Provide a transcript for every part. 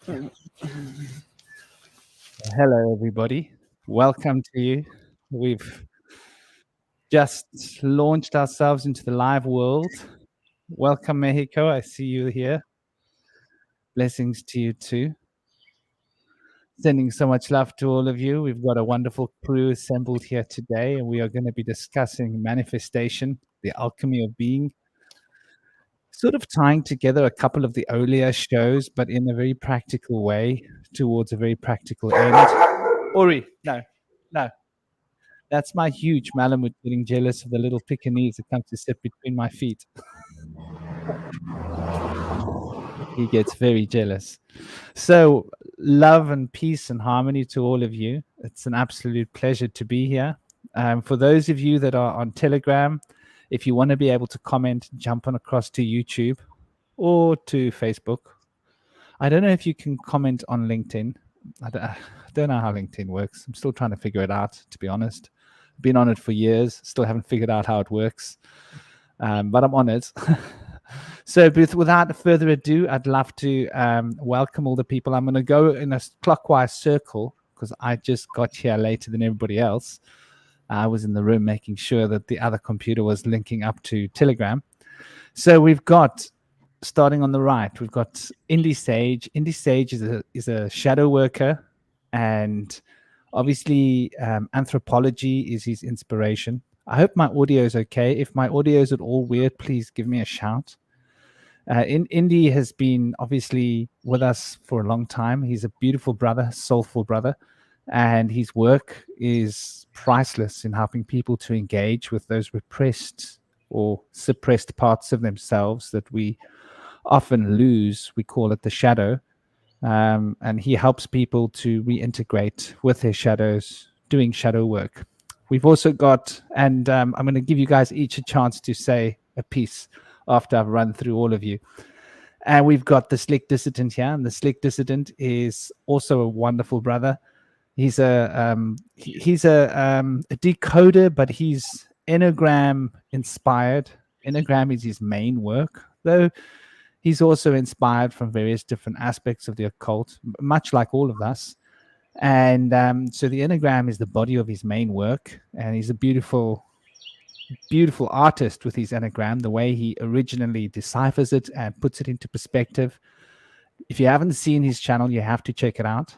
Hello, everybody. Welcome to you. We've just launched ourselves into the live world. Welcome, Mexico. I see you here. Blessings to you too. Sending so much love to all of you. We've got a wonderful crew assembled here today, and we are going to be discussing manifestation, the alchemy of being, sort of tying together a couple of the earlier shows, but in a very practical way towards a very practical end. Ori, no, no. That's my huge Malamute getting jealous of the little Pekingese that comes to sit between my feet. He gets very jealous. So, love and peace and harmony to all of you. It's an absolute pleasure to be here. For those of you that are on Telegram, if you want to be able to comment, jump on across to YouTube or to Facebook. I don't know if you can comment on LinkedIn. I don't know how LinkedIn works. I'm still trying to figure it out, to be honest. Been on it for years, still haven't figured out how it works, but I'm on it. So without further ado, I'd love to welcome all the people. I'm going to go in a clockwise circle because I just got here later than everybody else. I was in the room making sure that the other computer was linking up to Telegram. So we've got, starting on the right, we've got Indy Sage. Indy Sage is a shadow worker, and obviously anthropology is his inspiration. I hope my audio is okay. If my audio is at all weird, please give me a shout. Indy has been obviously with us for a long time. He's a beautiful brother, soulful brother, and his work is priceless in helping people to engage with those repressed or suppressed parts of themselves that we often lose. We call it the shadow. And he helps people to reintegrate with their shadows, doing shadow work. We've also got, and I'm going to give you guys each a chance to say a piece after I've run through all of you. And we've got the Slick Dissident here, and the Slick Dissident is also a wonderful brother. He's a decoder, but he's Enneagram inspired. Enneagram is his main work, though he's also inspired from various different aspects of the occult, much like all of us. And so the Enneagram is the body of his main work, and he's a beautiful artist with his Enneagram, the way he originally deciphers it and puts it into perspective. If you haven't seen his channel, you have to check it out.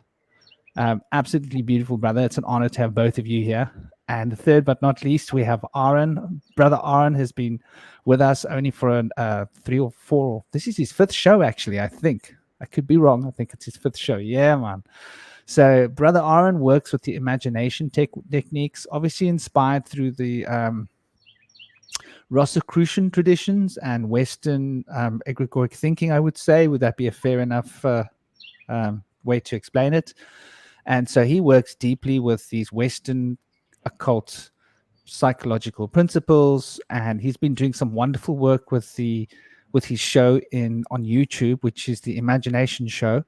Absolutely beautiful brother. It's an honor to have both of you here. And third but not least, we have Aaron. Brother Aaron has been with us only for 3 or 4. This is his 5th show, actually, I think. I could be wrong. I think it's his 5th show. Yeah, man. So Brother Aaron works with the imagination techniques, obviously inspired through the Rosicrucian traditions and Western egregoric thinking, I would say. Would that be a fair enough way to explain it? And so he works deeply with these Western occult psychological principles, and he's been doing some wonderful work with his show on YouTube, which is the Imagination Show.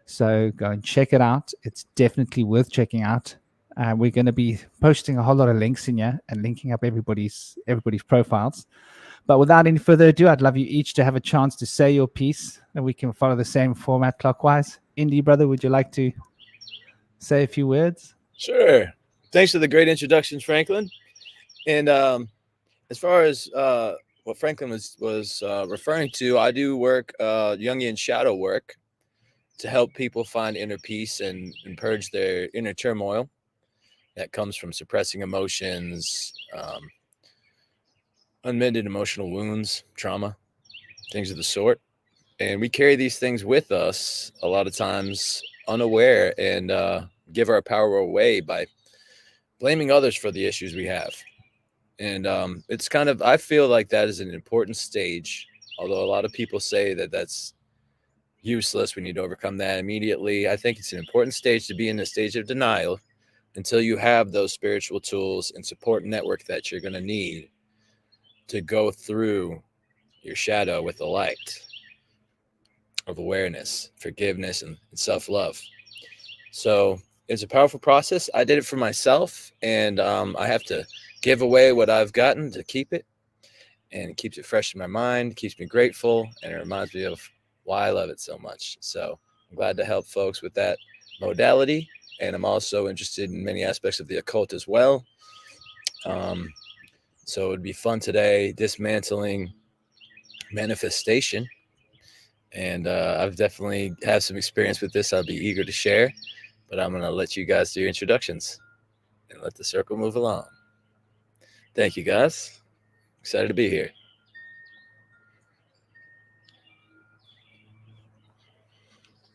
So go and check it out. It's definitely worth checking out. We're going to be posting a whole lot of links in here and linking up everybody's profiles. But without any further ado, I'd love you each to have a chance to say your piece, and we can follow the same format clockwise. Indy, brother, would you like to say a few words? Sure. Thanks for the great introductions, Franklin. And as far as what Franklin was referring to, I do work, Jungian shadow work, to help people find inner peace and purge their inner turmoil that comes from suppressing emotions, unmended emotional wounds, trauma, things of the sort. And we carry these things with us a lot of times unaware, and give our power away by blaming others for the issues we have. And it's kind of, I feel like that is an important stage, although a lot of people say that that's useless, we need to overcome that immediately. I think it's an important stage to be in the stage of denial until you have those spiritual tools and support network that you're going to need to go through your shadow with the light of awareness, forgiveness, and self-love. So it's a powerful process. I did it for myself, and I have to give away what I've gotten to keep it, and it keeps it fresh in my mind, keeps me grateful, and it reminds me of why I love it so much. So I'm glad to help folks with that modality. And I'm also interested in many aspects of the occult as well. So it'd be fun today dismantling manifestation. And I've definitely had some experience with this. I'll be eager to share, but I'm going to let you guys do your introductions and let the circle move along. Thank you, guys. Excited to be here.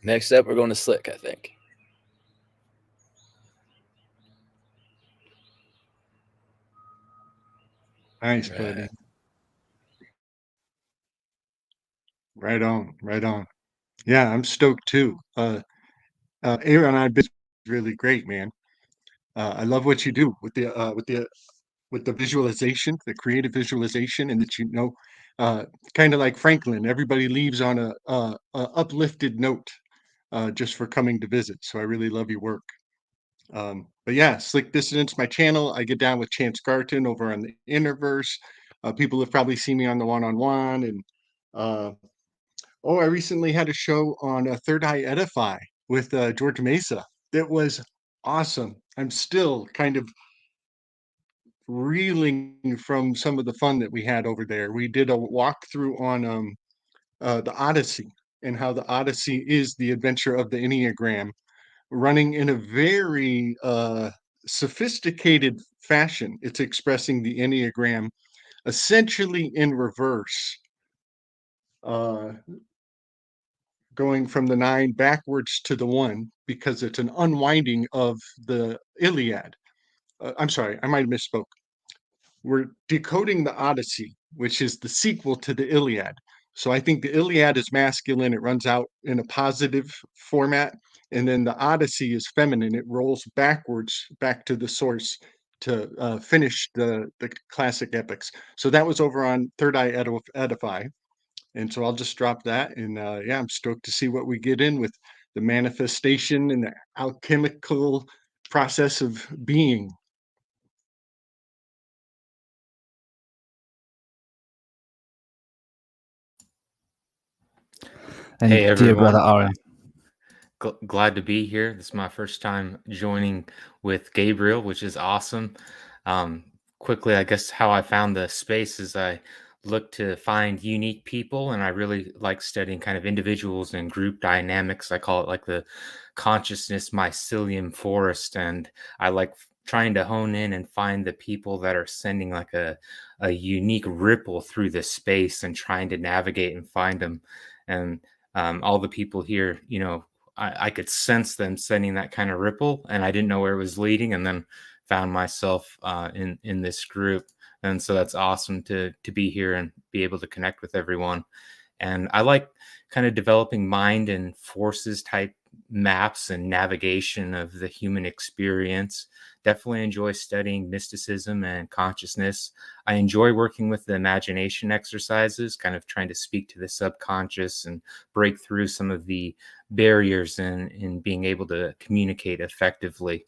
Next up, we're going to Slick, I think. Nice, buddy. Right on, right on. Yeah, I'm stoked too. Aaron, I've been really great, man. I love what you do with the visualization, the creative visualization, and that kind of like Franklin, everybody leaves on a uplifted note just for coming to visit. So I really love your work. But yeah, Slick Dissidence, my channel. I get down with Chance Garton over on the Interverse. People have probably seen me on the one-on-one, and I recently had a show on Third Eye Edify with George Mesa. That was awesome. I'm still kind of reeling from some of the fun that we had over there. We did a walkthrough on the Odyssey and how the Odyssey is the adventure of the Enneagram, running in a very sophisticated fashion. It's expressing the Enneagram essentially in reverse, going from the 9 backwards to the 1, because it's an unwinding of the Iliad. I'm sorry, I might have misspoke. We're decoding the Odyssey, which is the sequel to the Iliad. So I think the Iliad is masculine, it runs out in a positive format, and then the Odyssey is feminine, it rolls backwards back to the source to finish the classic epics. So that was over on Third Eye Edify. And so I'll just drop that. And yeah, I'm stoked to see what we get in with the manifestation and the alchemical process of being. And Hey, dear brother everyone. Aaron. Glad to be here. This is my first time joining with Gabriel, which is awesome. Quickly, I guess how I found the space is I look to find unique people, and I really like studying kind of individuals and group dynamics. I call it like the consciousness mycelium forest, and I like trying to hone in and find the people that are sending like a unique ripple through the space and trying to navigate and find them. And all the people here, I could sense them sending that kind of ripple, and I didn't know where it was leading, and then found myself in this group. And so that's awesome to be here and be able to connect with everyone. And I like kind of developing mind and forces type maps and navigation of the human experience. Definitely enjoy studying mysticism and consciousness. I enjoy working with the imagination exercises, kind of trying to speak to the subconscious and break through some of the barriers in being able to communicate effectively.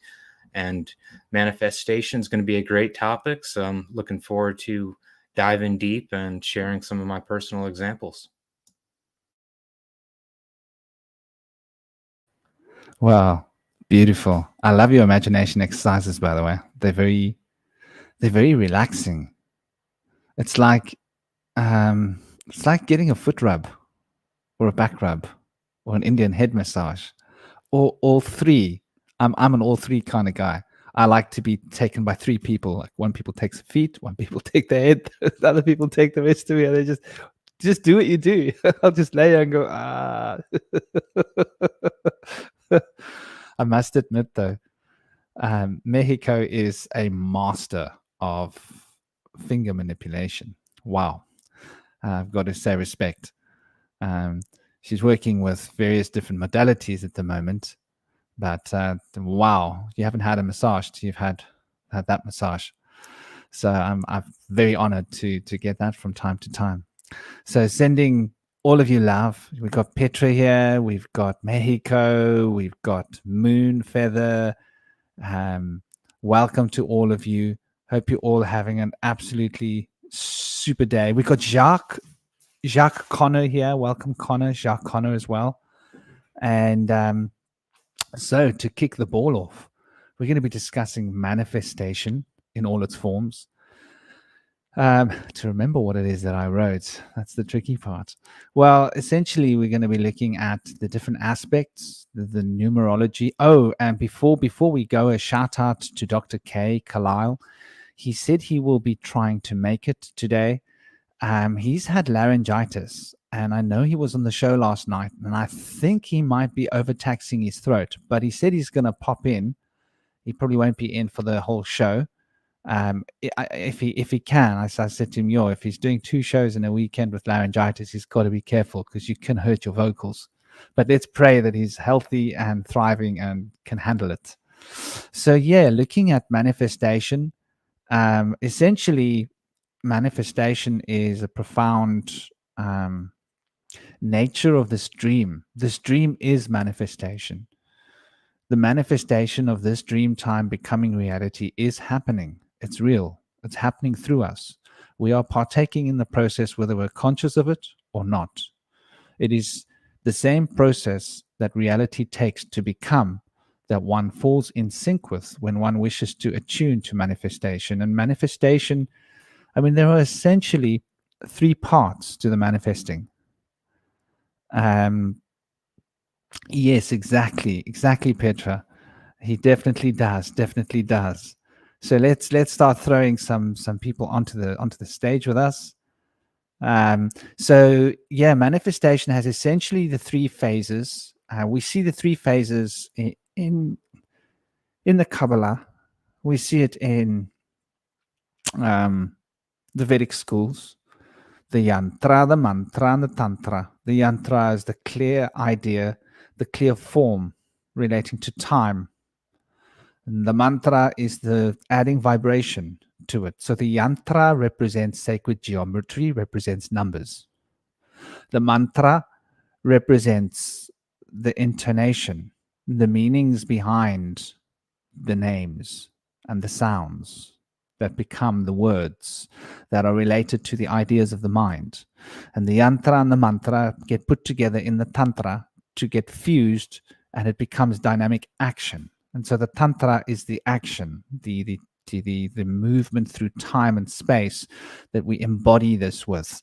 And manifestation is going to be a great topic. So I'm looking forward to diving deep and sharing some of my personal examples. Wow, beautiful. I love your imagination exercises, by the way. They're very relaxing. It's like getting a foot rub or a back rub or an Indian head massage, or all three. I'm an all three kind of guy. I like to be taken by 3 people. Like one people takes the feet, one people take the head, the other people take the rest of me, and they just do what you do. I'll just lay there and go, ah. I must admit, though, Mexico is a master of finger manipulation. Wow. I've got to say respect. She's working with various different modalities at the moment, but wow, you haven't had a massage till you've had that massage. So I'm very honored to get that from time to time. So sending all of you love. We've got Petra here. We've got Mexico. We've got Moon Feather. Welcome to all of you. Hope you're all having an absolutely super day. We've got Jacques Connor here. Welcome, Connor. Jacques Connor as well. And so to kick the ball off, we're going to be discussing manifestation in all its forms. To remember what it is that I wrote, that's the tricky part. Well, essentially, we're going to be looking at the different aspects, the numerology. Oh, and before we go, a shout out to Dr. K. Kalile. He said he will be trying to make it today. He's had laryngitis, and I know he was on the show last night, and I think he might be overtaxing his throat, but he said he's going to pop in. He probably won't be in for the whole show. If he can, I said to him, if he's doing 2 shows in a weekend with laryngitis, he's got to be careful because you can hurt your vocals. But let's pray that he's healthy and thriving and can handle it. So looking at manifestation, essentially, manifestation is a profound nature of this dream. This dream is manifestation. The manifestation of this dream time becoming reality is happening. It's real. It's happening through us. We are partaking in the process whether we're conscious of it or not. It is the same process that reality takes to become that one falls in sync with when one wishes to attune to manifestation. And manifestation, there are essentially 3 parts to the manifesting. Yes, exactly, Petra. He definitely does. So let's start throwing some people onto the stage with us. Manifestation has essentially the 3 phases. We see the 3 phases in the Kabbalah. We see it in the Vedic schools. The yantra, the mantra, and the tantra. The yantra is the clear idea, the clear form relating to time. And the mantra is the adding vibration to it. So the yantra represents sacred geometry, represents numbers. The mantra represents the intonation, the meanings behind the names and the sounds that become the words that are related to the ideas of the mind. And the yantra and the mantra get put together in the tantra to get fused, and it becomes dynamic action. And so the tantra is the action, the movement through time and space that we embody this with.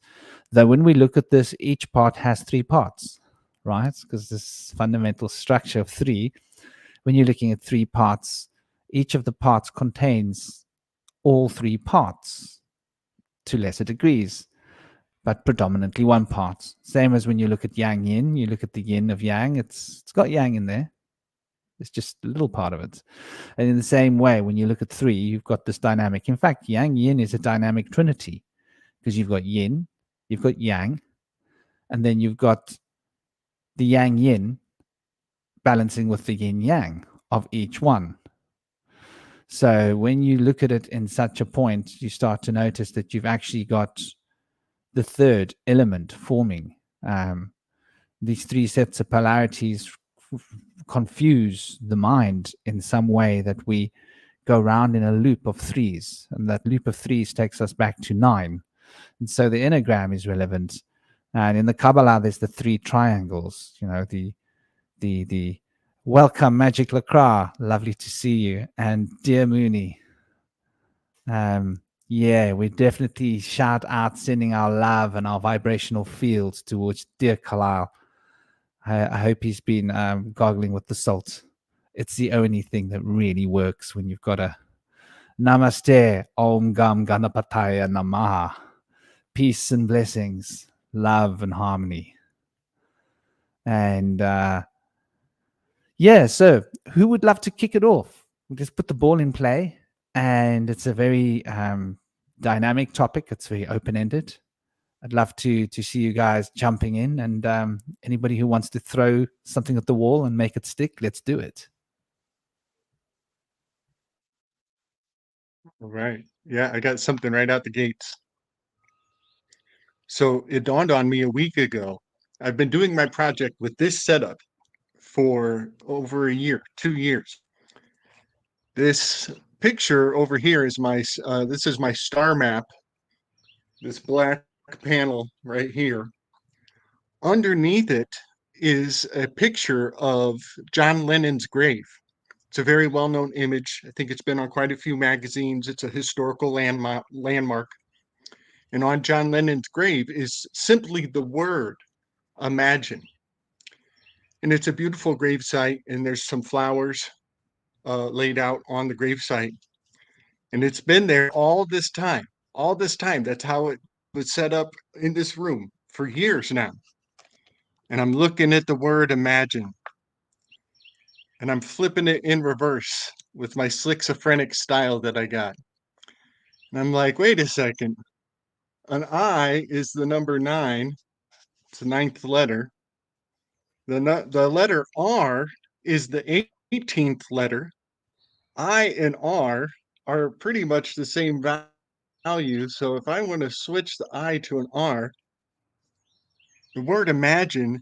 Though when we look at this, each part has 3 parts, right? Because this fundamental structure of 3, when you're looking at 3 parts, each of the parts contains all 3 parts to lesser degrees, but predominantly 1 part. Same as when you look at yang yin, you look at the yin of yang, it's got yang in there. It's just a little part of it. And in the same way, when you look at 3, you've got this dynamic. In fact, yang yin is a dynamic trinity because you've got yin, you've got yang, and then you've got the yang yin balancing with the yin yang of each one. So when you look at it in such a point, you start to notice that you've actually got the 3rd element forming. These 3 sets of polarities confuse the mind in some way that we go around in a loop of 3s, and that loop of 3s takes us back to 9. And so the enneagram is relevant. And in the Kabbalah, there's the 3 triangles, the welcome, Magic Lacra, lovely to see you, and dear Mooney. We definitely shout out, sending our love and our vibrational fields towards dear Kalile. I hope he's been goggling with the salt. It's the only thing that really works when you've got a Namaste, Om Gam Ganapataya Namaha. Peace and blessings, love and harmony. And so who would love to kick it off? We'll just put the ball in play, and it's a very dynamic topic. It's very open-ended. I'd love to see you guys jumping in, and anybody who wants to throw something at the wall and make it stick, let's do it. All right. Yeah, I got something right out the gates. So it dawned on me a week ago. I've been doing my project with this setup for over a year, 2 years. This picture over here is this is my star map, this black panel right here. Underneath it is a picture of John Lennon's grave. It's a very well-known image. I think it's been on quite a few magazines. It's a historical landmark. And on John Lennon's grave is simply the word imagine. And it's a beautiful gravesite, and there's some flowers laid out on the gravesite. And it's been there all this time, all this time. That's how it was set up in this room for years now. And I'm looking at the word imagine, and I'm flipping it in reverse with my schizophrenic style that I got. And I'm like, wait a second. An I is the number 9. It's the 9th letter. The letter R is the 18th letter. I and R are pretty much the same value. So if I want to switch the I to an R, the word imagine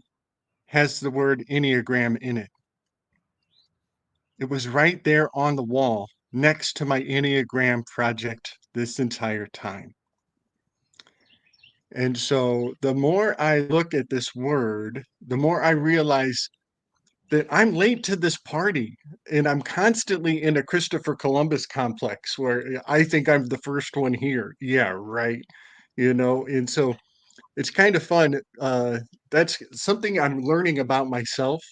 has the word Enneagram in it. It was right there on the wall next to my Enneagram project this entire time. And so the more I look at this word, the more I realize that I'm late to this party, and I'm constantly in a Christopher Columbus complex where I think I'm the first one here. Yeah, right. And so it's kind of fun. That's something I'm learning about myself,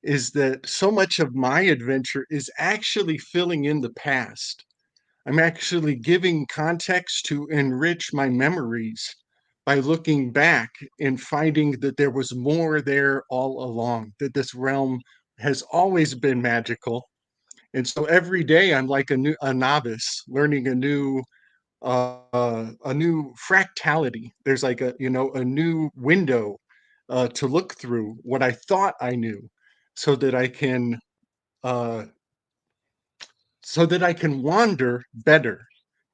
is that so much of my adventure is actually filling in the past. I'm actually giving context to enrich my memories by looking back and finding that there was more there all along, that this realm has always been magical. And so every day I'm like a novice learning a new fractality. There's like a new window to look through what I thought I knew, so that I can uh, wander better.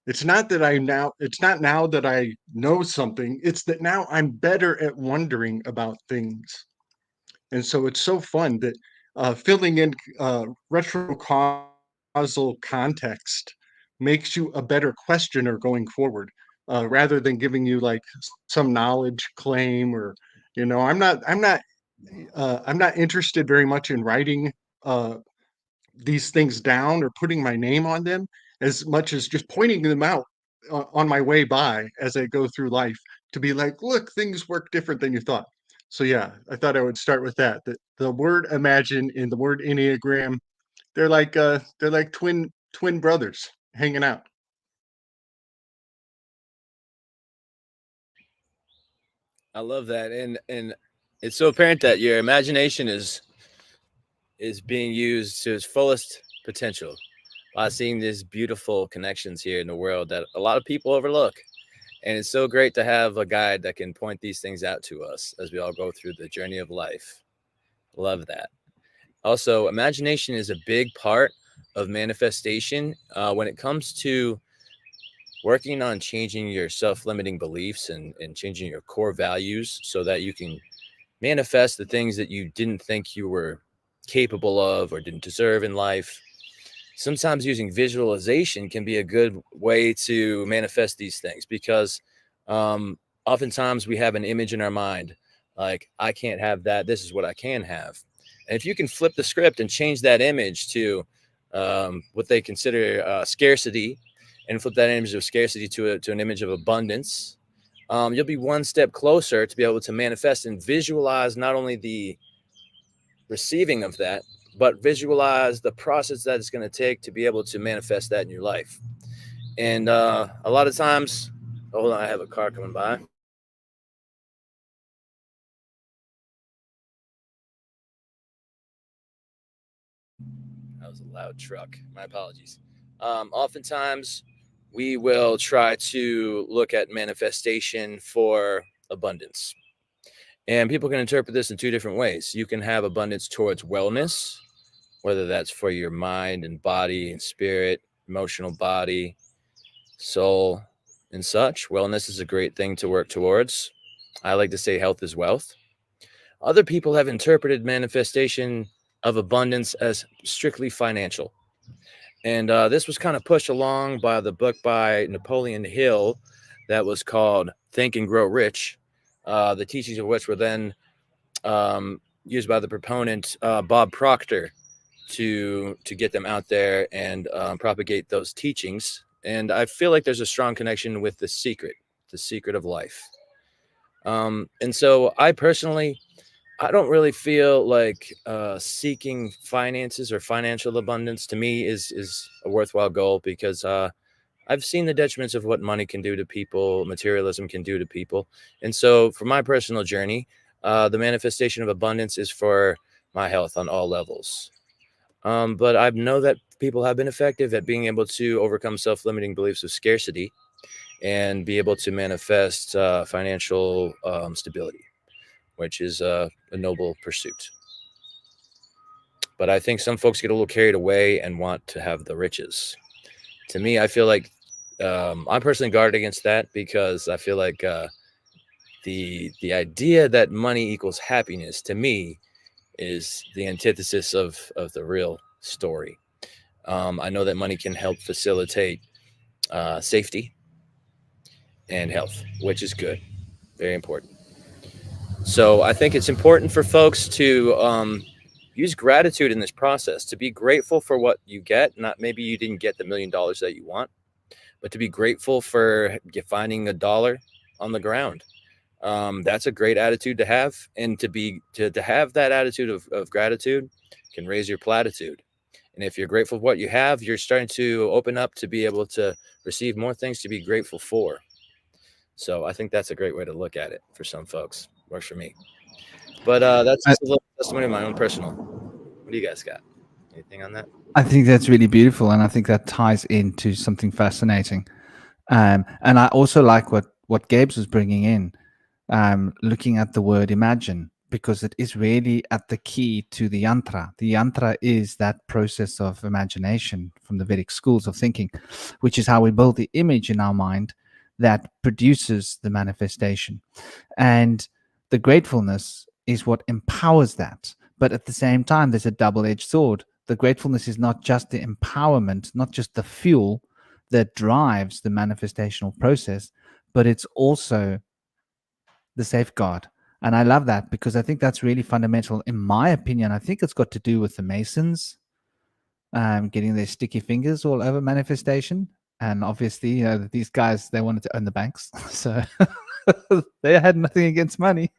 It's not now that I know something, it's that now I'm better at wondering about things. And so it's so fun that filling in retrocausal context makes you a better questioner going forward, rather than giving you like some knowledge claim. Or I'm not interested very much in writing these things down or putting my name on them, as much as just pointing them out on my way by as I go through life, to be like, look, things work different than you thought. So yeah, I thought I would start with that. The word imagine and the word Enneagram, they're like twin brothers hanging out. I love that, and it's so apparent that your imagination is being used to its fullest potential by seeing these beautiful connections here in the world that a lot of people overlook. And it's so great to have a guide that can point these things out to us as we all go through the journey of life. Love that. Also, imagination is a big part of manifestation when it comes to working on changing your self-limiting beliefs and changing your core values so that you can manifest the things that you didn't think you were capable of or didn't deserve in life. Sometimes using visualization can be a good way to manifest these things, because oftentimes we have an image in our mind, like, I can't have that, this is what I can have. And if you can flip the script and change that image to what they consider scarcity, and flip that image of scarcity to an image of abundance, you'll be one step closer to be able to manifest and visualize not only the receiving of that, but visualize the process that it's going to take to be able to manifest that in your life. And a lot of times, hold on, I have a car coming by. That was a loud truck. My apologies. Oftentimes, we will try to look at manifestation for abundance. And people can interpret this in two different ways. You can have abundance towards wellness, whether that's for your mind and body and spirit, emotional body, soul, and such. Wellness is a great thing to work towards. I like to say health is wealth. Other people have interpreted manifestation of abundance as strictly financial. And this was kind of pushed along by the book by Napoleon Hill that was called Think and Grow Rich, the teachings of which were then used by the proponent, Bob Proctor, to get them out there and propagate those teachings. And I feel like there's a strong connection with the secret of life. And so I personally, I don't really feel like seeking finances or financial abundance to me is a worthwhile goal, because I've seen the detriments of what money can do to people, materialism can do to people. And so for my personal journey, the manifestation of abundance is for my health on all levels. But I know that people have been effective at being able to overcome self-limiting beliefs of scarcity and be able to manifest financial stability, which is a noble pursuit. But I think some folks get a little carried away and want to have the riches. To me, I feel like I'm personally guarded against that, because I feel like the idea that money equals happiness, to me, is the antithesis of the real story. I know that money can help facilitate safety and health, which is good, very important. So I think it's important for folks to use gratitude in this process, to be grateful for what you get. Not maybe you didn't get the $1 million that you want, but to be grateful for finding a dollar on the ground. That's a great attitude to have, and to have that attitude of gratitude can raise your platitude. And if you're grateful for what you have, you're starting to open up to be able to receive more things to be grateful for. So I think that's a great way to look at it for some folks. Works for me. But that's I, just a little testimony of my own personal. What do you guys got? Anything on that? I think that's really beautiful, and I think that ties into something fascinating. And I also like what Gabe's was bringing in, looking at the word imagine, because it is really at the key to the yantra. The yantra is that process of imagination from the Vedic schools of thinking, which is how we build the image in our mind that produces the manifestation. And the gratefulness is what empowers that. But at the same time, there's a double-edged sword. The gratefulness is not just the empowerment, not just the fuel that drives the manifestational process, but it's also the safeguard. And I love that, because I think that's really fundamental. In my opinion, I think it's got to do with the Masons getting their sticky fingers all over manifestation. And obviously, you know, these guys, they wanted to own the banks. So they had nothing against money.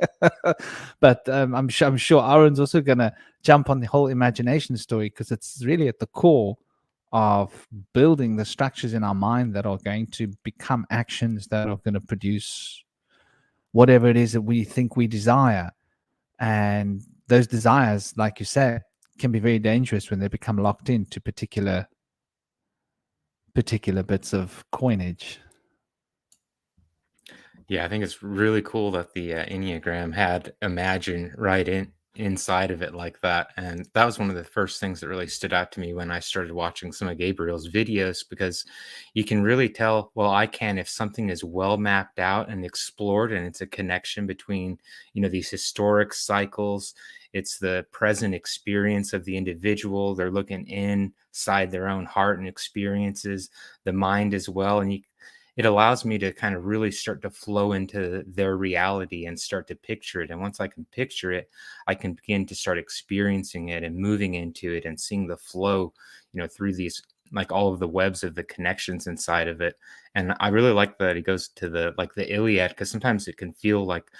But I'm sure Aaron's also going to jump on the whole imagination story, because it's really at the core of building the structures in our mind that are going to become actions that are going to produce whatever it is that we think we desire. And those desires, like you said, can be very dangerous when they become locked into particular bits of coinage. Yeah, I think it's really cool that the Enneagram had imagine inside of it like that. And that was one of the first things that really stood out to me when I started watching some of Gabriel's videos, because you can really tell, well, I can, if something is well mapped out and explored, and it's a connection between, these historic cycles. It's the present experience of the individual. They're looking inside their own heart and experiences, the mind as well. And it allows me to kind of really start to flow into their reality and start to picture it. And once I can picture it, I can begin to start experiencing it and moving into it and seeing the flow, through these, like all of the webs of the connections inside of it. And I really like that it goes to the Iliad, because sometimes it can feel like,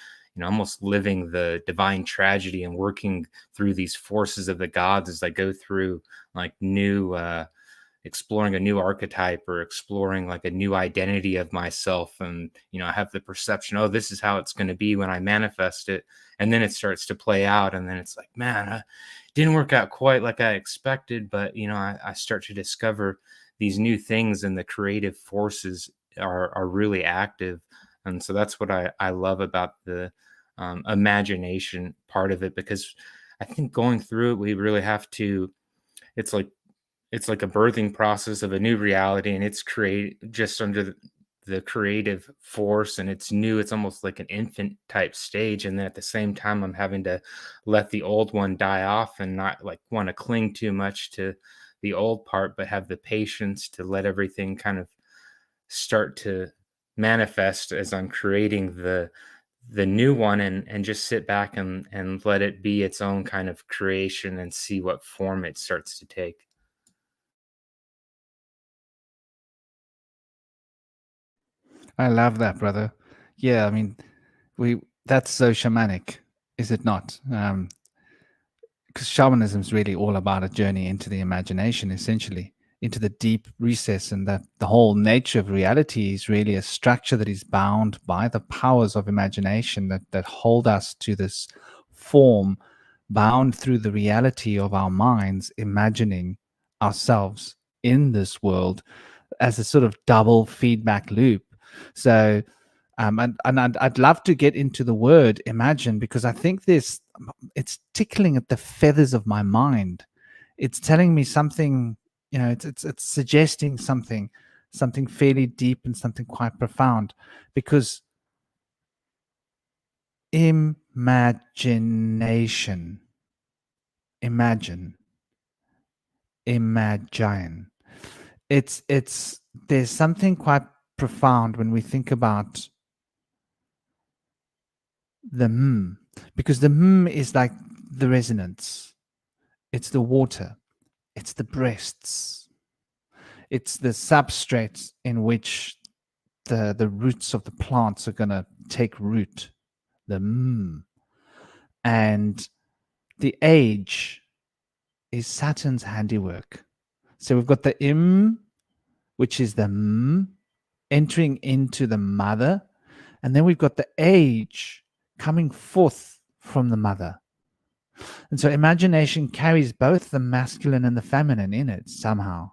almost living the divine tragedy and working through these forces of the gods as I go through like new, exploring a new archetype or exploring like a new identity of myself. And I have the perception, oh, this is how it's going to be when I manifest it. And then it starts to play out, and then it's like, man, it didn't work out quite like I expected. But I start to discover these new things, and the creative forces are really active. And so that's what I love about the imagination part of it, because I think going through it, we really have to, it's like a birthing process of a new reality, and it's just under the creative force, and it's new. It's almost like an infant type stage. And then at the same time, I'm having to let the old one die off and not like want to cling too much to the old part, but have the patience to let everything kind of start to manifest as I'm creating the new one and just sit back and let it be its own kind of creation and see what form it starts to take. I love that, brother. Yeah, I mean, that's so shamanic, is it not? Because shamanism is really all about a journey into the imagination, essentially, into the deep recess, and that the whole nature of reality is really a structure that is bound by the powers of imagination that hold us to this form, bound through the reality of our minds, imagining ourselves in this world as a sort of double feedback loop. So, and I'd love to get into the word imagine, because I think it's tickling at the feathers of my mind. It's telling me something, it's suggesting something fairly deep and something quite profound, because imagination, imagine, imagine. It's there's something quite profound when we think about the because the is like the resonance. It's the water. It's the breasts. It's the substrate in which the roots of the plants are going to take root. The and the age is Saturn's handiwork. So we've got the which is the entering into the mother, and then we've got the age coming forth from the mother. And so imagination carries both the masculine and the feminine in it somehow.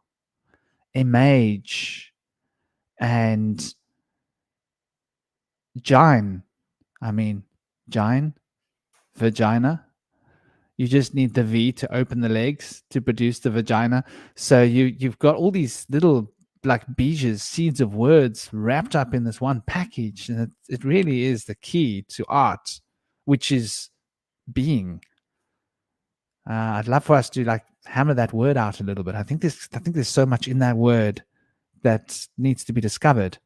Image and gine. I mean, gine, vagina. You just need the V to open the legs to produce the vagina. So you've got all these little like beges, seeds of words wrapped up in this one package. And it really is the key to art, which is being. I'd love for us to like hammer that word out a little bit. I think there's so much in that word that needs to be discovered.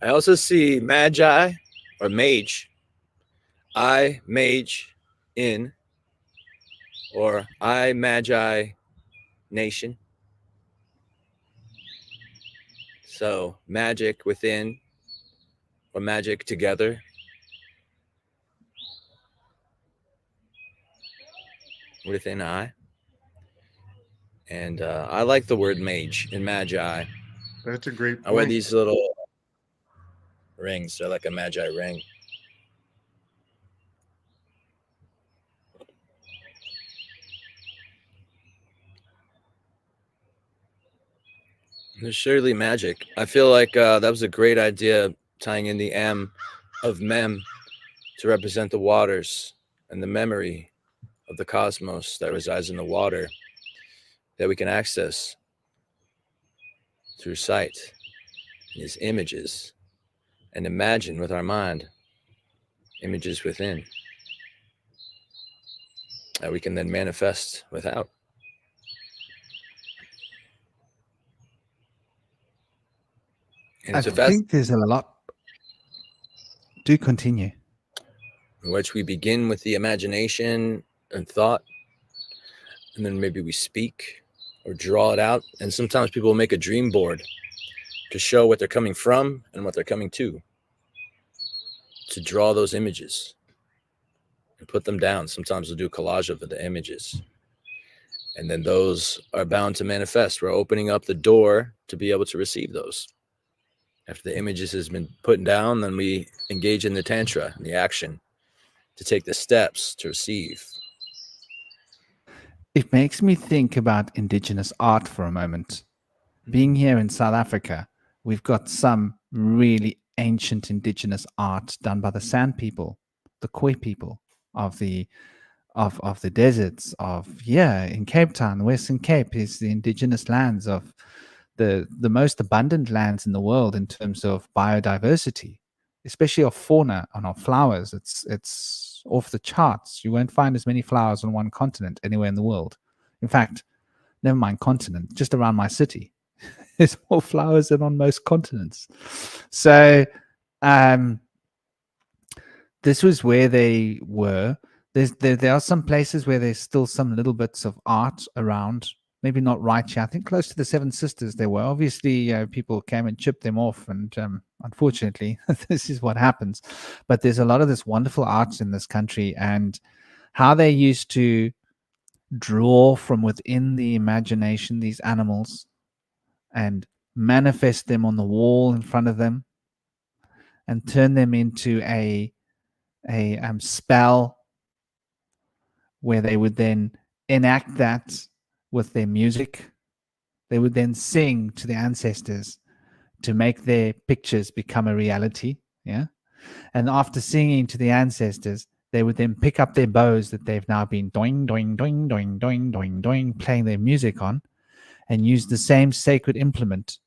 I also see magi or mage, I mage in, or I magi nation. So magic within or magic together. Within I. And I like the word mage in magi. That's a great point. I wear these little rings. They're like a magi ring. There's surely magic. I feel like that was a great idea, tying in the M of Mem to represent the waters and the memory of the cosmos that resides in the water that we can access through sight, these images, and imagine with our mind images within that we can then manifest without. And I think there's a lot. Do continue. In which we begin with the imagination and thought, and then maybe we speak or draw it out. And sometimes people will make a dream board to show what they're coming from and what they're coming to draw those images and put them down. Sometimes we'll do a collage of the images, and then those are bound to manifest. We're opening up the door to be able to receive those. After the images has been put down, then we engage in the tantra, the action, to take the steps to receive. It makes me think about indigenous art for a moment. Being here in South Africa, we've got some really ancient indigenous art done by the San people, the Khoi people of the deserts in Cape Town. The Western Cape is the indigenous lands of the most abundant lands in the world in terms of biodiversity, especially of fauna and of flowers. It's off the charts. You won't find as many flowers on one continent anywhere in the world. In fact, never mind continent, just around my city, there's more flowers than on most continents. So This was where they were. There are some places where there's still some little bits of art around. Maybe not right here. I think close to the Seven Sisters there were. Obviously, people came and chipped them off, and unfortunately, this is what happens. But there's a lot of this wonderful art in this country, and how they used to draw from within the imagination these animals and manifest them on the wall in front of them and turn them into a spell where they would then enact that with their music. They would then sing to the ancestors to make their pictures become a reality. Yeah. And after singing to the ancestors, they would then pick up their bows that they've now been doing, doing, doing, doing, doing, doing, doing, playing their music on, and use the same sacred implement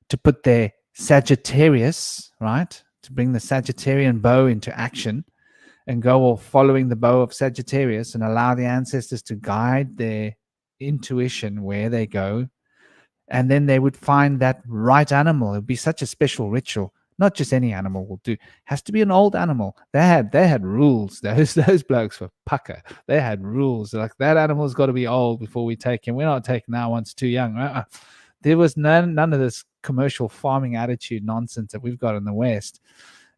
to put their Sagittarius, right? To bring the Sagittarian bow into action and go off following the bow of Sagittarius and allow the ancestors to guide their intuition where they go. And then they would find that right animal. It would be such a special ritual. Not just any animal will do. It has to be an old animal. They had rules. Those blokes were pucker. They had rules. Like, that animal's got to be old before we take him. We're not taking that one. It's too young. There was none of this commercial farming attitude nonsense that we've got in the West.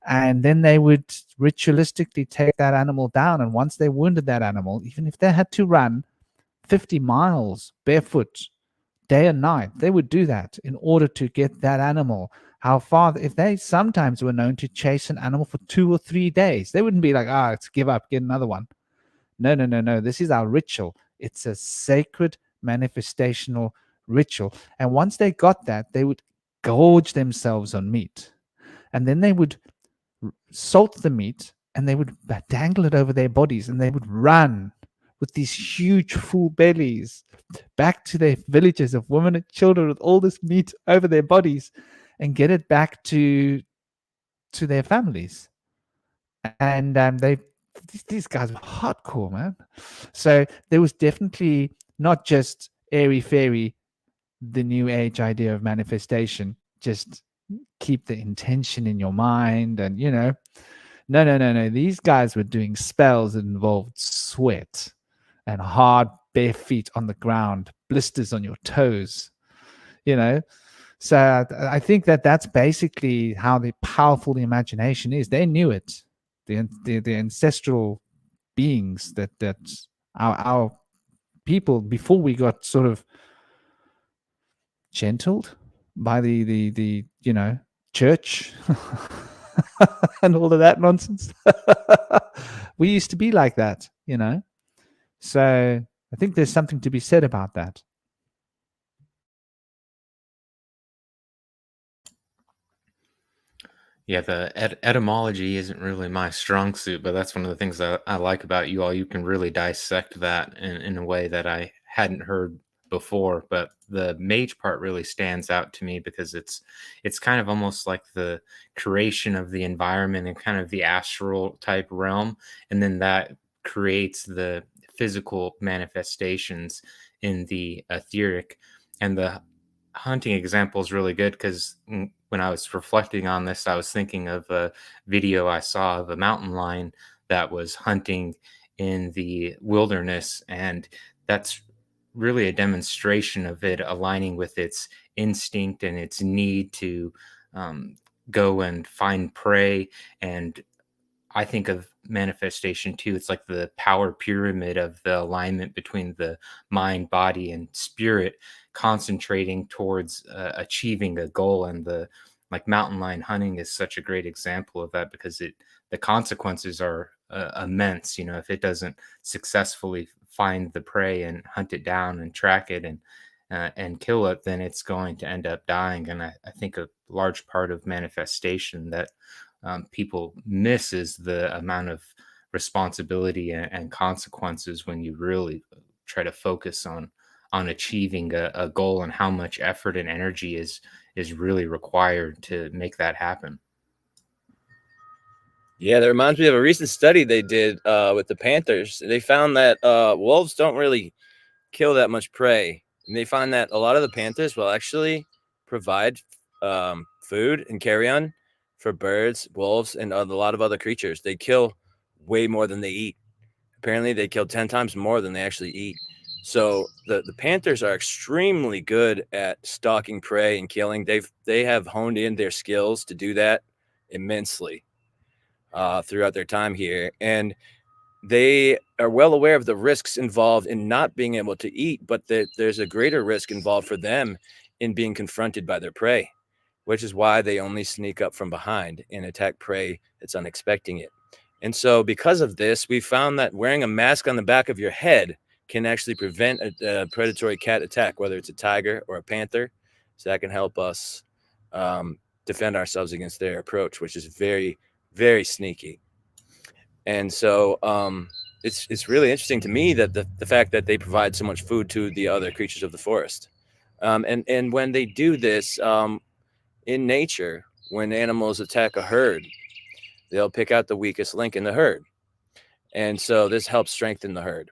And then they would ritualistically take that animal down. And once they wounded that animal, even if they had to run 50 miles barefoot day and night, they would do that in order to get that animal. How far? If they sometimes were known to chase an animal for 2 or 3 days, they wouldn't be like, let's give up, get another one. No. This is our ritual. It's a sacred manifestational ritual. And once they got that, they would gorge themselves on meat. And then they would salt the meat and they would dangle it over their bodies, and they would run with these huge full bellies back to their villages of women and children with all this meat over their bodies and get it back to their families. And these guys were hardcore, man. So there was definitely not just airy fairy, the new age idea of manifestation, just keep the intention in your mind. And no, these guys were doing spells that involved sweat and hard bare feet on the ground, blisters on your toes, So I think that's basically how powerful the imagination is. They knew it. The ancestral beings that our people, before we got sort of gentled by the church and all of that nonsense. We used to be like that, So I think there's something to be said about that. Yeah, the etymology isn't really my strong suit, but that's one of the things that I like about you all. You can really dissect that in a way that I hadn't heard before. But the mage part really stands out to me because it's kind of almost like the creation of the environment and kind of the astral type realm, and then that creates the physical manifestations in the etheric. And the hunting example is really good because when I was reflecting on this, I was thinking of a video I saw of a mountain lion that was hunting in the wilderness. And that's really a demonstration of it aligning with its instinct and its need to go and find prey. And I think of manifestation too. It's like the power pyramid of the alignment between the mind, body, and spirit, concentrating towards achieving a goal. And the mountain lion hunting is such a great example of that because the consequences are immense. If it doesn't successfully find the prey and hunt it down and track it and kill it, then it's going to end up dying. And I think a large part of manifestation that people miss is the amount of responsibility and consequences when you really try to focus on achieving a goal, and how much effort and energy is really required to make that happen. Yeah, that reminds me of a recent study they did with the panthers. They found that wolves don't really kill that much prey, and they find that a lot of the panthers will actually provide food and carrion for birds, wolves, and a lot of other creatures. They kill way more than they eat. Apparently, they kill 10 times more than they actually eat. So the panthers are extremely good at stalking prey and killing. They have honed in their skills to do that immensely throughout their time here, and they are well aware of the risks involved in not being able to eat, but there's a greater risk involved for them in being confronted by their prey, which is why they only sneak up from behind and attack prey that's unexpecting it. And so because of this, we found that wearing a mask on the back of your head can actually prevent a predatory cat attack, whether it's a tiger or a panther. So that can help us defend ourselves against their approach, which is very, very sneaky. And so it's really interesting to me that the fact that they provide so much food to the other creatures of the forest. And when they do this in nature, when animals attack a herd, they'll pick out the weakest link in the herd. And so this helps strengthen the herd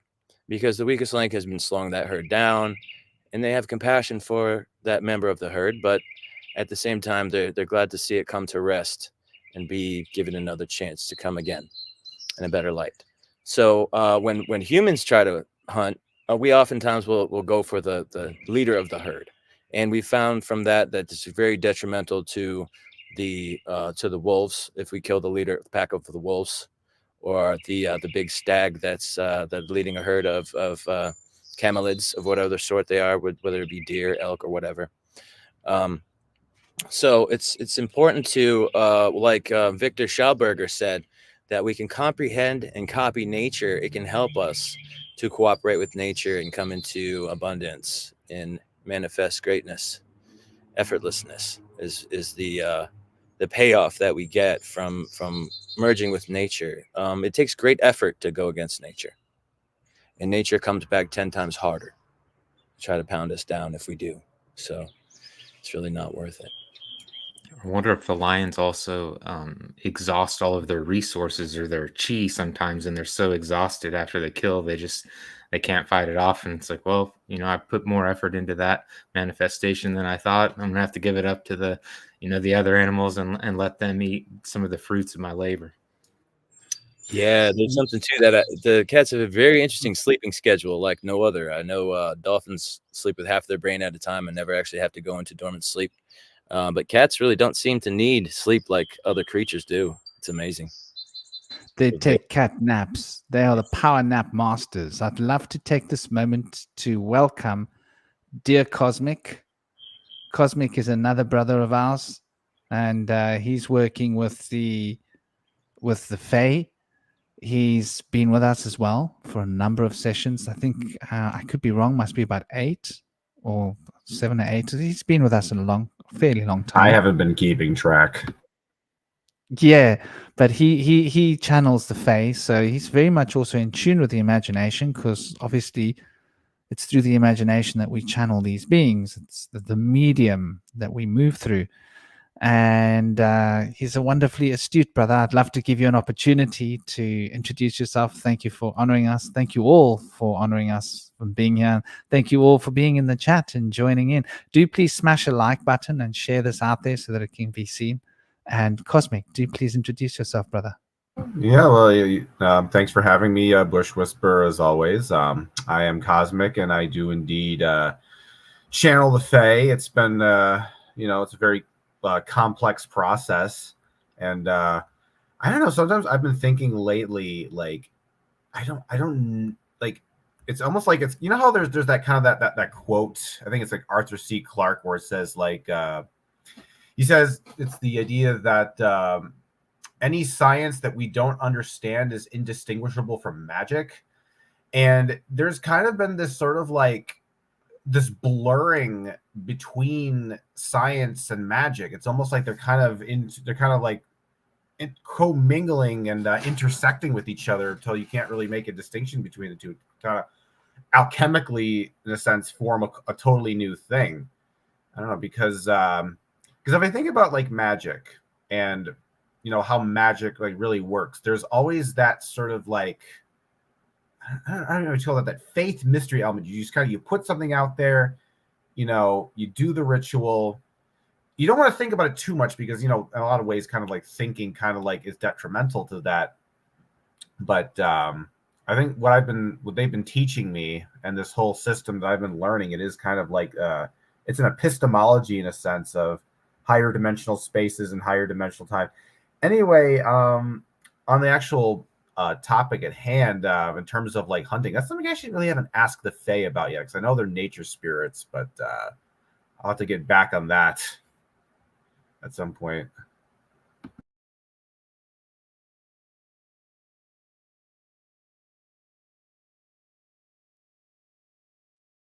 because the weakest link has been slowing that herd down, and they have compassion for that member of the herd. But at the same time, they're glad to see it come to rest and be given another chance to come again in a better light. So when humans try to hunt, we oftentimes will go for the leader of the herd, and we found from that it's very detrimental to the wolves if we kill the leader pack of the wolves, or the big stag that's leading a herd of camelids of whatever sort they are, whether it be deer, elk, or whatever. So it's important to like Victor Schauberger said, that we can comprehend and copy nature. It can help us to cooperate with nature and come into abundance and manifest greatness. Effortlessness is the payoff that we get from merging with nature. It takes great effort to go against nature, and nature comes back 10 times harder to try to pound us down if we do. So it's really not worth it. I wonder if the lions also exhaust all of their resources or their chi sometimes, and they're so exhausted after they kill, they can't fight it off. And it's like, well, I put more effort into that manifestation than I thought. I'm gonna have to give it up to the other animals and let them eat some of the fruits of my labor. Yeah, there's something to that. The cats have a very interesting sleeping schedule like no other. I know dolphins sleep with half their brain at a time and never actually have to go into dormant sleep. But cats really don't seem to need sleep like other creatures do. It's amazing. They take cat naps. They are the power nap masters. I'd love to take this moment to welcome dear Cosmic. Cosmic is another brother of ours, and he's working with the Fae. He's been with us as well for a number of sessions. I think I could be wrong. Must be about 8 or 7 or 8. He's been with us a fairly long time. I haven't been keeping track. Yeah, but he channels the Fae, so he's very much also in tune with the imagination, because obviously it's through the imagination that we channel these beings. It's the medium that we move through. And he's a wonderfully astute brother. I'd love to give you an opportunity to introduce yourself. Thank you for honoring us. Thank you all for honoring us and being here. Thank you all for being in the chat and joining in. Do please smash a like button and share this out there so that it can be seen. And Cosmic, do please introduce yourself, brother. Yeah, well, thanks for having me, Bush Whisperer, as always. I am Cosmic, and I do indeed channel the Fae. It's been, it's a very complex process, and I don't know. Sometimes I've been thinking lately, like, I don't like. It's almost like it's how there's that kind of that quote. I think it's like Arthur C. Clarke, where it says like. He says it's the idea that any science that we don't understand is indistinguishable from magic. And there's kind of been this sort of like this blurring between science and magic. It's almost like they're kind of like commingling and intersecting with each other until you can't really make a distinction between the two. Kind of alchemically, in a sense, form a totally new thing. I don't know, because if I think about like magic and how magic like really works, there's always that sort of like I don't know what you call that faith mystery element. You just you put something out there, you do the ritual, you don't want to think about it too much because, you know, in a lot of ways, kind of like thinking kind of like is detrimental to that. But I think what they've been teaching me and this whole system that I've been learning, it is kind of like it's an epistemology in a sense of higher dimensional spaces and higher dimensional time. Anyway, on the actual topic at hand, in terms of like hunting, that's something I actually really haven't asked the Fae about yet, because I know they're nature spirits, but I'll have to get back on that at some point.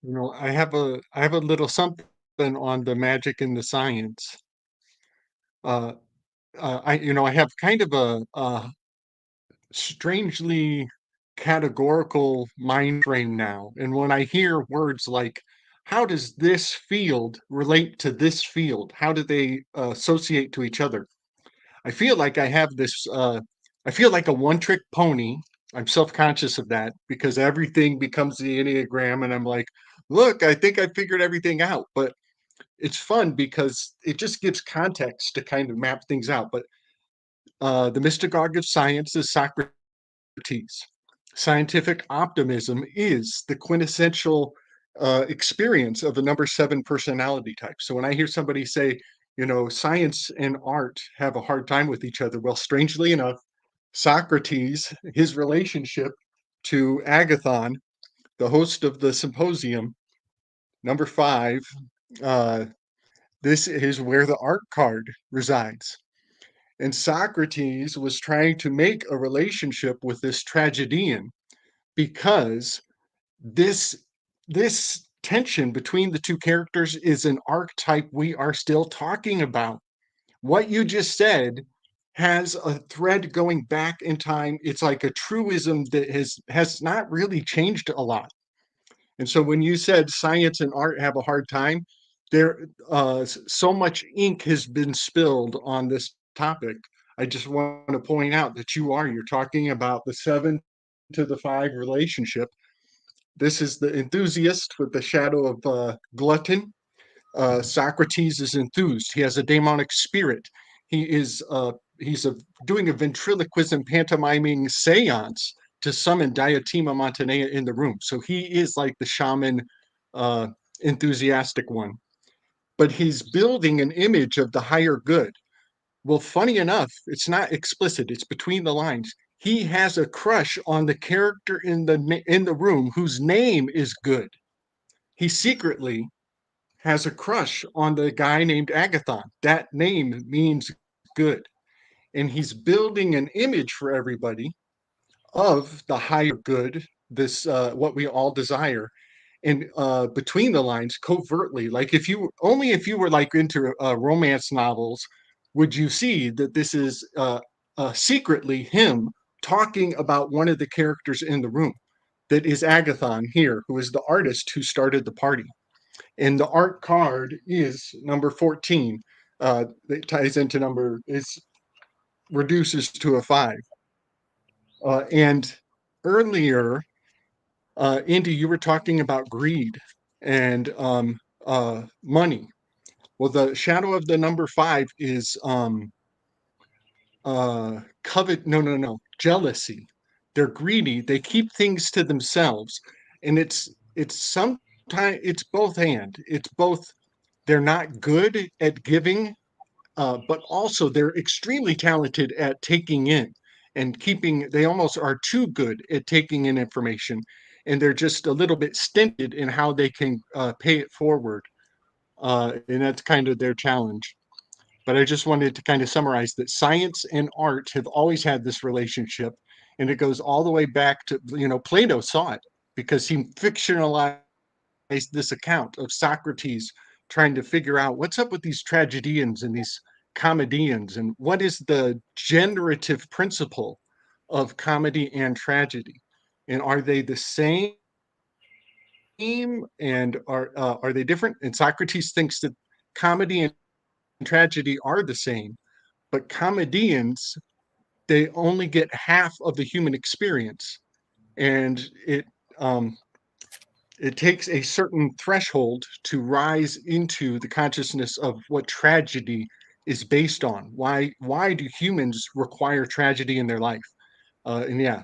You know, I have a little something on the magic and the science. Uh, I have kind of a strangely categorical mind frame now. And when I hear words like, how does this field relate to this field? How do they associate to each other? I feel like I have this, I feel like a one trick pony. I'm self conscious of that because everything becomes the Enneagram. And I'm like, look, I think I figured everything out. But it's fun because it just gives context to kind of map things out. But the mystagogue of science is Socrates. Scientific optimism is the quintessential experience of a number 7 personality type. So when I hear somebody say, you know, science and art have a hard time with each other, well, strangely enough, Socrates, his relationship to Agathon, the host of the symposium, number 5, uh, this is where the art card resides. And Socrates was trying to make a relationship with this tragedian because this this tension between the two characters is an archetype we are still talking about. What you just said has a thread going back in time. It's like a truism that has not really changed a lot. And so when you said science and art have a hard time, there so much ink has been spilled on this topic. I just want to point out that you're talking about the 7 to the 5 relationship. This is the enthusiast with the shadow of glutton. Socrates is enthused. He has a demonic spirit. He is he's doing a ventriloquism pantomiming seance to summon Diotima Montanea in the room. So he is like the shaman uh, enthusiastic one. But he's building an image of the higher good. Well, funny enough, it's not explicit. It's between the lines. He has a crush on the character in the room whose name is good. He secretly has a crush on the guy named Agathon. That name means good. And he's building an image for everybody of the higher good, this what we all desire. And between the lines, covertly, like if you were like into romance novels, would you see that this is secretly him talking about one of the characters in the room, that is Agathon here, who is the artist who started the party. And the art card is number 14. That ties into number, it reduces to a 5. And earlier, Indy, you were talking about greed and money. Well, the shadow of the number 5 is no, jealousy. They're greedy. They keep things to themselves, and it's sometimes it's both it's both. They're not good at giving, but also they're extremely talented at taking in and keeping. They almost are too good at taking in information, and they're just a little bit stinted in how they can pay it forward, and that's kind of their challenge. But I just wanted to kind of summarize that science and art have always had this relationship, and it goes all the way back to, you know, Plato saw it because he fictionalized this account of Socrates trying to figure out what's up with these tragedians and these comedians, and what is the generative principle of comedy and tragedy, and are they the same, and are they different? And Socrates thinks that comedy and tragedy are the same, but comedians, they only get half of the human experience, and it um it takes a certain threshold to rise into the consciousness of what tragedy is based on. Why do humans require tragedy in their life? And yeah,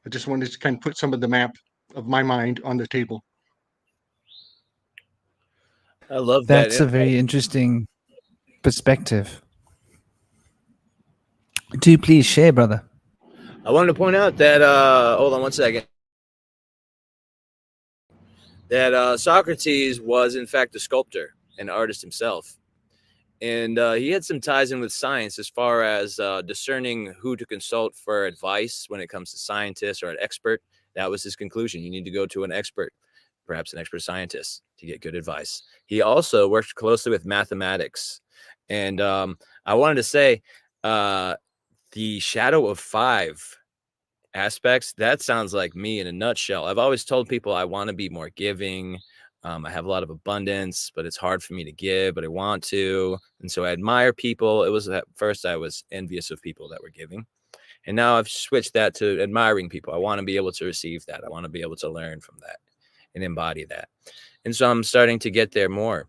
I just wanted to kind of put some of the map of my mind on the table. I love that. That's a very interesting perspective. Do please share, brother. I wanted to point out that hold on one second. That Socrates was in fact a sculptor and artist himself. And he had some ties in with science as far as discerning who to consult for advice when it comes to scientists or an expert. That was his conclusion. You need to go to an expert, perhaps an expert scientist, to get good advice. He also worked closely with mathematics. And I wanted to say the shadow of 5 aspects, that sounds like me in a nutshell. I've always told people I want to be more giving. I have a lot of abundance, but it's hard for me to give, but I want to. And so I admire people. It was at first I was envious of people that were giving. And now I've switched that to admiring people. I want to be able to receive that. I want to be able to learn from that and embody that. And so I'm starting to get there more.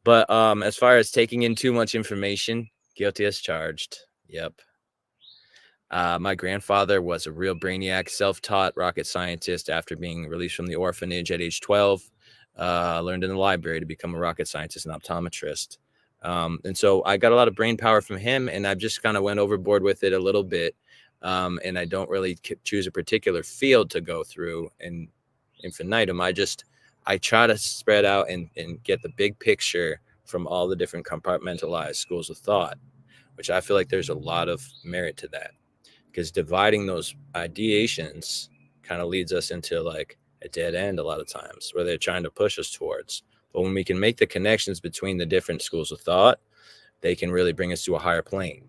But as far as taking in too much information, guilty as charged. Yep. My grandfather was a real brainiac, self-taught rocket scientist. After being released from the orphanage at age 12, learned in the library to become a rocket scientist and optometrist. And so I got a lot of brain power from him, and I just kind of went overboard with it a little bit. And I don't really choose a particular field to go through in infinitum. I try to spread out and get the big picture from all the different compartmentalized schools of thought, which I feel like there's a lot of merit to that. Because dividing those ideations kind of leads us into like a dead end a lot of times where they're trying to push us towards. But when we can make the connections between the different schools of thought, they can really bring us to a higher plane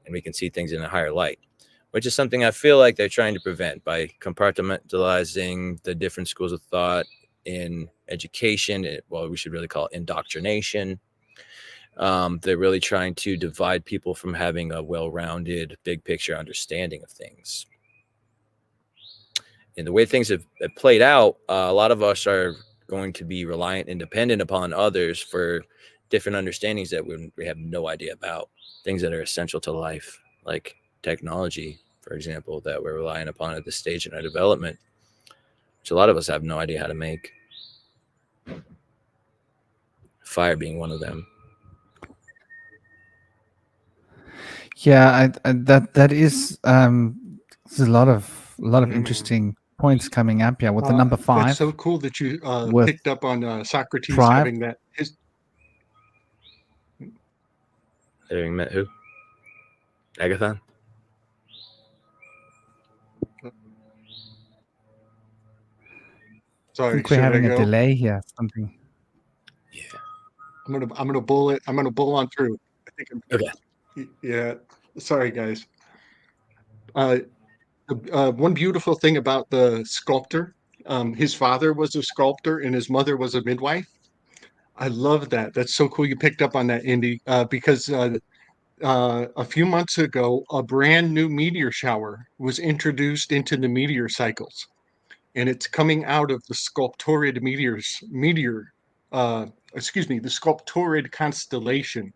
and we can see things in a higher light, which is something I feel like they're trying to prevent by compartmentalizing the different schools of thought in education. Well, we should really call it indoctrination. They're really trying to divide people from having a well-rounded, big picture understanding of things. And the way things have played out, a lot of us are going to be reliant and dependent upon others for different understandings that we have no idea about, things that are essential to life, like technology, for example, that we're relying upon at this stage in our development, which a lot of us have no idea how to make. Fire being one of them. Yeah, that is there's a lot of interesting points coming up here with the number 5. That's so cool that you with picked up on Socrates pride. having that. Having met who? Agathon? I Sorry, think we're should I having a go? delay here. Something. Yeah. I'm gonna bull it. I'm gonna bull on through. I think Okay. Yeah. Sorry, guys. One beautiful thing about the sculptor, his father was a sculptor and his mother was a midwife. I love that. That's so cool you picked up on that, Indy, because a few months ago, a brand new meteor shower was introduced into the meteor cycles, and it's coming out of the Sculptorid the Sculptorid constellation.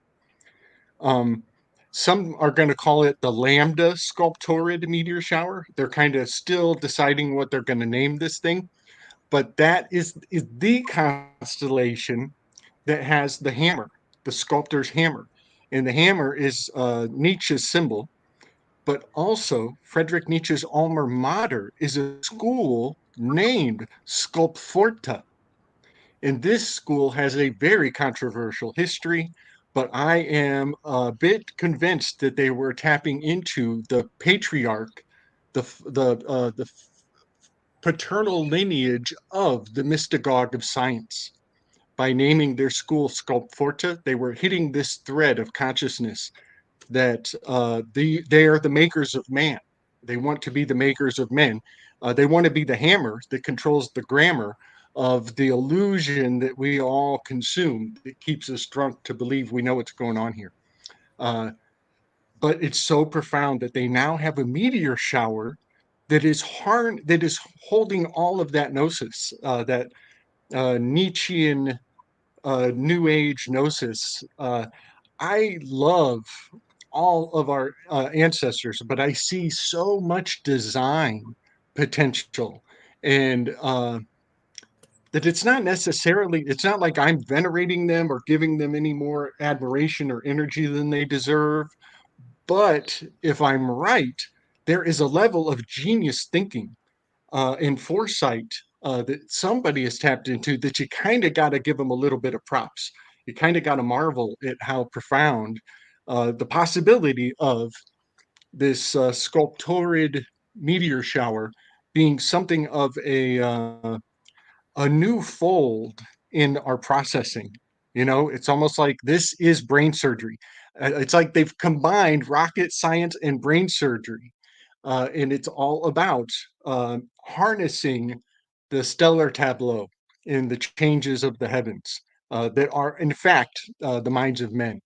Some are going to call it the Lambda Sculptorid meteor shower. They're kind of still deciding what they're going to name this thing, but that is the constellation that has the hammer, the sculptor's hammer. And the hammer is Nietzsche's symbol, but also Friedrich Nietzsche's alma mater is a school named Sculpforta. And this school has a very controversial history, but I am a bit convinced that they were tapping into the patriarch, the paternal lineage of the mystagogue of science. By naming their school Sculpforta, they were hitting this thread of consciousness that they are the makers of man. They want to be the makers of men. They want to be the hammer that controls the grammar of the illusion that we all consume that keeps us drunk to believe we know what's going on here. But it's so profound that they now have a meteor shower that is holding all of that gnosis, that Nietzschean New Age gnosis. I love all of our ancestors, but I see so much design potential, and that it's not like I'm venerating them or giving them any more admiration or energy than they deserve. But if I'm right, there is a level of genius thinking and foresight that somebody has tapped into that you kind of got to give them a little bit of props. You kind of got to marvel at how profound the possibility of this sculptorid meteor shower being something of a new fold in our processing. You know, it's almost like this is brain surgery. It's like they've combined rocket science and brain surgery, and it's all about harnessing the stellar tableau in the changes of the heavens that are, in fact, the minds of men.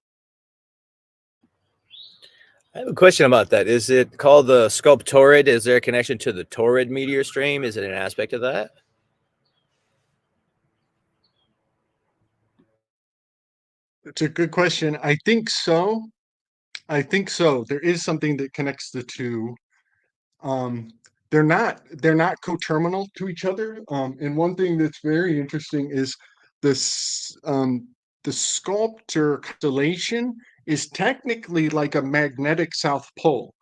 I have a question about that. Is it called the sculptorid? Is there a connection to the torrid meteor stream? Is it an aspect of that? It's a good question. I think so. I think so. There is something that connects the two. Um, they're not coterminal to each other. And one thing that's very interesting is this the sculptor constellation is technically like a magnetic south pole.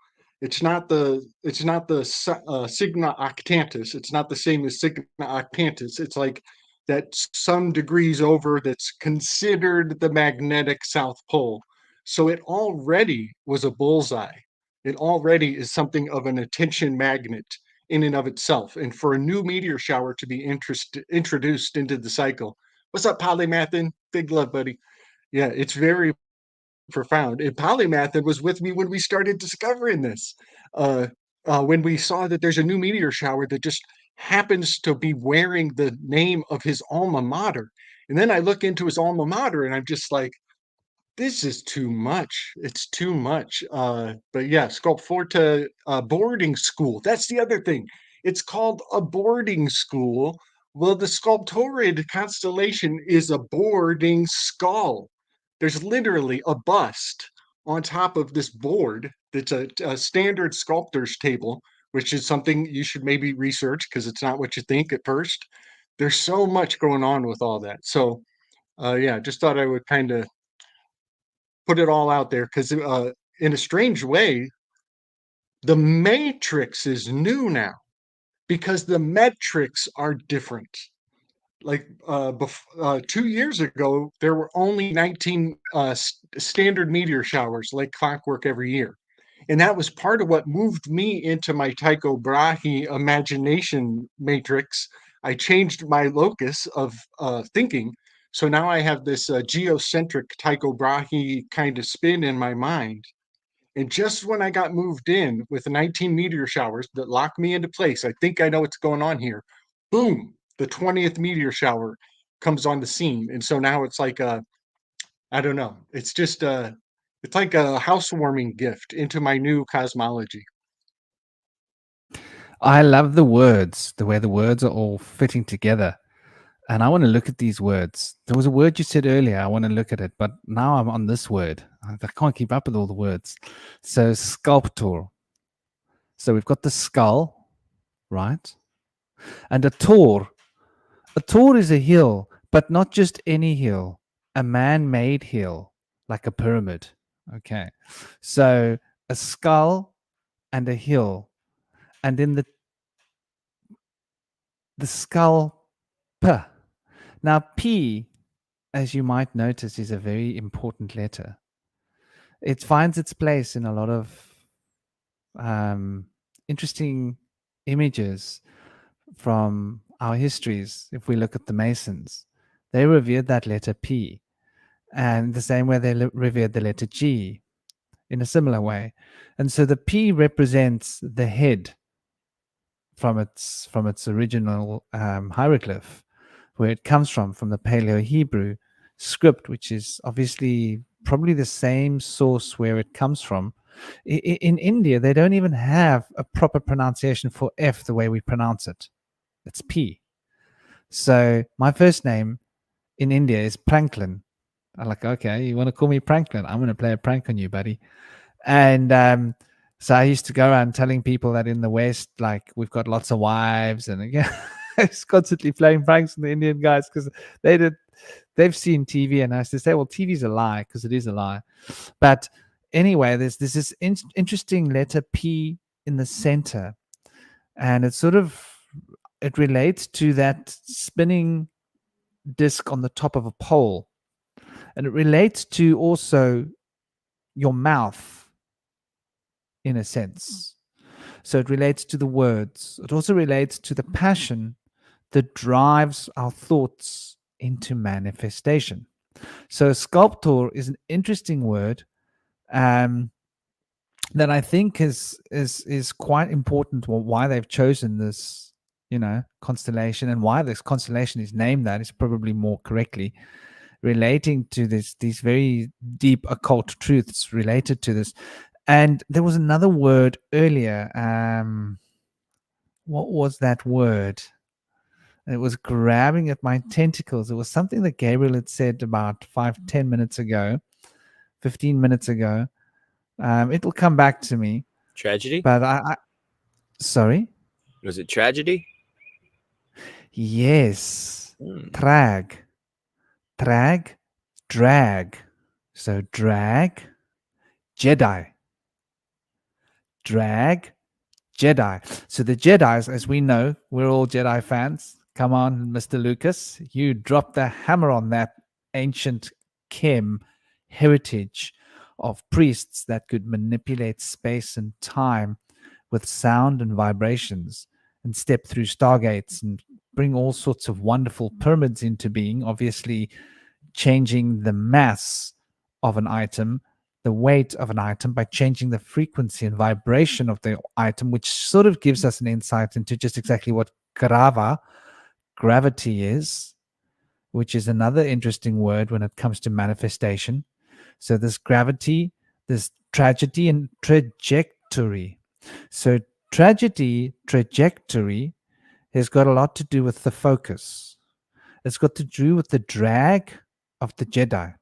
It's not the Sigma Octantis. It's not the same as Sigma Octantis. It's like that some degrees over that's considered the magnetic south pole. So it already was a bullseye. It already is something of an attention magnet in and of itself. And for a new meteor shower to be introduced into the cycle. What's up, Polymathin? Big love, buddy. Yeah, it's very profound. And Polymathin was with me when we started discovering this. Uh, when we saw that there's a new meteor shower that just happens to be wearing the name of his alma mater. And then I look into his alma mater and I'm just like, this is too much. It's too much. But yeah, Sculpt Forte boarding school. That's the other thing. It's called a boarding school. Well, the Sculptorid constellation is a boarding skull. There's literally a bust on top of this board that's a standard sculptor's table, which is something you should maybe research because it's not what you think at first. There's so much going on with all that. So, yeah, just thought I would kind of put it all out there because in a strange way, the matrix is new now because the metrics are different. Like 2 years ago, there were only 19 standard meteor showers, like clockwork every year. And that was part of what moved me into my Tycho Brahe imagination matrix. I changed my locus of thinking. So now I have this geocentric Tycho Brahe kind of spin in my mind. And just when I got moved in with the 19 meteor showers that locked me into place, I think I know what's going on here. Boom, the 20th meteor shower comes on the scene. And so now it's like I don't know. It's just it's like a housewarming gift into my new cosmology. I love the words, the way the words are all fitting together. And I want to look at these words. There was a word you said earlier. I want to look at it, but now I'm on this word. I can't keep up with all the words. So, sculptor. So, we've got the skull, right? And a tor. A tor is a hill, but not just any hill, a man made hill, like a pyramid. Okay. So, a skull and a hill. And then the skull. P. Now, P, as you might notice, is a very important letter. It finds its place in a lot of interesting images from our histories. If we look at the Masons, they revered that letter P, and the same way they revered the letter G in a similar way. And so the P represents the head from its original hieroglyph, where it comes from the Paleo-Hebrew script, which is obviously probably the same source where it comes from In India, they don't even have a proper pronunciation for F the way we pronounce it. It's P. So my first name in India is Pranklin. I'm like, okay, you want to call me Pranklin? I'm going to play a prank on you, buddy. And so I used to go around telling people that in the West, like, we've got lots of wives, and again, I was constantly playing pranks on the Indian guys because they've seen TV, and I used to say, well, TV's a lie, because it is a lie. But anyway, there's this interesting letter P in the center, and it relates to that spinning disc on the top of a pole, and it relates to also your mouth in a sense. So it relates to the words. It also relates to the passion that drives our thoughts into manifestation. So sculptor is an interesting word that I think is quite important. Why they've chosen this, constellation, and why this constellation is named that is probably more correctly relating to these very deep occult truths related to this. And there was another word earlier. What was that word? It was grabbing at my tentacles. It was something that Gabriel had said about 10 minutes ago, 15 minutes ago. It'll come back to me. Tragedy? But sorry? Was it tragedy? Yes. Drag. So drag, Jedi. Drag, Jedi. So the Jedis, as we know, we're all Jedi fans. Come on, Mr. Lucas. You dropped the hammer on that ancient Chem heritage of priests that could manipulate space and time with sound and vibrations, and step through stargates and bring all sorts of wonderful pyramids into being, obviously changing the mass of an item, the weight of an item, by changing the frequency and vibration of the item, which sort of gives us an insight into just exactly what gravity is, which is another interesting word when it comes to manifestation. So this gravity, this tragedy, and trajectory. So tragedy, trajectory has got a lot to do with the focus. It's got to do with the drag of the Jedi.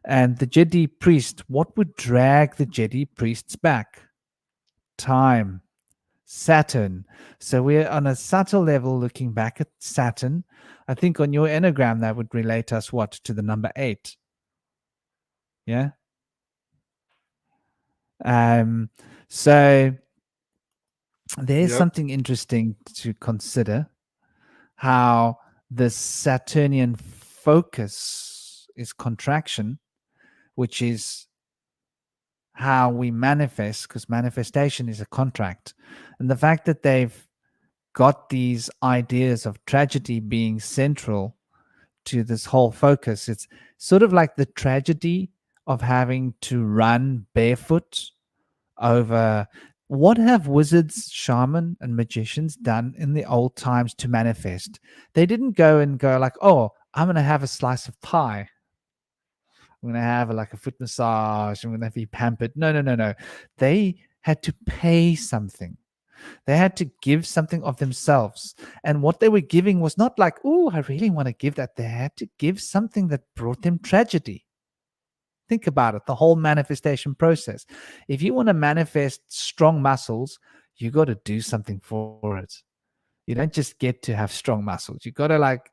And the Jedi priest, what would drag the Jedi priests back? Time, Saturn. So we're on a subtle level looking back at Saturn. I think on your enneagram, that would relate us what? To the number 8. Yeah? So there's something interesting to consider, how the Saturnian focus is contraction, which is how we manifest, because manifestation is a contract. And the fact that they've got these ideas of tragedy being central to this whole focus, it's sort of like the tragedy of having to run barefoot over. What have wizards, shaman, and magicians done in the old times to manifest? They didn't go like, oh, I'm going to have a slice of pie. I'm going to have like a foot massage. I'm going to be pampered. No. They had to pay something. They had to give something of themselves. And what they were giving was not like, oh, I really want to give that. They had to give something that brought them tragedy. Think about it, the whole manifestation process. If you want to manifest strong muscles, you got to do something for it. You don't just get to have strong muscles. You got to like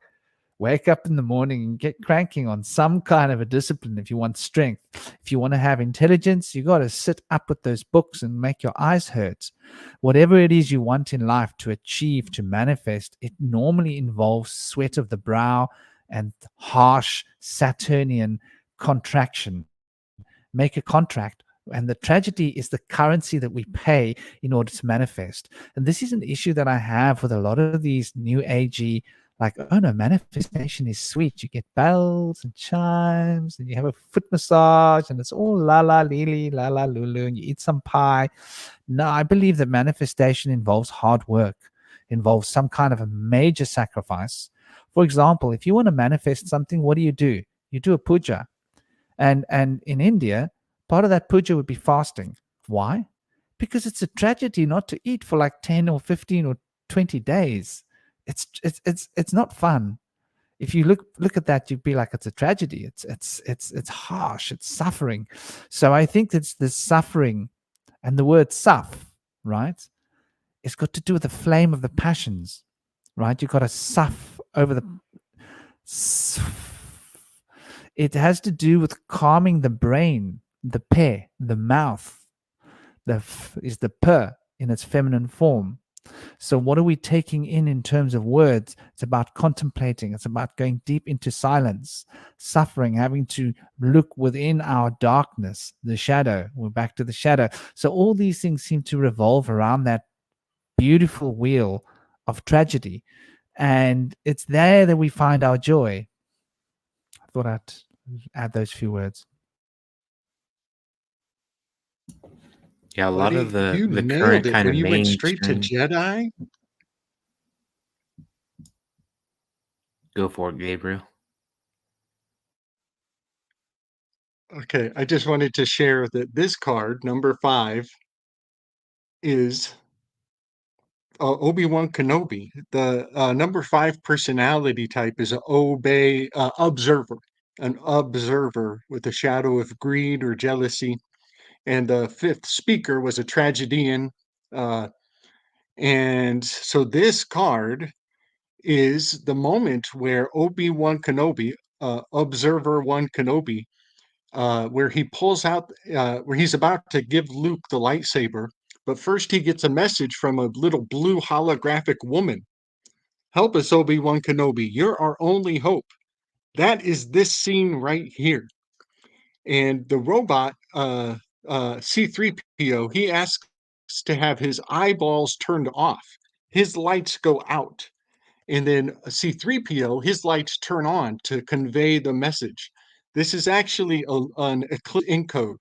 wake up in the morning and get cranking on some kind of a discipline if you want strength. If you want to have intelligence, you got to sit up with those books and make your eyes hurt. Whatever it is you want in life to achieve, to manifest, it normally involves sweat of the brow and harsh Saturnian contraction. Make a contract. And the tragedy is the currency that we pay in order to manifest. And this is an issue that I have with a lot of these new agey, like, oh no, manifestation is sweet. You get bells and chimes and you have a foot massage and it's all la la lily, la la lulu, and you eat some pie. No, I believe that manifestation involves hard work, involves some kind of a major sacrifice. For example, if you want to manifest something, what do? You do a puja. And in India, part of that puja would be fasting Why? Because it's a tragedy not to eat for like 10 or 15 or 20 days. It's not fun. If you look at that, you'd be like, it's a tragedy. It's harsh. It's suffering. So I think it's the suffering, and the word "suff," right? It's got to do with the flame of the passions, right? You've got to suff over the. It has to do with calming the brain, the pe, the mouth. The f is the per in its feminine form. So, what are we taking in terms of words? It's about contemplating, it's about going deep into silence, suffering, having to look within our darkness, the shadow. We're back to the shadow. So, all these things seem to revolve around that beautiful wheel of tragedy. And it's there that we find our joy. I thought I'd add those few words. Yeah, a lot of Buddy, you the nailed current it kind when of you went straight to mainstream. Jedi. Go for it, Gabriel. Okay, I just wanted to share that this card, number 5, is Obi-Wan Kenobi. The number 5 personality type is an observer, an observer with a shadow of greed or jealousy. And the 5th speaker was a tragedian. Uh, and so this card is the moment where Obi-Wan Kenobi, Observer One Kenobi, where he pulls out, where he's about to give Luke the lightsaber, but first he gets a message from a little blue holographic woman. Help us, Obi-Wan Kenobi. You're our only hope. That is this scene right here. And the robot, C3PO, he asks to have his eyeballs turned off. His lights go out. And then C3PO, his lights turn on to convey the message. This is actually an eclipse encode,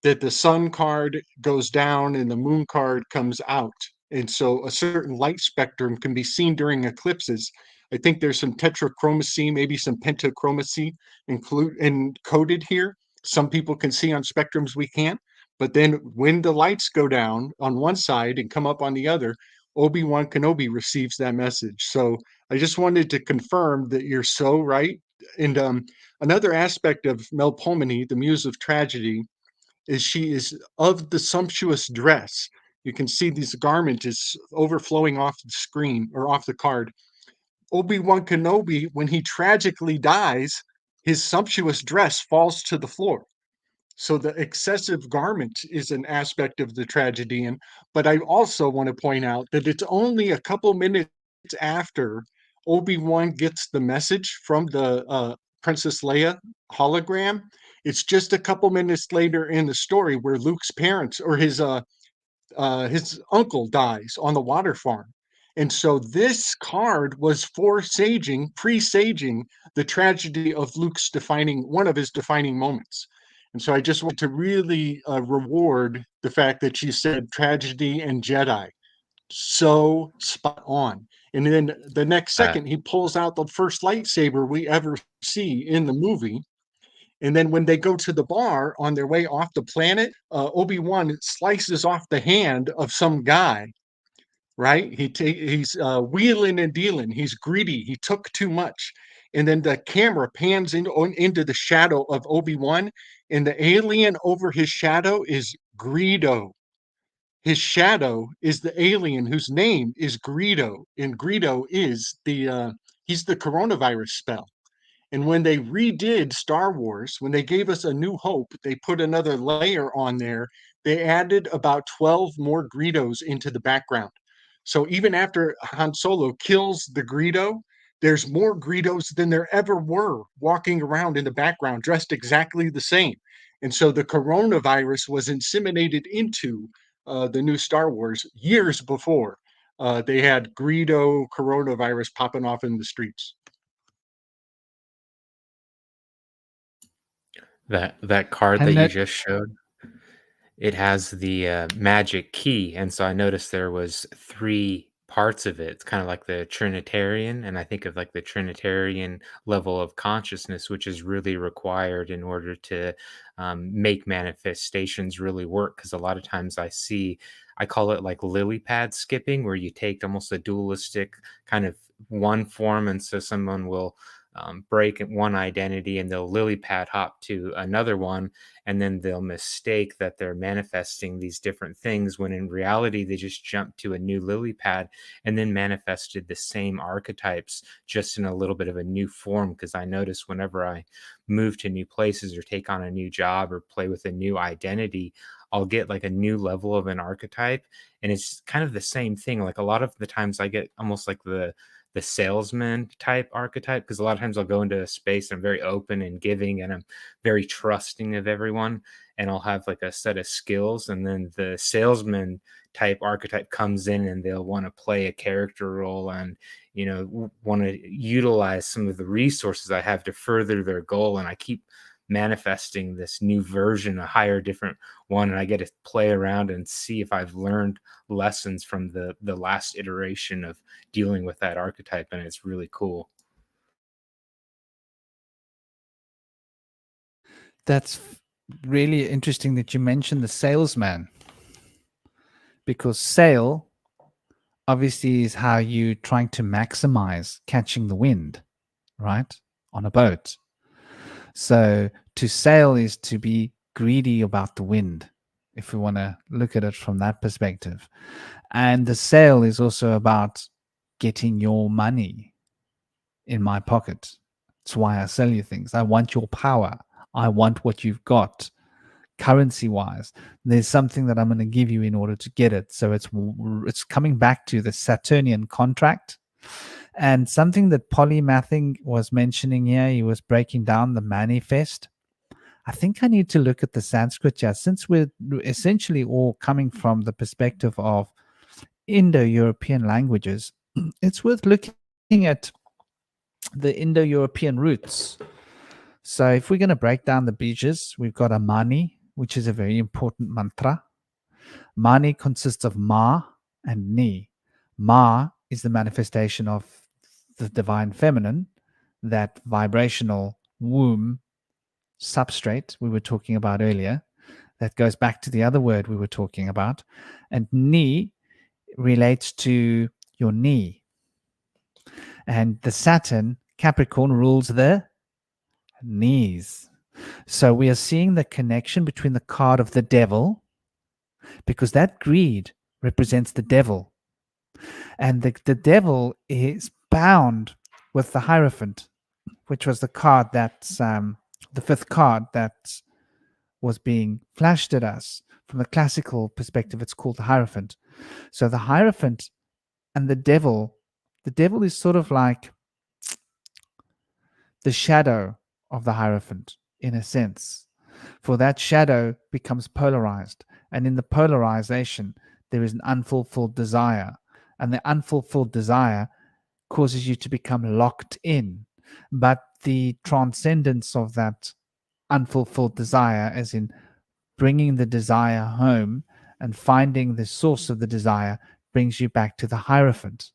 that the sun card goes down and the moon card comes out. And so a certain light spectrum can be seen during eclipses. I think there's some tetrachromacy, maybe some pentachromacy encoded here. Some people can see on spectrums we can't. But then when the lights go down on one side and come up on the other, Obi-Wan Kenobi receives that message. So I just wanted to confirm that you're so right. And another aspect of Melpomene, the muse of tragedy, is she is of the sumptuous dress. You can see this garment is overflowing off the screen or off the card. Obi-Wan Kenobi, when he tragically dies, his sumptuous dress falls to the floor. So the excessive garment is an aspect of the tragedian. But I also want to point out that it's only a couple minutes after Obi-Wan gets the message from the Princess Leia hologram. It's just a couple minutes later in the story where Luke's parents or his uncle dies on the water farm. And so this card was presaging the tragedy of Luke's one of his defining moments. And so I just want to really reward the fact that you said tragedy and Jedi. So spot on. And then the next Uh, second, he pulls out the first lightsaber we ever see in the movie. And then when they go to the bar on their way off the planet, Obi-Wan slices off the hand of some guy, right? He's wheeling and dealing. He's greedy. He took too much. And then the camera pans into the shadow of Obi-Wan, and the alien over his shadow is Greedo. His shadow is the alien whose name is Greedo, and Greedo is he's the coronavirus spell. And when they redid Star Wars, when they gave us A New Hope, they put another layer on there. They added about 12 more Greedos into the background. So even after Han Solo kills the Greedo, there's more Greedos than there ever were walking around in the background, dressed exactly the same. And so the coronavirus was inseminated into the new Star Wars years before they had Greedo coronavirus popping off in the streets. that card that And you that just showed, it has the magic key, and so I noticed there was 3 parts of it. It's kind of like the Trinitarian, and I think of like the Trinitarian level of consciousness, which is really required in order to make manifestations really work. Because a lot of times I call it like lily pad skipping, where you take almost a dualistic kind of one form, and so someone will break one identity and they'll lily pad hop to another one, and then they'll mistake that they're manifesting these different things when in reality they just jumped to a new lily pad and then manifested the same archetypes just in a little bit of a new form. Because I notice whenever I move to new places or take on a new job or play with a new identity, I'll get like a new level of an archetype, and it's kind of the same thing. Like a lot of the times I get almost like the salesman type archetype, because a lot of times I'll go into a space and I'm very open and giving and I'm very trusting of everyone, and I'll have like a set of skills, and then the salesman type archetype comes in and they'll want to play a character role and want to utilize some of the resources I have to further their goal, and I keep manifesting this new version, a higher different one, and I get to play around and see if I've learned lessons from the last iteration of dealing with that archetype, and it's really cool. That's really interesting that you mentioned the salesman, because sale obviously is how you're trying to maximize catching the wind, right, on a boat. So to sail is to be greedy about the wind, if we want to look at it from that perspective. And the sale is also about getting your money in my pocket. That's why I sell you things. I want your power. I want what you've got currency wise. There's something that I'm going to give you in order to get it. So it's coming back to the Saturnian contract. And something that Polymathing was mentioning here, he was breaking down the manifest. I think I need to look at the Sanskrit here, since we're essentially all coming from the perspective of Indo-European languages. It's worth looking at the Indo-European roots. So if we're going to break down the bejas, we've got a mani, which is a very important mantra. Mani consists of ma and ni. Ma is the manifestation of the divine feminine, that vibrational womb substrate we were talking about earlier. That goes back to the other word we were talking about. And ni relates to your knee. And the Saturn, Capricorn, rules the knees. So we are seeing the connection between the card of the devil, because that greed represents the devil. And the devil is bound with the Hierophant, which was the card that's the fifth card that was being flashed at us. From the classical perspective, it's called the Hierophant. So the Hierophant and the devil is sort of like the shadow of the Hierophant, in a sense. For that shadow becomes polarized. And in the polarization, there is an unfulfilled desire. And the unfulfilled desire causes you to become locked in. But the transcendence of that unfulfilled desire, as in bringing the desire home and finding the source of the desire, brings you back to the Hierophant.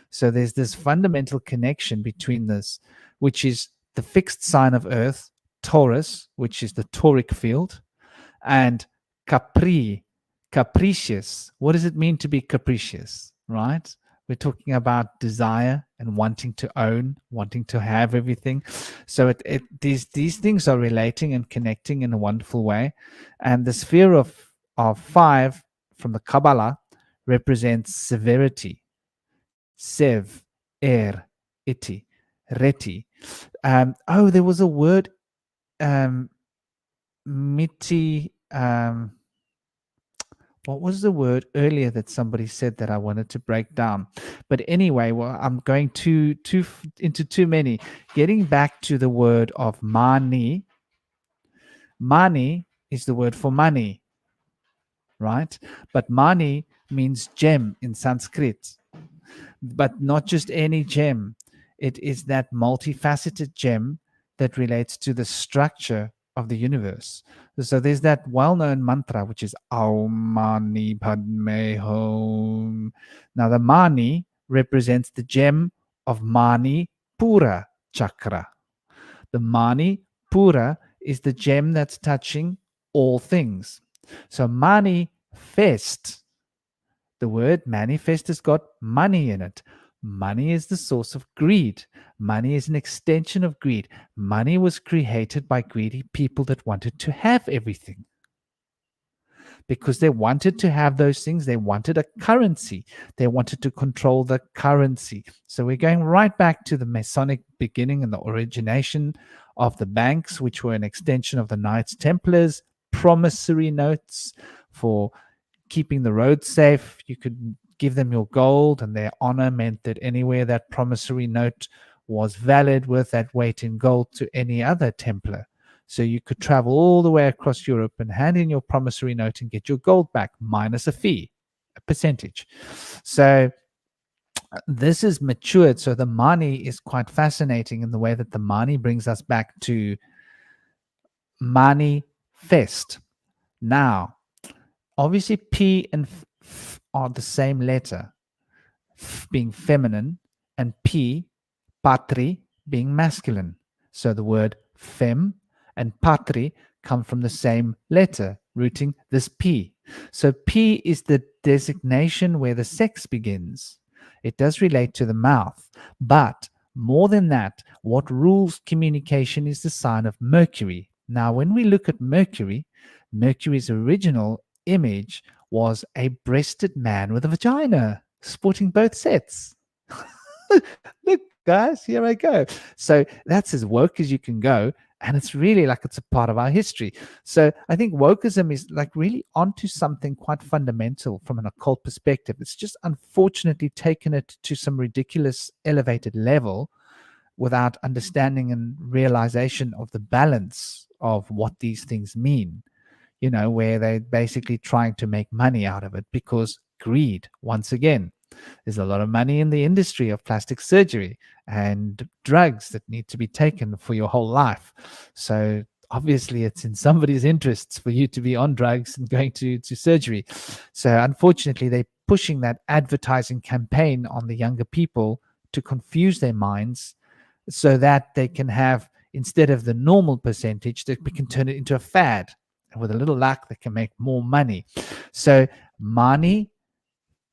So there's this fundamental connection between this, which is the fixed sign of Earth, Taurus, which is the tauric field, and capricious. What does it mean to be capricious, right? We're talking about desire and wanting to own, wanting to have everything. So these things are relating and connecting in a wonderful way. And the sphere of 5 from the Kabbalah represents severity. Sev, iti, reti. There was a word, miti. What was the word earlier that somebody said that I wanted to break down? But anyway, well, I'm going into too many. Getting back to the word of mani. Mani is the word for money, right? But mani means gem in Sanskrit. But not just any gem. It is that multifaceted gem that relates to the structure of the universe. So there's that well-known mantra, which is Aum Mani Padme Hum. Now the Mani represents the gem of Mani Pura chakra. The Mani Pura is the gem that's touching all things. So manifest, the word manifest has got money in it. Money is the source of greed. Money is an extension of greed. Money was created by greedy people that wanted to have everything. Because they wanted to have those things, they wanted a currency. They wanted to control the currency. So we're going right back to the Masonic beginning and the origination of the banks, which were an extension of the Knights Templars, promissory notes for keeping the road safe. You could give them your gold, and their honor meant that anywhere that promissory note was valid, worth that weight in gold to any other Templar. So you could travel all the way across Europe and hand in your promissory note and get your gold back minus a fee, a percentage. So this is matured. So the Mani is quite fascinating in the way that the Mani brings us back to manifest. Now, obviously, P and F are the same letter, F being feminine, and P, patri, being masculine. So the word fem and patri come from the same letter, rooting this P. So P is the designation where the sex begins. It does relate to the mouth, but more than that, what rules communication is the sign of Mercury. Now, when we look at Mercury, Mercury's original image was a breasted man with a vagina, sporting both sets. Look, guys, here I go. So that's as woke as you can go. And it's really like it's a part of our history. So I think wokeism is like really onto something quite fundamental from an occult perspective. It's just unfortunately taken it to some ridiculous elevated level without understanding and realization of the balance of what these things mean, you know, where they're basically trying to make money out of it because greed, once again. There's a lot of money in the industry of plastic surgery and drugs that need to be taken for your whole life. So obviously it's in somebody's interests for you to be on drugs and going to surgery. So unfortunately, they're pushing that advertising campaign on the younger people to confuse their minds so that they can have, instead of the normal percentage, that we can turn it into a fad. And with a little luck, they can make more money. So money,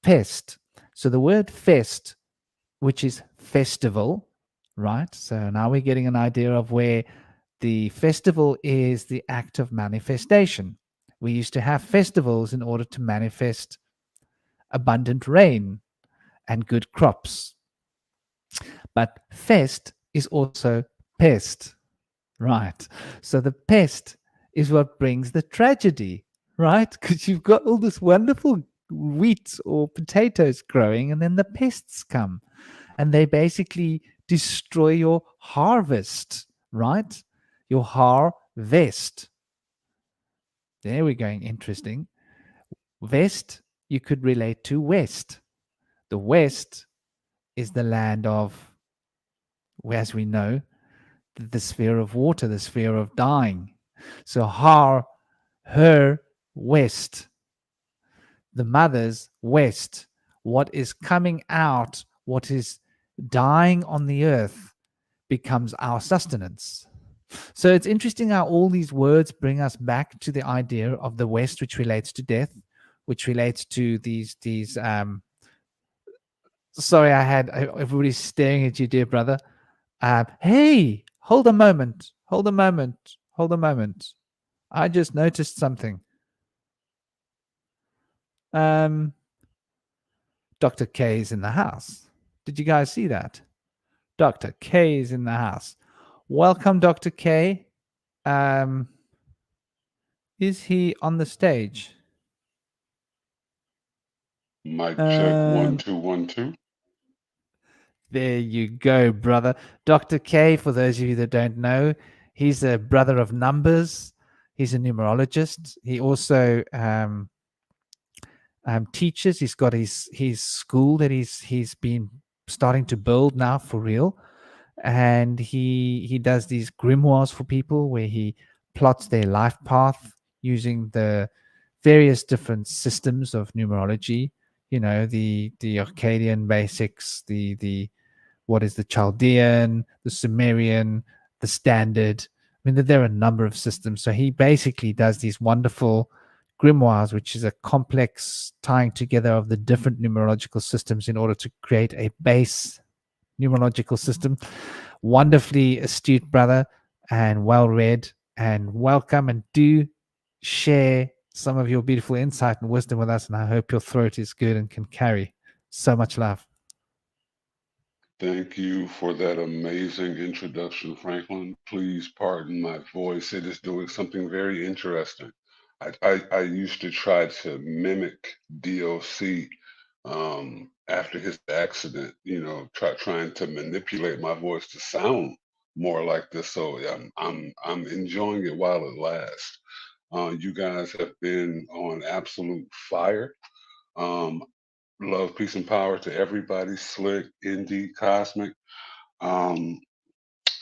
pest. So the word fest, which is festival, right? So now we're getting an idea of where the festival is the act of manifestation. We used to have festivals in order to manifest abundant rain and good crops. But fest is also pest, right? So the pest is what brings the tragedy, right? Because you've got all this wonderful wheat or potatoes growing, and then the pests come and they basically destroy your harvest, right? Your harvest. There we're going. Interesting. West, you could relate to West. The West is the land of, as we know, the sphere of water, the sphere of dying. So her, West. The mother's West. What is coming out, what is dying on the earth, becomes our sustenance. So it's interesting how all these words bring us back to the idea of the West, which relates to death, which relates to these sorry, everybody's staring at you, dear brother. Hey, hold a moment. I just noticed something. Dr. K is in the house. Did you guys see that? Dr. K is in the house. Welcome, Dr. K. Is he on the stage? Mic check 1 2 1 2. There you go, brother. Dr. K, for those of you that don't know, he's a brother of numbers. He's a numerologist. He also teaches. He's got his school that he's been starting to build now for real, and he does these grimoires for people where he plots their life path using the various different systems of numerology. You know, the Akkadian basics, the what is the Chaldean, the Sumerian, the Standard. I mean, there are a number of systems. So he basically does these wonderful grimoires, which is a complex tying together of the different numerological systems in order to create a base numerological system. Wonderfully astute brother and well read, and welcome, and do share some of your beautiful insight and wisdom with us. And I hope your throat is good and can carry. So much love. Thank you for that amazing introduction, Franklin. Please pardon my voice. It is doing something very interesting. I used to try to mimic DOC after his accident, trying to manipulate my voice to sound more like this. So I'm enjoying it while it lasts. You guys have been on absolute fire. Um, Love, peace, and power to everybody. Slick, Indie, Cosmic. Um,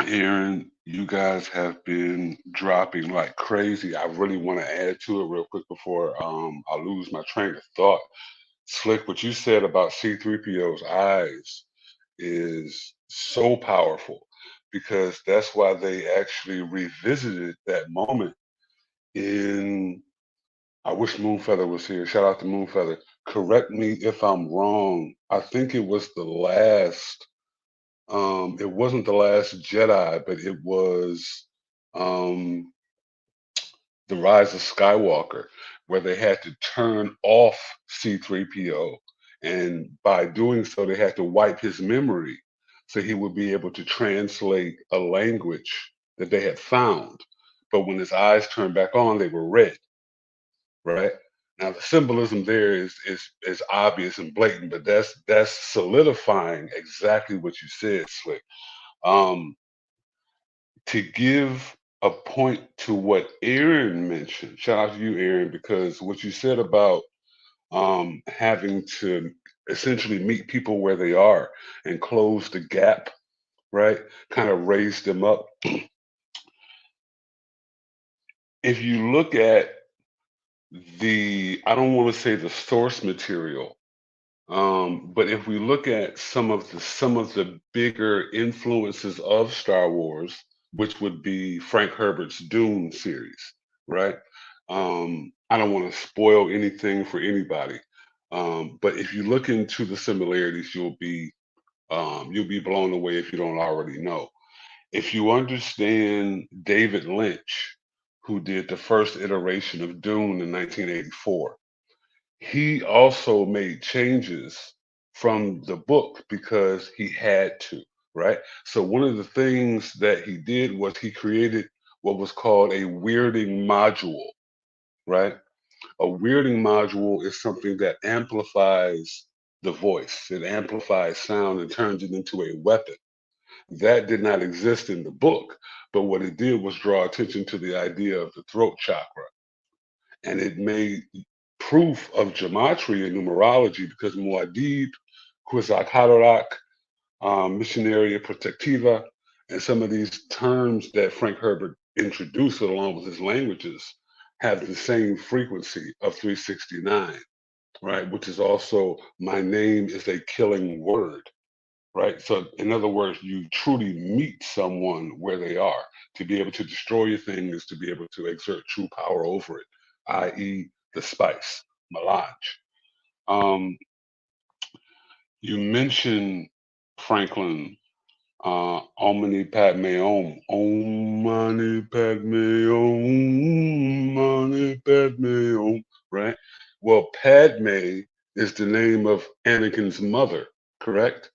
Aaron, you guys have been dropping like crazy. I really want to add to it real quick before I lose my train of thought. Slick, what you said about C3PO's eyes is so powerful because that's why they actually revisited that moment in. I wish Moonfeather was here. Shout out to Moonfeather. Correct me if I'm wrong. I think it was the last. It wasn't the last Jedi, but it was um, the Rise of Skywalker, where they had to turn off C3PO, and by doing so, they had to wipe his memory, so he would be able to translate a language that they had found. But when his eyes turned back on, they were red. Right? Now the symbolism there is obvious and blatant, but that's solidifying exactly what you said, Slick. Um, to give a point to what Aaron mentioned, shout out to you, Aaron, because what you said about having to essentially meet people where they are and close the gap, right? Kind of raise them up. If you look at I don't want to say the source material, but if we look at some of the bigger influences of Star Wars, which would be Frank Herbert's Dune series, right? I don't want to spoil anything for anybody, but if you look into the similarities, you'll be blown away if you don't already know. If you understand David Lynch, who did the first iteration of Dune in 1984, he also made changes from the book because he had to, right? So one of the things that he did was he created what was called a weirding module, right? A weirding module is something that amplifies the voice. It amplifies sound and turns it into a weapon. That did not exist in the book, but what it did was draw attention to the idea of the throat chakra, and it made proof of gematria and numerology because Muad'Dib, Kwisatz Haderach, Missionaria Protectiva, and some of these terms that Frank Herbert introduced along with his languages have the same frequency of 369, right? Which is also, my name is a killing word, right? So, in other words, you truly meet someone where they are. To be able to destroy a thing is to be able to exert true power over it, i.e., the spice, melange. Um, you mentioned, Franklin, Omni Padme Om. Om Mani Padme Om Mani Padme Om. Right? Well, Padme is the name of Anakin's mother, correct?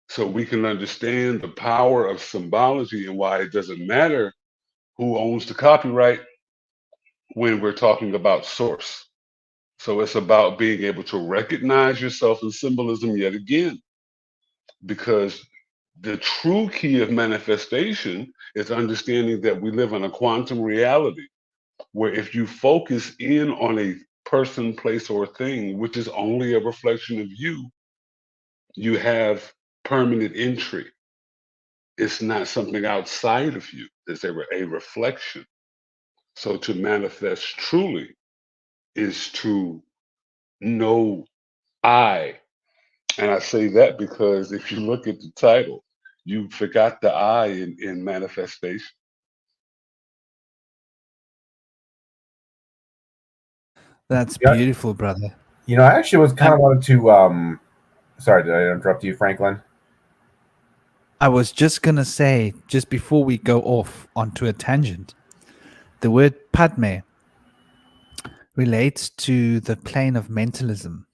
So we can understand the power of symbology and why it doesn't matter who owns the copyright when we're talking about source. So it's about being able to recognize yourself in symbolism yet again, because the true key of manifestation is understanding that we live in a quantum reality where if you focus in on a person, place, or thing, which is only a reflection of you, you have permanent entry. It's not something outside of you. It's a reflection. So to manifest truly is to know I. And I say that because if you look at the title, you forgot the I in manifestation. That's Yeah, beautiful, brother. I actually was kind Um, of wanted to. Sorry, did I interrupt you, Franklin? I was just going to say, just before we go off onto a tangent, the word Padme relates to the plane of mentalism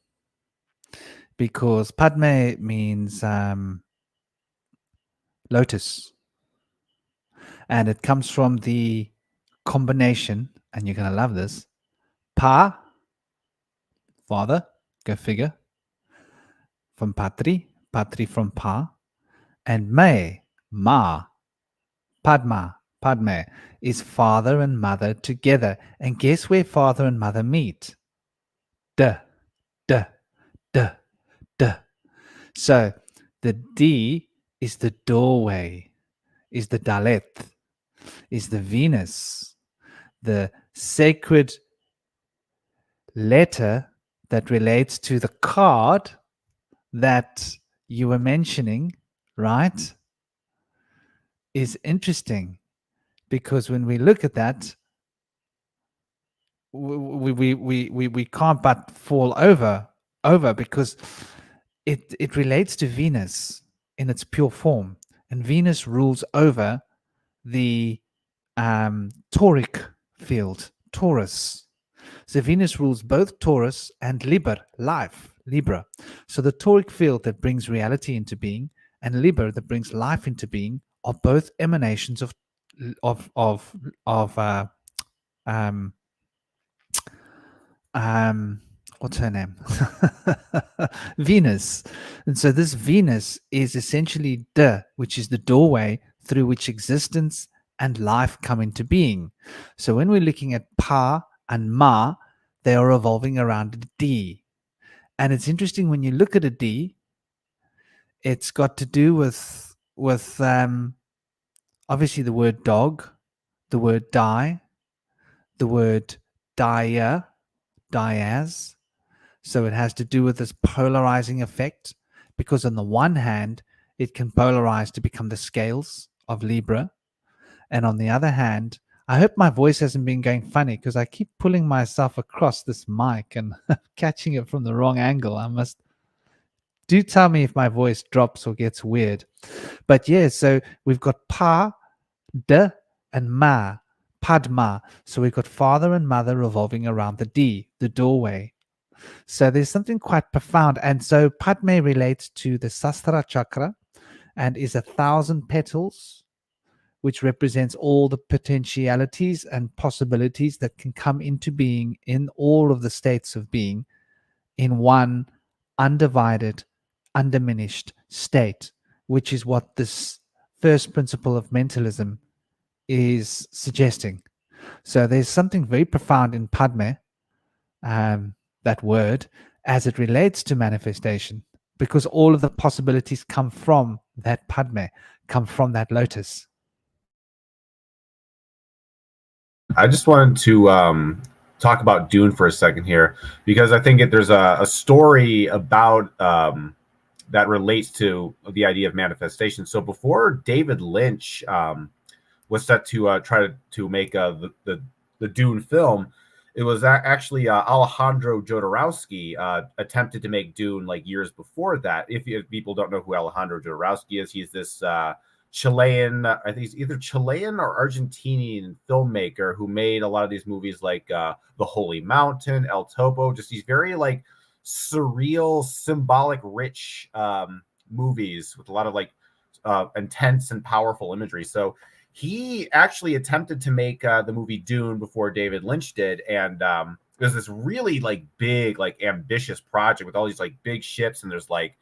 because Padme means lotus, and it comes from the combination, and you're going to love this, Pa, father, go figure, from Patri, Patri from Pa, and Me, Ma, Padme is father and mother together. And guess where father and mother meet? Duh, duh, duh, duh. So the D is the doorway, is the Dalet, is the Venus, the sacred letter that relates to the card that you were mentioning, right? Is interesting because when we look at that, we can't but fall over because it relates to Venus in its pure form, and Venus rules over the toric field, Taurus. So Venus rules both Taurus and Libra. So the toric field that brings reality into being and Libra that brings life into being are both emanations of of of um um what's her name? Venus. And so this Venus is essentially which is the doorway through which existence and life come into being. So when we're looking at Pa and Ma, they are revolving around a D. And it's interesting when you look at a D, it's got to do with obviously the word dog, the word die, the word dia, diaz. So it has to do with this polarizing effect because on the one hand, it can polarize to become the scales of Libra. And on the other hand, I hope my voice hasn't been going funny because I keep pulling myself across this mic and catching it from the wrong angle. Do tell me if my voice drops or gets weird. But yeah, so we've got Pa, De, and Ma, Padma. So we've got father and mother revolving around the D, the doorway. So there's something quite profound. And so Padme relates to the Sastra chakra and is 1,000 petals, which represents all the potentialities and possibilities that can come into being in all of the states of being in one undivided, undiminished state, which is what this first principle of mentalism is suggesting. So there's something very profound in Padme, that word, as it relates to manifestation, because all of the possibilities come from that Padme, come from that lotus. I just wanted to talk about Dune for a second here because I think there's a story about that relates to the idea of manifestation. So before David Lynch was set to try to make the Dune film, it was actually Alejandro Jodorowsky attempted to make Dune like years before that. If people don't know who Alejandro Jodorowsky is, he's this Chilean, I think he's either Chilean or Argentinian filmmaker who made a lot of these movies like The Holy Mountain, El Topo, just these very like surreal, symbolic, rich movies with a lot of like intense and powerful imagery. So he actually attempted to make the movie Dune before David Lynch did, and there's this really like big, like ambitious project with all these like big ships, and there's like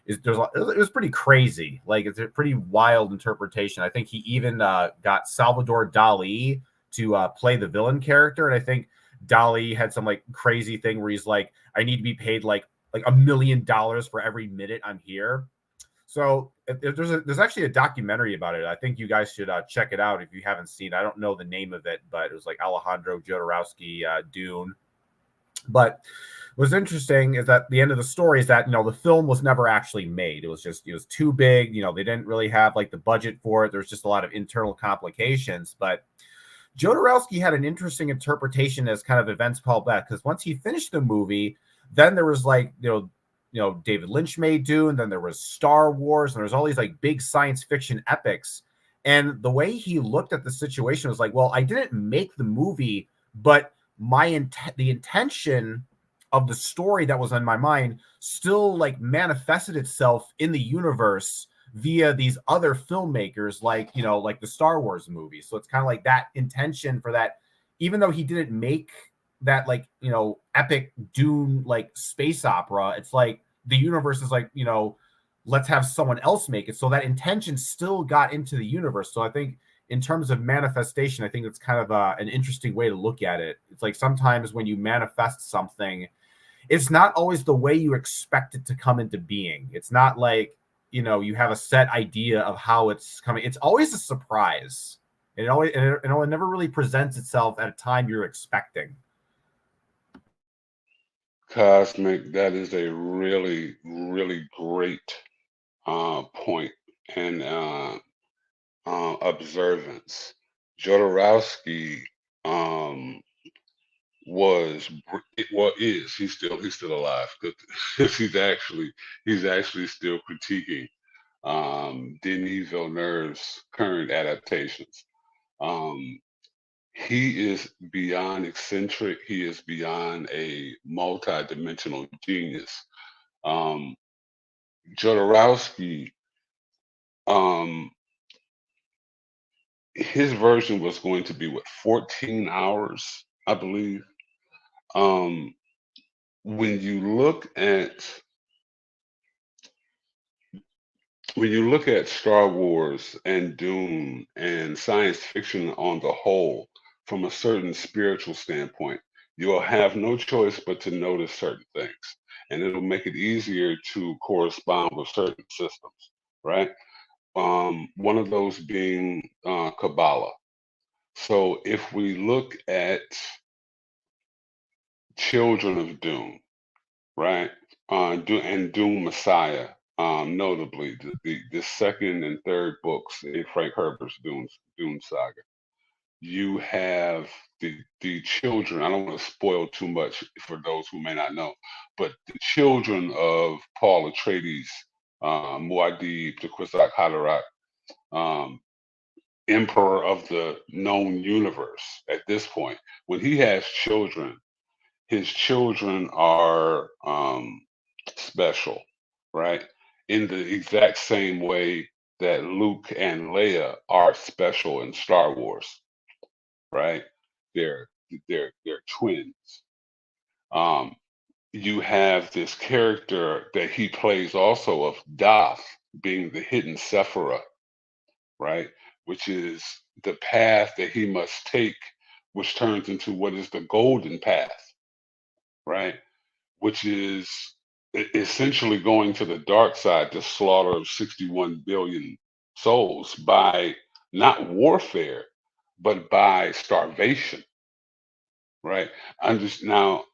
it was pretty crazy. Like it's a pretty wild interpretation. I think he even got Salvador Dali to play the villain character, and I think Dali had some like crazy thing where he's like, I need to be paid like $1 million for every minute I'm here. So there's actually a documentary about it. I think you guys should check it out if you haven't seen it. I don't know the name of it, but it was like Alejandro Jodorowsky, Dune. But what's interesting is that the end of the story is that, the film was never actually made. It was too big. They didn't really have like the budget for it. There's just a lot of internal complications. But Jodorowsky had an interesting interpretation as kind of events called back, because once he finished the movie, then there was like, David Lynch made Dune, then there was Star Wars, and there's all these like big science fiction epics. And the way he looked at the situation was like, well, I didn't make the movie, but the intention of the story that was on my mind still like manifested itself in the universe via these other filmmakers, like the Star Wars movies. So it's kind of like that intention for that, even though he didn't make that like epic Dune like space opera, it's like the universe is like, let's have someone else make it. So that intention still got into the universe. So I think in terms of manifestation, I think it's kind of an interesting way to look at it. It's like sometimes when you manifest something, it's not always the way you expect it to come into being. It's not like, you have a set idea of how it's coming. It's always a surprise. It never really presents itself at a time you're expecting. Cosmic, that is a really, really great point and observance. Jodorowsky is he's still alive because he's actually still critiquing Denis Villeneuve's current adaptations. He is beyond eccentric. He is beyond a multi-dimensional genius. Jodorowsky, his version was going to be 14 hours, I believe. When you look at Star Wars and Dune and science fiction on the whole, from a certain spiritual standpoint, you'll have no choice but to notice certain things, and it'll make it easier to correspond with certain systems, right? One of those being Kabbalah. So if we look at Children of Doom, right? And Doom Messiah, notably the second and third books in Frank Herbert's Dune saga. You have the children. I don't want to spoil too much for those who may not know, but the children of Paul Atreides, Muad'Dib, the Kwisatz Haderach, emperor of the known universe. At this point, when he has children, his children are special, right? In the exact same way that Luke and Leia are special in Star Wars, right? They're they're twins. Um, you have this character that he plays also of Doth being the hidden Sephira, right? Which is the path that he must take, which turns into what is the golden path, right? Which is essentially going to the dark side, the slaughter of 61 billion souls by not warfare, but by starvation, right? I'm just now,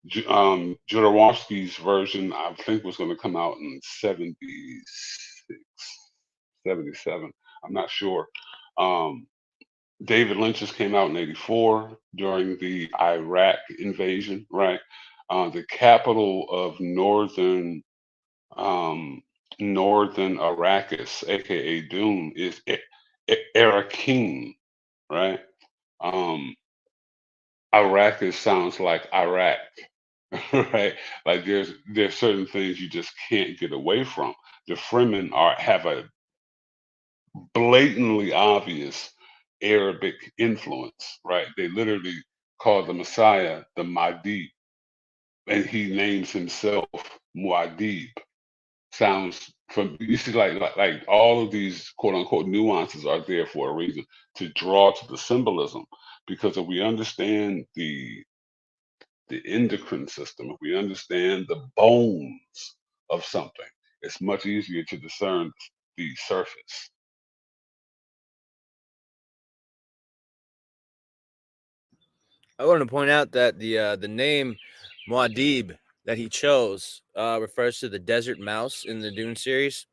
Jodorowsky's version, I think, was going to come out in 76, 77. I'm not sure. David Lynch's came out in 84 during the Iraq invasion, right? The capital of northern Arrakis, aka Dune, is Arakim, right? Um, Arrakis sounds like Iraq, right? Like there's certain things you just can't get away from. The Fremen have a blatantly obvious Arabic influence, right? They literally call the Messiah the Mahdi, and he names himself Muad'Dib. Sounds from you see like all of these quote unquote nuances are there for a reason to draw to the symbolism. Because if we understand the endocrine system, if we understand the bones of something, it's much easier to discern the surface. I want to point out that the name Muad'Dib that he chose refers to the desert mouse in the Dune series,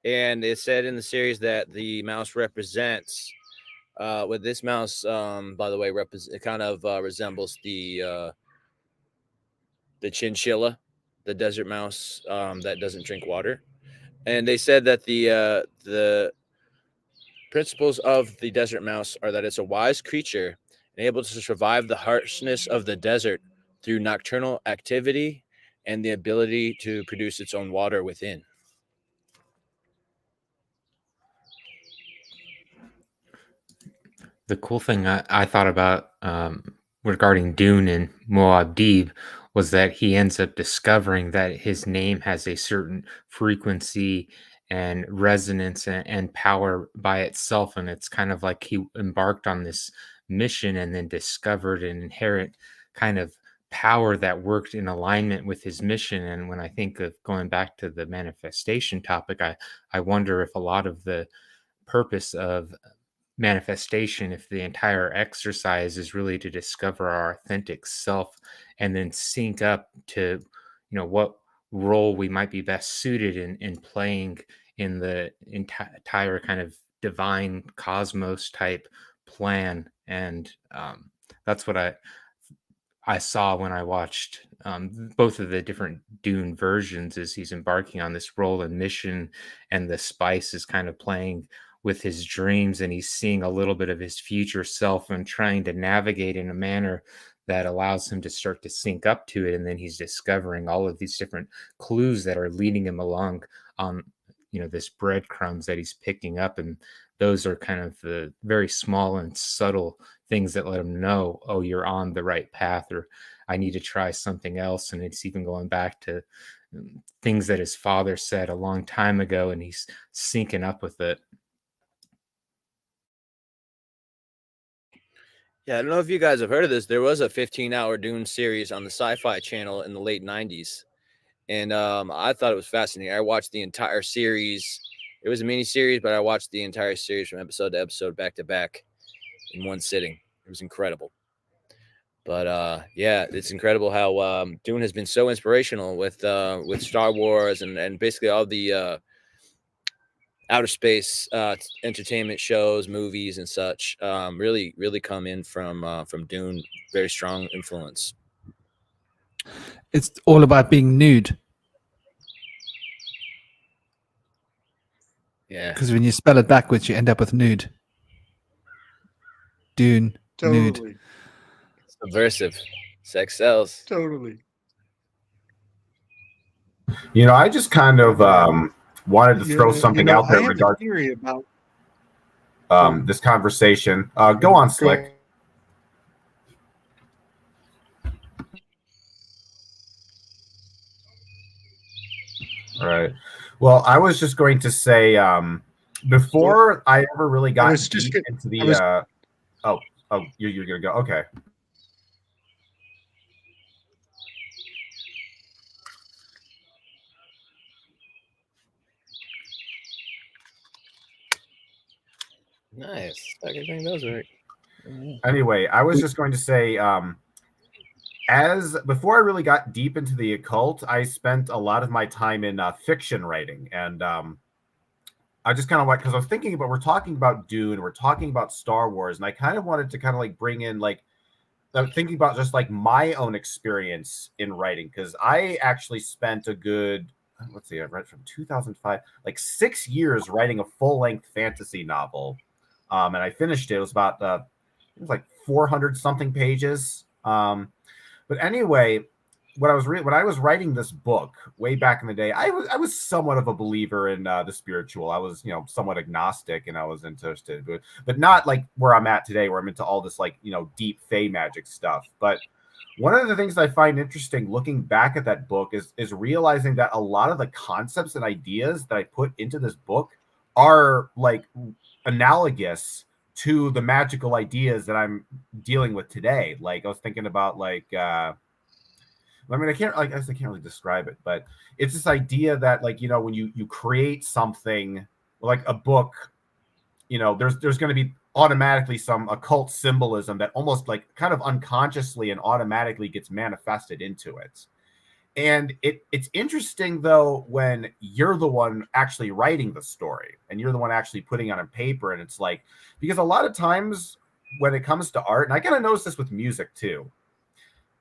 and it said in the series that the mouse represents. With this mouse, by the way, it kind of resembles the chinchilla, the desert mouse that doesn't drink water. And they said that the principles of the desert mouse are that it's a wise creature and able to survive the harshness of the desert through nocturnal activity and the ability to produce its own water within. The cool thing I thought about regarding Dune and Muad'Dib was that he ends up discovering that his name has a certain frequency and resonance and power by itself. And it's kind of like he embarked on this mission and then discovered an inherent kind of power that worked in alignment with his mission. And when I think of going back to the manifestation topic, I wonder if a lot of the purpose of manifestation, if the entire exercise is really to discover our authentic self and then sync up to what role we might be best suited in playing in the entire kind of divine cosmos type plan. And that's what I saw when I watched both of the different Dune versions as he's embarking on this role and mission, and the spice is kind of playing with his dreams, and he's seeing a little bit of his future self and trying to navigate in a manner that allows him to start to sync up to it. And then he's discovering all of these different clues that are leading him along on this breadcrumbs that he's picking up. And those are kind of the very small and subtle things that let him know, oh, you're on the right path, or I need to try something else. And it's even going back to things that his father said a long time ago, and he's syncing up with it. Yeah, I don't know if you guys have heard of this. There was a 15-hour Dune series on the Sci-Fi Channel in the late 90s. And I thought it was fascinating. I watched the entire series. It was a mini series, but I watched the entire series from episode to episode, back to back, in one sitting. It was incredible. But yeah, it's incredible how Dune has been so inspirational with Star Wars and basically all the outer space entertainment shows, movies, and such. Really come in from Dune. Very strong influence. It's all about being nude. Yeah, because when you spell it backwards, you end up with nude. Dune, nude. Totally. subversive. Sex sells. Totally. I just kind of wanted to throw something out there I have a regarding theory about this conversation. Go on, Slick. All right. Well, I was just going to say, before I ever really got deep into the you're gonna go. Okay. Nice. I can think those right. Anyway, I was just going to say, as before I really got deep into the occult, I spent a lot of my time in fiction writing, and I just kind of because I was thinking about, we're talking about Dune, we're talking about Star Wars, and I kind of wanted to kind of like bring in I'm thinking about just like my own experience in writing, because I actually spent a good, let's see, I read from 2005, like 6 years writing a full-length fantasy novel, and I finished it. It was about it was like 400 something pages. But anyway, when I was writing this book way back in the day, I was somewhat of a believer in the spiritual. I was somewhat agnostic, and I was interested, but not like where I'm at today, where I'm into all this deep fey magic stuff. But one of the things I find interesting looking back at that book is realizing that a lot of the concepts and ideas that I put into this book are like analogous to the magical ideas that I'm dealing with today. Like I was thinking about I mean, I guess I can't really describe it, but it's this idea that, like, when you create something like a book, there's going to be automatically some occult symbolism that almost like kind of unconsciously and automatically gets manifested into it. And it's interesting though when you're the one actually writing the story and you're the one actually putting it on paper, and it's like, because a lot of times when it comes to art, and I kind of notice this with music too,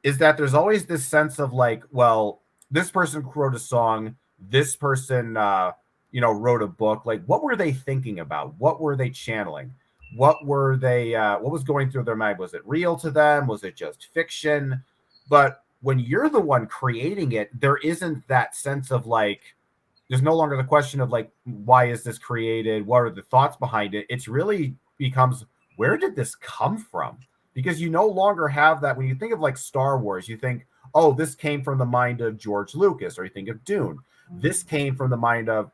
is that there's always this sense of like, well, this person wrote a song, this person wrote a book. Like, what were they thinking about? What were they channeling? What was going through their mind? Was it real to them? Was it just fiction? But when you're the one creating it, there isn't that sense of like, there's no longer the question of like, why is this created? What are the thoughts behind it? It's really becomes, where did this come from? Because you no longer have that. When you think of like Star Wars, you think, oh, this came from the mind of George Lucas, or you think of Dune. This came from the mind of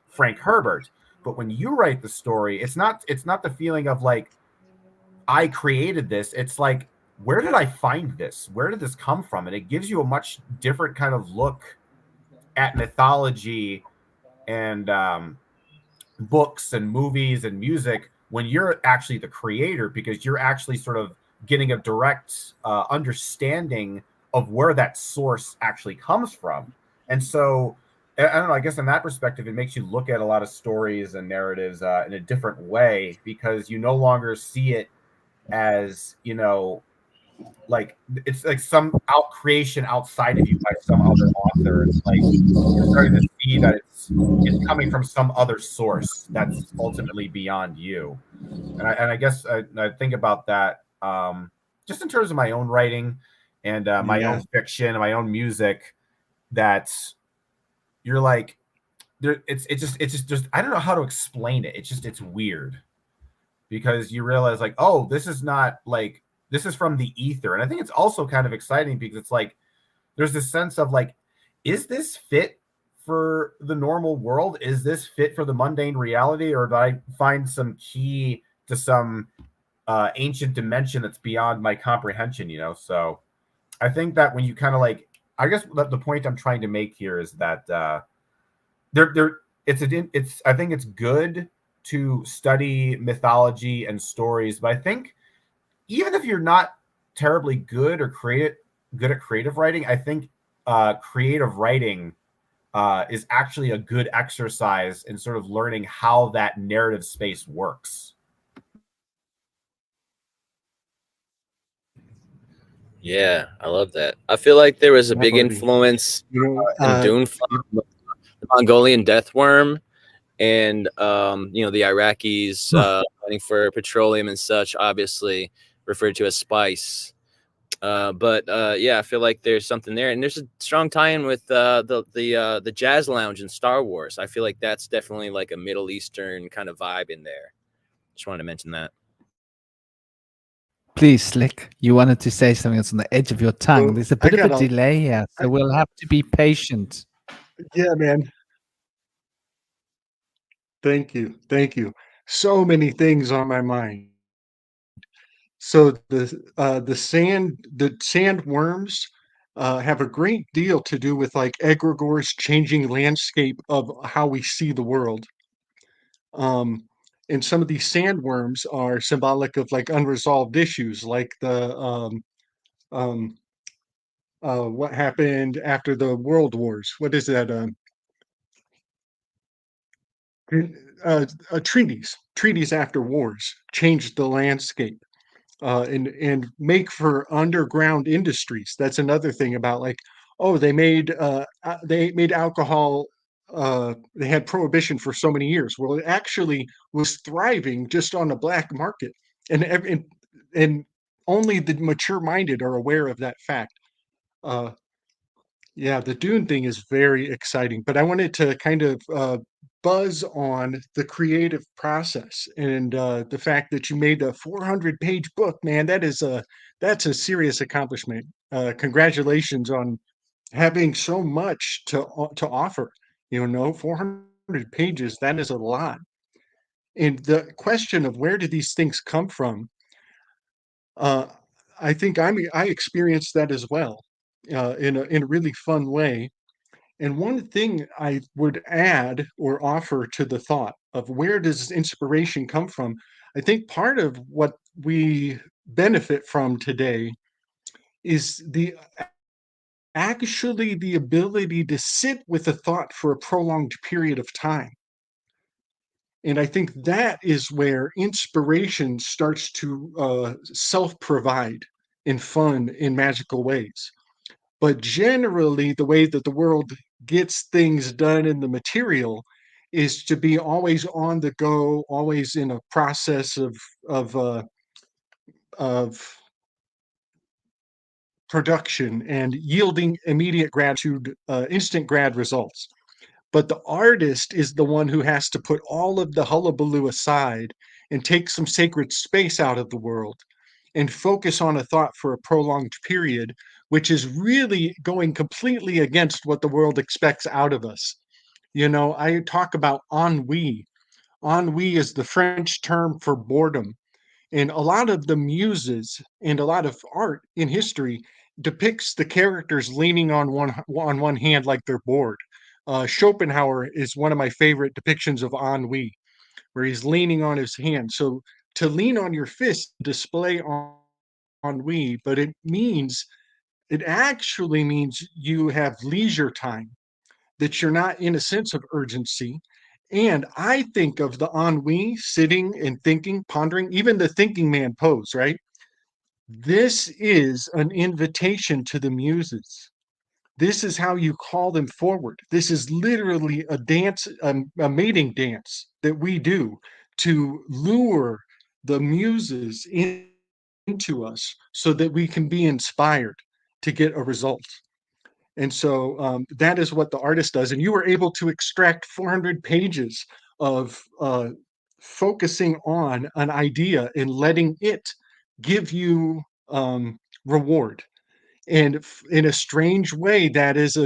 Frank Herbert. But when you write the story, it's not the feeling of like, I created this. It's like, where did I find this? Where did this come from? And it gives you a much different kind of look at mythology and books and movies and music when you're actually the creator, because you're actually sort of getting a direct understanding of where that source actually comes from. And so, I don't know, I guess in that perspective, it makes you look at a lot of stories and narratives in a different way, because you no longer see it as, like it's like some creation outside of you by some other author. It's like you're starting to see that it's coming from some other source that's ultimately beyond you. And I guess I think about that just in terms of my own writing and my own fiction and my own music. That you're like, it's just I don't know how to explain it. It's weird, because you realize like, oh, this is not like, this is from the ether. And I think it's also kind of exciting because it's like, there's this sense of like, is this fit for the normal world? Is this fit for the mundane reality? Or do I find some key to some ancient dimension that's beyond my comprehension, So I think that when you kind of like, I guess the point I'm trying to make here is that I think it's good to study mythology and stories, but I think even if you're not terribly good at creative writing, I think creative writing is actually a good exercise in sort of learning how that narrative space works. Yeah, I love that. I feel like there was a big influence in Dune from the Mongolian death worm, and the Iraqis fighting for petroleum and such, obviously referred to as spice. But yeah, I feel like there's something there, and there's a strong tie-in with the jazz lounge in Star Wars. I feel like that's definitely like a Middle Eastern kind of vibe in there. Just wanted to mention that. Please, Slick, you wanted to say something that's on the edge of your tongue. So There's a bit of a delay here, so we'll have to be patient. Yeah, man. Thank you. Thank you. So many things on my mind. So the sandworms have a great deal to do with like egregores changing landscape of how we see the world. Um, and some of these sandworms are symbolic of like unresolved issues, like the um, what happened after the world wars. What is that? Treaties after wars changed the landscape. And make for underground industries. That's another thing about like, oh, they made alcohol. They had prohibition for so many years. Well, it actually was thriving just on the black market, and only the mature-minded are aware of that fact. Uh, yeah, the Dune thing is very exciting, but I wanted to kind of buzz on the creative process and the fact that you made a 400-page book, man. That's a serious accomplishment. Congratulations on having so much to offer. 400 pages, that is a lot. And the question of where do these things come from? Uh, I think I experienced that as well. in a really fun way. And one thing I would add or offer to the thought of where does inspiration come from, I think part of what we benefit from today is actually the ability to sit with a thought for a prolonged period of time. And I think that is where inspiration starts to self-provide in fun, in magical ways. But generally, the way that the world gets things done in the material is to be always on the go, always in a process of of production and yielding immediate gratitude, instant grad results. But the artist is the one who has to put all of the hullabaloo aside and take some sacred space out of the world and focus on a thought for a prolonged period, which is really going completely against what the world expects out of us. You know, I talk about ennui. Ennui is the French term for boredom. And a lot of the muses and a lot of art in history depicts the characters leaning on one hand like they're bored. Schopenhauer is one of my favorite depictions of ennui, where he's leaning on his hand. So to lean on your fist, display ennui, but it actually means you have leisure time, that you're not in a sense of urgency. And I think of the ennui, sitting and thinking, pondering, even the thinking man pose, right? This is an invitation to the muses. This is how you call them forward. This is literally a dance, a mating dance that we do to lure the muses into us so that we can be inspired to get a result. And so that is what the artist does. And you were able to extract 400 pages of focusing on an idea and letting it give you reward. And in a strange way, that's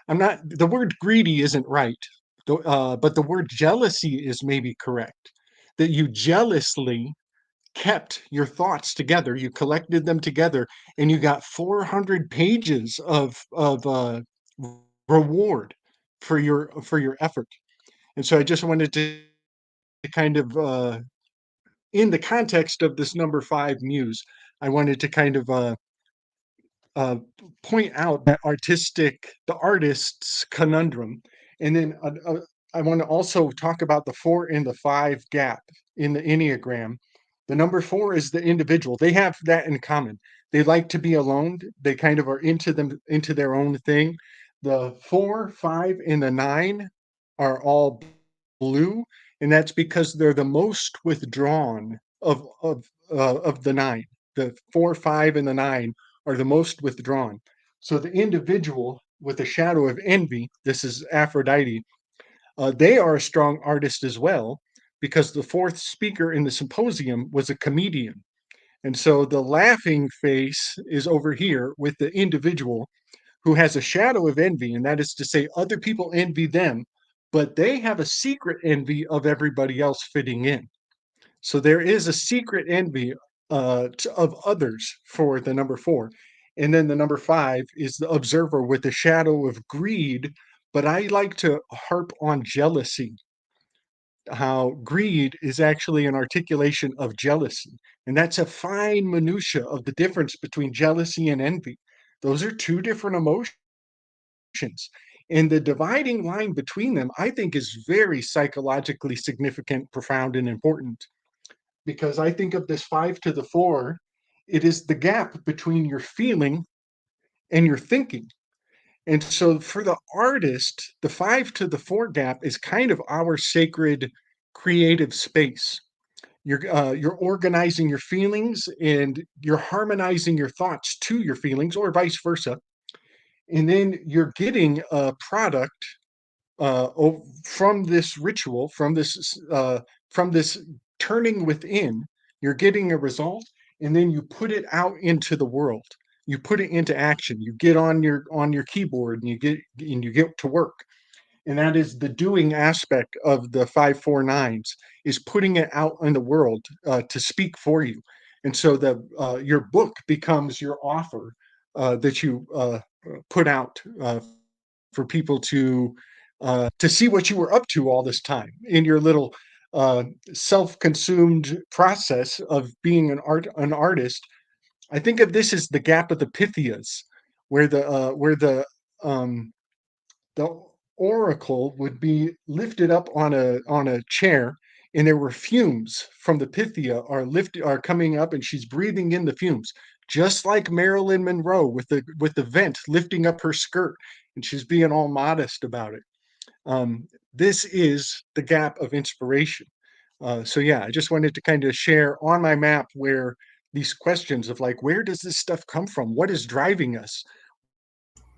I'm not the word greedy isn't right, but the word jealousy is maybe correct. That you jealously kept your thoughts together, you collected them together, and you got 400 pages of reward for your effort. And so I just wanted to kind of in the context of this number 5 muse, I wanted to kind of uh, point out the artist's conundrum, and then I want to also talk about the 4 and the 5 gap in the Enneagram. The number 4 is the individual. They have that in common. They like to be alone. They kind of are into their own thing. The 4, 5, and the 9 are all blue, and that's because they're the most withdrawn of the 9. The 4, 5, and the 9 are the most withdrawn. So the individual with a shadow of envy, this is Aphrodite, they are a strong artist as well, because the fourth speaker in the symposium was a comedian. And so the laughing face is over here with the individual who has a shadow of envy, and that is to say, other people envy them, but they have a secret envy of everybody else fitting in. So there is a secret envy of others for the number 4. And then the number 5 is the observer with the shadow of greed. But I like to harp on jealousy, how greed is actually an articulation of jealousy. And that's a fine minutia of the difference between jealousy and envy. Those are two different emotions. And the dividing line between them, I think, is very psychologically significant, profound, and important, because I think of this 5 to the 4, it is the gap between your feeling and your thinking. And so for the artist, the 5 to the 4 gap is kind of our sacred creative space. You're organizing your feelings and you're harmonizing your thoughts to your feelings, or vice versa. And then you're getting a product from this ritual, from this turning within. You're getting a result, and then you put it out into the world. You put it into action. You get on your keyboard and you get to work. And that is the doing aspect of the 549s, is putting it out in the world to speak for you. And so the your book becomes your offer that you put out for people to see what you were up to all this time in your little self-consumed process of being an artist. I think of this as the gap of the Pythias, where um, the oracle would be lifted up on a chair, and there were fumes from the Pythia are coming up, and she's breathing in the fumes, just like Marilyn Monroe with the vent lifting up her skirt, and she's being all modest about it. This is the gap of inspiration. So yeah, I just wanted to kind of share on my map where these questions of like, where does this stuff come from? What is driving us?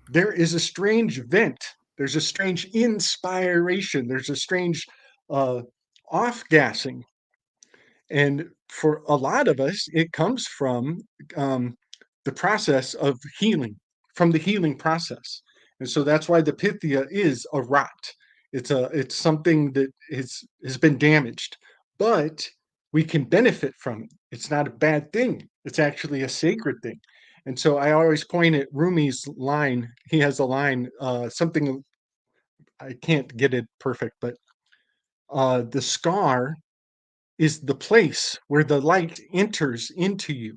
There is a strange vent. There's a strange inspiration. There's a strange uh, off gassing. And for a lot of us, it comes from um, the process of healing, from the healing process. And so that's why the Pythia is a rot. It's something that has been damaged, but we can benefit from it. It's not a bad thing. It's actually a sacred thing. And so I always point at Rumi's line. He has a line, something I can't get it perfect, but the scar is the place where the light enters into you.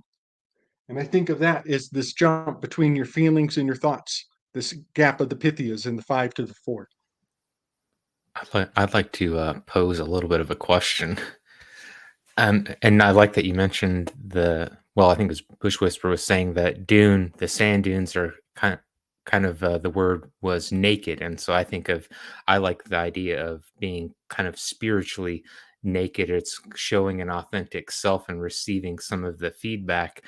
And I think of that as this jump between your feelings and your thoughts, this gap of the Pythias in the 5 to the 4. I'd like to pose a little bit of a question. And I like that you mentioned I think it was Bush Whisper was saying that the sand dunes are kind of the word was naked. And so I like the idea of being kind of spiritually naked. It's showing an authentic self and receiving some of the feedback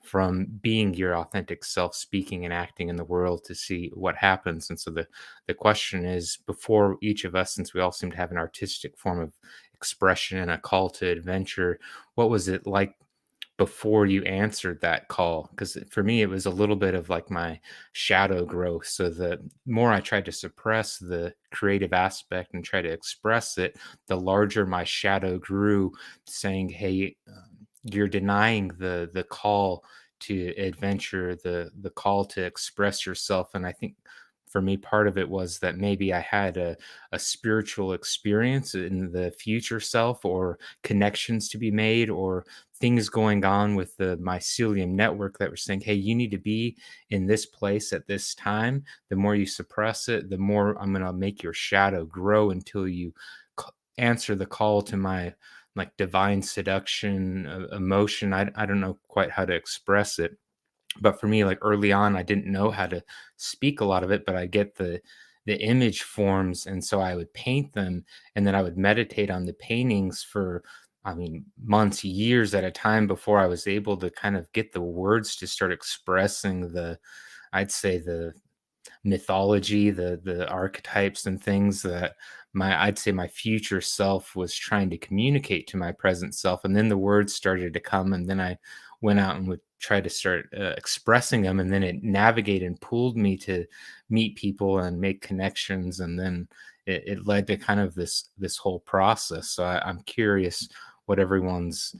from being your authentic self, speaking and acting in the world to see what happens. And so the question is, before each of us, since we all seem to have an artistic form of expression and a call to adventure, what was it like before you answered that call? Because for me, it was a little bit of like my shadow growth. So the more I tried to suppress the creative aspect and try to express it, the larger my shadow grew, saying, hey, you're denying the call to adventure, the call to express yourself. And I think for me, part of it was that maybe I had a spiritual experience in the future self, or connections to be made, or things going on with the mycelium network that were saying, hey, you need to be in this place at this time. The more you suppress it, the more I'm going to make your shadow grow until you answer the call to my like divine seduction, emotion. I don't know quite how to express it. But for me, like early on, I didn't know how to speak a lot of it, but I get the image forms, and so I would paint them, and then I would meditate on the paintings for, I mean, months, years at a time before I was able to kind of get the words to start expressing I'd say the mythology, the archetypes and things that I'd say my future self was trying to communicate to my present self. And then the words started to come, and then I went out and would try to start expressing them, and then it navigated and pulled me to meet people and make connections, and then it led to kind of this whole process. So I'm curious what everyone's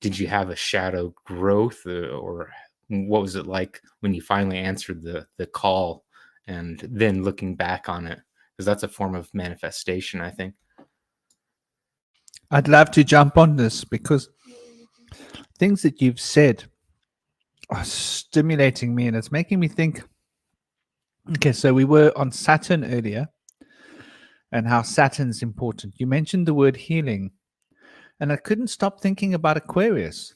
did you have a shadow growth, or what was it like when you finally answered the call, and then looking back on it, because that's a form of manifestation, I think. I'd love to jump on this because things that you've said are stimulating me, and it's making me think. Okay, so we were on Saturn earlier and how Saturn's important. You mentioned the word healing, and I couldn't stop thinking about Aquarius.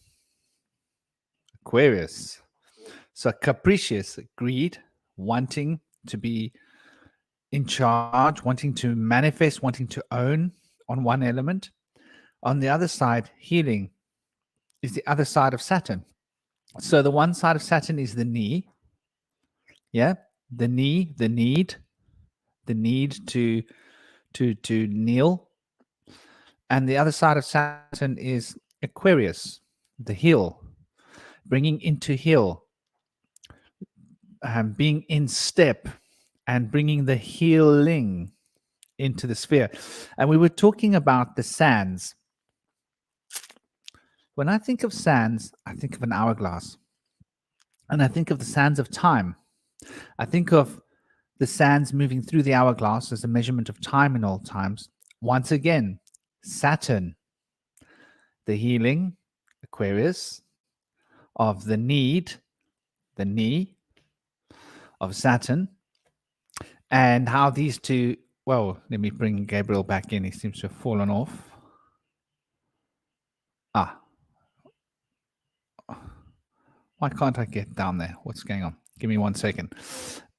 Aquarius. So capricious, greed, wanting to be in charge, wanting to manifest, wanting to own on one element. On the other side, healing is the other side of Saturn. So the one side of Saturn is the knee. Yeah. The knee, the need to kneel. And the other side of Saturn is Aquarius, the heel, bringing into heel, being in step, and bringing the healing into the sphere. And we were talking about the sands. When I think of sands, I think of an hourglass. And I think of the sands of time. I think of the sands moving through the hourglass as a measurement of time in all times. Once again, Saturn, the healing, Aquarius, of the need, the knee of Saturn, and how these two, well, let me bring Gabriel back in. He seems to have fallen off. Ah, why can't I get down there? What's going on? Give me 1 second.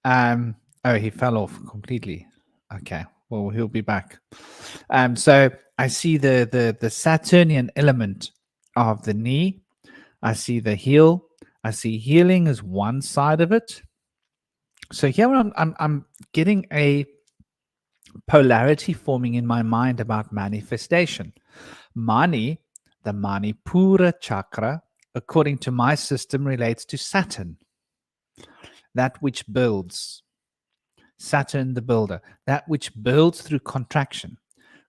Oh, he fell off completely. Okay, well, he'll be back. So I see the Saturnian element of the knee. I see the heel. I see healing as one side of it. So here I'm getting a polarity forming in my mind about manifestation. Mani, the Manipura chakra, according to my system, relates to Saturn, that which builds. Saturn, the builder, that which builds through contraction,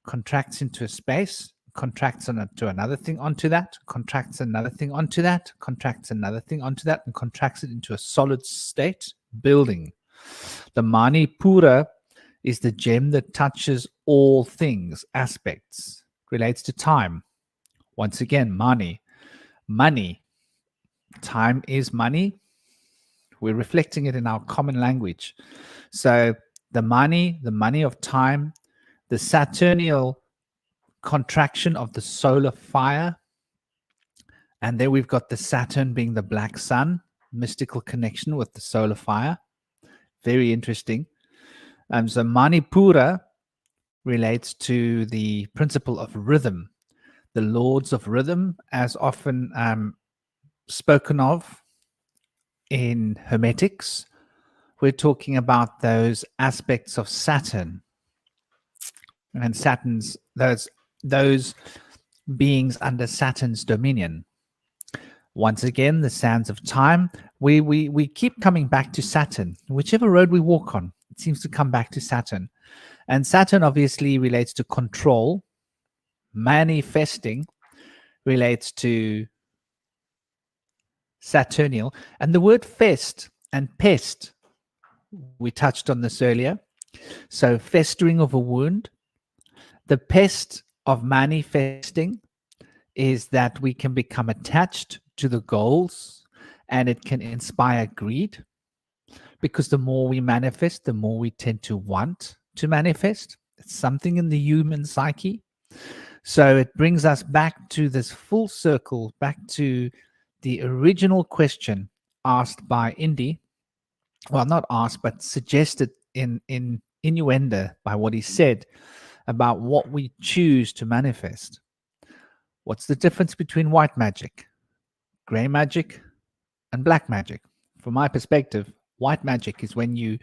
contracts into a space, contracts onto another thing onto that, contracts another thing onto that, contracts another thing onto that, and contracts it into a solid state, building. The Manipura is the gem that touches all things, aspects, relates to time. Once again, money. Time is money. We're reflecting it in our common language. So the money of time, the Saturnial contraction of the solar fire, and then we've got the Saturn being the black sun, mystical connection with the solar fire. Very interesting. So Manipura relates to the principle of rhythm, the lords of rhythm, as often spoken of in Hermetics. We're talking about those aspects of Saturn and Saturn's those beings under Saturn's dominion. Once again, the sands of time. We keep coming back to Saturn. Whichever road we walk on, it seems to come back to Saturn. And Saturn obviously relates to control. Manifesting relates to Saturnial. And the word fest and pest, we touched on this earlier. So festering of a wound. The pest of manifesting is that we can become attached to the goals and it can inspire greed, because the more we manifest, the more we tend to want to manifest. It's something in the human psyche. So it brings us back to this full circle, back to the original question asked by Indy. Well, not asked, but suggested in innuendo by what he said about what we choose to manifest. What's the difference between white magic, gray magic, and black magic? From my perspective, white magic is when you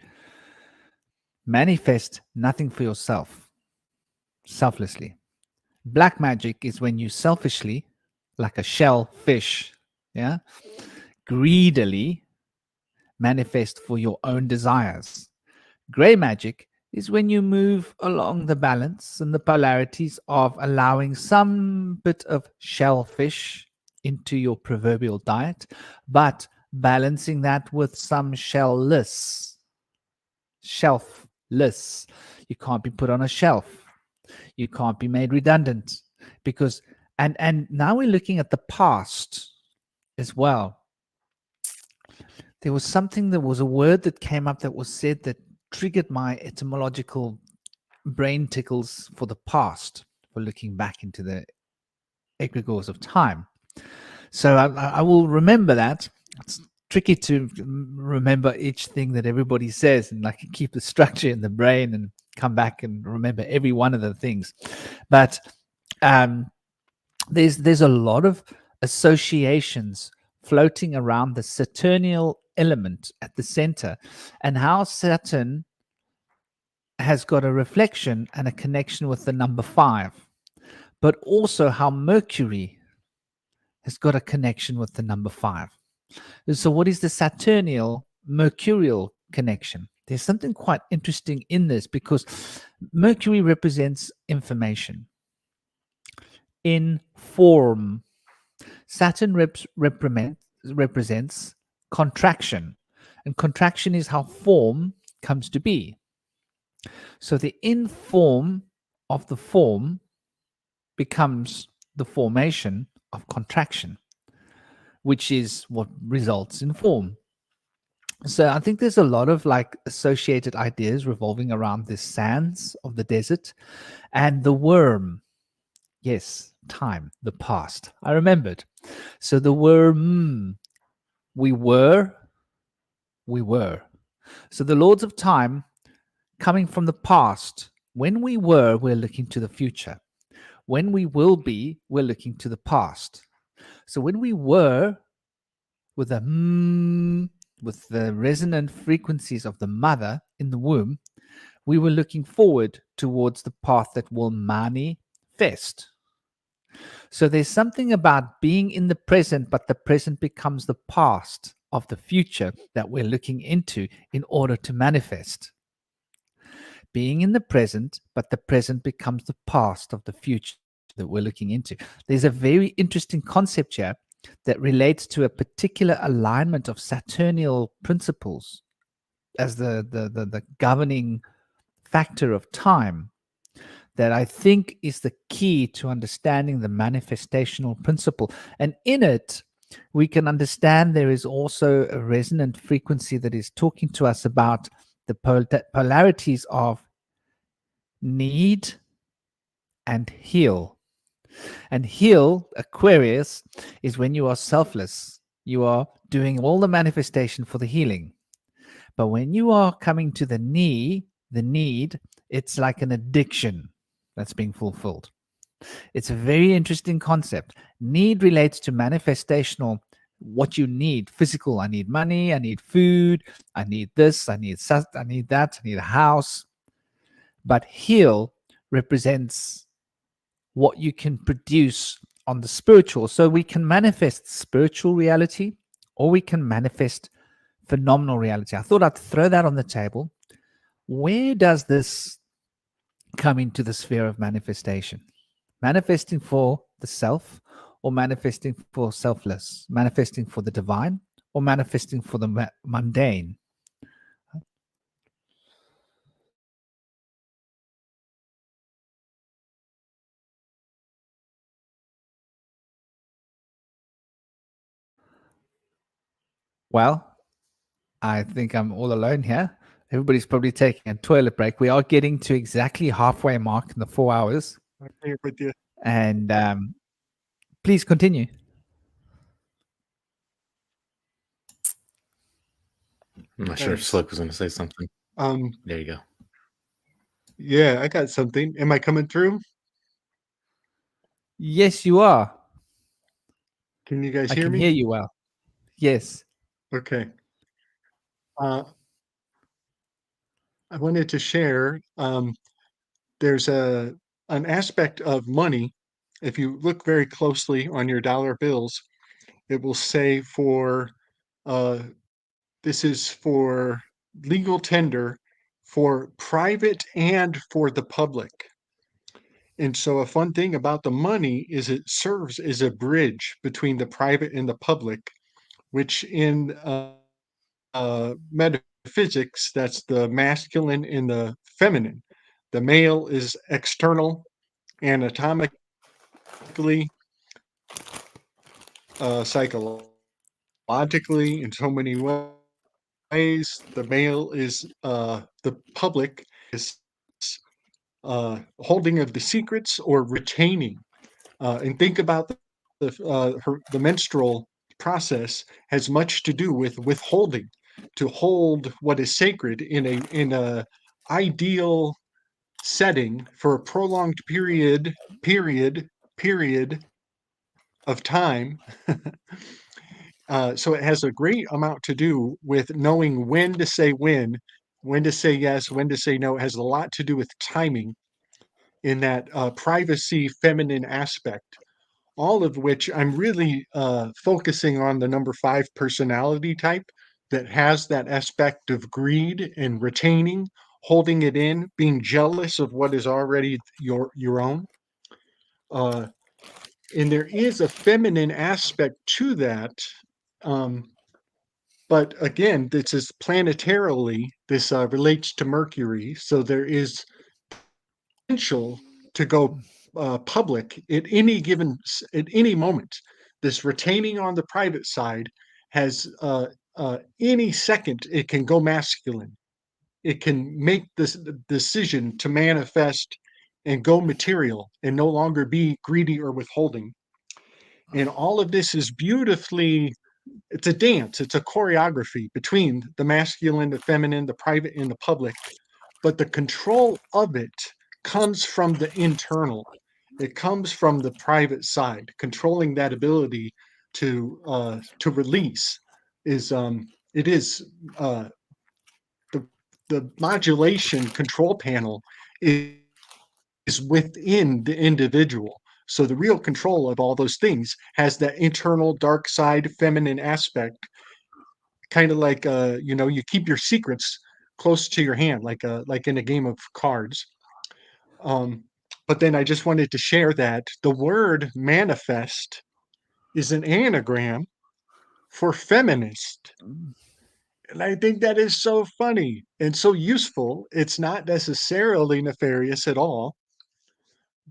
manifest nothing for yourself, selflessly. Black magic is when you selfishly, like a shellfish, yeah, greedily manifest for your own desires. Gray magic is when you move along the balance and the polarities of allowing some bit of shellfish into your proverbial diet, but balancing that with some shelfless. You can't be put on a shelf. You can't be made redundant, because and now we're looking at the past as well. There was a word that came up that was said that triggered my etymological brain tickles for the past, for looking back into the egregores of time. So I will remember that. It's tricky to remember each thing that everybody says, and like keep the structure in the brain and come back and remember every one of the things. But there's a lot of associations floating around the Saturnial element at the center, and how Saturn has got a reflection and a connection with the number 5, but also how Mercury has got a connection with the number 5. So what is the Saturnial Mercurial connection? There's something quite interesting in this, because Mercury represents information in form. Saturn represents contraction. And contraction is how form comes to be. So the inform of the form becomes the formation of contraction, which is what results in form. So I think there's a lot of like associated ideas revolving around the sands of the desert and the worm. Yes, time, the past. I remembered. So the worm, we were. So the lords of time coming from the past. When we were, we're looking to the future. When we will be, we're looking to the past. So when we were with the with the resonant frequencies of the mother in the womb, we were looking forward towards the path that will manifest. So there's something about being in the present, but the present becomes the past of the future that we're looking into in order to manifest. Being in the present, but the present becomes the past of the future that we're looking into. There's a very interesting concept here that relates to a particular alignment of Saturnial principles as the governing factor of time that I think is the key to understanding the manifestational principle. And in it, we can understand there is also a resonant frequency that is talking to us about the polarities of need and heal. And heal, Aquarius, is when you are selfless. You are doing all the manifestation for the healing. But when you are coming to the need, it's like an addiction that's being fulfilled. It's a very interesting concept. Need relates to manifestational, what you need, physical. I need money, I need food, I need this, I need that, I need a house. But heal represents what you can produce on the spiritual. So we can manifest spiritual reality or we can manifest phenomenal reality. I thought I'd throw that on the table. Where does this come into the sphere of manifestation? Manifesting for the self or manifesting for selfless? Manifesting for the divine or manifesting for the mundane? Well, I think I'm all alone here. Everybody's probably taking a toilet break. We are getting to exactly halfway mark in the 4 hours. I'm here with you. And please continue. I'm not sure if Thanks. Slick was going to say something. There you go. Yeah, I got something. Am I coming through? Yes, you are. Can you guys I hear can me? hear you well. Yes. Okay. I wanted to share. There's an aspect of money. If you look very closely on your dollar bills, it will say for this is for legal tender for private and for the public. And so a fun thing about the money is it serves as a bridge between the private and the public, which in metaphysics, that's the masculine and the feminine. The male is external, anatomically, psychologically, in so many ways. The male is the public is holding of the secrets or retaining. And think about the menstrual process has much to do with withholding, to hold what is sacred in a ideal setting for a prolonged period of time. So it has a great amount to do with knowing when to say when to say yes, when to say no. It has a lot to do with timing in that privacy feminine aspect, all of which I'm really focusing on the number 5 personality type that has that aspect of greed and retaining, holding it in, being jealous of what is already your own. And there is a feminine aspect to that. Um, But again, this is planetarily, this relates to Mercury. So there is potential to go public at at any moment. This retaining on the private side has any second it can go masculine. It can make this decision to manifest and go material and no longer be greedy or withholding. And all of this is beautifully, it's a dance, it's a choreography between the masculine, the feminine, the private, and the public. But the control of it comes from the internal. It comes from the private side. Controlling that ability to release is it is the the modulation control panel is within the individual. So the real control of all those things has that internal dark side feminine aspect, kind of like you keep your secrets close to your hand, like in a game of cards. Um, but then I just wanted to share that the word manifest is an anagram for feminist. And I think that is so funny and so useful. It's not necessarily nefarious at all,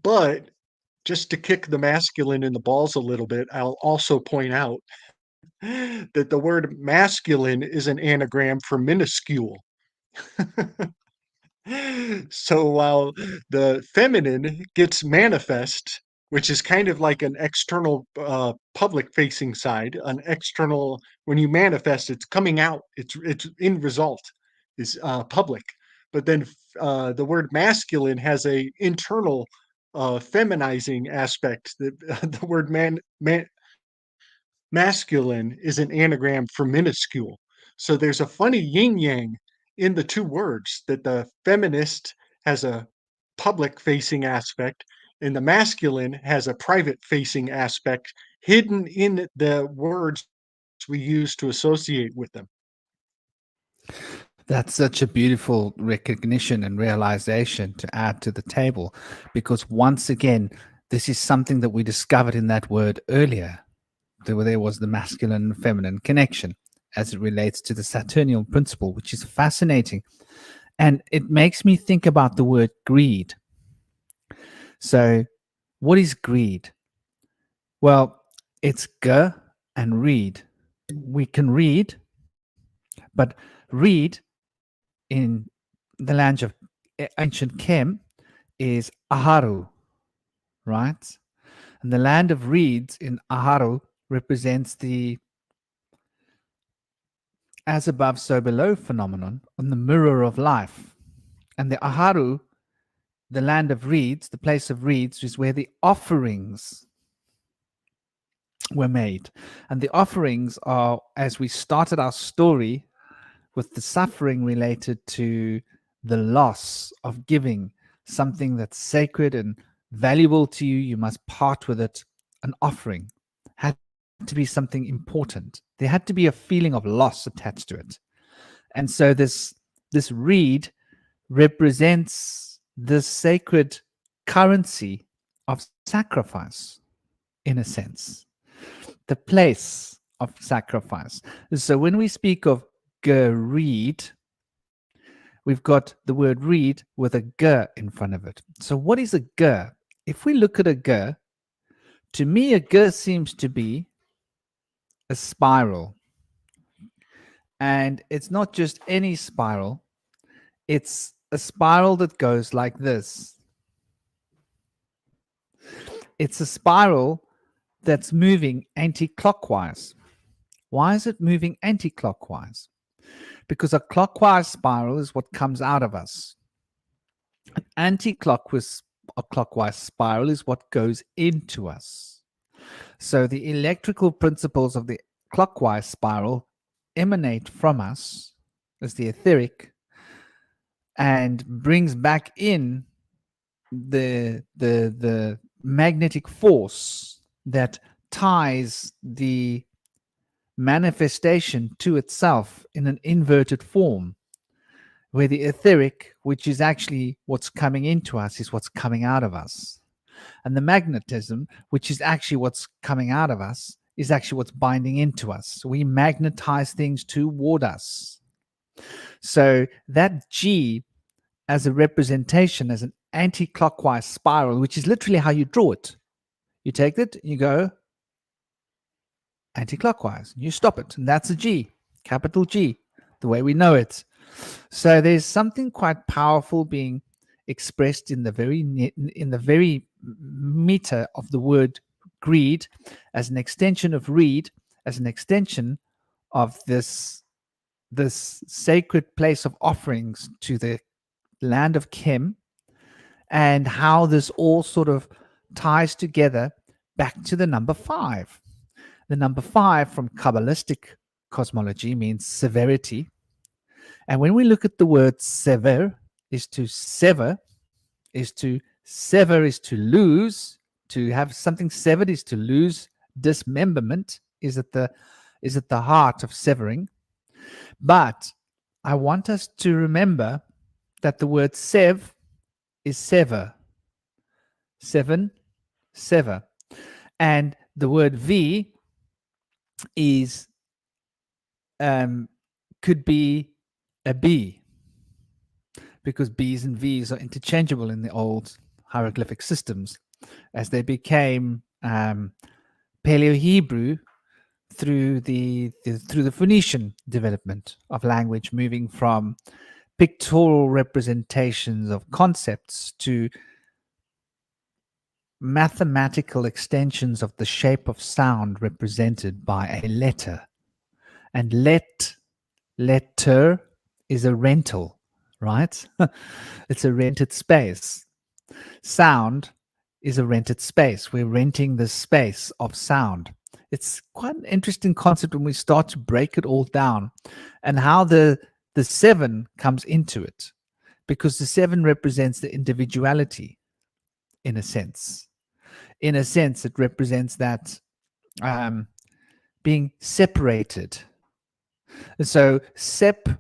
but just to kick the masculine in the balls a little bit, I'll also point out that the word masculine is an anagram for minuscule. So while the feminine gets manifest, which is kind of like an external public facing side, an external, when you manifest, it's coming out, it's in result, is public. But then the word masculine has a internal feminizing aspect. That the word masculine is an anagram for minuscule. So there's a funny yin yang in the two words, that the feminist has a public facing aspect and the masculine has a private facing aspect hidden in the words we use to associate with them. That's such a beautiful recognition and realization to add to the table, because once again, this is something that we discovered in that word earlier. There was the masculine and feminine connection as it relates to the Saturnian principle, which is fascinating. And it makes me think about the word greed. So, what is greed? Well, it's g and read. We can read, but read in the language of ancient Kem is Aharu, right? And the land of reeds in Aharu represents the as above, so below phenomenon on the mirror of life. And the Aharu, the land of reeds, the place of reeds, is where the offerings were made. And the offerings are, as we started our story, with the suffering related to the loss of giving something that's sacred and valuable to you, you must part with it. An offering had to be something important. There had to be a feeling of loss attached to it. And so this reed represents the sacred currency of sacrifice, in a sense, the place of sacrifice. So when we speak of reed, we've got the word reed with a g in front of it. So what is a g? If we look at a g, to me a g seems to be a spiral. And it's not just any spiral, it's a spiral that goes like this. It's a spiral that's moving anti-clockwise. Why is it moving anti-clockwise? Because a clockwise spiral is what comes out of us. An anti-clockwise spiral is what goes into us. So the electrical principles of the clockwise spiral emanate from us as the etheric and brings back in the magnetic force that ties the manifestation to itself in an inverted form, where the etheric, which is actually what's coming into us, is what's coming out of us. And the magnetism, which is actually what's coming out of us, is actually what's binding into us. So we magnetize things toward us. So that G as a representation, as an anti-clockwise spiral, which is literally how you draw it. You take it, you go anti-clockwise, you stop it, and that's a G, capital G, the way we know it. So there's something quite powerful being expressed in the very meter of the word greed, as an extension of reed, as an extension of this sacred place of offerings to the land of Kim, and how this all sort of ties together back to the number 5. The number 5 from Kabbalistic cosmology means severity. And when we look at the word sever, is to sever, is to sever, is to lose, to have something severed is to lose, dismemberment is at the heart of severing. But I want us to remember that the word sev is sever. Seven, sever. And the word V is could be a B, because B's and V's are interchangeable in the old hieroglyphic systems as they became Paleo-Hebrew through the Phoenician development of language, moving from pictorial representations of concepts to mathematical extensions of the shape of sound represented by a letter. And letter is a rental, right? It's a rented space. Sound is a rented space. We're renting the space of sound. It's quite an interesting concept when we start to break it all down, and how the 7 comes into it, because the 7 represents the individuality in a sense. In a sense, it represents that being separated. And so sev,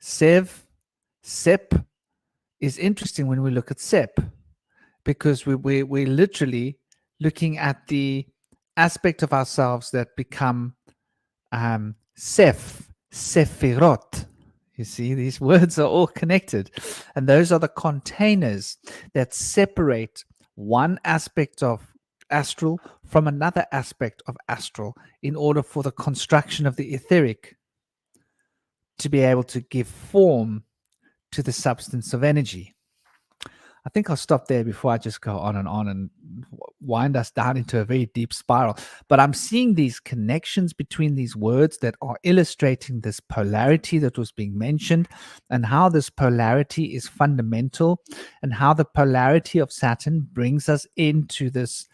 sep is interesting when we look at sep, because we're literally looking at the aspect of ourselves that become sephirot. You see, these words are all connected, and those are the containers that separate one aspect of astral from another aspect of astral, in order for the construction of the etheric to be able to give form to the substance of energy. I think I'll stop there before I just go on and wind us down into a very deep spiral. But I'm seeing these connections between these words that are illustrating this polarity that was being mentioned, and how this polarity is fundamental, and how the polarity of Saturn brings us into this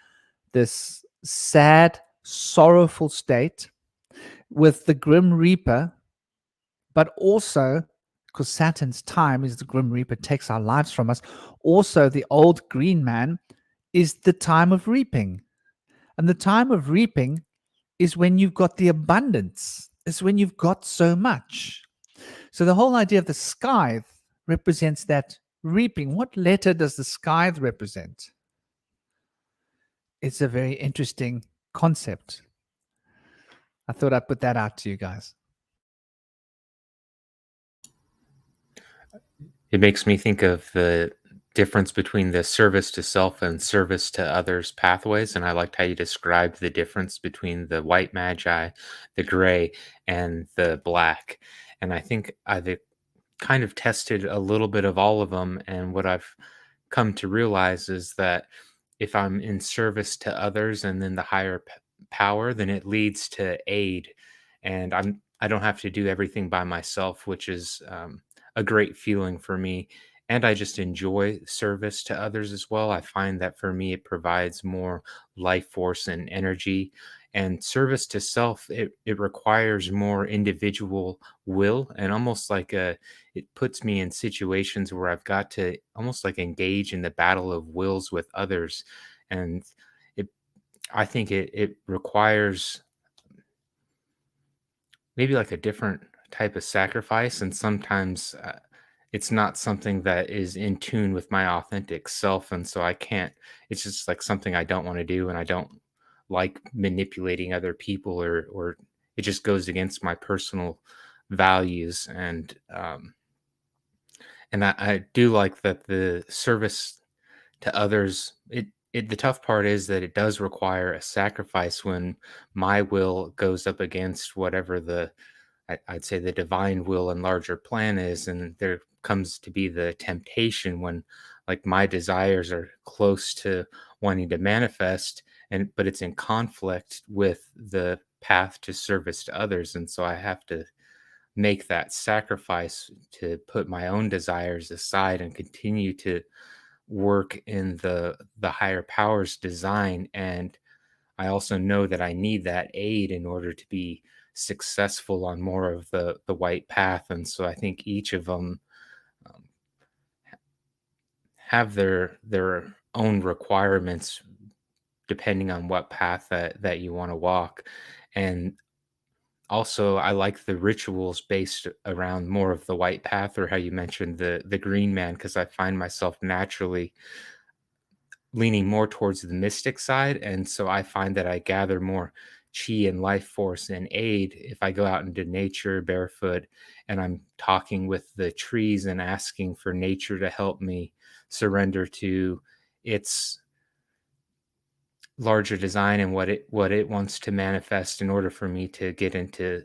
sad, sorrowful state with the Grim Reaper, but also, because Saturn's time is the Grim Reaper, takes our lives from us. Also, the old green man is the time of reaping. And the time of reaping is when you've got the abundance. It's when you've got so much. So the whole idea of the scythe represents that reaping. What letter does the scythe represent? It's a very interesting concept. I thought I'd put that out to you guys. It makes me think of the difference between the service to self and service to others pathways. And I liked how you described the difference between the white magi, the gray, and the black. And I think I've kind of tested a little bit of all of them. And what I've come to realize is that if I'm in service to others and then the higher power, then it leads to aid. And I don't have to do everything by myself, which is a great feeling for me. And I just enjoy service to others as well. I find that for me, it provides more life force and energy. And service to self, it requires more individual will, and almost like it puts me in situations where I've got to almost like engage in the battle of wills with others. And I think it requires maybe like a different type of sacrifice, and sometimes it's not something that is in tune with my authentic self, and so I can't. It's just like something I don't want to do, and I don't like manipulating other people, or it just goes against my personal values. And I do like that the service to others, the tough part is that it does require a sacrifice when my will goes up against whatever I'd say the divine will and larger plan is. And there comes to be the temptation when, like, my desires are close to wanting to manifest, but it's in conflict with the path to service to others. And so I have to make that sacrifice to put my own desires aside and continue to work in the higher powers design. And I also know that I need that aid in order to be successful on more of the white path. And so I think each of them um, have their own requirements depending on what path that you want to walk. And also, I like the rituals based around more of the white path, or how you mentioned the green man, because I find myself naturally leaning more towards the mystic side. And so I find that I gather more chi and life force and aid if I go out into nature barefoot and I'm talking with the trees and asking for nature to help me surrender to its larger design and what it wants to manifest in order for me to get into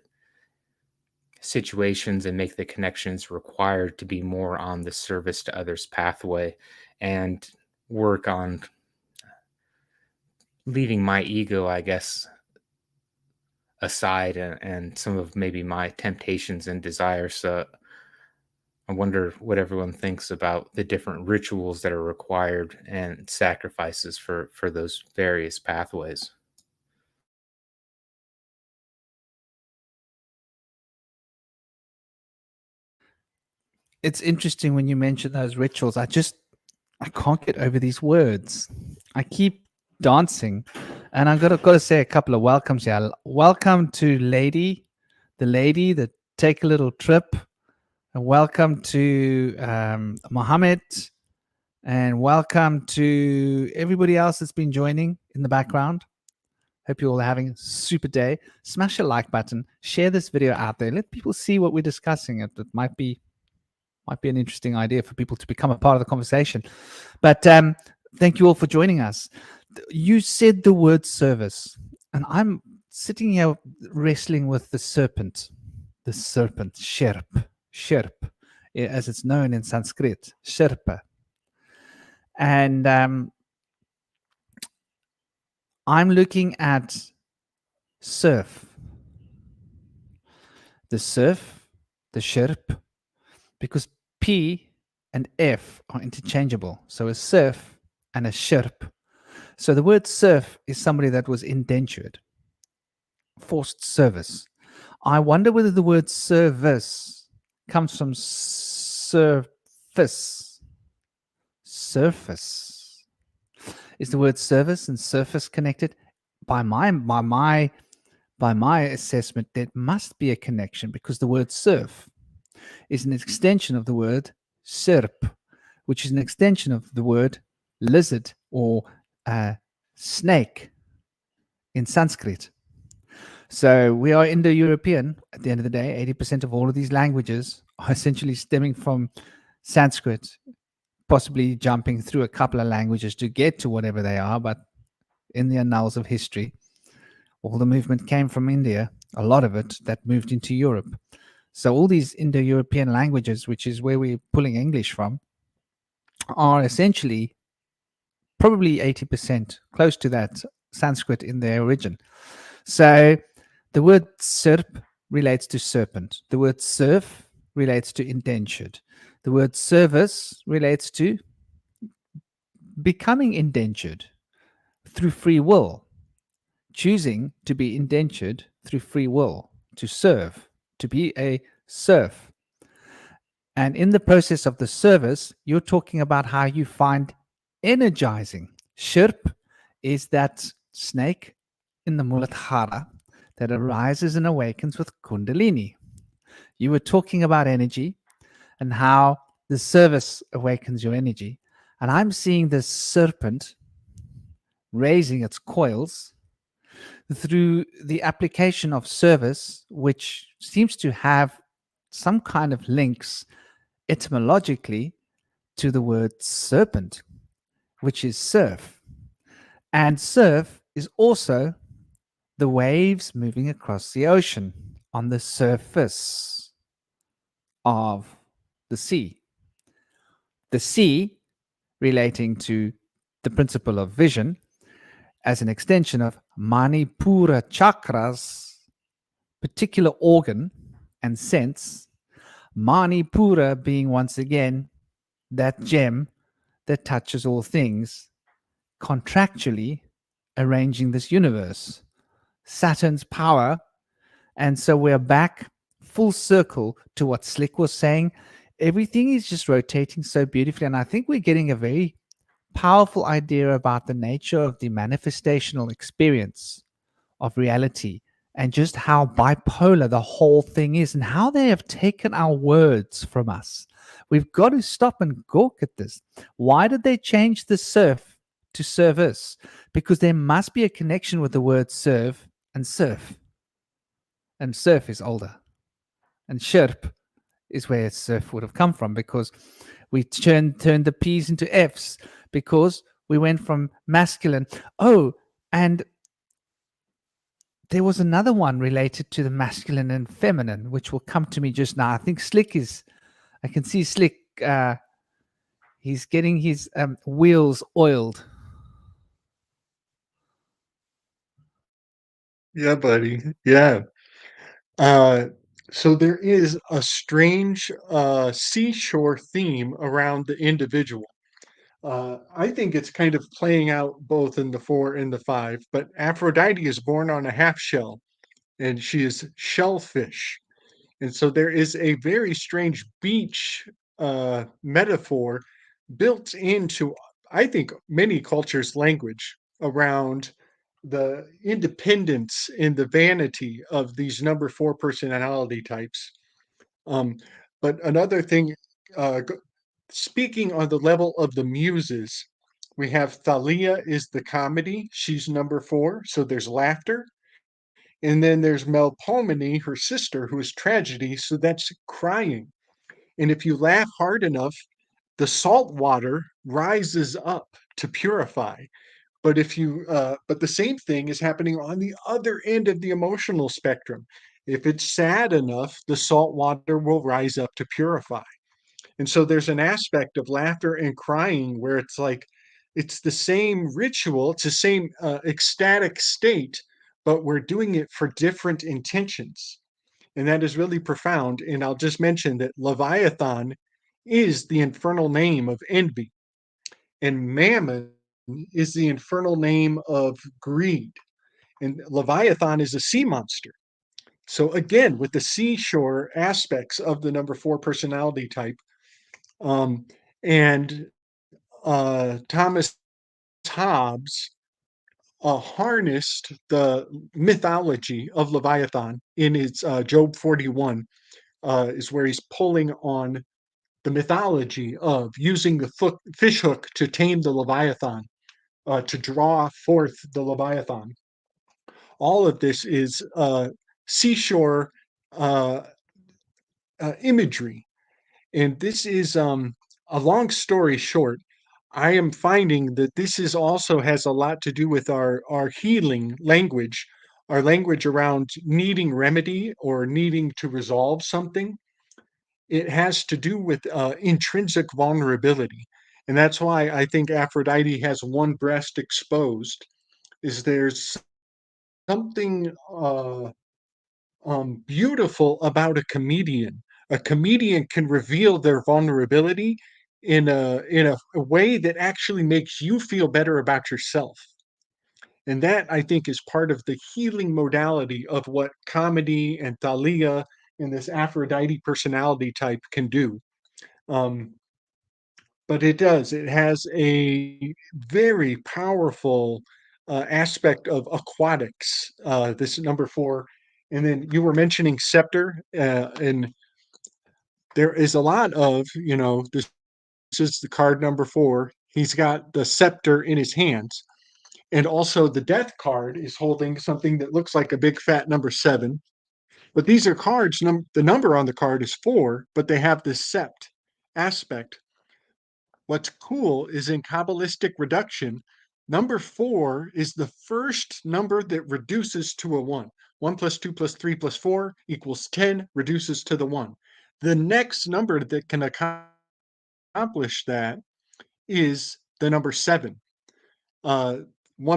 situations and make the connections required to be more on the service to others pathway, and work on leaving my ego, I guess, aside, and some of maybe my temptations and desires. So I wonder what everyone thinks about the different rituals that are required and sacrifices for those various pathways. It's interesting when you mention those rituals. I can't get over these words. I keep dancing, and I've got to say a couple of welcomes here. Welcome to the lady that take a little trip, and welcome to Mohammed, and welcome to everybody else that's been joining in the background. Hope you all are having a super day. Smash a like button, share this video out there, let people see what we're discussing. It might be an interesting idea for people to become a part of the conversation. But thank you all for joining us. You said the word service, and I'm sitting here wrestling with the serpent, Sherp, as it's known in Sanskrit, Sherpa. And I'm looking at surf, the Sherp, because P and F are interchangeable. So a serf and a Sherp. So the word serf is somebody that was indentured, forced service. I wonder whether the word service comes from surface. Surface. Is the word service and surface connected? By my assessment, there must be a connection, because the word surf is an extension of the word serp, which is an extension of the word lizard or snake in Sanskrit. So we are Indo-European at the end of the day. 80% of all of these languages are essentially stemming from Sanskrit, possibly jumping through a couple of languages to get to whatever they are. But in the annals of history, all the movement came from India, a lot of it that moved into Europe. So all these Indo-European languages, which is where we're pulling English from, are essentially probably 80%, close to that, Sanskrit in their origin. So the word serp relates to serpent. The word serf relates to indentured. The word service relates to becoming indentured through free will, choosing to be indentured through free will, to serve, to be a serf. And in the process of the service, you're talking about how you find energizing. Shirp is that snake in the Muladhara that arises and awakens with Kundalini. You were talking about energy and how the service awakens your energy. And I'm seeing this serpent raising its coils through the application of service, which seems to have some kind of links etymologically to the word serpent, which is surf. And surf is also the waves moving across the ocean on the surface of the sea. The sea relating to the principle of vision as an extension of Manipura chakras, particular organ and sense. Manipura being once again that gem that touches all things, contractually arranging this universe. Saturn's power. And so we're back full circle to what Slick was saying. Everything is just rotating so beautifully. And I think we're getting a very powerful idea about the nature of the manifestational experience of reality and just how bipolar the whole thing is and how they have taken our words from us. We've got to stop and gawk at this. Why did they change the surf to service? Because there must be a connection with the word serve and surf. And surf is older. And sherp is where surf would have come from, because we turned the P's into F's, because we went from masculine. Oh, and there was another one related to the masculine and feminine, which will come to me just now. I think Slick I can see Slick, he's getting his wheels oiled. Yeah, buddy. Yeah. So there is a strange seashore theme around the individual. I think it's kind of playing out both in the 4 and the 5, but Aphrodite is born on a half shell and she is shellfish. And so there is a very strange beach metaphor built into, I think, many cultures' language around the independence and the vanity of these number 4 personality types. Um, but another thing, speaking on the level of the muses, we have Thalia is the comedy. She's number 4, so there's laughter. And then there's Melpomene, her sister, who is tragedy, so that's crying. And if you laugh hard enough, the salt water rises up to purify. But the same thing is happening on the other end of the emotional spectrum. If it's sad enough, the salt water will rise up to purify. And so there's an aspect of laughter and crying where it's like it's the same ritual, it's the same ecstatic state, but we're doing it for different intentions. And that is really profound. And I'll just mention that Leviathan is the infernal name of envy, and Mammon is the infernal name of greed. And Leviathan is a sea monster. So again, with the seashore aspects of the number 4 personality type, um, and Thomas Hobbes harnessed the mythology of Leviathan in his Job 41, is where he's pulling on the mythology of using the fish hook to tame the Leviathan, to draw forth the Leviathan. All of this is seashore uh, imagery. And this is a long story short. I am finding that this is also has a lot to do with our healing language, our language around needing remedy or needing to resolve something. It has to do with intrinsic vulnerability. And that's why I think Aphrodite has one breast exposed, is there's something beautiful about a comedian. A comedian can reveal their vulnerability in a way that actually makes you feel better about yourself. And that, I think, is part of the healing modality of what comedy and Thalia and this Aphrodite personality type can do. Um, but it does. It has a very powerful aspect of aquatics. This number 4, and then you were mentioning scepter, and there is a lot of this is the card number 4. He's got the scepter in his hands, And also the death card is holding something that looks like a big fat number 7. But these are cards, the number on the card is 4, but they have this sept aspect. What's cool is in Kabbalistic reduction, number 4 is the first number that reduces to a 1. 1 plus 2 plus 3 plus 4 equals 10, reduces to the 1. The next number that can accomplish that is the number 7. 1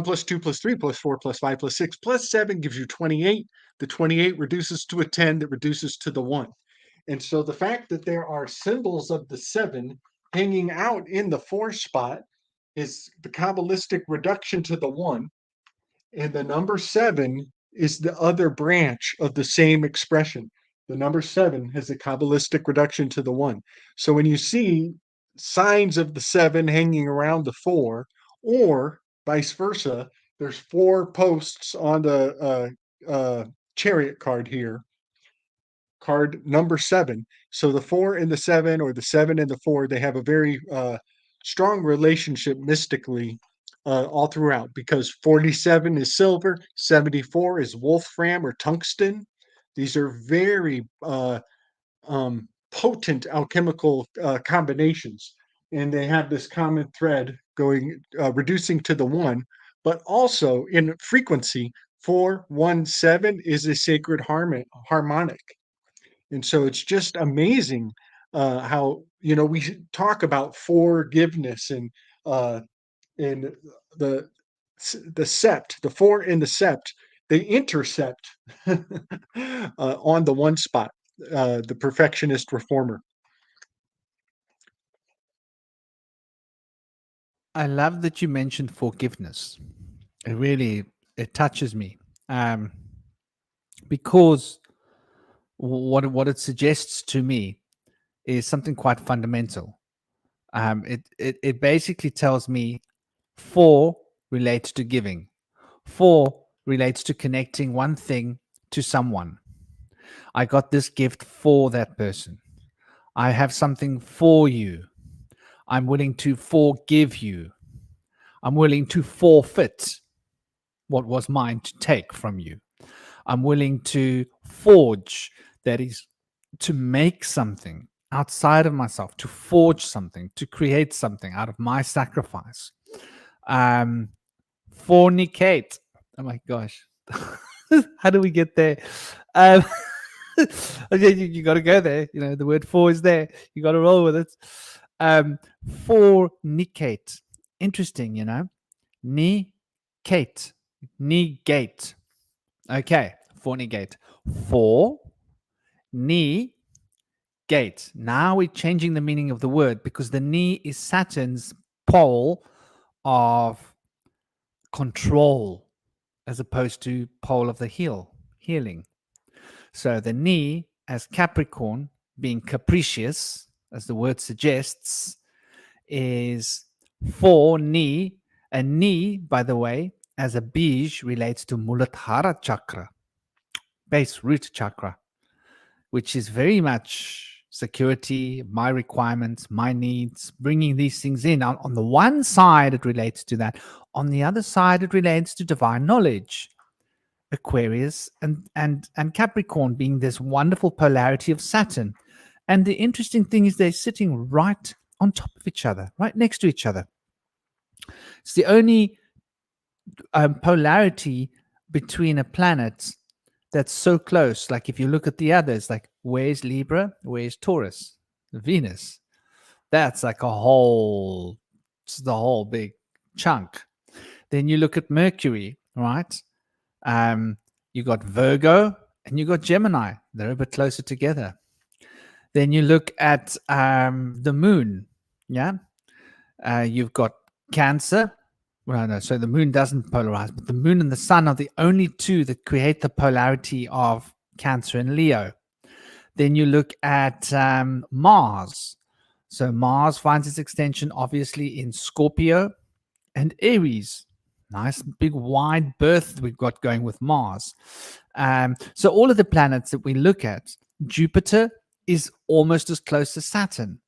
plus 2 plus 3 plus 4 plus 5 plus 6 plus 7 gives you 28. The 28 reduces to a 10 that reduces to the 1. And so the fact that there are symbols of the 7 hanging out in the 4 spot is the Kabbalistic reduction to the 1. And the number 7 is the other branch of the same expression. The number 7 has a Kabbalistic reduction to the 1. So when you see signs of the 7 hanging around the 4, or vice versa, there's 4 posts on the chariot card here, card number 7. So the 4 and the 7, or the 7 and the 4, they have a very strong relationship mystically all throughout, because 47 is silver, 74 is wolfram or tungsten. These are very potent alchemical combinations, and they have this common thread going reducing to the 1, but also in frequency. 417 is a sacred harmonic. And so it's just amazing how, we talk about forgiveness and the sept, the 4 in the sept, they intercept on the 1 spot, the perfectionist reformer. I love that you mentioned forgiveness. It touches me, because what it suggests to me is something quite fundamental. It basically tells me 4 relates to giving. 4 relates to connecting one thing to someone. I got this gift for that person. I have something for you. I'm willing to forgive you. I'm willing to forfeit what was mine to take from you. I'm willing to forge, that is, to make something outside of myself, to forge something, to create something out of my sacrifice. Fornicate. Oh my gosh. How do we get there? Um, you got to go there. The word for is there. You got to roll with it. Fornicate. Interesting, Negate. Negate. Okay. Fornicate. For. Negate. Now we're changing the meaning of the word, because the knee is Saturn's pole of control, as opposed to pole of the healing. So the knee as Capricorn, being capricious, as the word suggests, is for knee. And knee, by the way, as a bij, relates to Muladhara chakra, base root chakra, which is very much security, my requirements, my needs, bringing these things in. On the one side, it relates to that. On the other side, it relates to divine knowledge. Aquarius and Capricorn being this wonderful polarity of Saturn. And the interesting thing is they're sitting right on top of each other, right next to each other. It's the only polarity between a planet that's so close. Like if you look at the others, like where's Libra, where's Taurus, Venus? That's like the whole big chunk. Then you look at Mercury, right? You got Virgo and you got Gemini. They're a bit closer together. Then you look at the moon. Yeah. You've got Cancer. Well, no, so the moon doesn't polarize, but the moon and the sun are the only two that create the polarity of Cancer and Leo. Then you look at Mars. So Mars finds its extension, obviously, in Scorpio and Aries. Nice big wide berth we've got going with Mars. So all of the planets that we look at, Jupiter is almost as close to Saturn,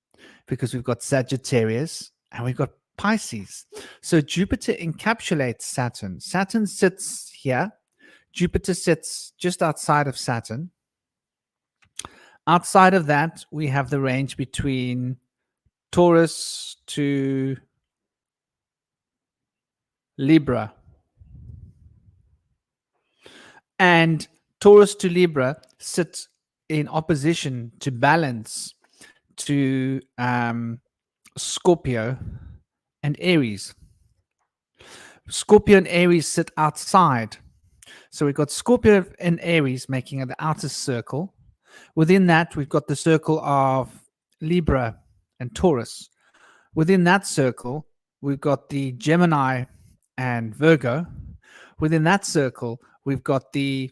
because we've got Sagittarius and we've got Pisces. So Jupiter encapsulates Saturn. Saturn sits here. Jupiter sits just outside of Saturn. Outside of that, we have the range between Taurus to Libra. And Taurus to Libra sits in opposition to balance to Scorpio and Aries. Scorpio and Aries sit outside. So we've got Scorpio and Aries making the outer circle. Within that, we've got the circle of Libra and Taurus. Within that circle, we've got the Gemini and Virgo. Within that circle, we've got the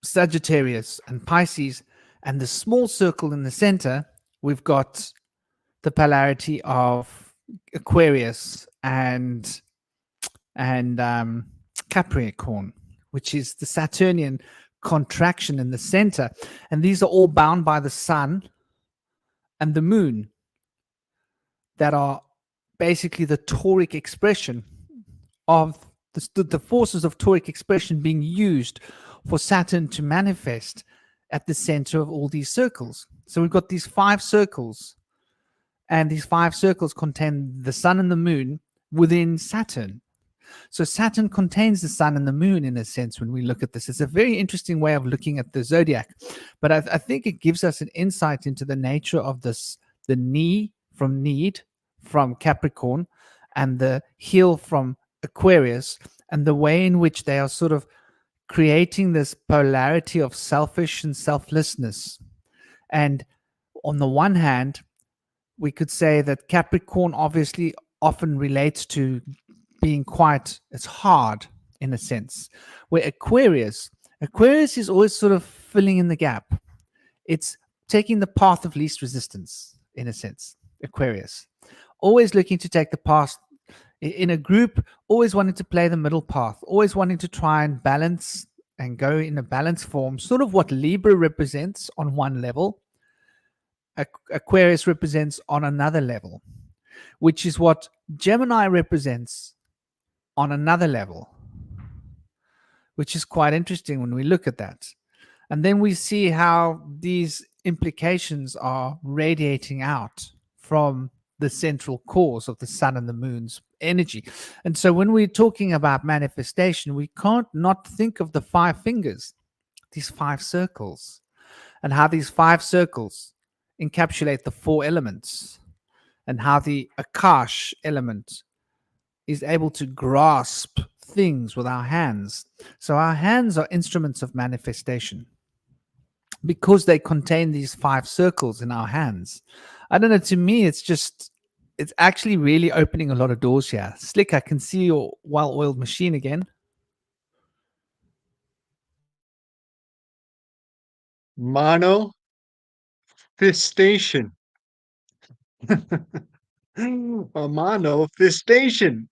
Sagittarius and Pisces. And the small circle in the center, we've got the polarity of Aquarius and Capricorn, which is the Saturnian contraction in the center. And these are all bound by the sun and the moon that are basically the toric expression of the forces of toric expression being used for Saturn to manifest at the center of all these circles. So we've got these 5 circles, and these 5 circles contain the sun and the moon within Saturn. So Saturn contains the sun and the moon in a sense when we look at this. It's a very interesting way of looking at the zodiac, but I think it gives us an insight into the nature of this, the need from Capricorn and the heel from Aquarius, and the way in which they are sort of creating this polarity of selfish and selflessness. And on the one hand, we could say that Capricorn obviously often relates to being quite, it's hard in a sense, where Aquarius is always sort of filling in the gap. It's taking the path of least resistance in a sense. Aquarius always looking to take the path in a group, always wanting to play the middle path, always wanting to try and balance and go in a balanced form, sort of what Libra represents on one level, Aquarius represents on another level, which is what Gemini represents on another level, which is quite interesting when we look at that. And then we see how these implications are radiating out from the central cause of the sun and the moon's energy. And so when we're talking about manifestation, we can't not think of the 5 fingers, these 5 circles, and how these 5 circles encapsulate the 4 elements, and how the Akash element is able to grasp things with our hands. So our hands are instruments of manifestation because they contain these 5 circles in our hands. I don't know, to me, it's actually really opening a lot of doors here. Slick, I can see your well-oiled machine again. Manifestation. A manifestation.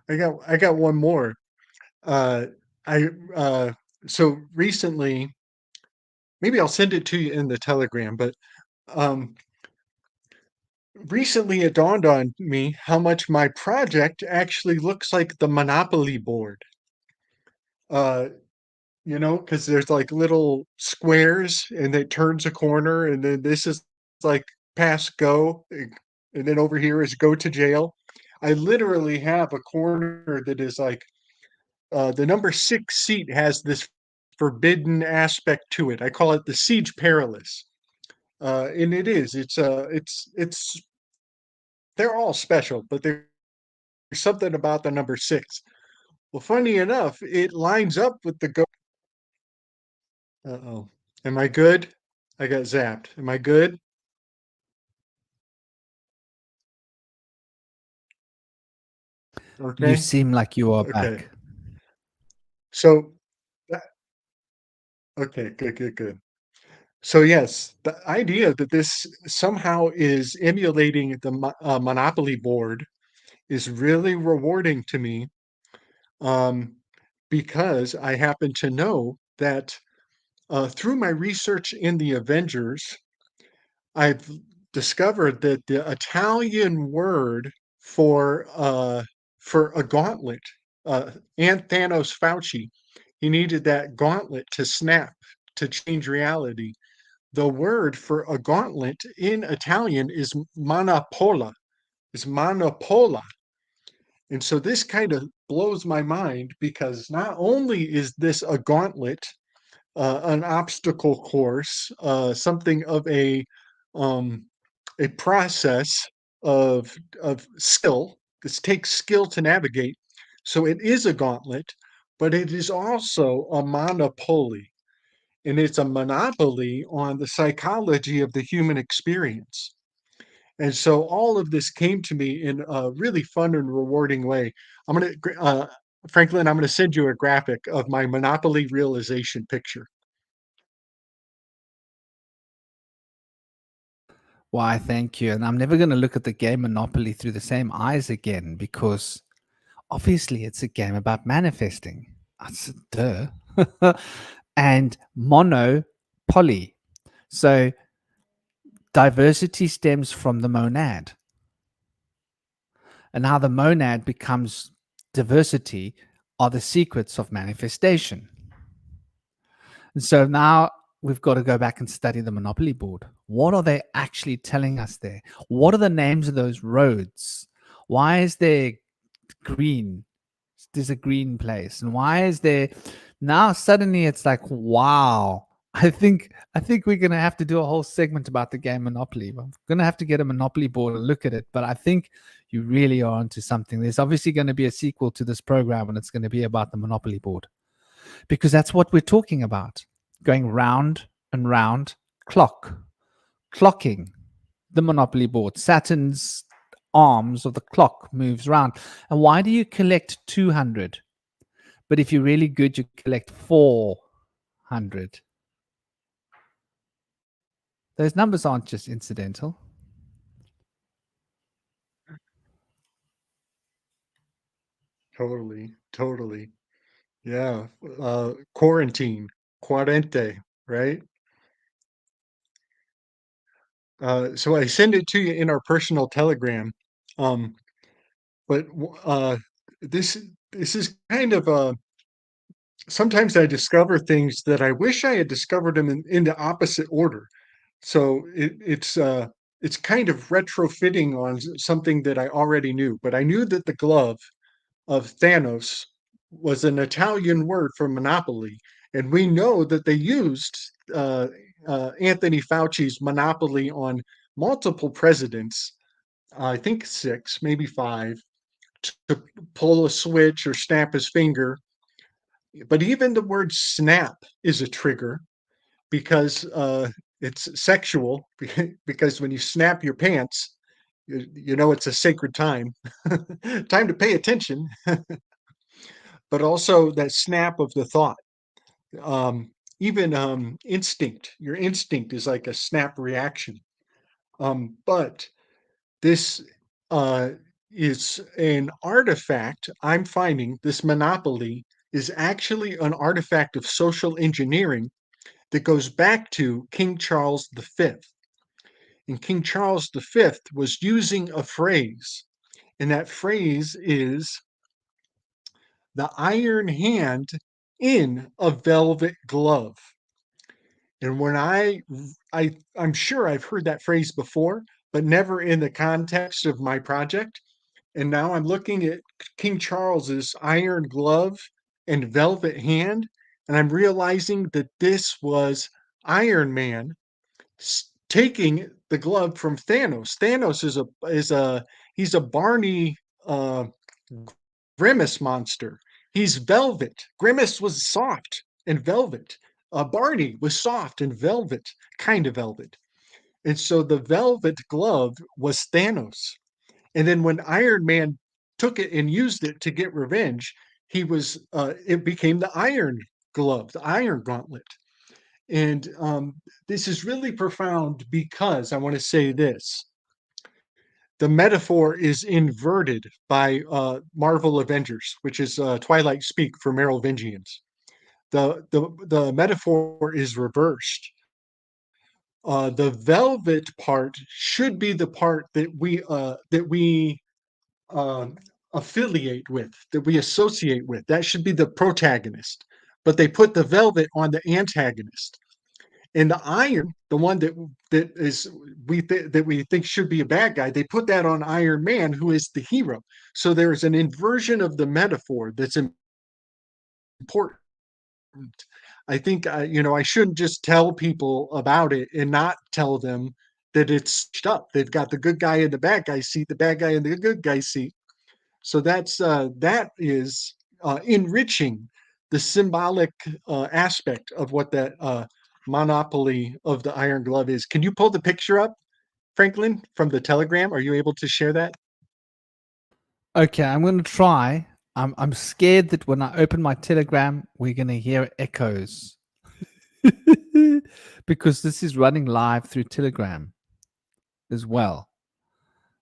I got one more. I so recently, maybe I'll send it to you in the Telegram, but um recently it dawned on me how much my project actually looks like the Monopoly board. Uh because there's like little squares and it turns a corner, and then this is like pass go, and then over here is go to jail. I literally have a corner that is like the number 6 seat has this forbidden aspect to it. I call it the Siege Perilous. And it is. It's they're all special, but there's something about the number 6. Well, funny enough, it lines up with the go. Uh-oh. Am I good? I got zapped. Am I good? You Okay. seem like you are Okay. back. So, that, okay, good. So yes, the idea that this somehow is emulating the Monopoly board is really rewarding to me, um, because I happen to know that through my research in the Avengers, I've discovered that the Italian word for a gauntlet, and Thanos Fauci, he needed that gauntlet to snap to change reality. The word for a gauntlet in Italian is manapola, is manapola. And so this kind of blows my mind because not only is this a gauntlet, an obstacle course, something of um, a process of skill. This takes skill to navigate. So it is a gauntlet, but it is also a monopoly, and it's a monopoly on the psychology of the human experience. And so all of this came to me in a really fun and rewarding way. Franklin, I'm going to send you a graphic of my monopoly realization picture. Why, thank you. And I'm never going to look at the game Monopoly through the same eyes again because obviously it's a game about manifesting. That's duh. And monopoly. So diversity stems from the monad. And how the monad becomes diversity are the secrets of manifestation. And so now we've got to go back and study the Monopoly board. What are they actually telling us there? What are the names of those roads? Why is there green? There's a green place. And why is there now suddenly it's like, wow. I think we're gonna have to do a whole segment about the game Monopoly. I'm gonna have to get a Monopoly board and look at it. But I think you really are onto something. There's obviously going to be a sequel to this program, and it's going to be about the Monopoly board. Because that's what we're talking about. Going round and round, clocking the Monopoly board. Saturn's arms of the clock moves round. And why do you collect 200? But if you're really good, you collect 400. Those numbers aren't just incidental. Totally. Yeah. Quarantine, quarente, right? So I send it to you in our personal telegram. Um, but this this is kind of sometimes I discover things that I wish I had discovered them in the opposite order. So it's kind of retrofitting on something that I already knew, but I knew that the glove of Thanos was an Italian word for monopoly, and we know that they used Anthony Fauci's monopoly on multiple presidents. I think six, maybe five, to pull a switch or snap his finger. But even the word snap is a trigger because it's sexual. Because when you snap your pants, you know it's a sacred time, time to pay attention. But also that snap of the thought. Um, even instinct, your instinct is like a snap reaction. But this uh, is an artifact. I'm finding this monopoly is actually an artifact of social engineering that goes back to King Charles V. And King Charles V was using a phrase, and that phrase is the iron hand in a velvet glove. And when I'm sure I've heard that phrase before, but never in the context of my project. And now I'm looking at King Charles's iron glove and velvet hand, and I'm realizing that this was Iron Man taking the glove from Thanos. Thanos is a he's a Barney Grimace monster. He's velvet. Grimace was soft and velvet. Barney was soft and velvet, kind of velvet. And so the velvet glove was Thanos. And then when Iron Man took it and used it to get revenge, it became the Iron Glove, the Iron Gauntlet. And this is really profound because I want to say this: the metaphor is inverted by Marvel Avengers, which is Twilight speak for Merovingians. the metaphor is reversed. The velvet part should be the part that we affiliate with, that we associate with. That should be the protagonist. But they put the velvet on the antagonist. And the iron, the one that we think should be a bad guy, they put that on Iron Man, who is the hero. So there's an inversion of the metaphor that's important. I think I shouldn't just tell people about it and not tell them that it's up. They've got the good guy in the bad guy seat, the bad guy in the good guy seat. So that is enriching the symbolic aspect of what that monopoly of the Iron Glove is. Can you pull the picture up, Franklin, from the Telegram? Are you able to share that? Okay, I'm going to try. I'm scared that when I open my Telegram, we're going to hear echoes because this is running live through Telegram as well.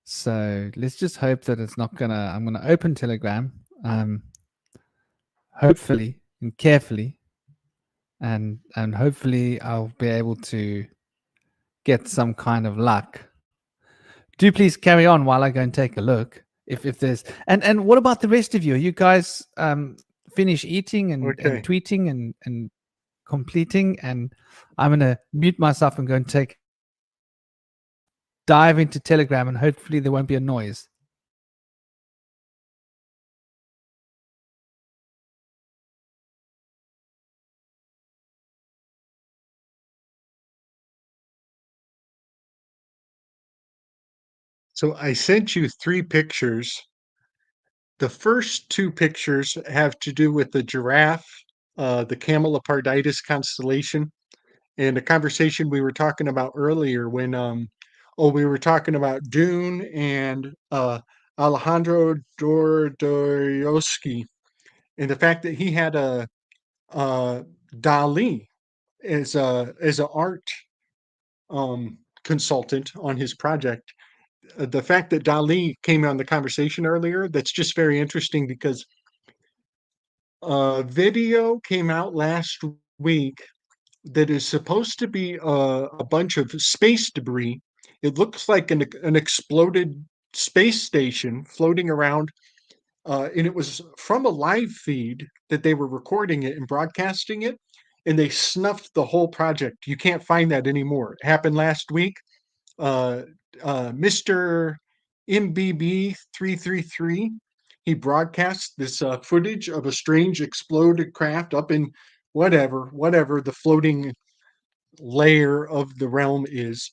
So let's just hope that it's not gonna. I'm gonna open Telegram, hopefully and carefully, and hopefully I'll be able to get some kind of luck. Do please carry on while I go and take a look. If there's and what about the rest of you? Are you guys finish eating and Okay. tweeting and completing? And I'm gonna mute myself and go and dive into Telegram, and hopefully there won't be a noise. So I sent you 3 pictures. The first 2 pictures have to do with the giraffe, the Cameloparditis constellation, and the conversation we were talking about earlier when we were talking about Dune and Alejandro Dordoyosky, and the fact that he had a Dali as a art consultant on his project. The fact that Dali came on the conversation earlier, that's just very interesting because a video came out last week that is supposed to be a bunch of space debris. It looks like an exploded space station floating around, and it was from a live feed that they were recording it and broadcasting it, and they snuffed the whole project. You can't find that anymore. It happened last week. Mr. MBB333, he broadcast this footage of a strange exploded craft up in whatever the floating layer of the realm is.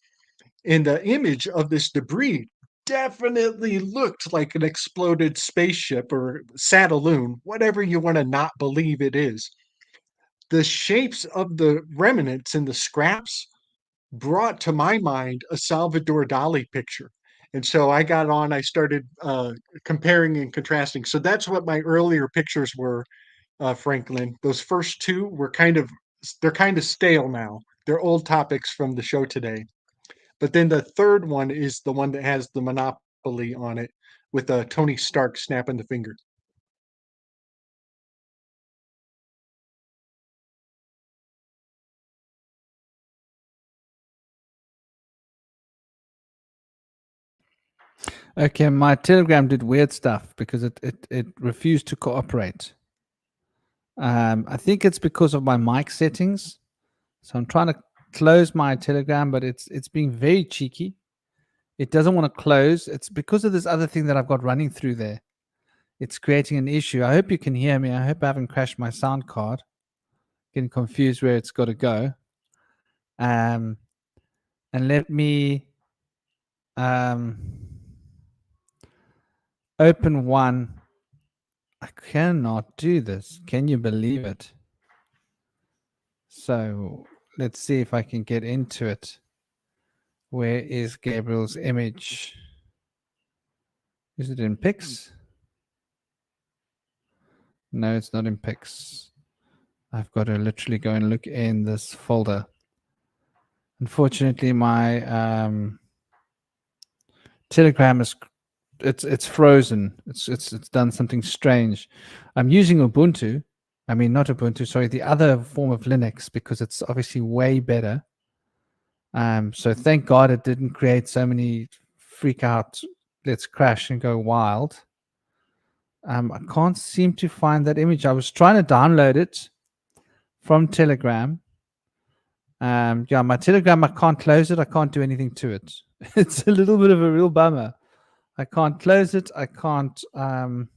And the image of this debris definitely looked like an exploded spaceship or Satelloon, whatever you want to not believe it is. The shapes of the remnants and the scraps brought to my mind a Salvador Dali picture. And so I started comparing and contrasting. So that's what my earlier pictures were, Franklin. Those first 2 were they're kind of stale now. They're old topics from the show today. But then the third one is the one that has the monopoly on it with Tony Stark snapping the finger. Okay, my Telegram did weird stuff because it refused to cooperate. I think it's because of my mic settings. So I'm trying to close my Telegram, but it's being very cheeky. It doesn't want to close. It's because of this other thing that I've got running through there. It's creating an issue. I hope you can hear me. I hope I haven't crashed my sound card. Getting confused where it's got to go. And let me open one. I cannot do this. Can you believe it? So let's see if I can get into it. Where is Gabriel's image? Is it in pics? No, it's not in pics. I've got to literally go and look in this folder. Unfortunately, my Telegram is it's frozen. It's done something strange. I'm using Ubuntu, I mean, not Ubuntu, sorry, the other form of Linux, because it's obviously way better. So thank God it didn't create so many freak out, let's crash and go wild. I can't seem to find that image. I was trying to download it from Telegram. Yeah, my Telegram, I can't close it. I can't do anything to it. It's a little bit of a real bummer. I can't close it. I can't. I'm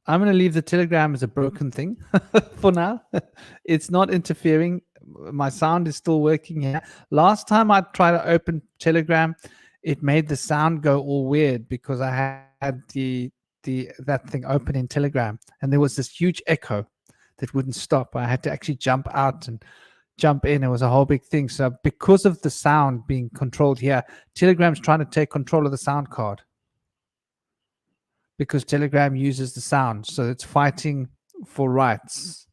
going to leave the Telegram as a broken thing for now. It's not interfering. My sound is still working here. Last time I tried to open Telegram, it made the sound go all weird because I had that thing open in Telegram, and there was this huge echo that wouldn't stop. I had to actually jump out and jump in. It was a whole big thing. So because of the sound being controlled here, Telegram's trying to take control of the sound card, because Telegram uses the sound, so it's fighting for rights.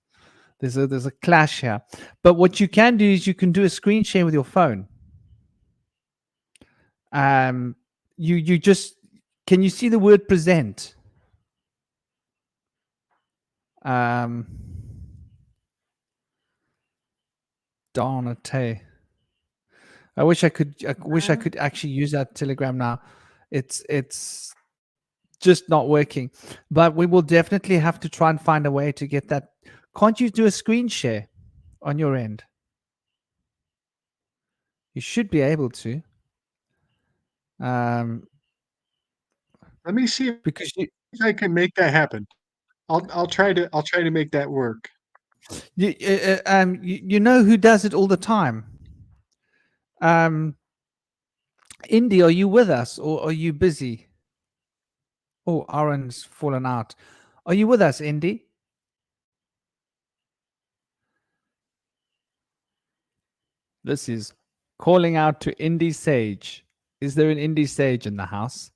There's a clash here. But what you can do is you can do a screen share with your phone. You just, can you see the word present? Darn it. I wish I could actually use that Telegram now. It's just not working. But we will definitely have to try and find a way to get that. Can't you do a screen share on your end? You should be able to. Let me see if Because I can make that happen. I'll try to make that work. you know who does it all the time? Indy, are you with us or are you busy? Oh, Aaron's fallen out. Are you with us, Indy? This is calling out to Indy Sage. Is there an Indy Sage in the house?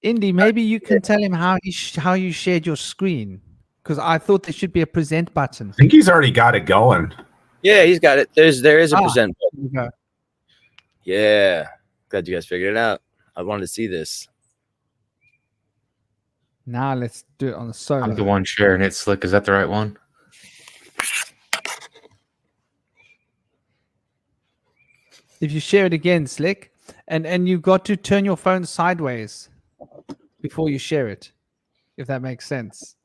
Indy, maybe you can tell him how you shared your screen, because I thought there should be a present button. I think he's already got it going. Yeah, he's got it. There is a present button. There we go. Yeah. Glad you guys figured it out. I wanted to see this. Now let's do it on the solo. I'm the one sharing it, Slick. Is that the right one? If you share it again, Slick, and you've got to turn your phone sideways before you share it, if that makes sense,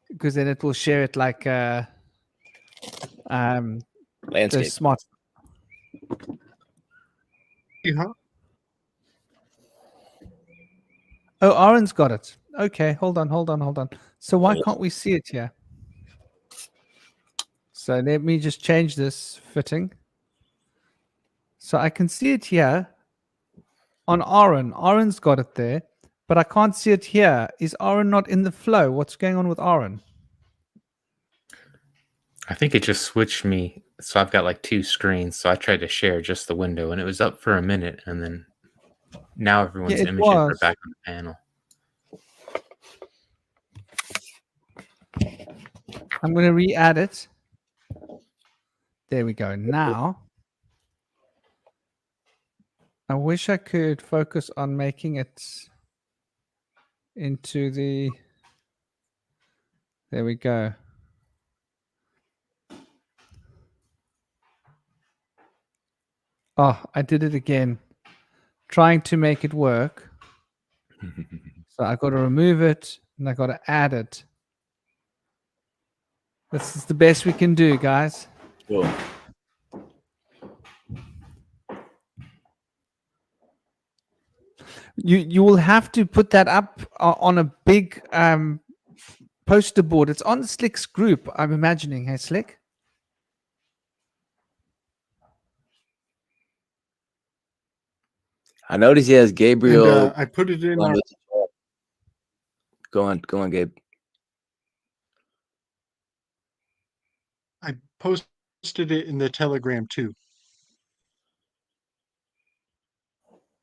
because then it will share it like Landscape. the smart. Huh? Oh, Aaron's got it. Okay, hold on. So why can't we see it here? So let me just change this fitting. So I can see it here on Aaron. Aaron's got it there, but I can't see it here. Is Aaron not in the flow? What's going on with Aaron? I think it just switched me. So I've got like two screens. So I tried to share just the window and it was up for a minute. And then now everyone's it images are was. back on the panel. I'm going to re-add it. There we go. Now, I wish I could focus on making it into the... There we go. Oh, I did it again. Trying to make it work. So I got to remove it and I got to add it. This is the best we can do, guys. Cool. You will have to put that up on a big poster board. It's on Slick's group, I'm imagining. Hey, Slick? I noticed he has Gabriel. And I put it in. Go on, Gabe. I posted it in the Telegram too.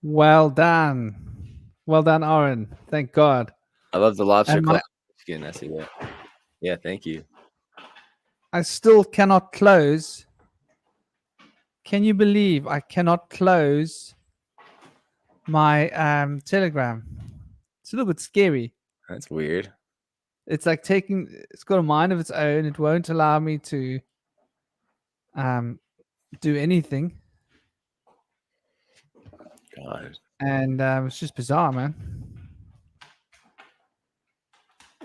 Well done. Well done, Aaron. Thank God. I love the lobster And club skin. I see that. Yeah, thank you. I still cannot close. Can you believe I cannot close my Telegram? It's a little bit scary. That's weird. It's like it's got a mind of its own. It won't allow me to do anything. God. And it's just bizarre, man.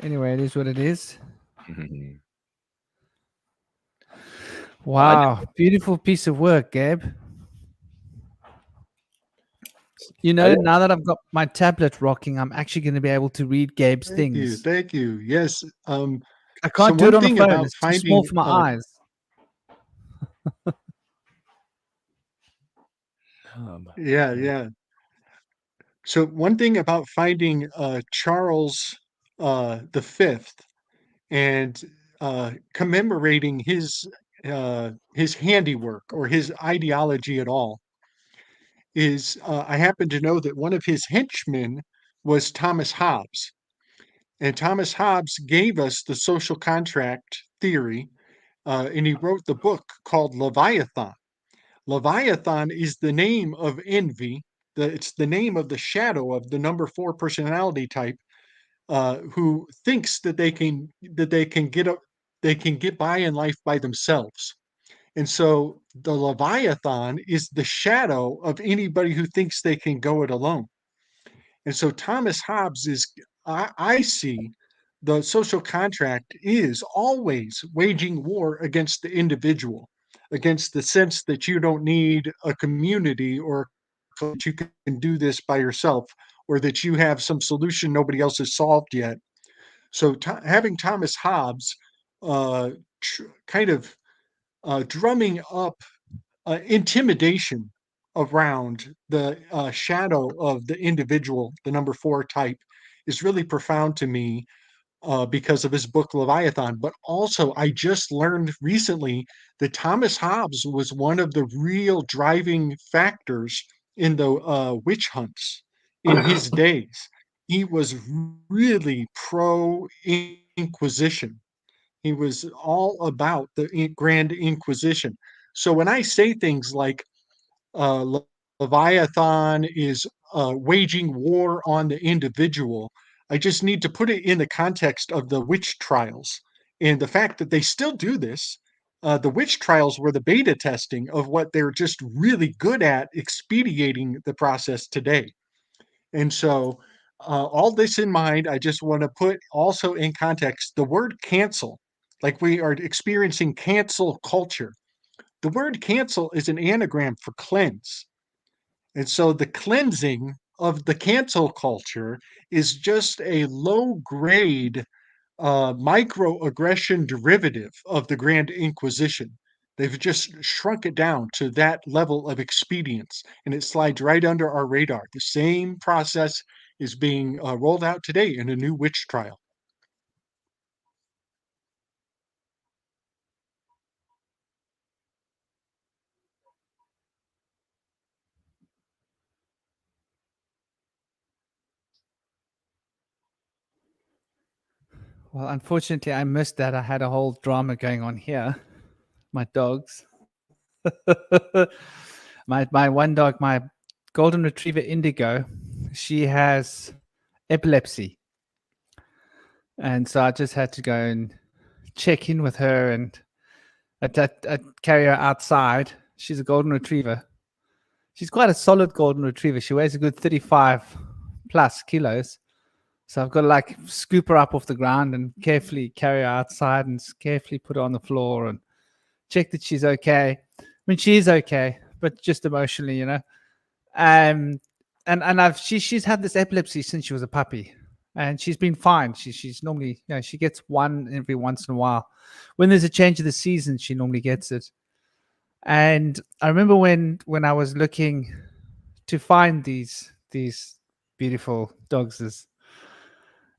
Anyway, it is what it is. Mhm. Wow. Beautiful piece of work, Gabe. You know, now that I've got my tablet rocking, I'm actually going to be able to read Gabe's things. Thank you. Yes. I So can't do it one on a thing phone. about It's too small finding for my eyes. yeah. So one thing about finding Charles the Fifth and commemorating his handiwork or his ideology at all is I happen to know that one of his henchmen was Thomas Hobbes. And Thomas Hobbes gave us the social contract theory, and he wrote the book called Leviathan. Leviathan is the name of envy. It's the name of the shadow of the number 4 personality type, who thinks that they can get by in life by themselves. And so the Leviathan is the shadow of anybody who thinks they can go it alone. And so Thomas Hobbes is, I see the social contract is always waging war against the individual, against the sense that you don't need a community or that you can do this by yourself or that you have some solution nobody else has solved yet. So having Thomas Hobbes uh, kind of drumming up intimidation around the shadow of the individual, the number 4 type, is really profound to me because of his book Leviathan. But also, I just learned recently that Thomas Hobbes was one of the real driving factors in the witch hunts in his days. He was really pro Inquisition. He was all about the Grand Inquisition. So when I say things like Leviathan is waging war on the individual, I just need to put it in the context of the witch trials and the fact that they still do this. The witch trials were the beta testing of what they're just really good at expediting the process today. And so, all this in mind, I just want to put also in context the word cancel, like we are experiencing cancel culture. The word cancel is an anagram for cleanse. And so the cleansing of the cancel culture is just a low grade microaggression derivative of the Grand Inquisition. They've just shrunk it down to that level of expedience, and it slides right under our radar. The same process is being rolled out today in a new witch trial. Well, unfortunately, I missed that. I had a whole drama going on here. My dogs. my one dog, my golden retriever Indigo, she has epilepsy. And so I just had to go and check in with her and I'd carry her outside. She's a golden retriever. She's quite a solid golden retriever. She weighs a good 35 plus kilos. So I've got to like scoop her up off the ground and carefully carry her outside and carefully put her on the floor and check that she's okay. I mean, she is okay, but just emotionally, you know. And she's had this epilepsy since she was a puppy, and she's been fine. She's normally, you know, she gets one every once in a while. When there's a change of the season, she normally gets it. And I remember when I was looking to find these beautiful dogs,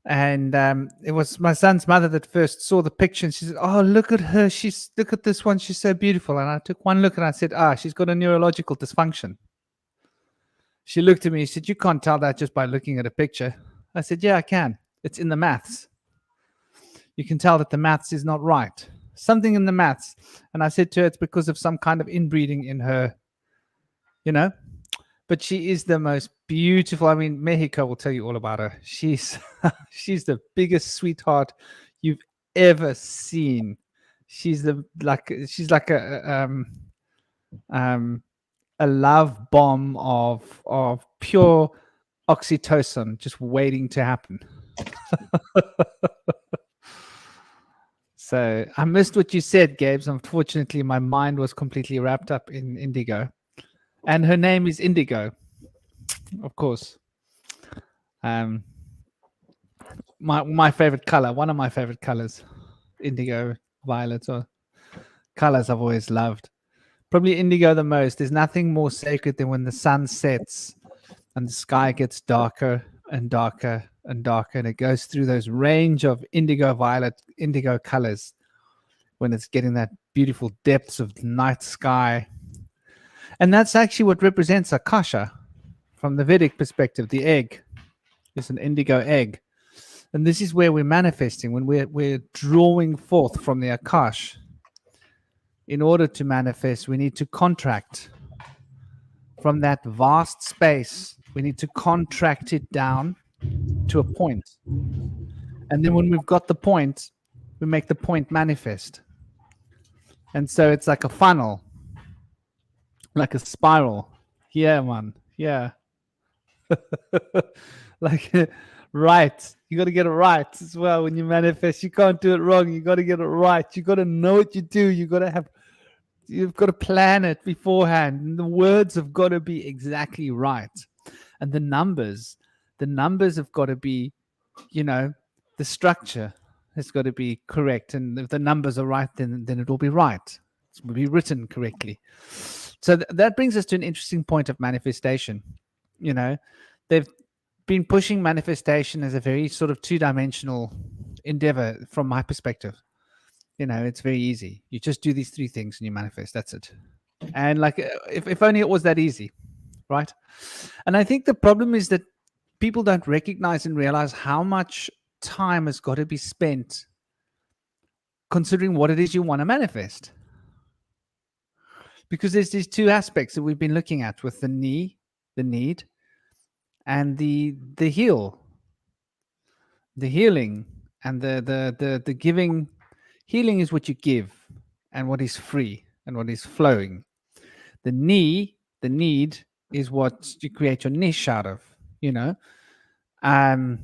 and it was my son's mother that first saw the picture, and she said, "Oh, look at her! Look at this one. She's so beautiful." And I took one look, and I said, "Ah, she's got a neurological dysfunction." She looked at me. She said, "You can't tell that just by looking at a picture." I said, "Yeah, I can. It's in the maths. You can tell that the maths is not right. Something in the maths." And I said to her, "It's because of some kind of inbreeding in her, you know." but she is the most beautiful. I mean, Mexico will tell you all about her. She's she's the biggest sweetheart you've ever seen. She's like a love bomb of pure oxytocin just waiting to happen. So I missed what you said, Gabes. Unfortunately, my mind was completely wrapped up in indigo. And her name is Indigo, of course. My favorite color, one of my favorite colors, indigo, violet, or colors I've always loved. Probably indigo the most. There's nothing more sacred than when the sun sets and the sky gets darker and darker and darker, and it goes through those range of indigo, violet, indigo colors when it's getting that beautiful depths of night sky. And that's actually what represents Akasha from the Vedic perspective. The egg is an indigo egg. And this is where we're manifesting, when we're drawing forth from the Akash. In order to manifest, we need to contract from that vast space. We need to contract it down to a point. And then when we've got the point, we make the point manifest. And so it's like a funnel, like a spiral. Yeah, man. Yeah. Like, right. You got to get it right as well when you manifest. You can't do it wrong. You got to get it right. You got to know what you do. You've got to plan it beforehand. And the words have got to be exactly right. And the numbers have got to be, the structure has got to be correct. And if the numbers are right, then it will be right. It will be written correctly. So that brings us to an interesting point of manifestation. They've been pushing manifestation as a very sort of two-dimensional endeavor from my perspective. It's very easy. You just do these three things and you manifest. That's it. And like, if only it was that easy, right? And I think the problem is that people don't recognize and realize how much time has got to be spent considering what it is you want to manifest. Because there's these two aspects that we've been looking at with the need, and the healing, and the giving. Healing is what you give, and what is free, and what is flowing. The need is what you create your niche out of. And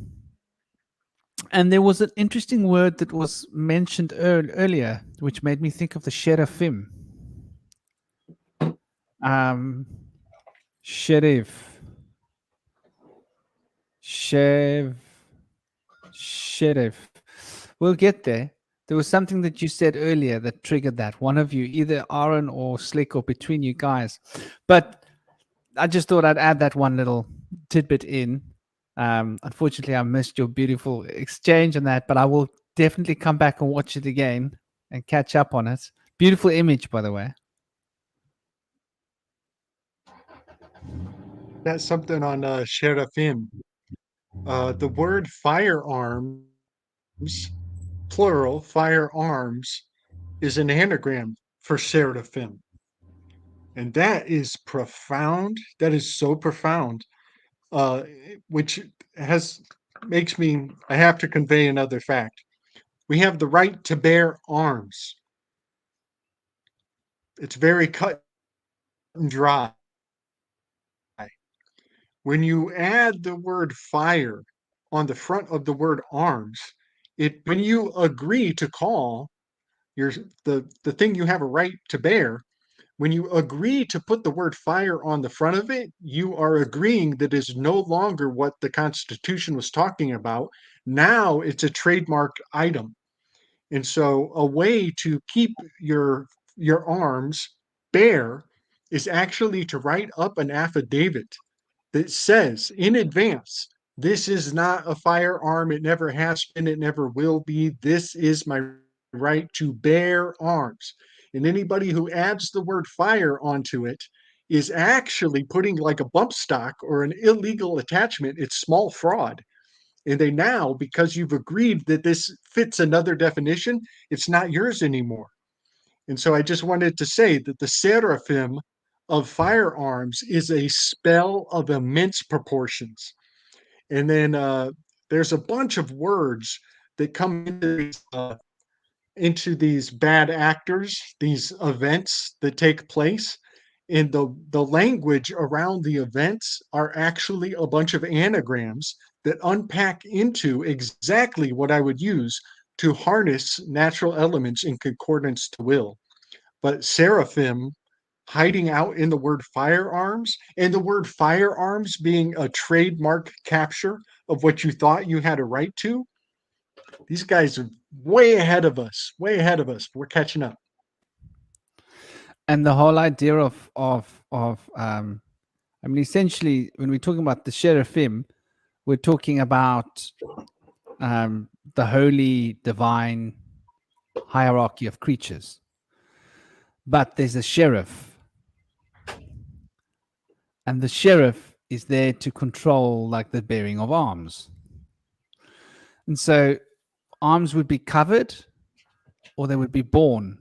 there was an interesting word that was mentioned earlier, which made me think of the Sheraphim. Sheriff. We'll get there. There was something that you said earlier that triggered that. One of you, either Aaron or Slick, or between you guys. But I just thought I'd add that one little tidbit in. Unfortunately, I missed your beautiful exchange on that, but I will definitely come back and watch it again and catch up on it. Beautiful image, by the way. That's something on Sheraphim. The word firearms, plural, firearms, is an anagram for Seraphim. And that is profound. That is so profound, which makes me, I have to convey another fact. We have the right to bear arms. It's very cut and dry. When you add the word fire on the front of the word arms, when you agree to call the thing you have a right to bear, when you agree to put the word fire on the front of it, you are agreeing that is no longer what the Constitution was talking about. Now it's a trademarked item. And so a way to keep your arms bare is actually to write up an affidavit that says in advance, this is not a firearm. It never has been. It never will be. This is my right to bear arms. And anybody who adds the word fire onto it is actually putting like a bump stock or an illegal attachment. It's small fraud. And they now, because you've agreed that this fits another definition, it's not yours anymore. And so I just wanted to say that the seraphim of firearms is a spell of immense proportions. And then there's a bunch of words that come into these bad actors, these events that take place. And the language around the events are actually a bunch of anagrams that unpack into exactly what I would use to harness natural elements in concordance to will. But seraphim hiding out in the word firearms, and the word firearms being a trademark capture of what you thought you had a right to, these guys are way ahead of us, way ahead of us. We're catching up. And the whole idea I mean, essentially, when we're talking about the seraphim, we're talking about the holy, divine hierarchy of creatures. But there's a sheriff, and the sheriff is there to control, like, the bearing of arms. And so arms would be covered, or they would be born.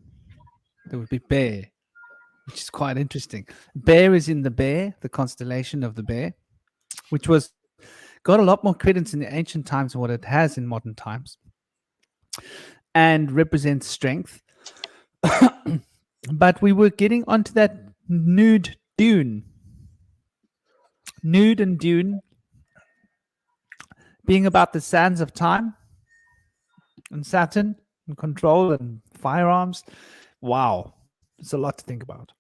They would be bare, which is quite interesting. Bear is in the bear, the constellation of the bear, which was got a lot more credence in the ancient times than what it has in modern times, and represents strength. But we were getting onto that nude dune. Nude and dune being about the sands of time and Saturn and control and firearms. Wow. It's a lot to think about.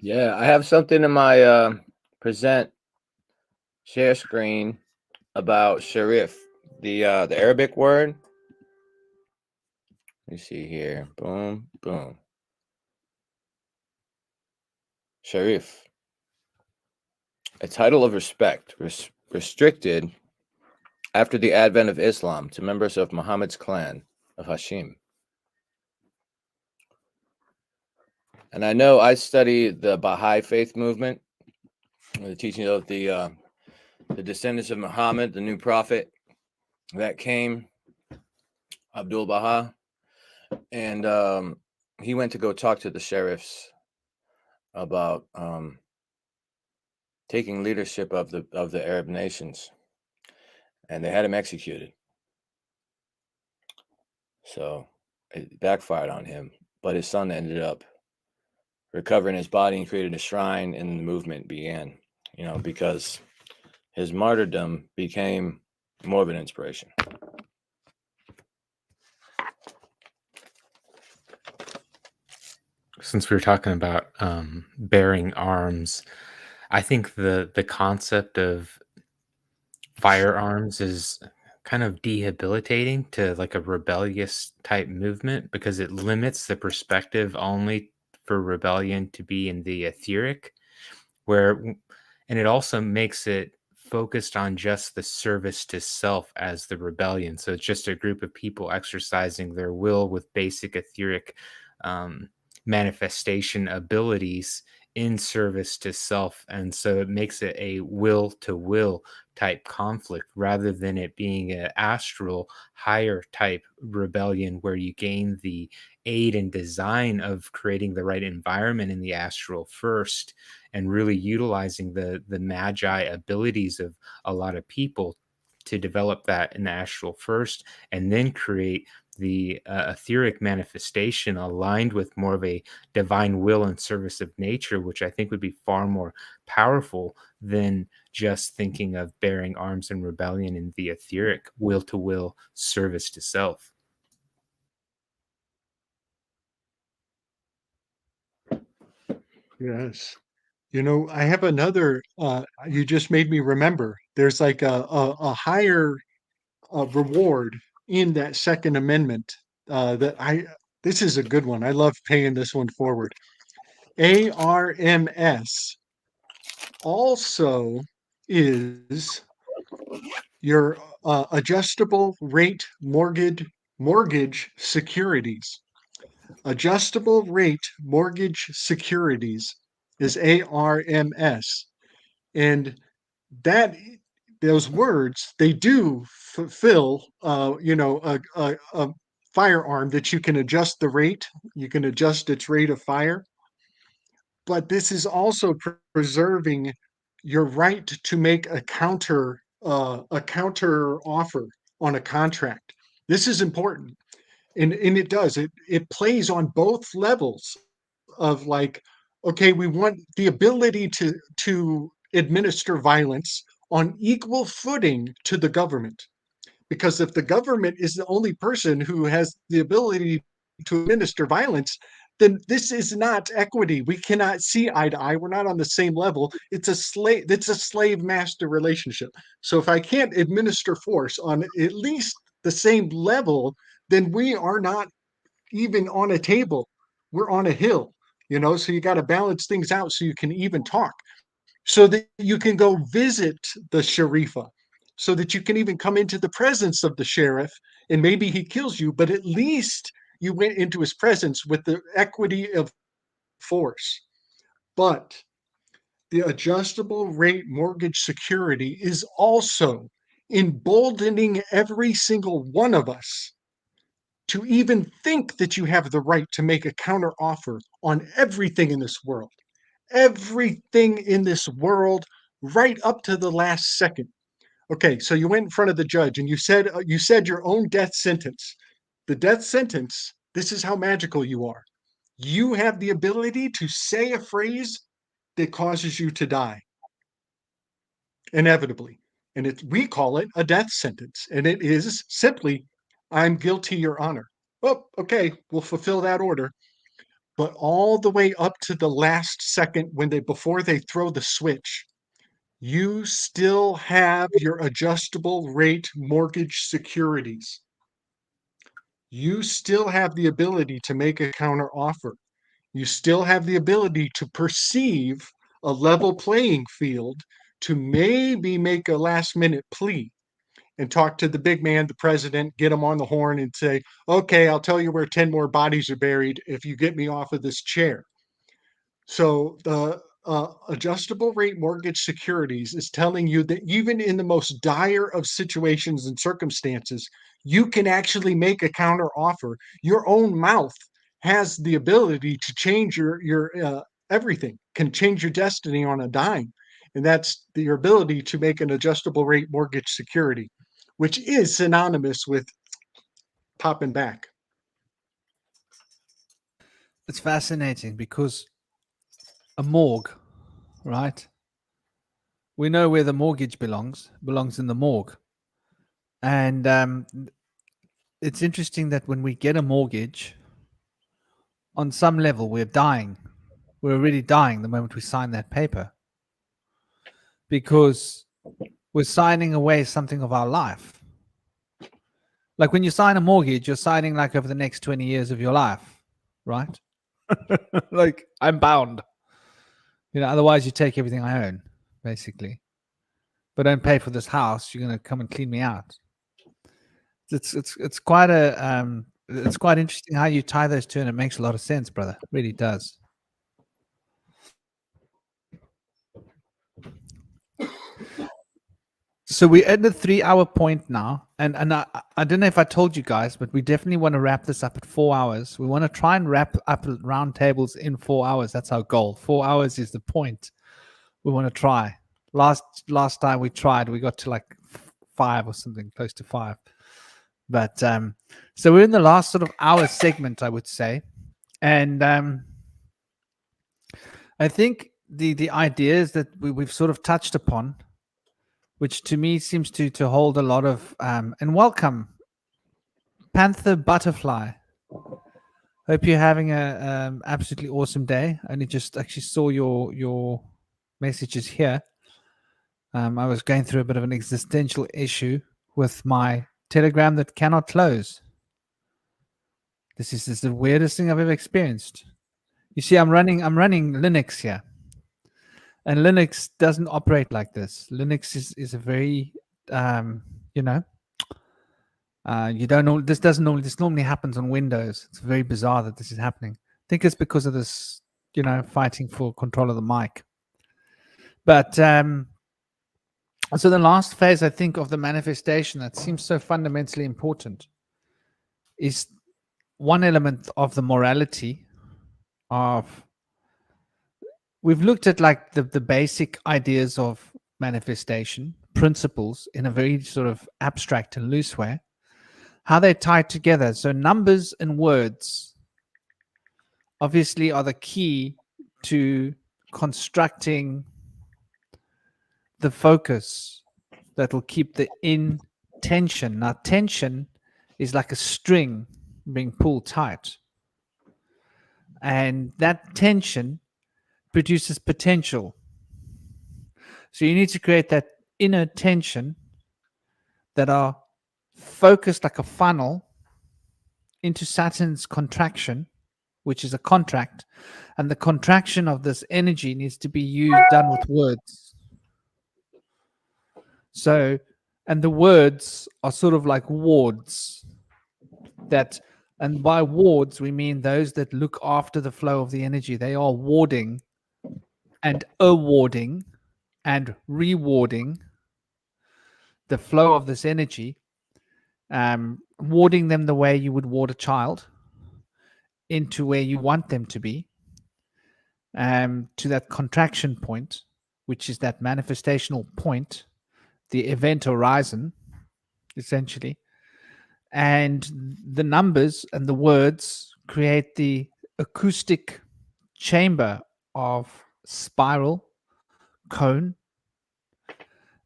Yeah, I have something in my present share screen about sharif, the Arabic word. Let me see here. Boom, boom. Sharif, a title of respect, restricted after the advent of Islam to members of Muhammad's clan of Hashim. And I know I study the Baha'i faith movement, the teaching of the descendants of Muhammad, the new prophet that came, Abdul Baha, and he went to go talk to the sheriffs about taking leadership of the Arab nations, and they had him executed. So it backfired on him, but his son ended up recovering his body and created a shrine, and the movement began. Because his martyrdom became more of an inspiration. Since we were talking about bearing arms, I think the concept of firearms is kind of debilitating to like a rebellious type movement, because it limits the perspective only for rebellion to be in the etheric, and it also makes it focused on just the service to self as the rebellion. So it's just a group of people exercising their will with basic etheric manifestation abilities in service to self. And so it makes it a will to will type conflict, rather than it being an astral higher type rebellion where you gain the aid and design of creating the right environment in the astral first, and really utilizing the magi abilities of a lot of people to develop that in the astral first, and then create the etheric manifestation aligned with more of a divine will and service of nature, which I think would be far more powerful than just thinking of bearing arms and rebellion in the etheric will to will service to self. Yes. I have another, you just made me remember. There's like a higher reward in that Second Amendment this is a good one. I love paying this one forward. ARMS also is your adjustable rate mortgage securities. Adjustable rate mortgage securities is ARMS. And that those words, they do fulfill a firearm that you can adjust the rate, you can adjust its rate of fire. but this is also preserving your right to make a counter offer on a contract. This is important, and it does it plays on both levels of like, okay, we want the ability to administer violence on equal footing to the government, because if the government is the only person who has the ability to administer violence, then this is not equity. We cannot see eye to eye. We're not on the same level. It's a slave master relationship. So if I can't administer force on at least the same level, then we are not even on a table. We're on a hill, so you got to balance things out so you can even talk, so that you can go visit the sharifa, so that you can even come into the presence of the sheriff, and maybe he kills you, but at least you went into his presence with the equity of force. But the adjustable rate mortgage security is also emboldening every single one of us to even think that you have the right to make a counter offer on everything in this world. Everything in this world, right up to the last second. Okay, so you went in front of the judge and you said your own death sentence. The death sentence, this is how magical you are. You have the ability to say a phrase that causes you to die inevitably. And we call it a death sentence. And it is simply, I'm guilty, Your Honor. Oh, okay, we'll fulfill that order. But all the way up to the last second before they throw the switch, you still have your adjustable rate mortgage securities. You still have the ability to make a counter offer. You still have the ability to perceive a level playing field, to maybe make a last minute plea and talk to the big man, the president, get him on the horn and say, okay, I'll tell you where 10 more bodies are buried if you get me off of this chair. So the adjustable rate mortgage securities is telling you that even in the most dire of situations and circumstances, you can actually make a counter offer. Your own mouth has the ability to change your everything, can change your destiny on a dime, and that's your ability to make an adjustable rate mortgage security, which is synonymous with popping back. It's fascinating because a morgue, right? We know where the mortgage belongs in the morgue. And it's interesting that when we get a mortgage, on some level, we're dying. We're already dying the moment we sign that paper, because we're signing away something of our life. Like when you sign a mortgage, you're signing like over the next 20 years of your life, right? Like I'm bound. Otherwise you take everything I own, basically. But don't pay for this house, you're going to come and clean me out. It's quite it's quite interesting how you tie those two, and it makes a lot of sense, brother. It really does. So we're at the 3-hour point now, and I don't know if I told you guys, but we definitely want to wrap this up at 4 hours. We want to try and wrap up round tables in 4 hours. That's our goal. 4 hours is the point we want to try. Last time we tried, we got to like 5 or something, close to 5. But so we're in the last sort of hour segment, I would say, and I think the ideas that we've sort of touched upon, which to me seems to hold a lot of and welcome Panther Butterfly. Hope you're having a absolutely awesome day. I only just actually saw your messages here. I was going through a bit of an existential issue with my Telegram that cannot close. This is the weirdest thing I've ever experienced. You see, I'm running Linux here, and Linux doesn't operate like this. Linux is a very you don't know, this normally happens on Windows. It's very bizarre that this is happening. I think it's because of this, fighting for control of the mic. But so the last phase, I think, of the manifestation that seems so fundamentally important is one element of the morality of we've looked at like the basic ideas of manifestation principles in a very sort of abstract and loose way, how they tie together. So numbers and words obviously are the key to constructing the focus that will keep the intention. Now, tension is like a string being pulled tight, and that tension produces potential. So you need to create that inner tension that are focused like a funnel into Saturn's contraction, which is a contract. And the contraction of this energy needs to be done with words. So, and the words are sort of like wards that, and by wards, we mean those that look after the flow of the energy. They are warding and awarding and rewarding the flow of this energy, warding them the way you would ward a child into where you want them to be, to that contraction point, which is that manifestational point, the event horizon, essentially. And the numbers and the words create the acoustic chamber of spiral cone.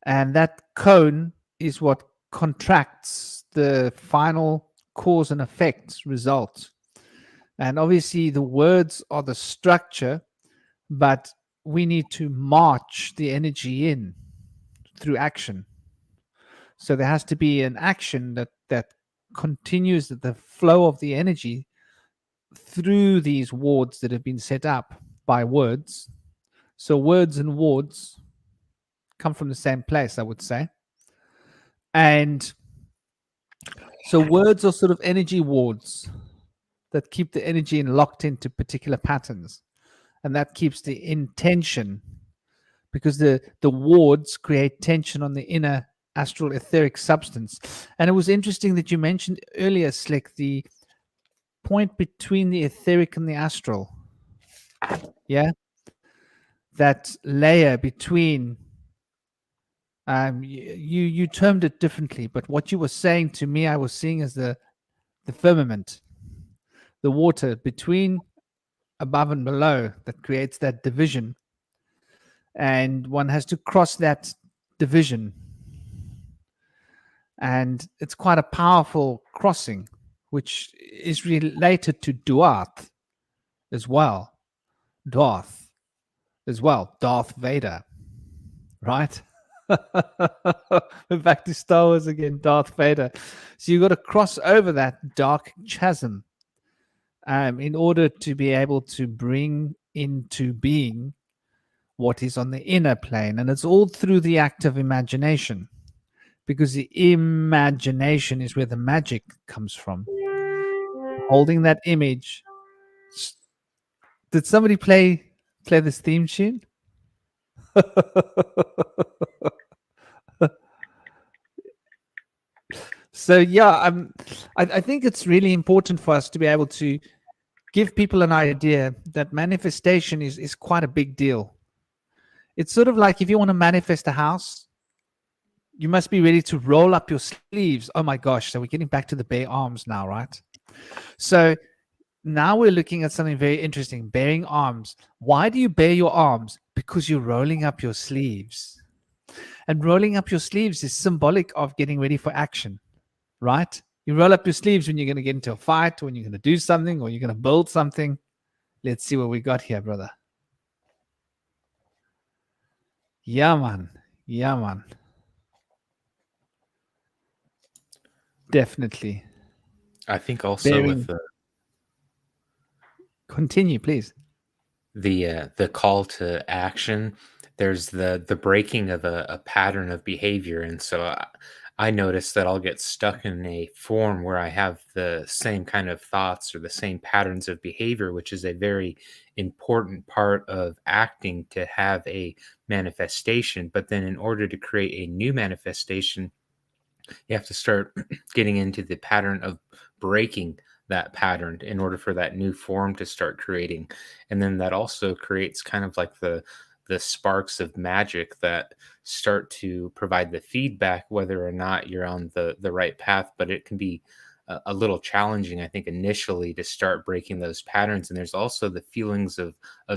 And that cone is what contracts the final cause and effect result. And obviously, the words are the structure, but we need to march the energy in through action. So there has to be an action that continues the flow of the energy through these wards that have been set up by words. So words and wards come from the same place, I would say. And so words are sort of energy wards that keep the energy locked into particular patterns. And that keeps the intention, because the wards create tension on the inner astral etheric substance. And it was interesting that you mentioned earlier, Slick, the point between the etheric and the astral. Yeah, that layer between, you termed it differently, but what you were saying to me, I was seeing as the firmament, the water between above and below that creates that division, and one has to cross that division, and it's quite a powerful crossing, which is related to Duath as well. Darth as well, Darth Vader, right? We're back to Star Wars again, Darth Vader. So you've got to cross over that dark chasm in order to be able to bring into being what is on the inner plane. And it's all through the act of imagination, because the imagination is where the magic comes from. Holding that image. Did somebody play this theme tune? So yeah, I think it's really important for us to be able to give people an idea that manifestation is quite a big deal. It's sort of like if you want to manifest a house, you must be ready to roll up your sleeves. Oh my gosh, so we're getting back to the bare arms now, right? So now we're looking at something very interesting, bearing arms. Why do you bare your arms? Because you're rolling up your sleeves. And rolling up your sleeves is symbolic of getting ready for action, right? You roll up your sleeves when you're going to get into a fight, when you're going to do something, or you're going to build something. Let's see what we got here, brother. Yeah, man. Yeah, man. Definitely. I think also Bearing. with Continue, please. the call to action, there's the breaking of a pattern of behavior, and so I notice that I'll get stuck in a form where I have the same kind of thoughts or the same patterns of behavior, which is a very important part of acting, to have a manifestation. But then in order to create a new manifestation, you have to start getting into the pattern of breaking that pattern in order for that new form to start creating. And then that also creates kind of like the sparks of magic that start to provide the feedback whether or not you're on the right path. But it can be a little challenging, I think, initially to start breaking those patterns. And there's also the feelings of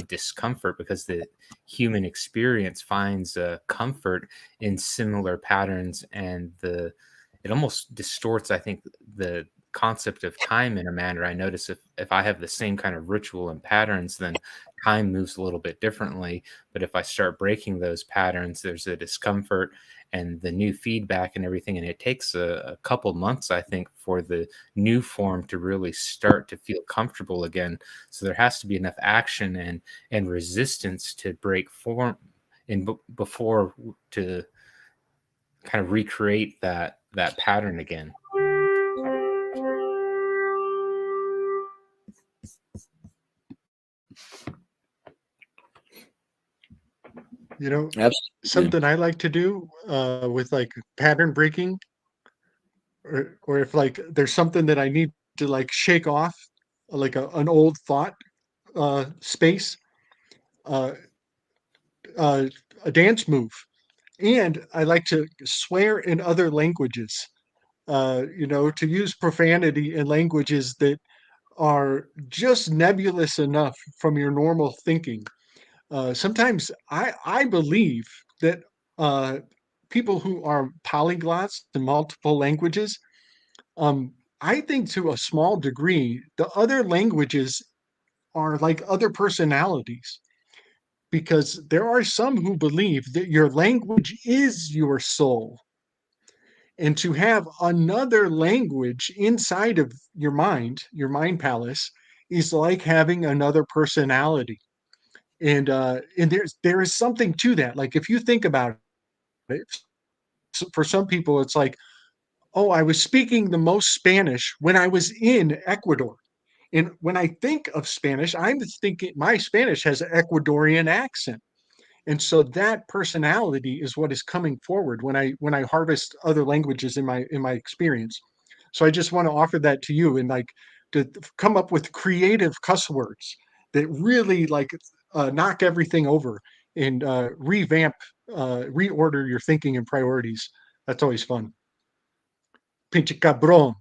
discomfort, because the human experience finds comfort in similar patterns, and it almost distorts, I think, the concept of time in a manner. I notice if I have the same kind of ritual and patterns, then time moves a little bit differently. But if I start breaking those patterns, there's a discomfort and the new feedback and everything. And it takes a couple months, I think, for the new form to really start to feel comfortable again. So there has to be enough action and resistance to break form before to kind of recreate that pattern again. You know, Absolutely. something I like to do with like pattern breaking, or if like there's something that I need to like shake off, like an old thought space, uh, uh, a dance move. And I like to swear in other languages, you know, to use profanity in languages that are just nebulous enough from your normal thinking. Sometimes I believe that uh, people who are polyglots in multiple languages, I think to a small degree, the other languages are like other personalities, because there are some who believe that your language is your soul. And to have another language inside of your mind palace, is like having another personality. And there is something to that. Like if you think about it, for some people, it's like, oh, I was speaking the most Spanish when I was in Ecuador. And when I think of Spanish, I'm thinking my Spanish has an Ecuadorian accent. And so that personality is what is coming forward when I harvest other languages in my experience. So I just want to offer that to you, and like to come up with creative cuss words that really like knock everything over and revamp, reorder your thinking and priorities. That's always fun. Pinche cabrón.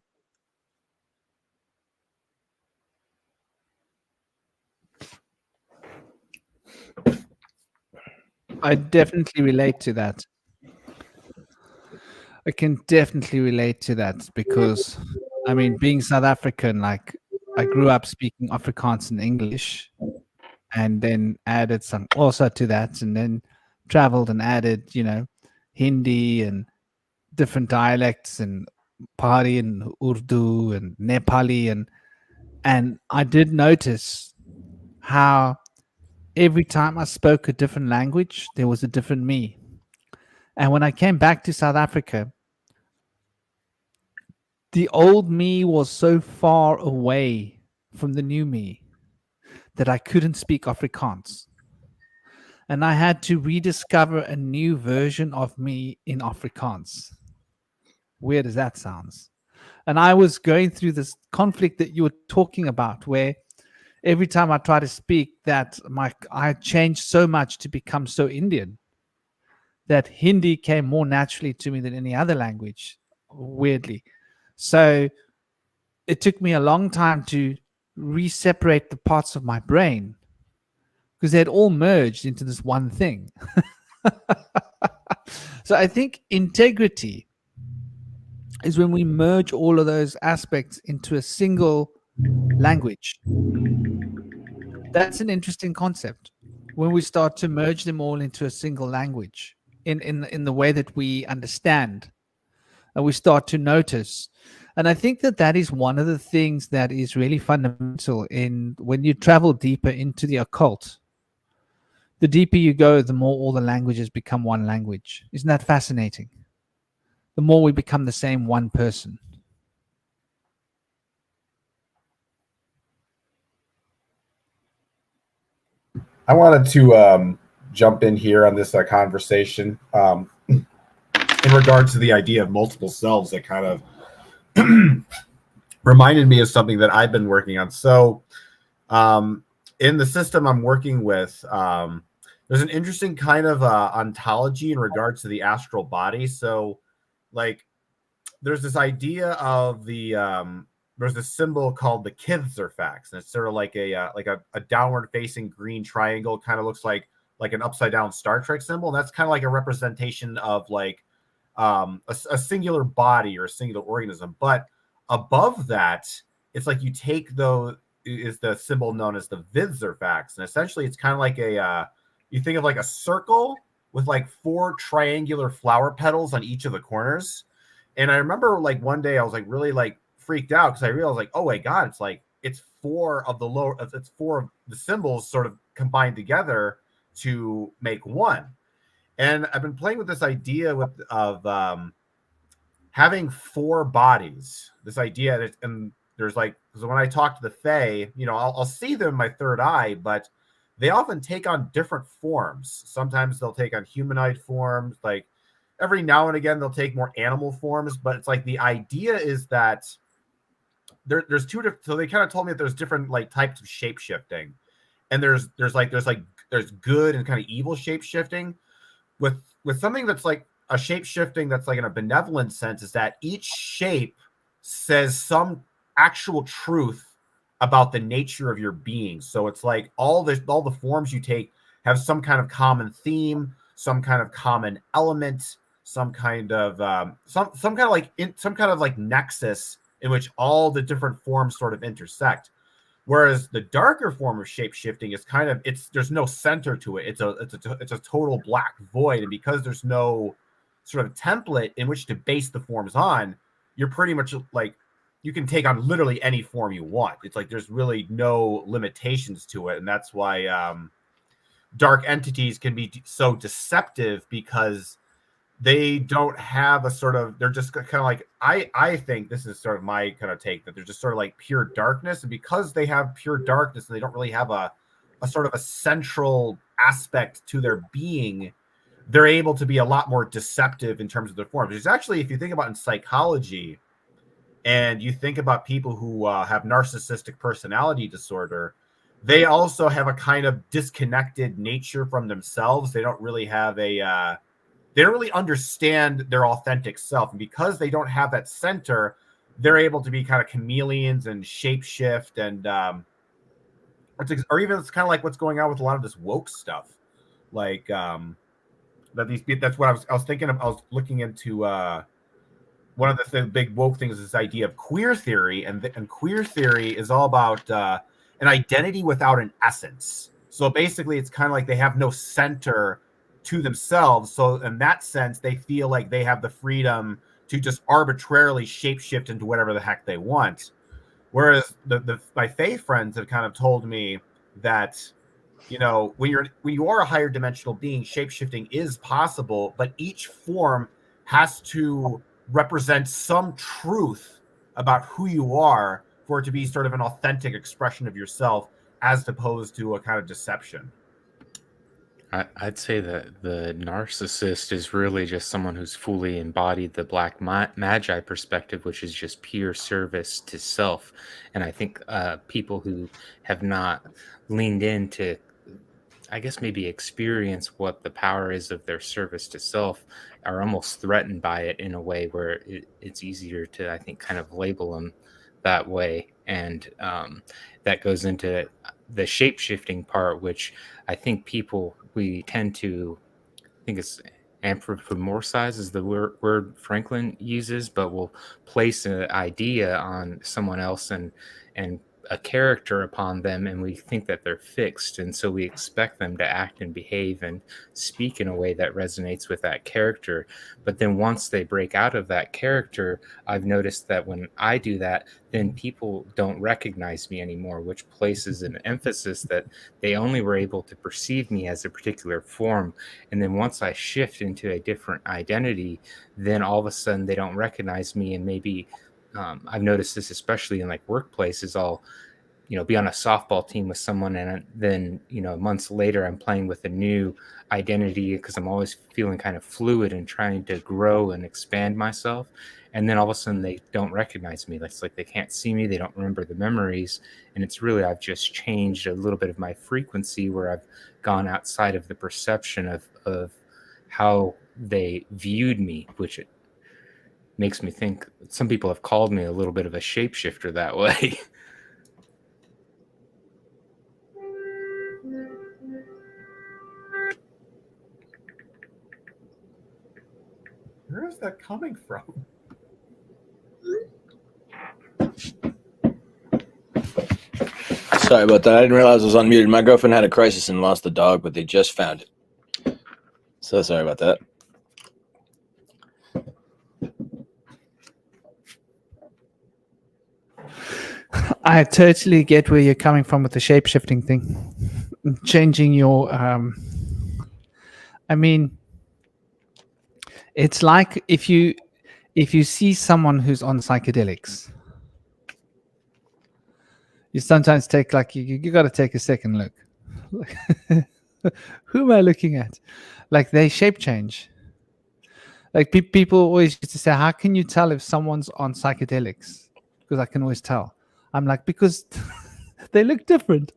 I definitely relate to that. I can definitely relate to that because, I mean, being South African, like I grew up speaking Afrikaans and English, and then added some also to that, and then traveled and added, you know, Hindi and different dialects and Pali and Urdu and Nepali, and I did notice how every time I spoke a different language, there was a different me. And when I came back to South Africa, the old me was so far away from the new me that I couldn't speak Afrikaans. And I had to rediscover a new version of me in Afrikaans. Weird as that sounds. And I was going through this conflict that you were talking about, where every time I try to speak, that I changed so much to become so Indian that Hindi came more naturally to me than any other language, weirdly. So it took me a long time to re-separate the parts of my brain because they had all merged into this one thing. So I think integrity is when we merge all of those aspects into a single language. That's an interesting concept. When we start to merge them all into a single language in the way that we understand, and we start to notice. And I think that that is one of the things that is really fundamental in when you travel deeper into the occult. The deeper you go, the more all the languages become one language. Isn't that fascinating? The more we become the same one person. I wanted to jump in here on this conversation in regards to the idea of multiple selves that kind of reminded me of something that I've been working on. So in the system I'm working with, there's an interesting kind of ontology in regards to the astral body. So like there's this idea of the there's this symbol called the Kithzerfax, and it's sort of like a downward facing green triangle. Kind of looks like an upside down Star Trek symbol. And that's kind of like a representation of like a singular body or a singular organism. But above that, it's like you take those is the symbol known as the Vidzerfax, and essentially it's kind of like a you think of like a circle with like 4 triangular flower petals on each of the corners. And I remember like one day I was like really like freaked out because I realized like, oh my God, it's 4 of the symbols sort of combined together to make one. And I've been playing with this idea of having 4 bodies. This idea that, and there's like, because when I talk to the Fae, I'll see them in my third eye, but they often take on different forms. Sometimes they'll take on humanoid forms, like every now and again they'll take more animal forms. But it's like the idea is that there's 2 different. So they kind of told me that there's different like types of shape shifting, and there's good and kind of evil shape shifting. With something that's like a shape shifting that's like in a benevolent sense, is that each shape says some actual truth about the nature of your being. So it's like all the forms you take have some kind of common theme, some kind of common element, some kind of some kind of like nexus in which all the different forms sort of intersect. Whereas the darker form of shape shifting is kind of there's no center to it. It's a total black void, and because there's no sort of template in which to base the forms on, you're pretty much like you can take on literally any form you want. It's like there's really no limitations to it, and that's why dark entities can be so deceptive, because they don't have a sort of, they're just kind of like, I think this is sort of my kind of take, that they're just sort of like pure darkness. And because they have pure darkness and they don't really have a sort of a central aspect to their being, they're able to be a lot more deceptive in terms of their forms. Which is actually, if you think about in psychology and you think about people who have narcissistic personality disorder, they also have a kind of disconnected nature from themselves. They don't really have they don't really understand their authentic self. And because they don't have that center, they're able to be kind of chameleons and shapeshift. And or even it's kind of like what's going on with a lot of this woke stuff. Like that's what I was thinking of. I was looking into one of the big woke things is this idea of queer theory. And queer theory is all about an identity without an essence. So basically it's kind of like they have no center to themselves. So in that sense, they feel like they have the freedom to just arbitrarily shapeshift into whatever the heck they want. Whereas my fae friends have kind of told me that, when you are a higher dimensional being, shapeshifting is possible, but each form has to represent some truth about who you are for it to be sort of an authentic expression of yourself, as opposed to a kind of deception. I'd say that the narcissist is really just someone who's fully embodied the black magi perspective, which is just pure service to self. And I think people who have not leaned into, I guess, maybe experience what the power is of their service to self are almost threatened by it in a way where it's easier to, I think, kind of label them that way. And that goes into the shape shifting part, which I think we tend to, I think it's anthropomorphize is the word Franklin uses, but we'll place an idea on someone else and a character upon them, and we think that they're fixed, and so we expect them to act and behave and speak in a way that resonates with that character. But then once they break out of that character, I've noticed that when I do that, then people don't recognize me anymore, which places an emphasis that they only were able to perceive me as a particular form. And then once I shift into a different identity, then all of a sudden they don't recognize me. And maybe I've noticed this especially in like workplaces. I'll be on a softball team with someone, and then months later I'm playing with a new identity, because I'm always feeling kind of fluid and trying to grow and expand myself. And then all of a sudden they don't recognize me. It's like they can't see me, they don't remember the memories, and it's really, I've just changed a little bit of my frequency, where I've gone outside of the perception of how they viewed me, which it makes me think some people have called me a little bit of a shapeshifter that way. Where is that coming from? Sorry about that. I didn't realize I was unmuted. My girlfriend had a crisis and lost the dog, but they just found it. So sorry about that. I totally get where you're coming from with the shape-shifting thing. Changing your... I mean, it's like if you see someone who's on psychedelics, you sometimes take you got to take a second look. Who am I looking at? Like, they shape change. Like, people always used to say, how can you tell if someone's on psychedelics? Because I can always tell. I'm like, because they look different.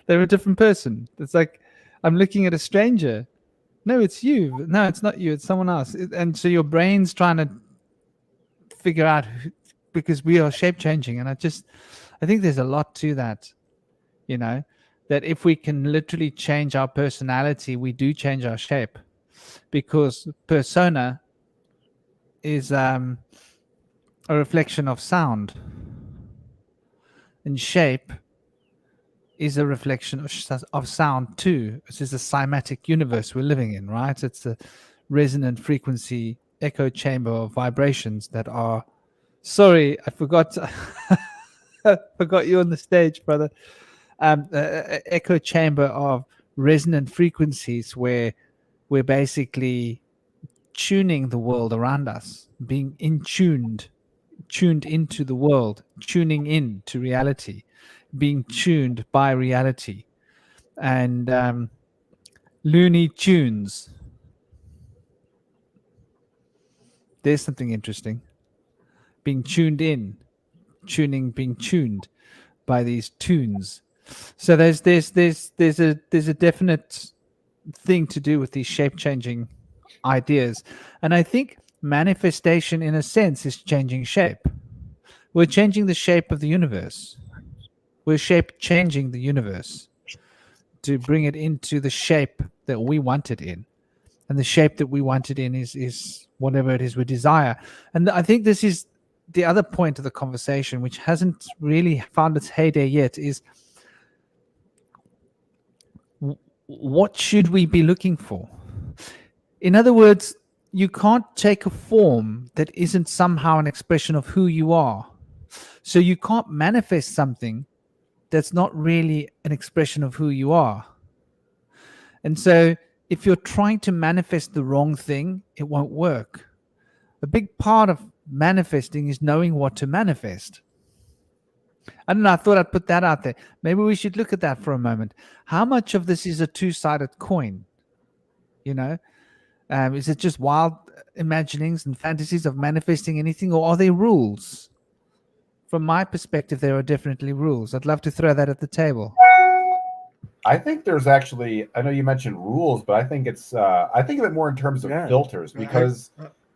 They're a different person. It's like I'm looking at a stranger. No, it's you. No, it's not you. It's someone else. And so your brain's trying to figure out because we are shape changing. And I think there's a lot to that, that if we can literally change our personality, we do change our shape, because persona is a reflection of sound, and shape is a reflection of sound too. This is a cymatic universe we're living in, right? It's a resonant frequency echo chamber of vibrations that are... Sorry, I forgot. I forgot you on the stage, brother. Echo chamber of resonant frequencies where we're basically tuning the world around us, being tuned into the world, tuning in to reality, being tuned by reality. And Looney Tunes. There's something interesting. Being tuned in, being tuned by these tunes. So there's a definite thing to do with these shape changing ideas, and I think manifestation, in a sense, is changing shape. We're changing the shape of the universe. We're changing the universe to bring it into the shape that we want it in. And the shape that we want it in is whatever it is we desire. And I think this is the other point of the conversation, which hasn't really found its heyday yet, is what should we be looking for? In other words, you can't take a form that isn't somehow an expression of who you are. So you can't manifest something that's not really an expression of who you are. And so if you're trying to manifest the wrong thing, it won't work. A big part of manifesting is knowing what to manifest. I don't know, I thought I'd put that out there. Maybe we should look at that for a moment. How much of this is a two-sided coin? Is it just wild imaginings and fantasies of manifesting anything, or are there rules? From my perspective, there are definitely rules. I'd love to throw that at the table. I think there's actually, I know you mentioned rules, but I think it's, I think of it more in terms of filters, because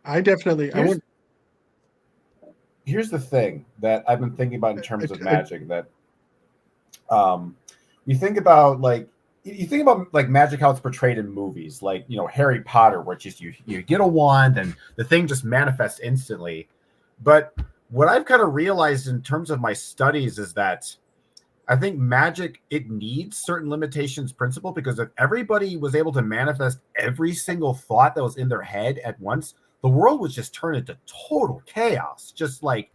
I definitely, here's the thing that I've been thinking about in terms of magic, that you think about like magic, how it's portrayed in movies, like, Harry Potter, where it's just you get a wand and the thing just manifests instantly. But what I've kind of realized in terms of my studies is that I think magic, it needs certain limitations principle, because if everybody was able to manifest every single thought that was in their head at once, the world would just turn into total chaos, just like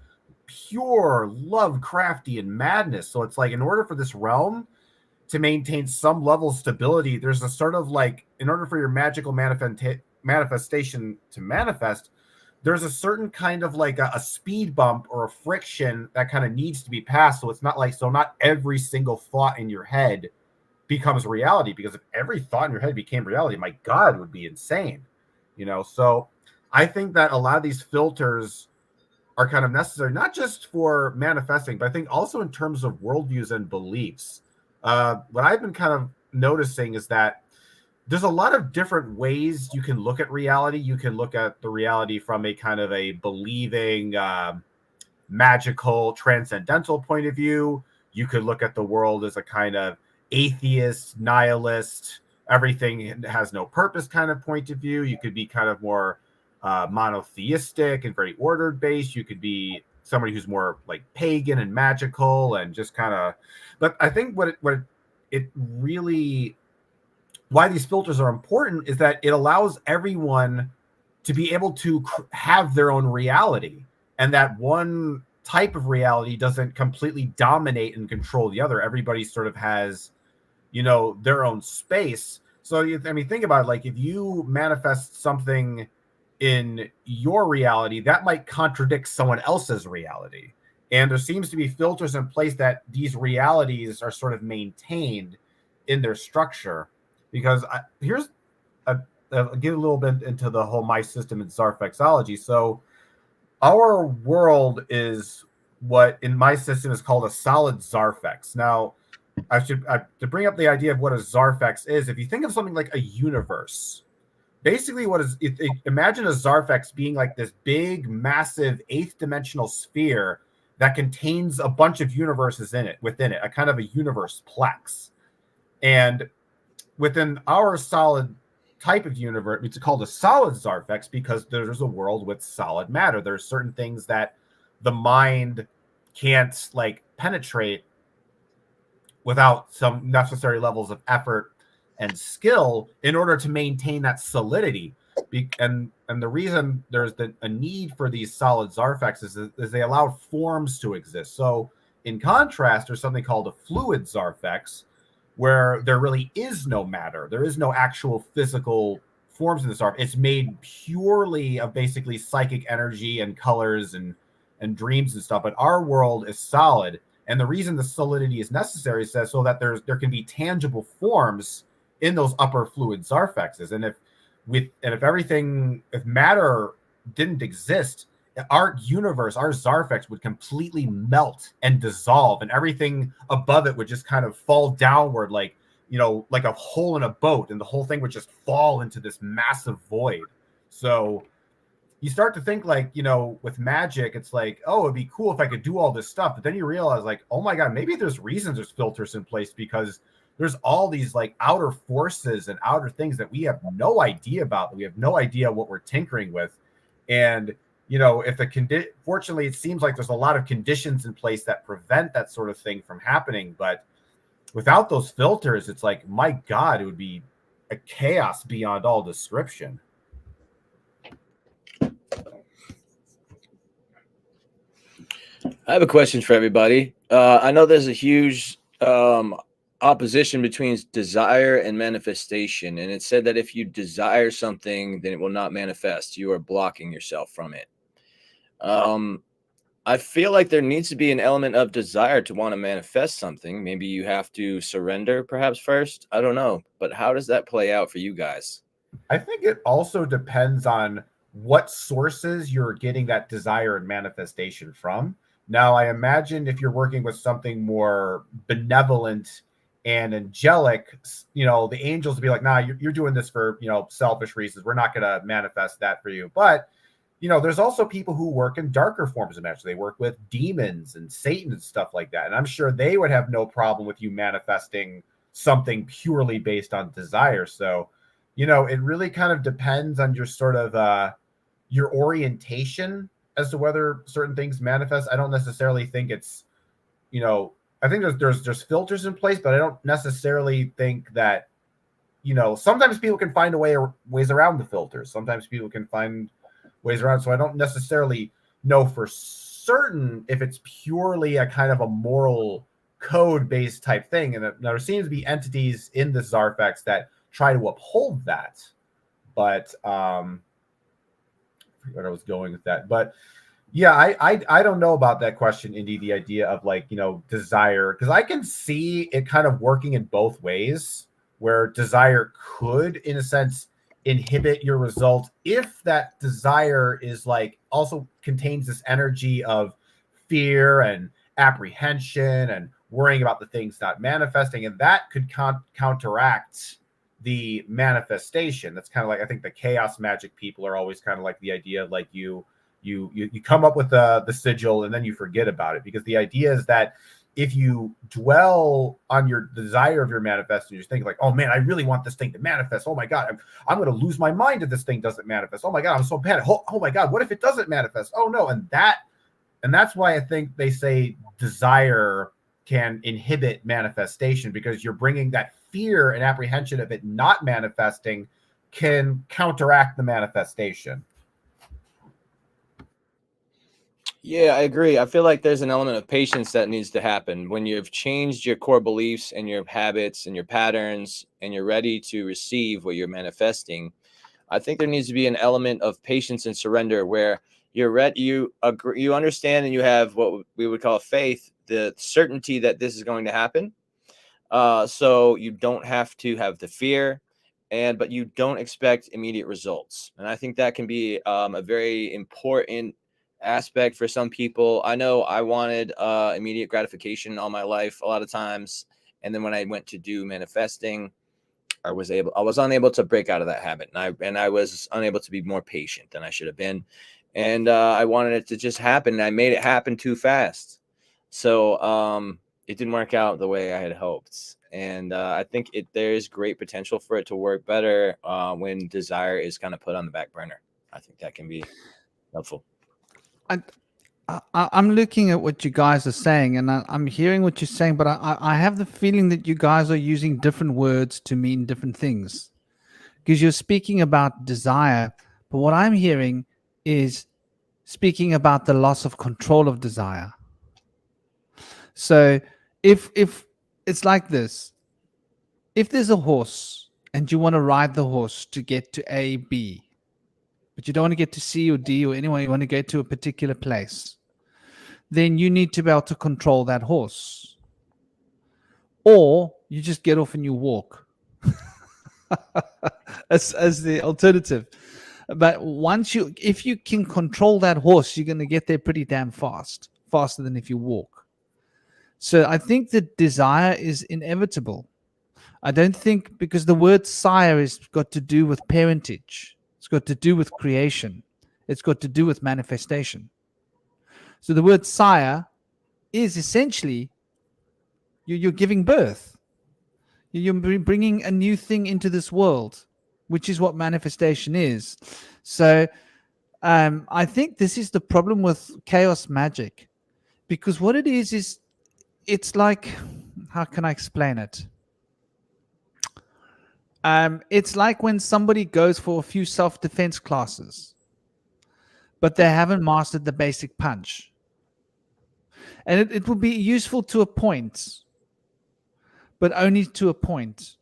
pure Lovecraftian madness. So it's like, in order for this realm to maintain some level of stability, there's a sort of like, in order for your magical manifestation to manifest, there's a certain kind of like a speed bump or a friction that kind of needs to be passed. So it's not like, so not every single thought in your head becomes reality, because if every thought in your head became reality, my God, it would be insane. So I think that a lot of these filters are kind of necessary, not just for manifesting, but I think also in terms of worldviews and beliefs. What I've been kind of noticing is that there's a lot of different ways you can look at reality. You can look at the reality from a kind of a believing, magical, transcendental point of view. You could look at the world as a kind of atheist, nihilist, everything has no purpose kind of point of view. You could be kind of more monotheistic and very ordered based. You could be somebody who's more like pagan and magical and just kind of. But I think what it really, why these filters are important is that it allows everyone to be able to have their own reality, and that one type of reality doesn't completely dominate and control the other. Everybody sort of has, their own space. So, think about it. Like, if you manifest something in your reality, that might contradict someone else's reality. And there seems to be filters in place that these realities are sort of maintained in their structure. Because I'll get a little bit into the whole my system and Zarfexology. So our world is what in my system is called a solid Zarfex. Now, to bring up the idea of what a Zarfex is, if you think of something like a universe, basically imagine a Zarfex being like this big, massive, eighth dimensional sphere that contains a bunch of universes within it, a kind of a universe plex. And within our solid type of universe, it's called a solid Zarfex because there's a world with solid matter. There's certain things that the mind can't like penetrate without some necessary levels of effort and skill in order to maintain that solidity. And the reason there's a need for these solid Zarfexes is they allow forms to exist. So in contrast, there's something called a fluid Zarfex, where there really is no matter. There is no actual physical forms in the Zarf. It's made purely of basically psychic energy and colors and dreams and stuff. But our world is solid. And the reason the solidity is necessary is so that there can be tangible forms in those upper fluid Zarfexes. And if matter didn't exist, our universe, our Zarfex would completely melt and dissolve, and everything above it would just kind of fall downward like a hole in a boat, and the whole thing would just fall into this massive void. So you start to think like, with magic, it's like, oh, it'd be cool if I could do all this stuff. But then you realize like, oh my God, maybe there's filters in place because there's all these like outer forces and outer things that we have no idea about, that we have no idea what we're tinkering with. And, fortunately, it seems like there's a lot of conditions in place that prevent that sort of thing from happening. But without those filters, it's like, my God, it would be a chaos beyond all description. I have a question for everybody. I know there's a huge opposition between desire and manifestation, and it said that if you desire something, then it will not manifest. You are blocking yourself from it. I feel like there needs to be an element of desire to want to manifest something. Maybe you have to surrender perhaps first. I don't know. But how does that play out for you guys? I think it also depends on what sources you're getting that desire and manifestation from. Now, I imagine if you're working with something more benevolent and angelic, the angels will be like, nah, you're doing this for, selfish reasons. We're not going to manifest that for you. But, there's also people who work in darker forms of magic. They work with demons and Satan and stuff like that. And I'm sure they would have no problem with you manifesting something purely based on desire. So, it really kind of depends on your sort of your orientation as to whether certain things manifest. I don't necessarily think it's, I think there's filters in place, but I don't necessarily think that, sometimes people can find ways around the filters. Sometimes people can find ways around. So I don't necessarily know for certain if it's purely a kind of a moral code based type thing. And there seems to be entities in the Zarfex that try to uphold that. But I forget where I was going with that. But yeah, I don't know about that question, Indy. The idea of like, you know, desire, because I can see it kind of working in both ways, where desire could, in a sense, inhibit your result if that desire is like also contains this energy of fear and apprehension and worrying about the things not manifesting, and that could counteract the manifestation. That's kind of like, I think the chaos magic people are always kind of like the idea of like you come up with the sigil and then you forget about it, because the idea is that if you dwell on your desire of your manifest and you're thinking like, oh man, I really want this thing to manifest. Oh my God, I'm going to lose my mind if this thing doesn't manifest. Oh my God, I'm so bad. Oh my God, what if it doesn't manifest? Oh no. And that's why I think they say desire can inhibit manifestation, because you're bringing that fear and apprehension of it not manifesting can counteract the manifestation. Yeah, I agree. I feel like there's an element of patience that needs to happen when you've changed your core beliefs and your habits and your patterns and you're ready to receive what you're manifesting. I think there needs to be an element of patience and surrender where you're ready, you agree, you understand, and you have what we would call faith, the certainty that this is going to happen. So you don't have to have the fear, but you don't expect immediate results. And I think that can be a very important aspect for some people. I know I wanted immediate gratification all my life a lot of times, and then when I went to do manifesting, I was unable to break out of that habit, and I was unable to be more patient than I should have been, and I wanted it to just happen, and I made it happen too fast, so it didn't work out the way I had hoped, and I think there's great potential for it to work better when desire is kind of put on the back burner. I think that can be helpful. I'm looking at what you guys are saying, and I'm hearing what you're saying, but I have the feeling that you guys are using different words to mean different things, because you're speaking about desire, but what I'm hearing is speaking about the loss of control of desire. So if it's like this, if there's a horse and you want to ride the horse to get to A, B, but you don't want to get to C or D or anywhere, you want to go to a particular place, then you need to be able to control that horse. Or you just get off and you walk as the alternative. But if you can control that horse, you're going to get there pretty damn fast, faster than if you walk. So I think that desire is inevitable. I don't think, because the word sire has got to do with parentage. It's got to do with creation. It's got to do with manifestation. So the word sire is essentially you're giving birth. You're bringing a new thing into this world, which is what manifestation is. So I think this is the problem with chaos magic, because what it is it's like, how can I explain it? It's like when somebody goes for a few self-defense classes, but they haven't mastered the basic punch. And it will be useful to a point, but only to a point,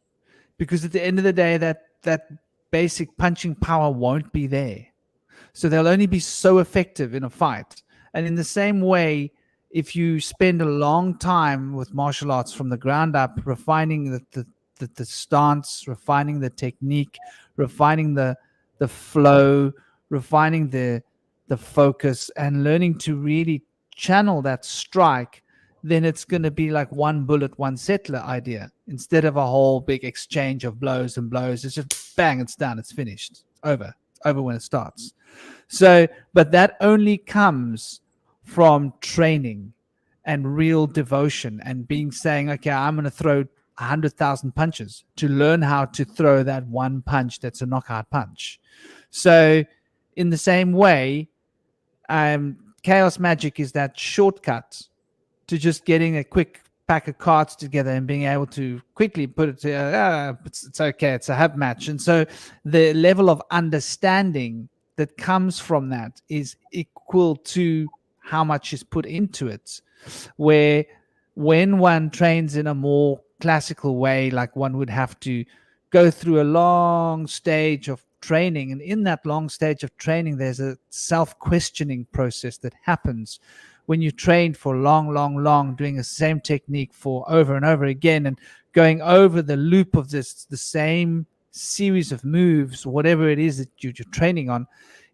because at the end of the day, that basic punching power won't be there. So they'll only be so effective in a fight. And in the same way, if you spend a long time with martial arts from the ground up, refining the stance, refining the technique, refining the flow, refining the focus, and learning to really channel that strike, then it's going to be like one bullet, one settler idea, instead of a whole big exchange of blows and blows. It's just bang, it's done, it's finished, it's over when it starts. So, but that only comes from training and real devotion and saying, okay, I'm going to throw 100,000 punches to learn how to throw that one punch that's a knockout punch. So in the same way, chaos magic is that shortcut to just getting a quick pack of cards together and being able to quickly put it to, it's okay, it's a hub match. And so the level of understanding that comes from that is equal to how much is put into it. Where when one trains in a more classical way, like one would have to go through a long stage of training, and in that long stage of training, there's a self-questioning process that happens when you train for long, doing the same technique for over and over again, and going over the loop of the same series of moves, whatever it is that you're training on.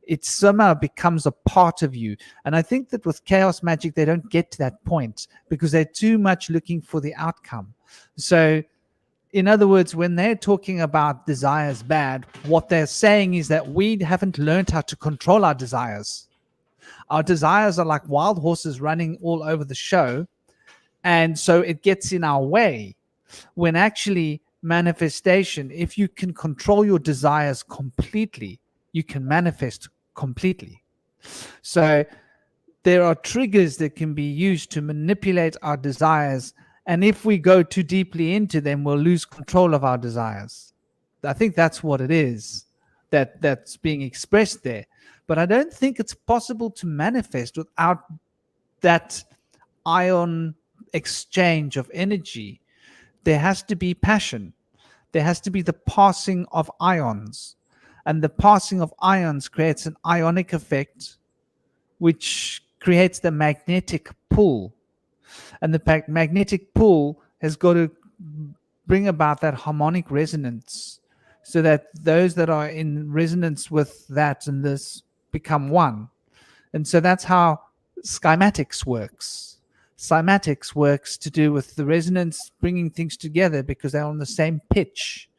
It somehow becomes a part of you. And I think that with chaos magic, they don't get to that point because they're too much looking for the outcome. So in other words, when they're talking about desires bad, what they're saying is that we haven't learned how to control our desires. Our desires are like wild horses running all over the show. And so it gets in our way, when actually manifestation, if you can control your desires completely, you can manifest completely. So there are triggers that can be used to manipulate our desires, and if we go too deeply into them, we'll lose control of our desires. I think that's what it is that's being expressed there. But I don't think it's possible to manifest without that ion exchange of energy. There has to be passion. There has to be the passing of ions. And the passing of ions creates an ionic effect, which creates the magnetic pull. And the magnetic pull has got to bring about that harmonic resonance, so that those that are in resonance with that and this become one. And so that's how schematics works. Cymatics works to do with the resonance bringing things together because they're on the same pitch.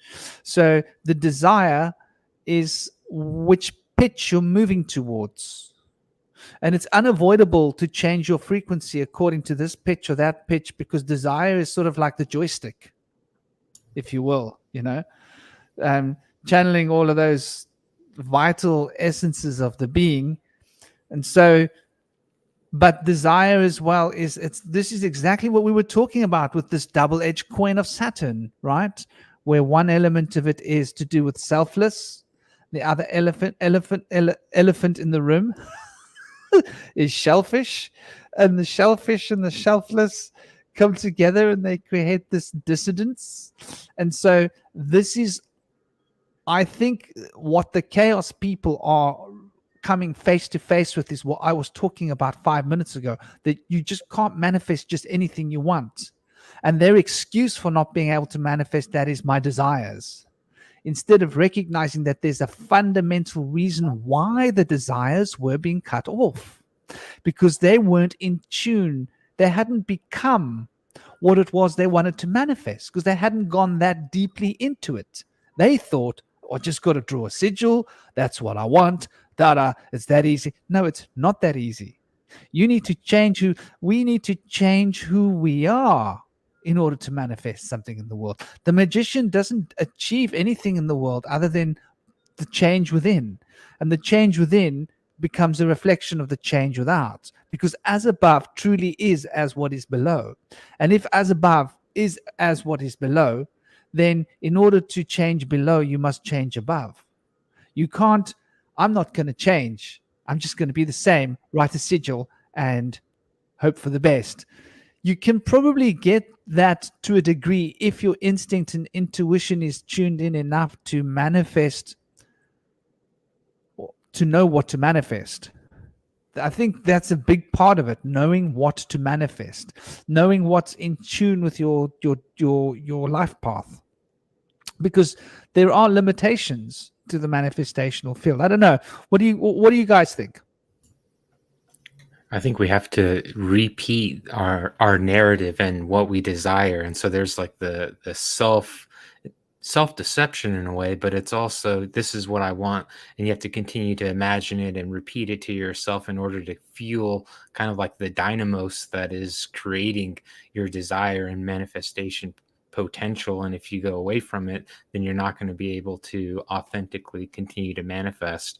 So the desire is which pitch you're moving towards. And it's unavoidable to change your frequency according to this pitch or that pitch, because desire is sort of like the joystick, if you will, channeling all of those vital essences of the being. And so, but desire as well this is exactly what we were talking about with this double-edged coin of Saturn, right? Where one element of it is to do with selfless, the other elephant in the room is shellfish, and the shellfish and the shelfless come together and they create this dissonance. And so this is, I think, what the chaos people are coming face to face with is what I was talking about 5 minutes ago, that you just can't manifest just anything you want. And their excuse for not being able to manifest that is my desires, instead of recognizing that there's a fundamental reason why the desires were being cut off, because they weren't in tune. They hadn't become what it was they wanted to manifest, because they hadn't gone that deeply into it. They thought, I just got to draw a sigil. That's what I want. It's that easy. No, it's not that easy. We need to change who we are in order to manifest something in the world. The magician doesn't achieve anything in the world other than the change within. And the change within becomes a reflection of the change without, because as above truly is as what is below. And if as above is as what is below, then in order to change below, you must change above. You can't, I'm not going to change. I'm just going to be the same, write a sigil and hope for the best. You can probably get that to a degree if your instinct and intuition is tuned in enough to manifest, to know what to manifest. I think that's a big part of it, knowing what to manifest, knowing what's in tune with your life path. Because there are limitations to the manifestational field. I don't know. What do you guys think? I think we have to repeat our narrative and what we desire. And so there's like the self-deception in a way, but it's also, this is what I want. And you have to continue to imagine it and repeat it to yourself in order to fuel kind of like the dynamos that is creating your desire and manifestation potential. And if you go away from it, then you're not going to be able to authentically continue to manifest.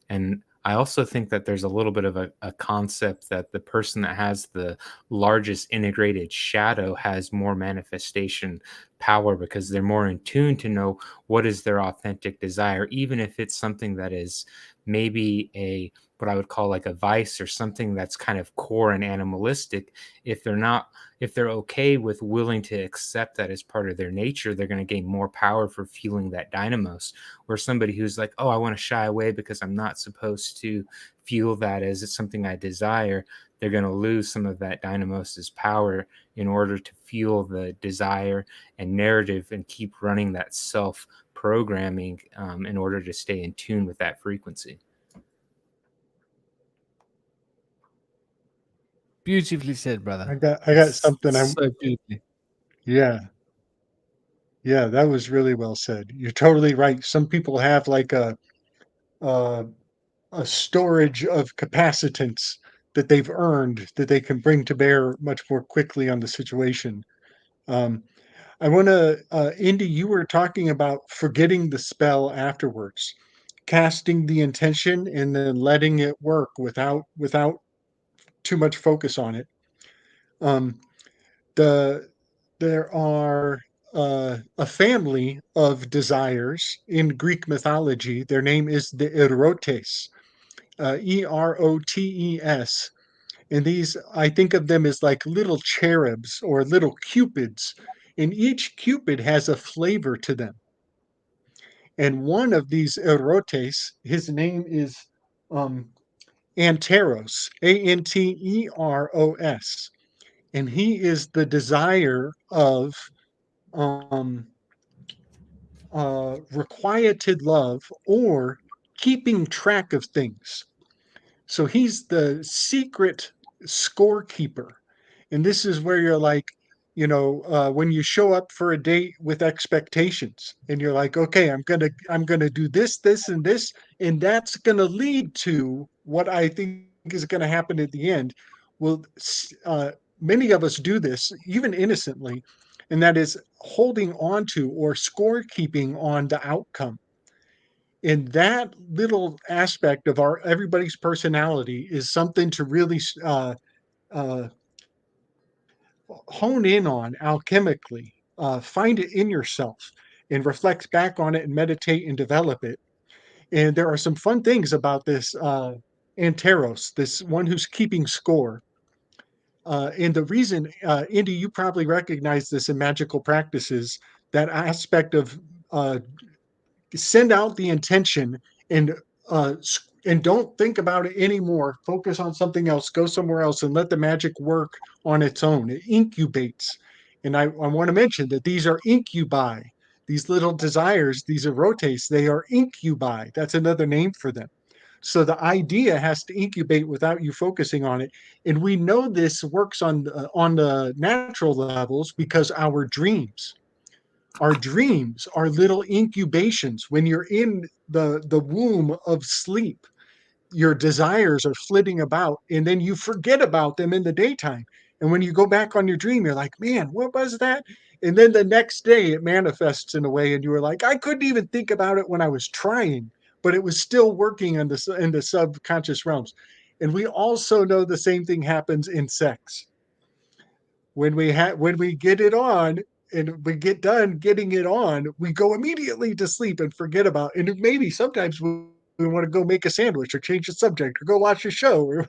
And I also think that there's a little bit of a concept that the person that has the largest integrated shadow has more manifestation power because they're more in tune to know what is their authentic desire, even if it's something that is maybe a what I would call like a vice or something that's kind of core and animalistic. If they're okay with willing to accept that as part of their nature, they're going to gain more power for fueling that dynamos. Or somebody who's like, oh, I want to shy away because I'm not supposed to feel that as it's something I desire, they're going to lose some of that dynamos's power in order to fuel the desire and narrative and keep running that self programming in order to stay in tune with that frequency. Beautifully said, brother. I got something. So beautifully. Yeah. Yeah, that was really well said. You're totally right. Some people have like uh, a storage of capacitance that they've earned that they can bring to bear much more quickly on the situation. Um, I want to, Indy, you were talking about forgetting the spell afterwards, casting the intention and then letting it work without too much focus on it. Um, the there are a family of desires in Greek mythology. Their name is the Erotes, Erotes, and these I think of them as like little cherubs or little cupids, and each cupid has a flavor to them. And one of these Erotes, his name is um, Anteros, Anteros, and he is the desire of um, requited love or keeping track of things. So he's the secret scorekeeper. And this is where you're like, when you show up for a date with expectations and you're like, okay, I'm gonna do this, this, and this, and that's gonna lead to what I think is gonna happen at the end. Well, many of us do this even innocently, and that is holding on to or scorekeeping on the outcome. And that little aspect of our everybody's personality is something to really uh, hone in on alchemically, find it in yourself and reflect back on it and meditate and develop it. And there are some fun things about this Anteros, this one who's keeping score. And the reason, Indy, you probably recognize this in magical practices, that aspect of send out the intention and and don't think about it anymore. Focus on something else. Go somewhere else and let the magic work on its own. It incubates. And I want to mention that these are incubi. These little desires, these erotes, they are incubi. That's another name for them. So the idea has to incubate without you focusing on it. And we know this works on the natural levels because our dreams are little incubations. When you're in the womb of sleep, your desires are flitting about, and then you forget about them in the daytime. And when you go back on your dream, you're like, man, what was that? And then the next day it manifests in a way, and you were like, I couldn't even think about it when I was trying, but it was still working in the subconscious realms. And we also know the same thing happens in sex. When we get it on and we get done getting it on, we go immediately to sleep and forget about. And maybe sometimes we want to go make a sandwich or change the subject or go watch a show. Or,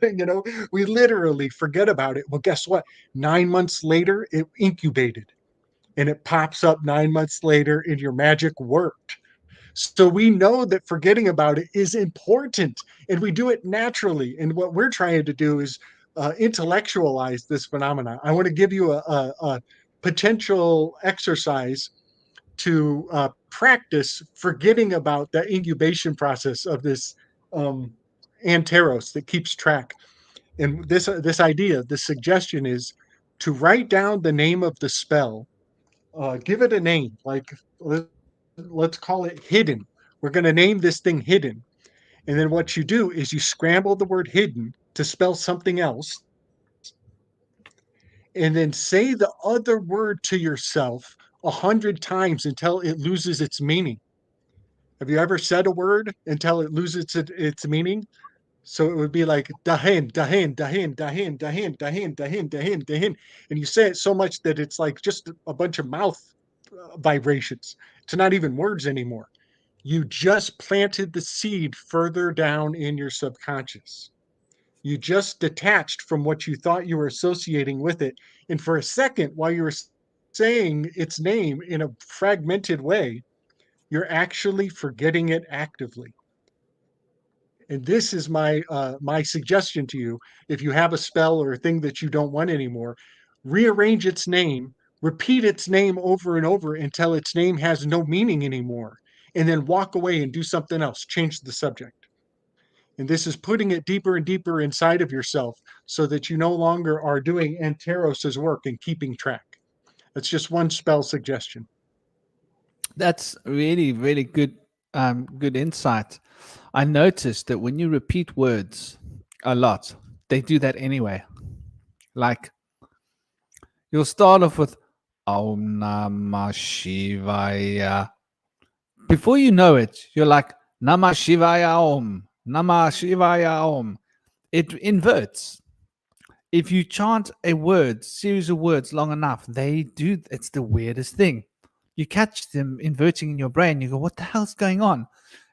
we literally forget about it. Well, guess what? 9 months later, it incubated and it pops up 9 months later, and your magic worked. So we know that forgetting about it is important, and we do it naturally. And what we're trying to do is intellectualize this phenomena. I want to give you a potential exercise to practice forgetting about the incubation process of this um, anteros that keeps track. And this idea, this suggestion is to write down the name of the spell, give it a name, like let's call it hidden. We're going to name this thing hidden. And then what you do is you scramble the word hidden to spell something else, and then say the other word to yourself 100 times until it loses its meaning. Have you ever said a word until it loses its meaning? So it would be like dahin, dahin, dahin, dahin, dahin, dahin, dahin, dahin, dahin, and you say it so much that it's like just a bunch of mouth vibrations. It's not even words anymore. You just planted the seed further down in your subconscious. You just detached from what you thought you were associating with it. And for a second, while you were saying its name in a fragmented way, you're actually forgetting it actively. And this is my suggestion to you. If you have a spell or a thing that you don't want anymore, rearrange its name, repeat its name over and over until its name has no meaning anymore, and then walk away and do something else, change the subject. And this is putting it deeper and deeper inside of yourself so that you no longer are doing Anteros's work and keeping track. That's just one spell suggestion. That's really, really good, good insight. I noticed that when you repeat words a lot, they do that anyway. Like you'll start off with Om Namah Shivaya. Before you know it, you're like Namah Shivaya Om, Namah Shivaya Om. It inverts. If you chant a word, series of words long enough, they do. It's the weirdest thing. You catch them inverting in your brain. You go, what the hell's going on?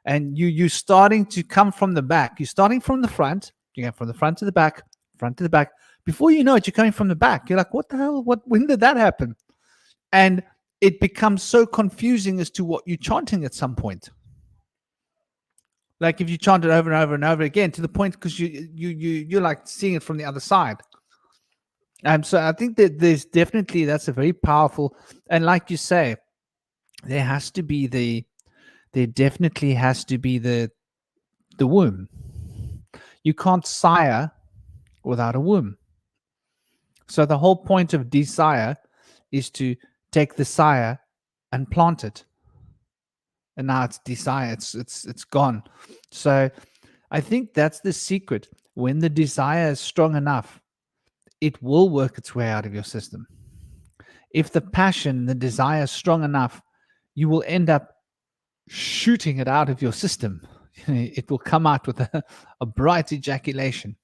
And you're starting to come from the back. You're starting from the front. You go from the front to the back, front to the back. Before you know it, you're coming from the back. You're like, what the hell? When did that happen? And it becomes so confusing as to what you're chanting at some point. Like if you chant it over and over and over again to the point because you're like seeing it from the other side. So I think that that's a very powerful, and like you say, there definitely has to be the womb. You can't sire without a womb. So the whole point of desire is to take the sire and plant it. And now it's desire, it's gone. So I think that's the secret. When the desire is strong enough, it will work its way out of your system. If the passion, the desire is strong enough, you will end up shooting it out of your system. It will come out with a bright ejaculation.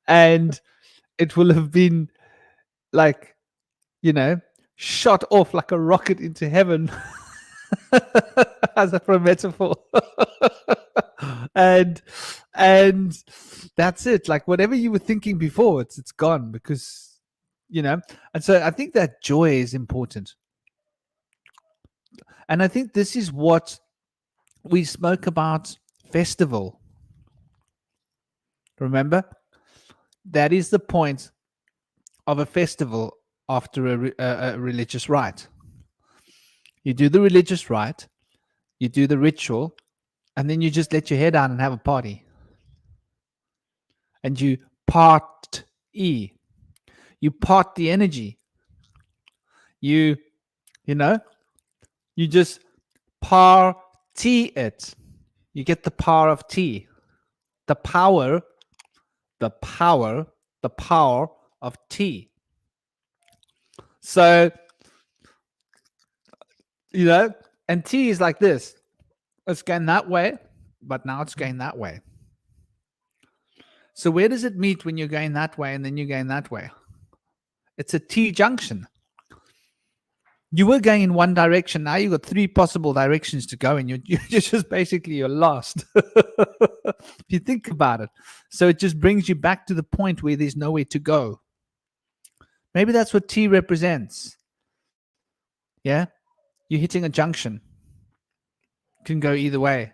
And it will have been like, shot off like a rocket into heaven. As for a metaphor. and that's it. Like whatever you were thinking before, it's gone because and so I think that joy is important. And I think this is what we spoke about festival. Remember? That is the point of a festival after a religious rite. You do the religious rite, you do the ritual, and then you just let your hair down and have a party. And you part E. You part the energy. You just party it. You get the power of tea. The power of tea. So, and tea is like this. It's going that way, but now it's going that way. So where does it meet when you're going that way and then you're going that way? It's a T junction. You were going in one direction. Now you've got three possible directions to go, and you're just basically you're lost. If you think about it. So it just brings you back to the point where there's nowhere to go. Maybe that's what T represents. Yeah? You're hitting a junction. It can go either way.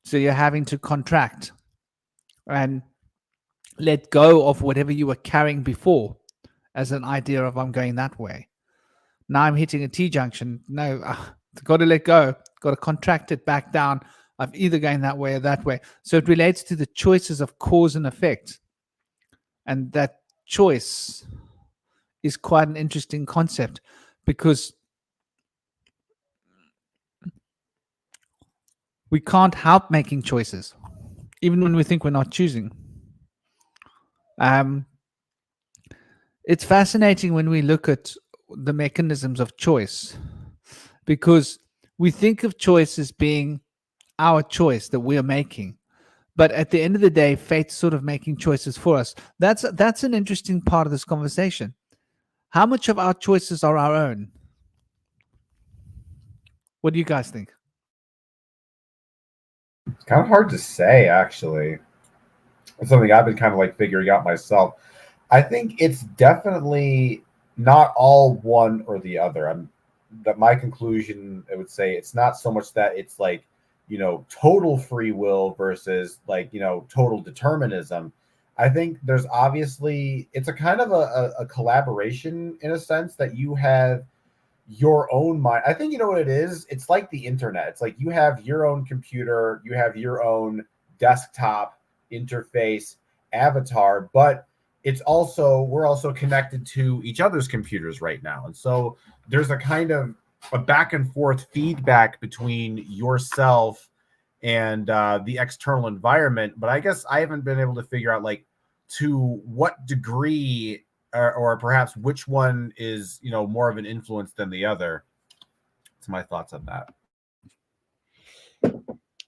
So you're having to contract and let go of whatever you were carrying before as an idea of I'm going that way. Now I'm hitting a T junction. No, I've got to let go. Got to contract it back down. I'm either going that way or that way. So it relates to the choices of cause and effect. And that choice is quite an interesting concept because we can't help making choices, even when we think we're not choosing. It's fascinating when we look at the mechanisms of choice because we think of choice as being our choice that we are making. But at the end of the day, fate's sort of making choices for us. That's an interesting part of this conversation. How much of our choices are our own? What do you guys think? It's kind of hard to say, actually. It's something I've been kind of like figuring out myself. I think it's definitely not all one or the other. That my conclusion, I would say it's not so much that it's like, total free will versus like, total determinism. I think there's obviously, it's a kind of a collaboration in a sense that you have your own mind. I think you know what it is. It's like the internet. It's like you have your own computer, you have your own desktop interface avatar, but we're also connected to each other's computers right now. And so there's a kind of a back and forth feedback between yourself and the external environment. But I guess I haven't been able to figure out like to what degree or perhaps which one is more of an influence than the other. That's my thoughts on that.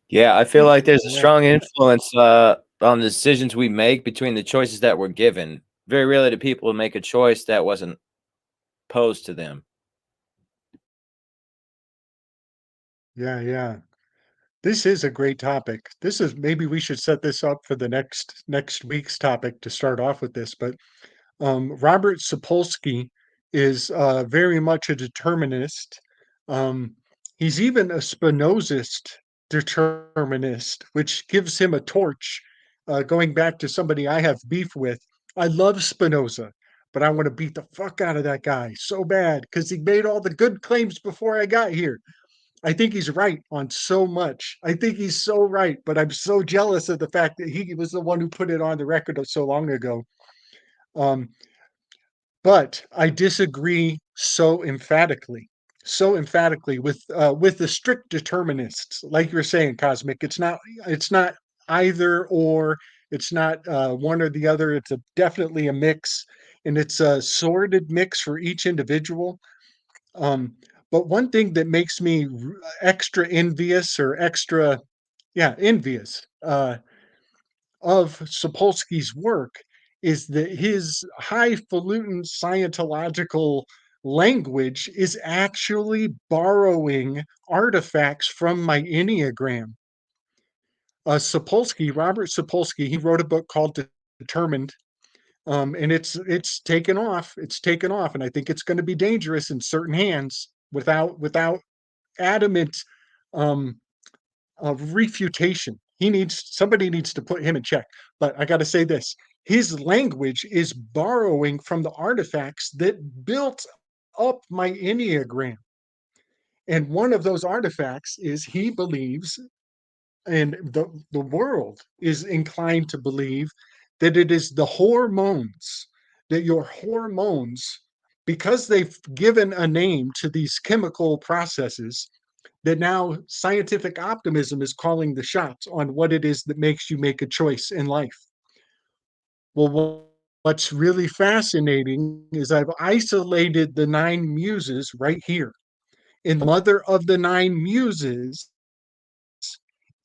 Yeah, I feel like there's a strong influence on the decisions we make between the choices that we're given. Very rarely do people make a choice that wasn't posed to them. Yeah. This is a great topic. Maybe we should set this up for the next week's topic to start off with this. But Robert Sapolsky is very much a determinist. He's even a Spinozist determinist, which gives him a torch. Going back to somebody I have beef with, I love Spinoza, but I want to beat the fuck out of that guy so bad because he made all the good claims before I got here. I think he's right on so much. I think he's so right, but I'm so jealous of the fact that he was the one who put it on the record so long ago. Um, but I disagree so emphatically with the strict determinists, like you're saying, Cosmic. It's not either or. It's not one or the other. It's definitely a mix, and it's a sorted mix for each individual. Um, but one thing that makes me extra envious or extra, yeah, envious of Sapolsky's work is that his highfalutin Scientological language is actually borrowing artifacts from my Enneagram. Robert Sapolsky, he wrote a book called Determined, and it's taken off. It's taken off, and I think it's going to be dangerous in certain hands without adamant um, refutation. Somebody needs to put him in check. But I got to say this: his language is borrowing from the artifacts that built up my Enneagram. And one of those artifacts is he believes, and the world is inclined to believe, that it is the hormones, that your hormones, because they've given a name to these chemical processes, that now scientific optimism is calling the shots on what it is that makes you make a choice in life. Well, what's really fascinating is I've isolated the nine muses right here. And the mother of the nine muses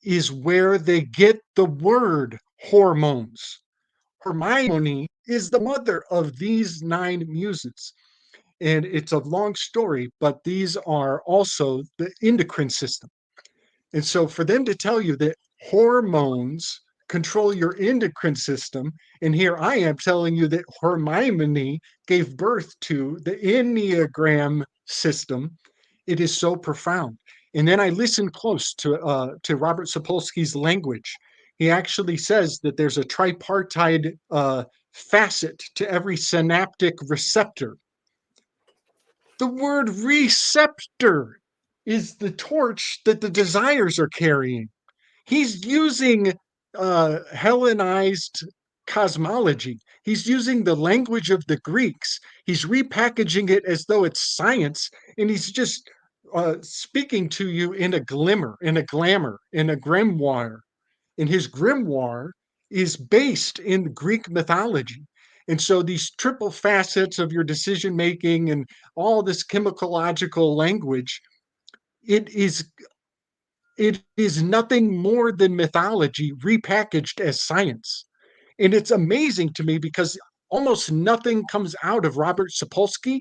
is where they get the word hormones. Hermione is the mother of these nine muses. And it's a long story, but these are also the endocrine system. And so for them to tell you that hormones control your endocrine system, and here I am telling you that Hermione gave birth to the Enneagram system, it is so profound. And then I listened close to Robert Sapolsky's language. He actually says that there's a tripartite facet to every synaptic receptor. The word receptor is the torch that the desires are carrying. He's using Hellenized cosmology. He's using the language of the Greeks. He's repackaging it as though it's science, and he's just speaking to you in a glimmer, in a glamour, in a grimoire. And his grimoire is based in Greek mythology. And so these triple facets of your decision making and all this chemicalogical language, it is nothing more than mythology repackaged as science. And it's amazing to me because almost nothing comes out of Robert Sapolsky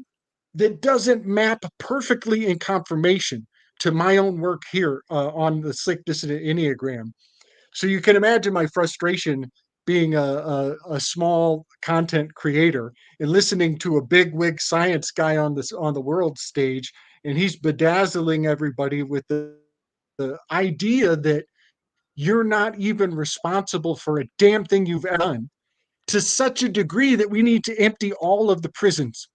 that doesn't map perfectly in confirmation to my own work here on the Slick Dissident Enneagram. So you can imagine my frustration being a small content creator and listening to a big wig science guy on the world stage, and he's bedazzling everybody with the idea that you're not even responsible for a damn thing you've done, to such a degree that we need to empty all of the prisons.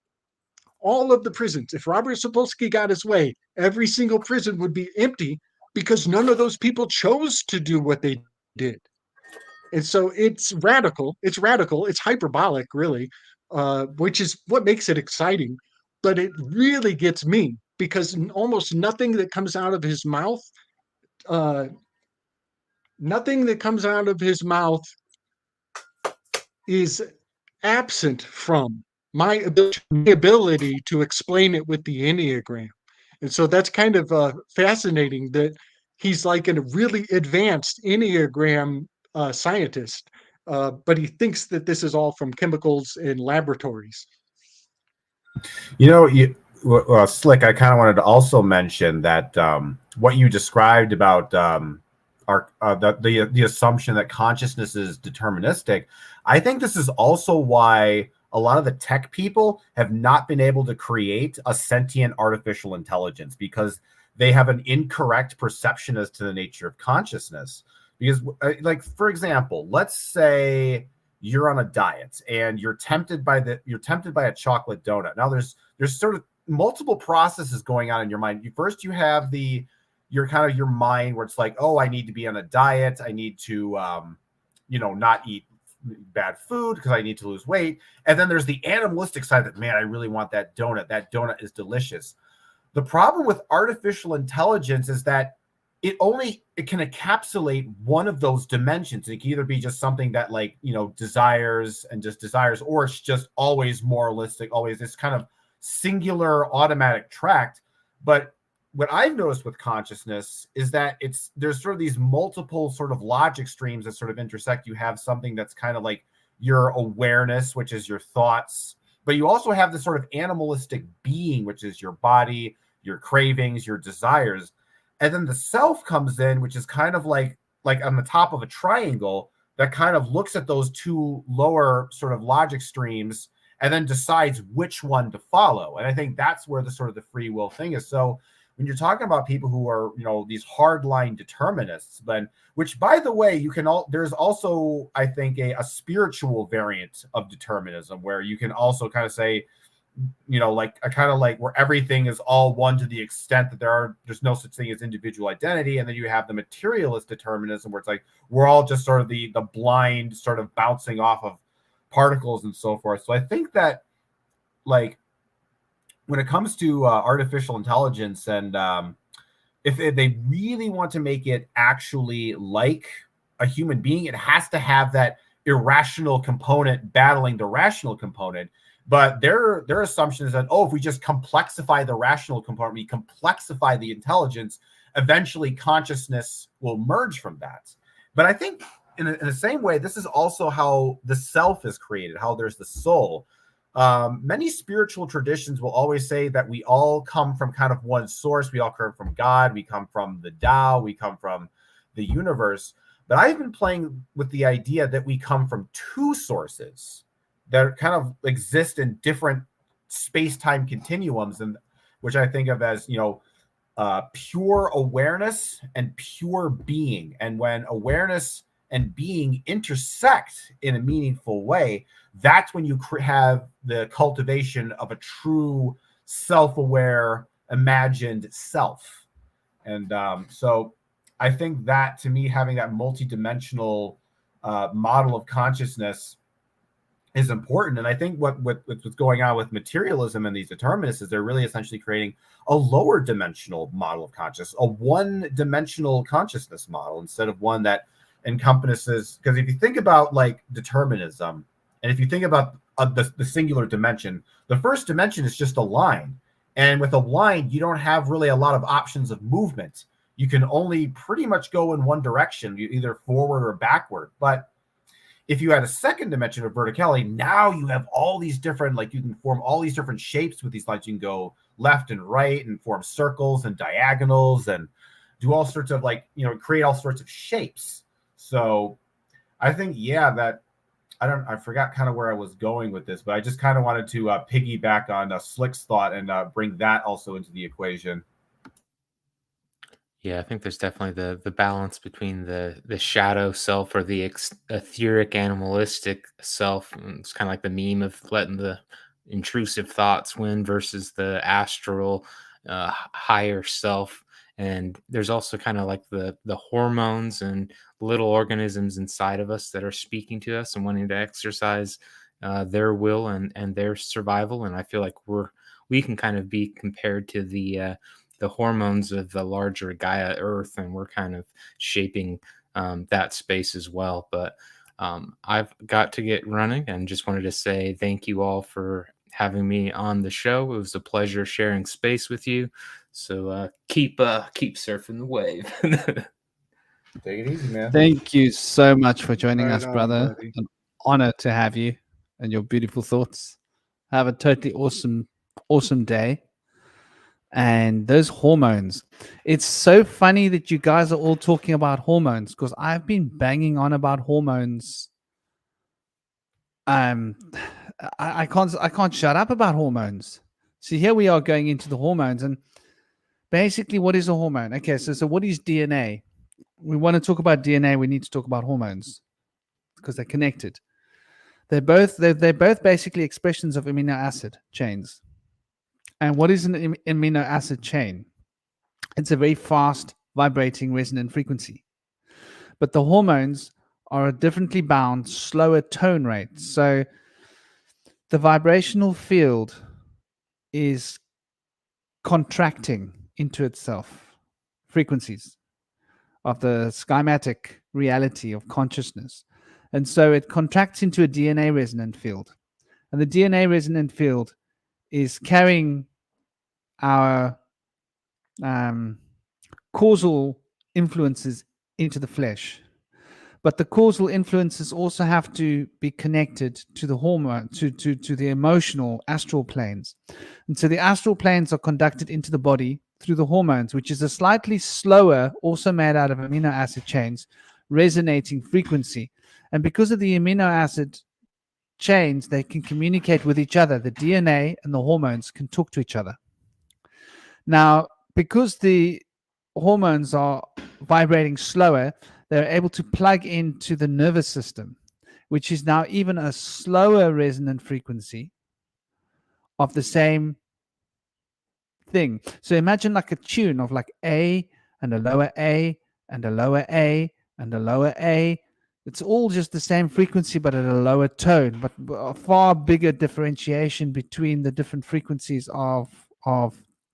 All of the prisons. If Robert Sapolsky got his way, every single prison would be empty because none of those people chose to do what they did. And so it's radical. It's radical. It's hyperbolic, really, which is what makes it exciting. But it really gets me because almost nothing that comes out of his mouth, uh, nothing that comes out of his mouth is absent from my ability to explain it with the Enneagram. And so that's kind of fascinating that he's like a really advanced Enneagram scientist, but he thinks that this is all from chemicals in laboratories. You know, Slick, I kind of wanted to also mention that what you described about the assumption that consciousness is deterministic. I think this is also why a lot of the tech people have not been able to create a sentient artificial intelligence, because they have an incorrect perception as to the nature of consciousness. Because, like, for example, let's say you're on a diet and you're tempted by a chocolate donut. Now there's sort of multiple processes going on in your mind. First, you have your mind where it's like, oh, I need to be on a diet. I need to, not eat bad food because I need to lose weight. And then there's the animalistic side that, man, I really want that donut. That donut is delicious. The problem with artificial intelligence is that it can encapsulate one of those dimensions. It can either be just something that, like, desires, or it's just always moralistic, always this kind of singular automatic tract. But what I've noticed with consciousness is that there's sort of these multiple sort of logic streams that sort of intersect. You have something that's kind of like your awareness, which is your thoughts, but you also have this sort of animalistic being, which is your body, your cravings, your desires. And then the self comes in, which is kind of like on the top of a triangle that kind of looks at those two lower sort of logic streams and then decides which one to follow. And I think that's where the sort of the free will thing is. So when you're talking about people who are, these hardline determinists, which, by the way, there's also, I think, a spiritual variant of determinism where you can also kind of say, like where everything is all one to the extent that there's no such thing as individual identity. And then you have the materialist determinism where it's like, we're all just sort of the blind sort of bouncing off of particles and so forth. So I think that, like, when it comes to artificial intelligence, and if they really want to make it actually like a human being, it has to have that irrational component battling the rational component. But their assumption is that, if we just complexify the rational component, we complexify the intelligence, eventually consciousness will merge from that. But I think in the same way, this is also how the self is created, how there's the soul. Many spiritual traditions will always say that we all come from kind of one source. We all come from God. We come from the Tao. We come from the universe. But I've been playing with the idea that we come from two sources that kind of exist in different space-time continuums, and which I think of as, pure awareness and pure being. And when awareness and being intersect in a meaningful way, that's when you have the cultivation of a true self-aware, imagined self. And so I think that, to me, having that multidimensional model of consciousness is important. And I think what's going on with materialism and these determinists is they're really essentially creating a lower dimensional model of consciousness, a one-dimensional consciousness model, instead of one that encompasses. Because if you think about, like, determinism, and if you think about the singular dimension, the first dimension is just a line. And with a line, you don't have really a lot of options of movement. You can only pretty much go in one direction, either forward or backward. But If you had a second dimension of verticality, now you have all these different, like you can form all these different shapes with these lines. You can go left and right and form circles and diagonals and do all sorts of create all sorts of shapes. So I think, that I forgot kind of where I was going with this, but I just kind of wanted to piggyback on Slick's thought and bring that also into the equation. Yeah, I think there's definitely the balance between the shadow self or the etheric animalistic self. And it's kind of like the meme of letting the intrusive thoughts win versus the astral higher self. And there's also kind of like the hormones and little organisms inside of us that are speaking to us and wanting to exercise their will and their survival. And I feel like we can kind of be compared to the hormones of the larger Gaia Earth, and we're kind of shaping that space as well. But I've got to get running, and just wanted to say thank you all for having me on the show. It was a pleasure sharing space with you. So keep surfing the wave. Take it easy, man. Thank you so much for joining Right us, on, brother. buddy. An honor to have you and your beautiful thoughts. Have a totally awesome day. And those hormones, it's so funny that you guys are all talking about hormones, because I've been banging on about hormones. I can't shut up about hormones. So here we are going into the hormones, and basically, what is a hormone? Okay, so what is DNA? We want to talk about DNA. We need to talk about hormones because they're connected. They're both basically expressions of amino acid chains. And what is an amino acid chain? It's a very fast vibrating resonant frequency. But the hormones are a differently bound, slower tone rate. So the vibrational field is contracting into itself, frequencies of the schematic reality of consciousness. And so it contracts into a DNA resonant field. And the DNA resonant field is carrying our causal influences into the flesh. But the causal influences also have to be connected to the hormone, to the emotional astral planes. And so the astral planes are conducted into the body through the hormones, which is a slightly slower, also made out of amino acid chains, resonating frequency. And because of the amino acid chains, they can communicate with each other. The DNA and the hormones can talk to each other. Now, because the hormones are vibrating slower, they're able to plug into the nervous system, which is now even a slower resonant frequency of the same thing. So imagine like a tune of like A and a lower A and a lower A and a lower A. It's all just the same frequency, but at a lower tone, but a far bigger differentiation between the different frequencies of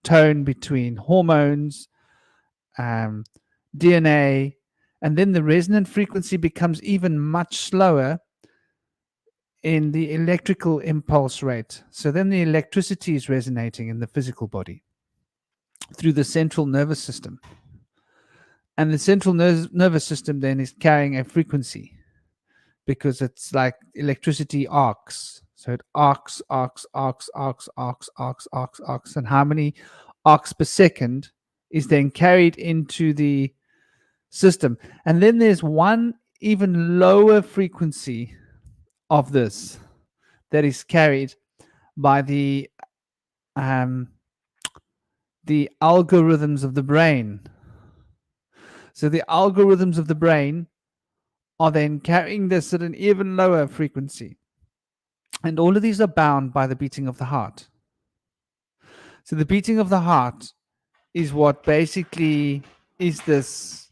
tone between hormones, DNA, and then the resonant frequency becomes even much slower in the electrical impulse rate. So then the electricity is resonating in the physical body through the central nervous system. And the central nervous system then is carrying a frequency because it's like electricity arcs. So it arcs. And how many arcs per second is then carried into the system. And then there's one even lower frequency of this that is carried by the algorithms of the brain. So the algorithms of the brain are then carrying this at an even lower frequency. And all of these are bound by the beating of the heart. So the beating of the heart is what basically is this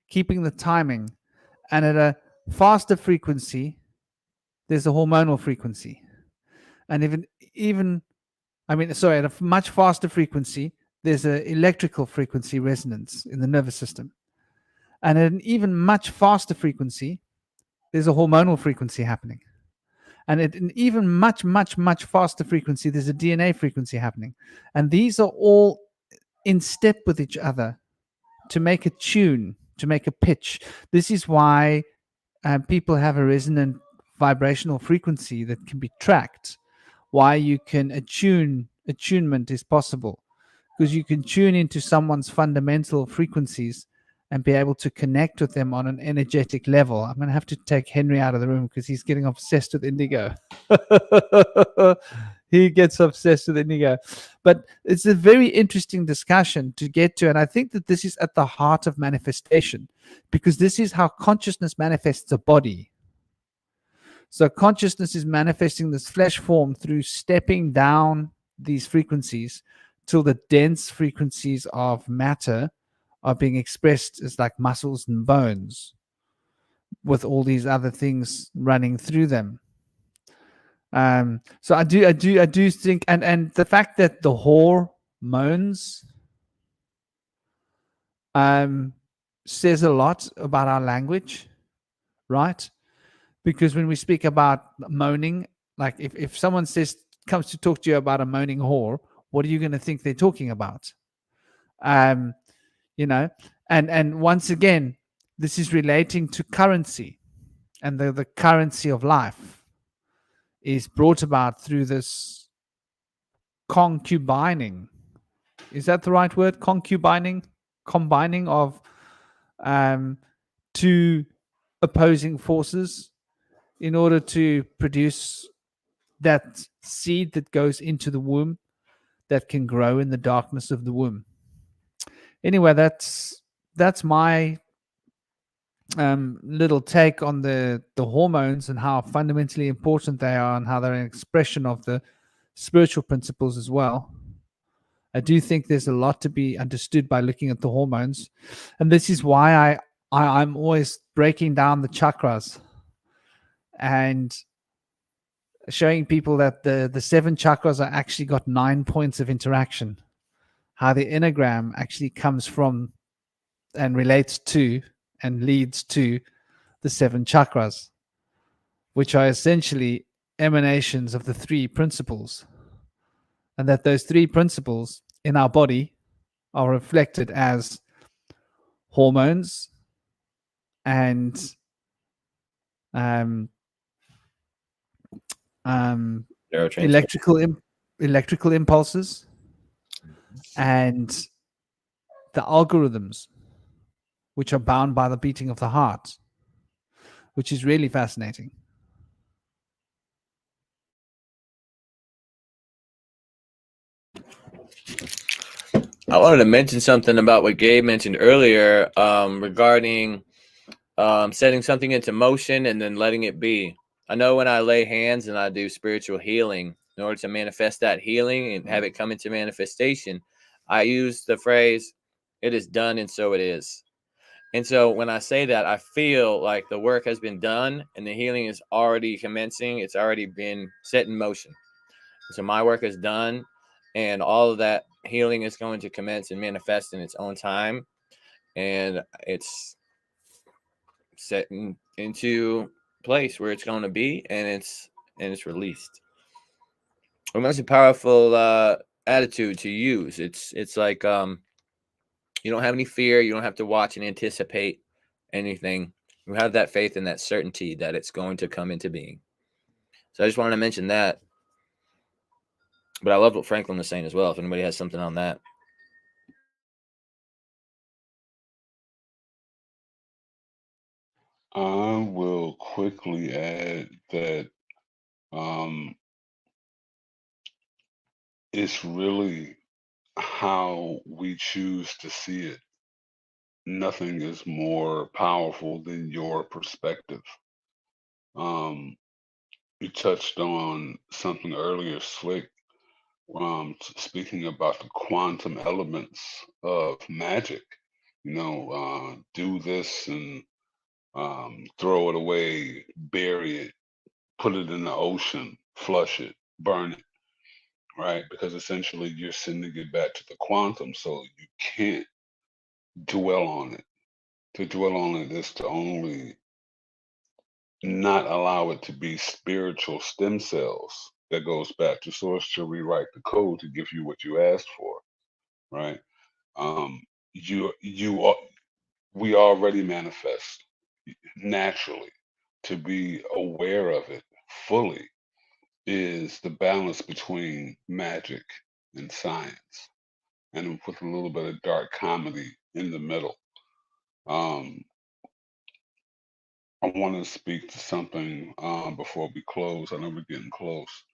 keeping the timing. And at a faster frequency, there's a hormonal frequency. And at a much faster frequency, there's an electrical frequency resonance in the nervous system. And at an even much faster frequency, there's a hormonal frequency happening. And at an even much, much, much faster frequency, there's a DNA frequency happening. And these are all in step with each other to make a tune, to make a pitch. This is why people have a resonant vibrational frequency that can be tracked, why you can attunement is possible, because you can tune into someone's fundamental frequencies and be able to connect with them on an energetic level. I'm going to have to take Henry out of the room because he's getting obsessed with indigo. He gets obsessed with indigo. But it's a very interesting discussion to get to. And I think that this is at the heart of manifestation, because this is how consciousness manifests a body. So consciousness is manifesting this flesh form through stepping down these frequencies till the dense frequencies of matter are being expressed as like muscles and bones, with all these other things running through them. So I do think, and the fact that the hormones says a lot about our language, right? Because when we speak about moaning, like if someone comes to talk to you about a moaning whore, what are you going to think they're talking about? You know, and once again, this is relating to currency, and the currency of life is brought about through this concubining. Is that the right word? Concubining, combining of two opposing forces in order to produce that seed that goes into the womb that can grow in the darkness of the womb. Anyway, that's my little take on the hormones and how fundamentally important they are and how they're an expression of the spiritual principles as well. I do think there's a lot to be understood by looking at the hormones, and this is why I'm always breaking down the chakras and showing people that the 7 chakras are actually got 9 points of interaction, how the enneagram actually comes from and relates to and leads to the 7 chakras, which are essentially emanations of the 3 principles, and that those 3 principles in our body are reflected as hormones and Neurotransmitter. electrical impulses and the algorithms, which are bound by the beating of the heart, which is really fascinating. I wanted to mention something about what Gabe mentioned earlier regarding setting something into motion and then letting it be. I know when I lay hands and I do spiritual healing, in order to manifest that healing and have it come into manifestation, I use the phrase, "It is done and so it is." And so when I say that, I feel like the work has been done and the healing is already commencing. It's already been set in motion. So my work is done, and all of that healing is going to commence and manifest in its own time. And it's set into place where it's going to be, and it's released. And that's a powerful attitude to use. It's like you don't have any fear. You don't have to watch and anticipate anything. You have that faith and that certainty that it's going to come into being. So I just wanted to mention that. But I love what Franklin was saying as well. If anybody has something on that. I will quickly add that it's really how we choose to see it. Nothing is more powerful than your perspective. You touched on something earlier, Slick, speaking about the quantum elements of magic. Do this and throw it away, bury it, put it in the ocean, flush it, burn it, right? Because essentially you're sending it back to the quantum, so you can't dwell on it. To dwell on it is to only not allow it to be spiritual stem cells that goes back to source to rewrite the code to give you what you asked for, right? You we already manifest naturally. to be aware of it fully is the balance between magic and science, and with a little bit of dark comedy in the middle. Um, I want to speak to something before we close. I know we're getting close.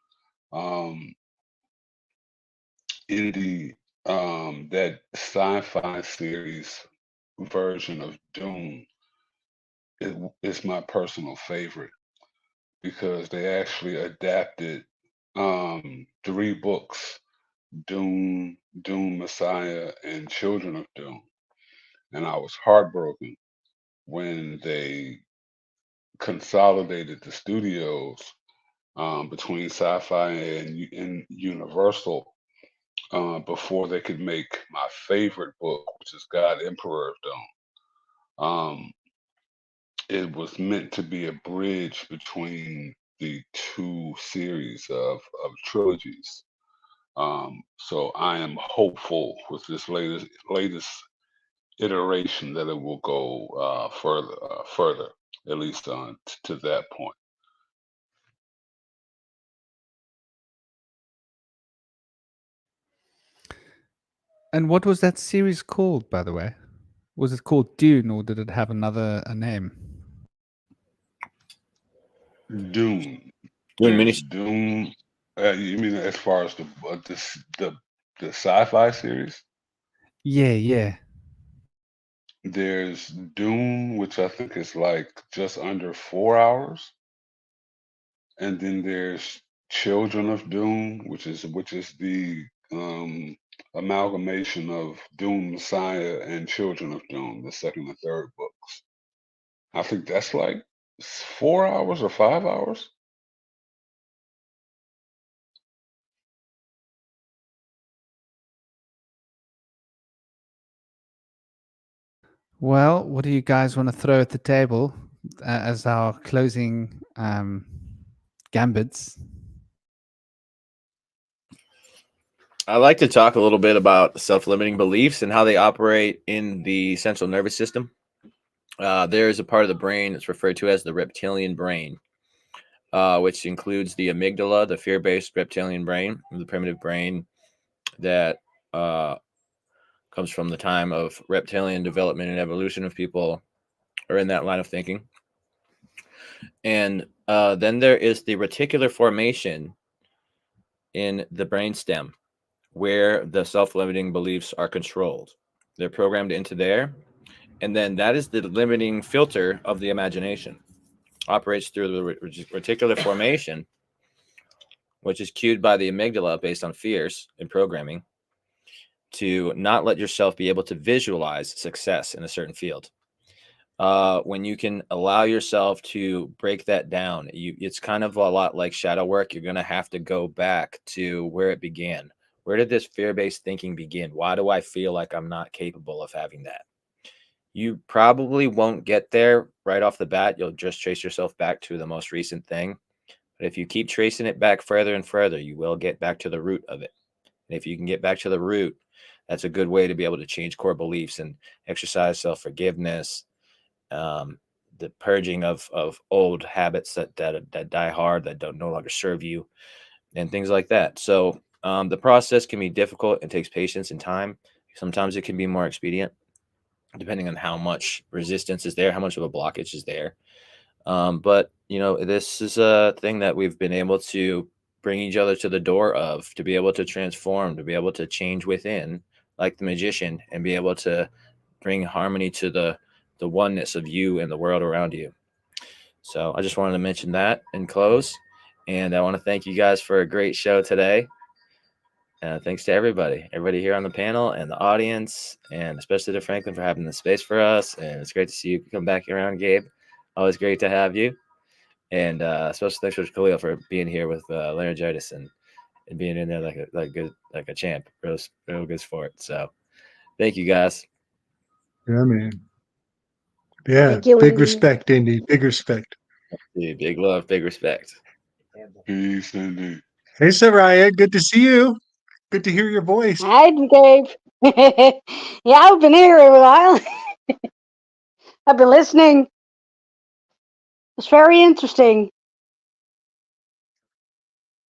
Um, in the that sci-fi series version of Doom is my personal favorite because they actually adapted 3 books: Doom, Doom Messiah, and Children of Doom. And I was heartbroken when they consolidated the studios between Sci-Fi and Universal before they could make my favorite book, which is God Emperor of Doom. It was meant to be a bridge between the 2 series of trilogies. So I am hopeful with this latest iteration that it will go further, at least to that point. And what was that series called, by the way? Was it called Dune, or did it have a name? Doom. Doing There's mini. Doom. You mean as far as the sci-fi series? Yeah. There's Doom, which I think is like just under 4 hours, and then there's Children of Doom, which is the amalgamation of Doom Messiah and Children of Doom, the second and third books. I think that's like 4 hours or 5 hours. Well, what do you guys want to throw at the table as our closing gambits? I like to talk a little bit about self-limiting beliefs and how they operate in the central nervous system. There is a part of the brain that's referred to as the reptilian brain, which includes the amygdala, the fear-based reptilian brain, the primitive brain that comes from the time of reptilian development and evolution of people are in that line of thinking. And then there is the reticular formation in the brainstem, where the self-limiting beliefs are controlled. They're programmed into there. And then that is the limiting filter of the imagination. Operates through the reticular formation, which is cued by the amygdala based on fears and programming to not let yourself be able to visualize success in a certain field. When you can allow yourself to break that down, it's kind of a lot like shadow work. You're going to have to go back to where it began. Where did this fear-based thinking begin? Why do I feel like I'm not capable of having that? You probably won't get there right off the bat. You'll just trace yourself back to the most recent thing. But if you keep tracing it back further and further, you will get back to the root of it. And if you can get back to the root, that's a good way to be able to change core beliefs and exercise self-forgiveness, the purging of old habits that die hard, that don't no longer serve you, and things like that. So the process can be difficult and takes patience and time. Sometimes it can be more expedient, depending on how much resistance is there, how much of a blockage is there. But this is a thing that we've been able to bring each other to the door of, to be able to transform, to be able to change within, like the magician, and be able to bring harmony to the oneness of you and the world around you. So I just wanted to mention that and close. And I want to thank you guys for a great show today. Thanks to everybody here on the panel and the audience, and especially to Franklin for having the space for us. And it's great to see you come back around, Gabe. Always great to have you. And especially thanks for Khalil for being here with laryngitis and being in there like a champ, real good sport. So thank you guys. Yeah, man. Yeah, Thank you, big Andy. respect, Indy. Big respect. Dude, big love, big respect. Peace, indeed. Hey, Soraya, good to see you. Good to hear your voice. Hi, Gabe. Yeah, I've been here a while. I've been listening. It's very interesting.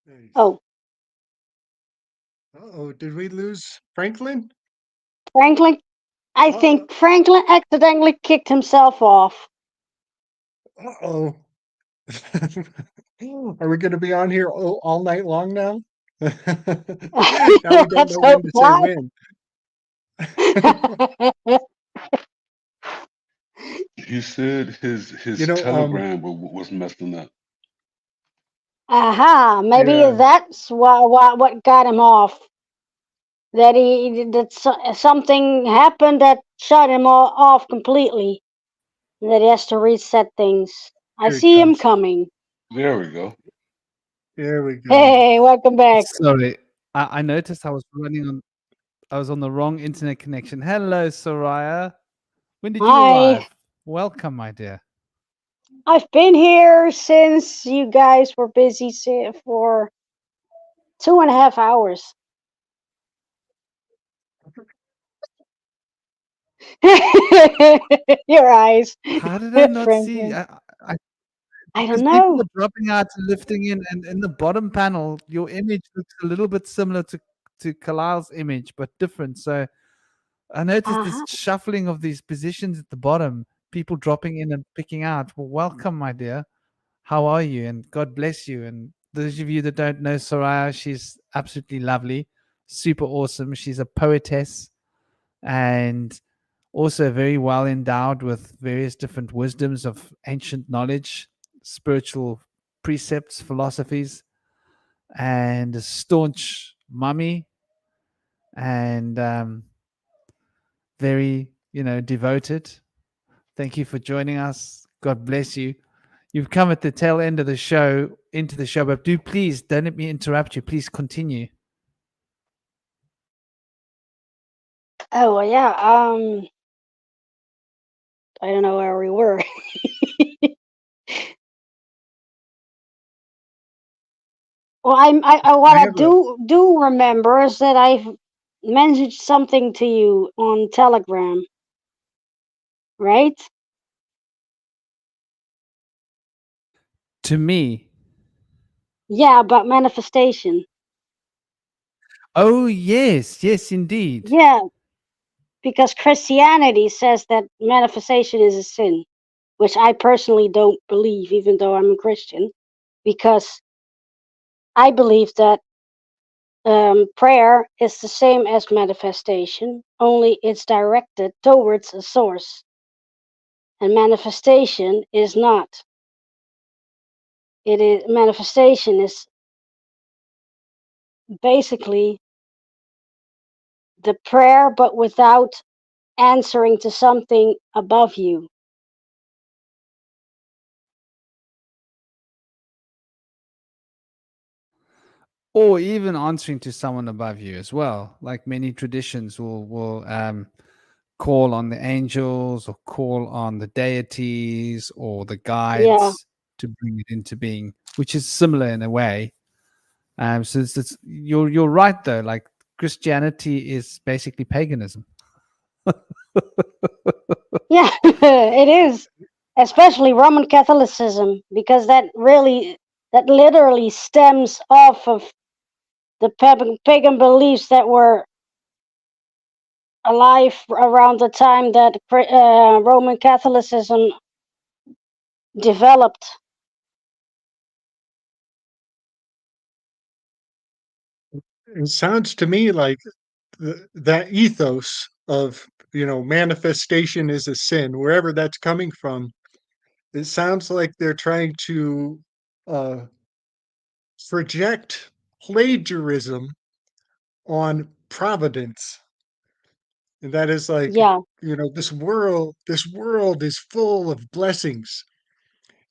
Nice. Oh, Uh-oh, did we lose Franklin? Franklin. I Uh-oh. think Franklin accidentally kicked himself off. Uh-oh. Are we going to be on here all night long now? Now we don't Let's know hope when to say not. when. He said You his know, telegram was messing up. Aha, maybe yeah, that's what got him off. Something happened that shut him off completely. That he has to reset things. I here he see him comes. coming. There we go. There we go. Hey, welcome back. Sorry, I noticed I was on the wrong internet connection. Hello, Soraya. When did you Hi. arrive? Welcome, my dear. I've been here since you guys were busy for 2.5 hours. Your eyes, How did I not see? Franklin. I I because don't people know. are dropping out and lifting in, and in the bottom panel, your image looks a little bit similar to Kalal's image, but different. So I noticed this Uh-huh. shuffling of these positions at the bottom, people dropping in and picking out. Well, welcome, my dear. How are you? And God bless you. And those of you that don't know Soraya, she's absolutely lovely, super awesome. She's a poetess and also very well endowed with various different wisdoms of ancient knowledge, spiritual precepts, philosophies, and a staunch mummy and very, devoted. Thank you for joining us. God bless you. You've come at the tail end of the show, into the show, but do please don't let me interrupt you. Please continue. Oh well, yeah. I don't know where we were. Well, what I I have a do remember is that I've messaged something to you on Telegram, right? To me, Yeah, about manifestation. oh, yes, yes, indeed. Yeah, because Christianity says that manifestation is a sin, which I personally don't believe, even though I'm a Christian, because I believe that prayer is the same as manifestation, only it's directed towards a source, and manifestation is not. It is manifestation is basically the prayer, but without answering to something above you. Or even answering to someone above you as well. Like many traditions will call on the angels or call on the deities or the Yeah, guides to bring it into being, which is similar in a way. So you're right though. Like Christianity is basically paganism. yeah, it is, especially Roman Catholicism, because that literally stems off of the pagan beliefs that were alive around the time that Roman Catholicism developed. It sounds to me like that ethos of, manifestation is a sin, wherever that's coming from. It sounds like they're trying to uh, project plagiarism on providence. And that is like, Yeah, this world is full of blessings.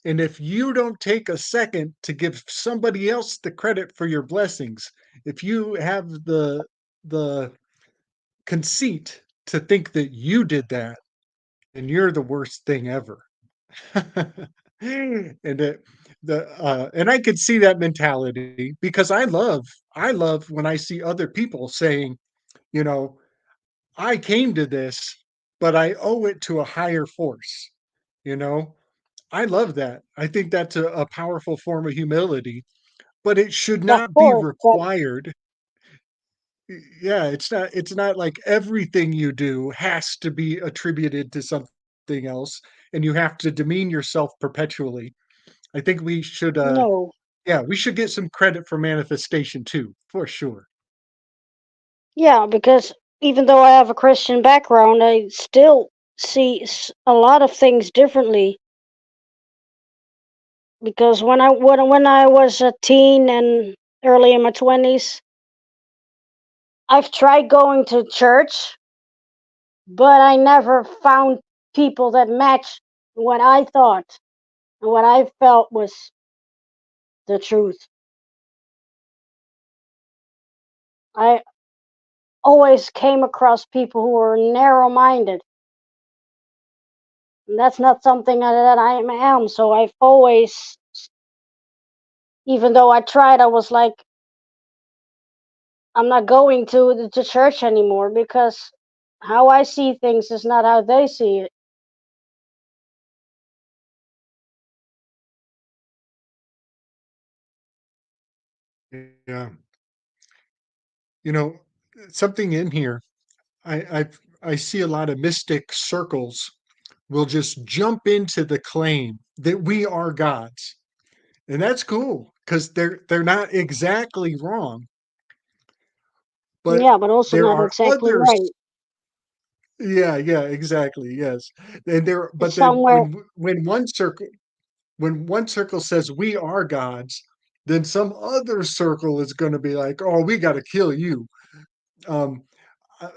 And if you don't take a second to give somebody else the credit for your blessings, if you have the conceit to think that you did that, then you're the worst thing ever. And I could see that mentality because I love when I see other people saying, you know, I came to this, but I owe it to a higher force. You know, I love that. I think that's a powerful form of humility, but it should Of not be course, but required. Yeah, it's not like everything you do has to be attributed to something else, and you have to demean yourself perpetually. I think we should, no. yeah, we should get some credit for manifestation too, for sure. Yeah, because even though I have a Christian background, I still see a lot of things differently. Because when I was a teen and early in my 20s, I've tried going to church, but I never found people that matched what I thought and what I felt was the truth. I always came across people who were narrow-minded, and that's not something that I am. So I've always, even though I tried, I was like, I'm not going to the church anymore because how I see things is not how they see it. Yeah. You know, something in here, I see a lot of mystic circles will just jump into the claim that we are gods. And that's cool because they're not exactly wrong, but Yeah, but also there not are exactly others. right. Yeah, yeah, exactly. Yes. And there, It's but then somewhere. when one circle says we are gods, then some other circle is going to be like, oh, we got to kill you. Um,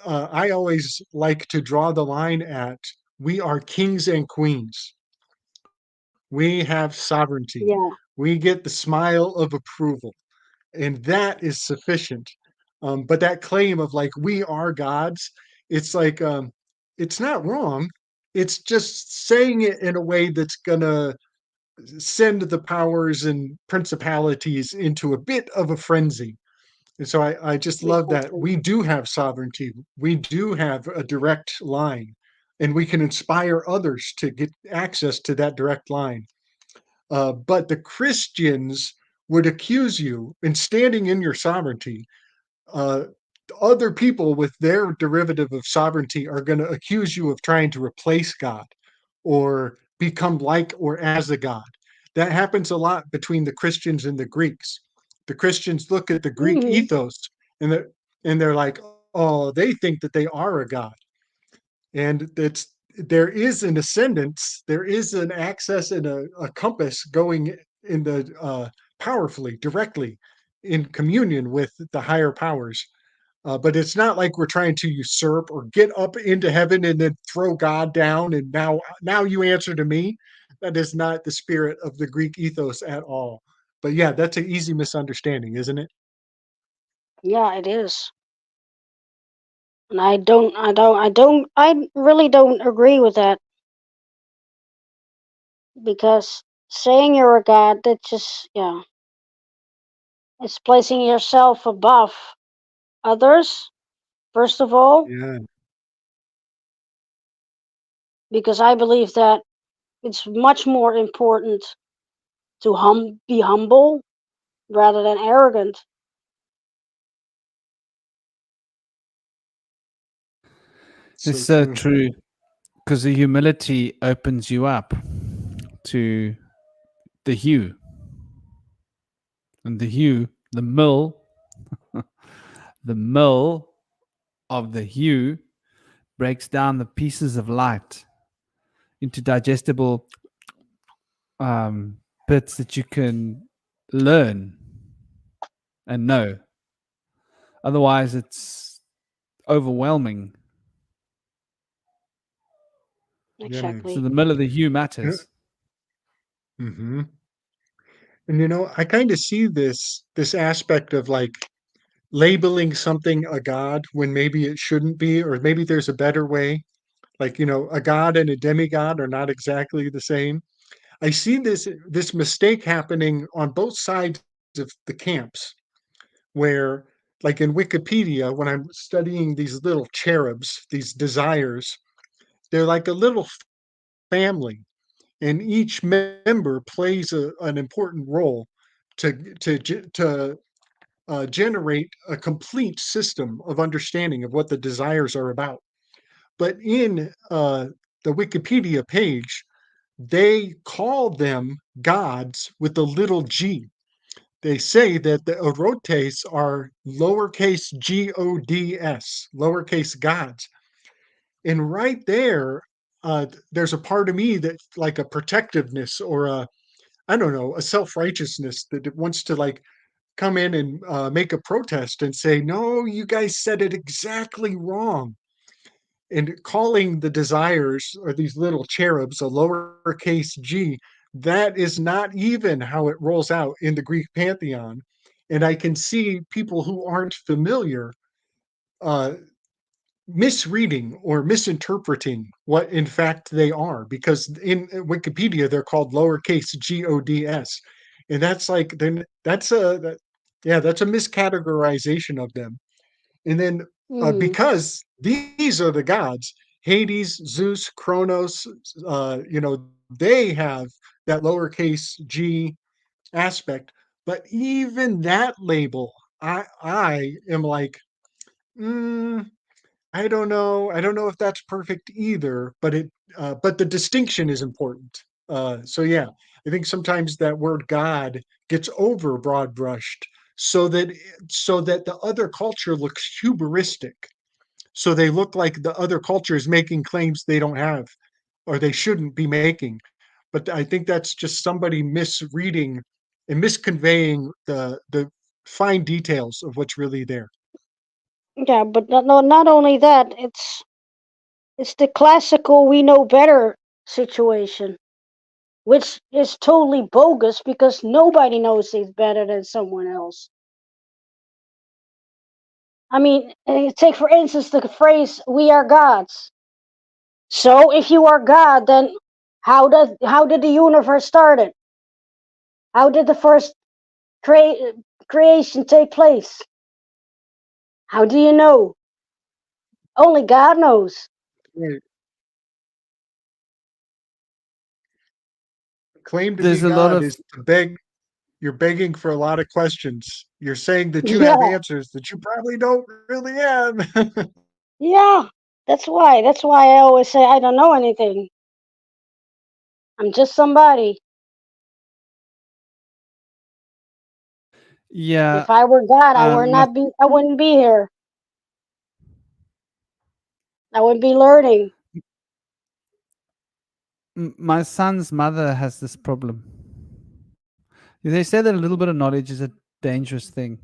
I always like to draw the line at we are kings and queens. We have sovereignty. Yeah. We get the smile of approval, and that is sufficient. But that claim of like we are gods, it's like it's not wrong. It's just saying it in a way that's gonna send the powers and principalities into a bit of a frenzy. And so I just love that Exactly. we do have sovereignty. We do have a direct line, and we can inspire others to get access to that direct line. But the Christians would accuse you in standing in your sovereignty. Uh, Other people with their derivative of sovereignty are going to accuse you of trying to replace God or become like or as a God. That happens a lot between the Christians and the Greeks. The Christians look at the Greek Hmm. ethos and they're like, oh, they think that they are a God. And it's there is an ascendance, there is an access and a compass going in the powerfully, directly in communion with the higher powers. But it's not like we're trying to usurp or get up into heaven and then throw God down and now you answer to me. That is not the spirit of the Greek ethos at all. But yeah, that's an easy misunderstanding, isn't it? Yeah, it is. And I really don't agree with that because saying you're a god, that just, yeah, it's placing yourself above others, first of all, Yeah, because I believe that it's much more important to be humble rather than arrogant. It's so so true. true because the humility opens you up to the hue, and the hue, the mill, the mill of the hue breaks down the pieces of light into digestible bits that you can learn and know. Otherwise, it's overwhelming. Yeah, man. So Exactly. the middle of the hue Yeah. matters. Mm-hmm. And I kind of see this aspect of like labeling something a god when maybe it shouldn't be, or maybe there's a better way. Like, a god and a demigod are not exactly the same. I see this mistake happening on both sides of the camps, where like in Wikipedia, when I'm studying these little cherubs, these desires, they're like a little family. and each member plays an important role to generate a complete system of understanding of what the desires are about. But in the Wikipedia page, they call them gods with the little g. They say that the erotes are lowercase gods, lowercase gods. And right there, there's a part of me that like a protectiveness or a, I don't know, a self-righteousness that wants to like come in and make a protest and say, no, you guys said it exactly wrong. And calling the desires or these little cherubs a lowercase g, that is not even how it rolls out in the Greek pantheon. And I can see people who aren't familiar uh, misreading or misinterpreting what in fact they are, because in Wikipedia they're called lowercase gods, and that's like then that's yeah, that's a miscategorization of them. And then Mm. because these are the gods, Hades, Zeus, Kronos, they have that lowercase g aspect. But even that label, I am like, mm, I don't know. I don't know if that's perfect either, but the distinction is important. So yeah, I think sometimes that word God gets over broad brushed so that so that the other culture looks hubristic. So they look like the other culture is making claims they don't have or they shouldn't be making. But I think that's just somebody misreading and misconveying the fine details of what's really there. Yeah, but not only that, it's the classical we know better situation, which is totally bogus because nobody knows things better than someone else. I mean, take for instance the phrase "we are gods." So if you are God, then how did the universe started? How did the first creation take place? How do you know? Only God knows. Right. Claim to be There's a lot God of is to beg. You're begging for a lot of questions. You're saying that you have Yeah, answers that you probably don't really have. yeah. That's why. That's why I always say I don't know anything. I'm just somebody. yeah. If I were God, I would My not be. I wouldn't be here. I would be learning. my son's mother has this problem. They say that a little bit of knowledge is a dangerous thing.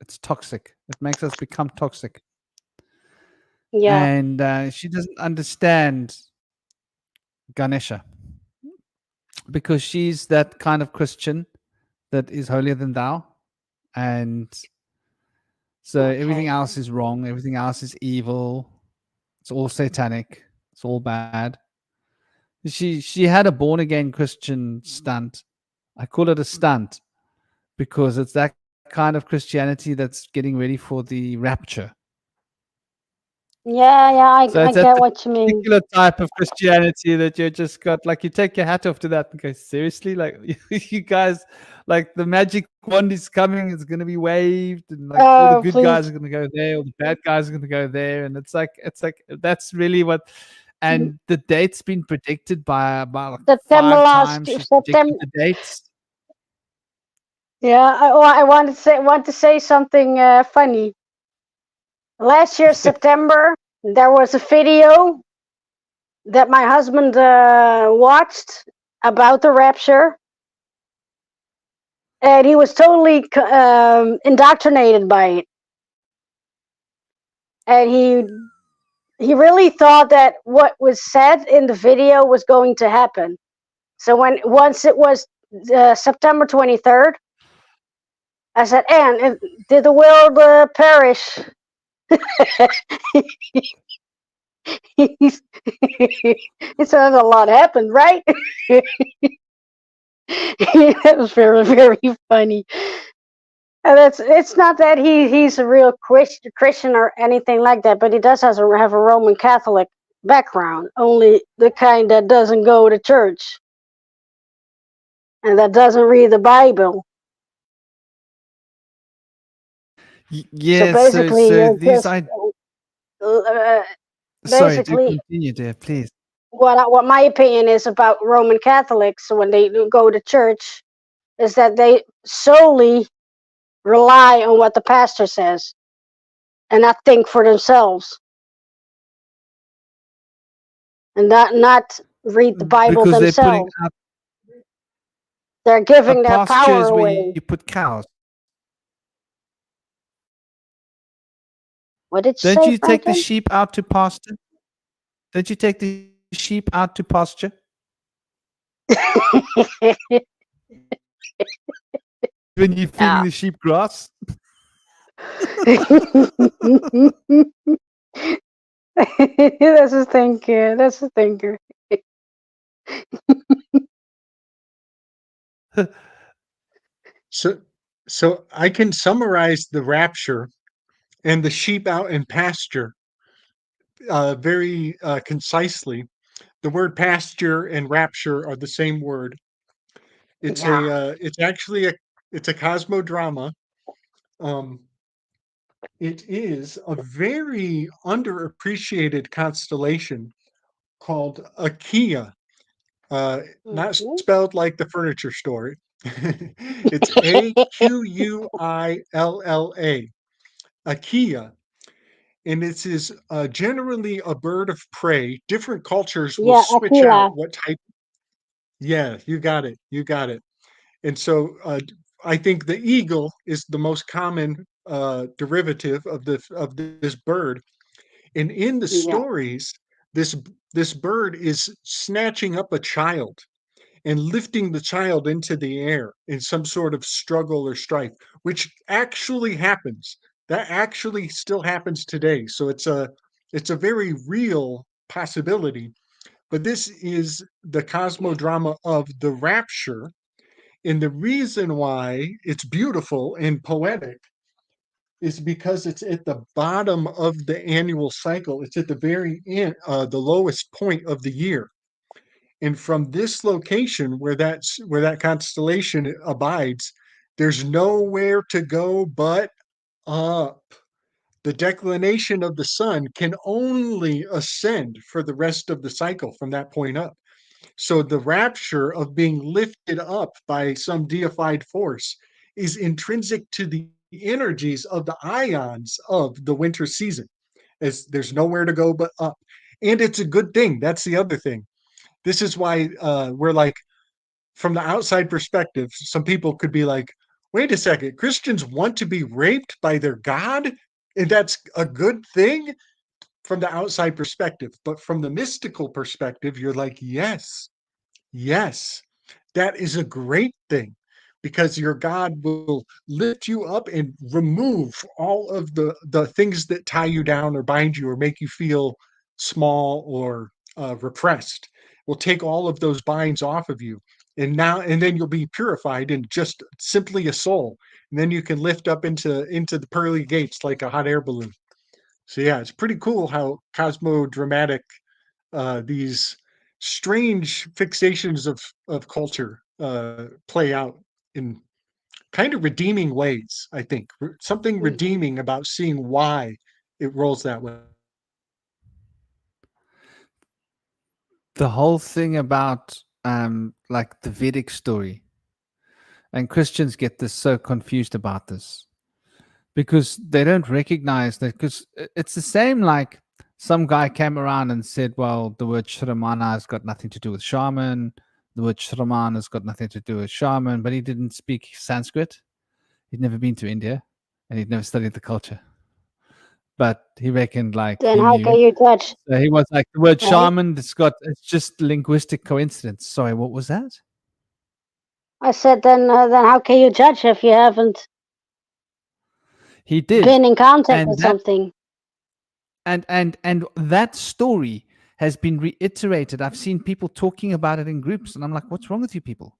It's toxic. It makes us become toxic. Yeah, And she doesn't understand Ganesha because she's that kind of Christian that is holier than thou. And so everything okay. else is wrong. Everything else is evil. It's all satanic. It's all bad. She had a born again Christian stunt. I call it a stunt because it's that kind of Christianity that's getting ready for the rapture. Yeah, yeah. So I it's that get what you mean. particular type of Christianity that you just got like you take your hat off to that and go, seriously? Like you guys, like the magic wand is coming, it's gonna be waved, and like all the good guys Please. are gonna go there, all the bad guys are gonna go there. And it's like that's really what Mm, and the date's been predicted by about like September 5 times. She's predicted September. the dates. Yeah, I want to say something funny. Last year September, there was a video that my husband watched about the rapture, and he was totally indoctrinated by it, and he really thought that what was said in the video was going to happen. So when once it was September 23rd, I said, "And did the world perish?" He said, "A lot happened, right?" It was very very funny. And it's not that he's a real Christian or anything like that, but he does have a Roman Catholic background, only the kind that doesn't go to church. and that doesn't read the Bible. Yeah, basically, so you're these just sorry, do basically continue, dear, please. what my opinion is about Roman Catholics when they go to church is that they solely rely on what the pastor says and not think for themselves and not read the Bible Because they're putting themselves. up They're a giving their pasture power is where away. you put cows. What did you Don't say, you take the Franklin? sheep out to pasture? Don't you take the sheep out to pasture? When you're feeding Yeah. the sheep grass? That's a thinker. That's a thinker. So I can summarize the rapture and the sheep out in pasture very concisely. The word pasture and rapture are the same word. Yeah. It's actually it's a cosmodrama. Um, it is a very underappreciated constellation called Achaea. Not Mhm. spelled like the furniture store. It's Aquilla. Achaea. And it is generally a bird of prey. Different cultures will Yeah, switch out Aquila. what type. Yeah, you got it. You got it. And so I think the eagle is the most common derivative of this bird. And in the Yeah. stories, this bird is snatching up a child and lifting the child into the air in some sort of struggle or strife, which actually happens. That actually still happens today. So it's a very real possibility. But this is the cosmodrama of the rapture. And the reason why it's beautiful and poetic is because it's at the bottom of the annual cycle. It's at the very end, the lowest point of the year. And from this location where that constellation abides, there's nowhere to go but up. The declination of the sun can only ascend for the rest of the cycle from that point up. So the rapture of being lifted up by some deified force is intrinsic to the energies of the ions of the winter season, as there's nowhere to go but up. And it's a good thing. That's the other thing. This is why we're like, from the outside perspective, some people could be like, wait a second, Christians want to be raped by their God? And that's a good thing from the outside perspective. But from the mystical perspective, you're like, yes, yes, that is a great thing because your God will lift you up and remove all of the things that tie you down or bind you or make you feel small or repressed. Will take all of those binds off of you. And then you'll be purified and just simply a soul. And then you can lift up into the pearly gates like a hot air balloon. So yeah, it's pretty cool how cosmodramatic these strange fixations of culture play out in kind of redeeming ways. I think something Mhm. redeeming about seeing why it rolls that way. The whole thing about like the Vedic story, and Christians get this so confused about this because they don't recognize that, because it's the same like some guy came around and said, well, the word shramana has got nothing to do with shaman, the word shraman has got nothing to do with shaman, but he didn't speak Sanskrit, he'd never been to India, and he'd never studied the culture, but he reckoned like Then he how can knew. you judge, So he was like, the word right? shaman, it's just linguistic coincidence. Sorry, what was that? I said, then how can you judge if you haven't He did. been in contact And with that something? and that story has been reiterated. I've seen people talking about it in groups, and I'm like, what's wrong with you people?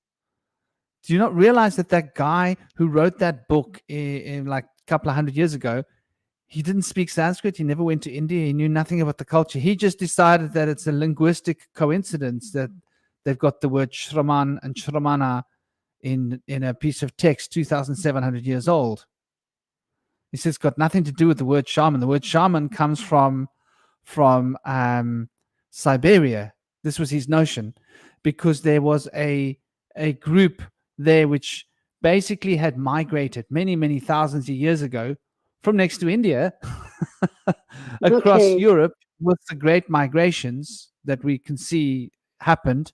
Do you not realize that that guy who wrote that book in like a couple of 100 years ago, he didn't speak Sanskrit, he never went to India, he knew nothing about the culture. He just decided that it's a linguistic coincidence that they've got the word shraman and shramana in a piece of text 2,700 years old. He says it's got nothing to do with the word shaman. The word shaman comes from Siberia. This was his notion, because there was a group there which basically had migrated many thousands of years ago from next to India across Okay. Europe, with the great migrations that we can see happened.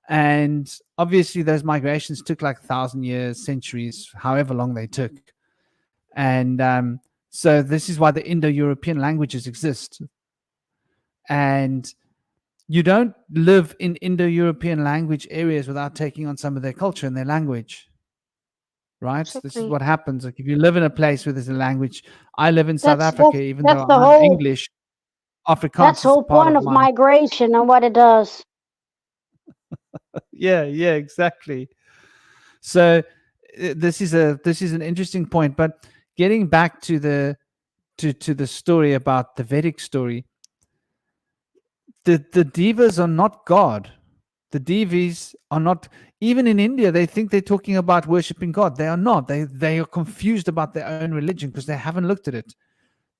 And obviously those migrations took like 1,000 years, centuries, however long they took. And so this is why the Indo-European languages exist. And you don't live in Indo-European language areas without taking on some of their culture and their language, right? This is Exactly. what happens. Like if you live in a place where there's a language, I live in South That's Africa, even that's though the I'm whole English, that's Afrikaans the is a whole part point of of my, migration and what it does. yeah, exactly. So this is an interesting point. But getting back to the story about the Vedic story, the devas are not God. The Devis are not. Even in India, they think they're talking about worshiping God. They are not. They are confused about their own religion because they haven't looked at it.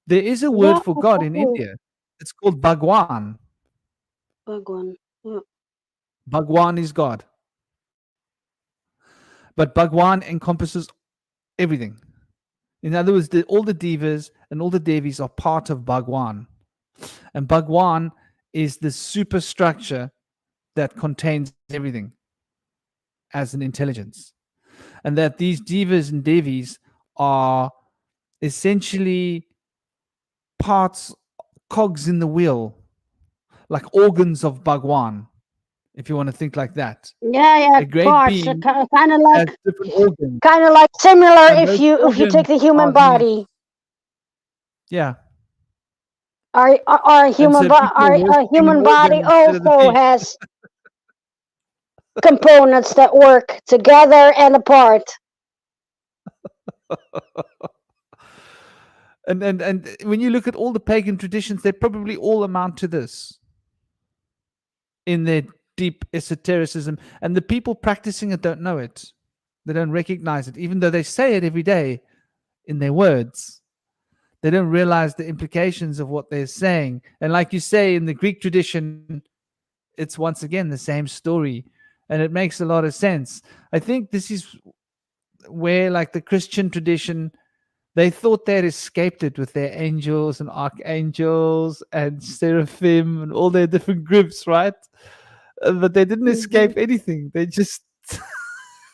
There is a word Yeah, for God in exactly. India. It's called Bhagwan. Bhagwan. Yeah. Bhagwan is God. But Bhagwan encompasses everything. In other words, all the Devas and all the Devis are part of Bhagwan. And Bhagwan is the superstructure that contains everything as an intelligence. And that these Devas and Devis are essentially parts, cogs in the wheel, like organs of Bhagwan, if you want to think like that. Yeah, A great parts being kind of has like different organs, similar and if those you take organs the are human his. body. Yeah. Our And so people are our worshipping an human body organ instead of the also being. has components that work together and apart. And when you look at all the pagan traditions, they probably all amount to this in their deep esotericism. And the people practicing it don't know it. They don't recognize it, even though they say it every day in their words. They don't realize the implications of what they're saying. And like you say, in the Greek tradition, it's once again the same story. And it makes a lot of sense. I think this is where, like the Christian tradition, they thought they'd escaped it with their angels and archangels and seraphim and all their different groups, right? But they didn't Mhm. escape anything. They just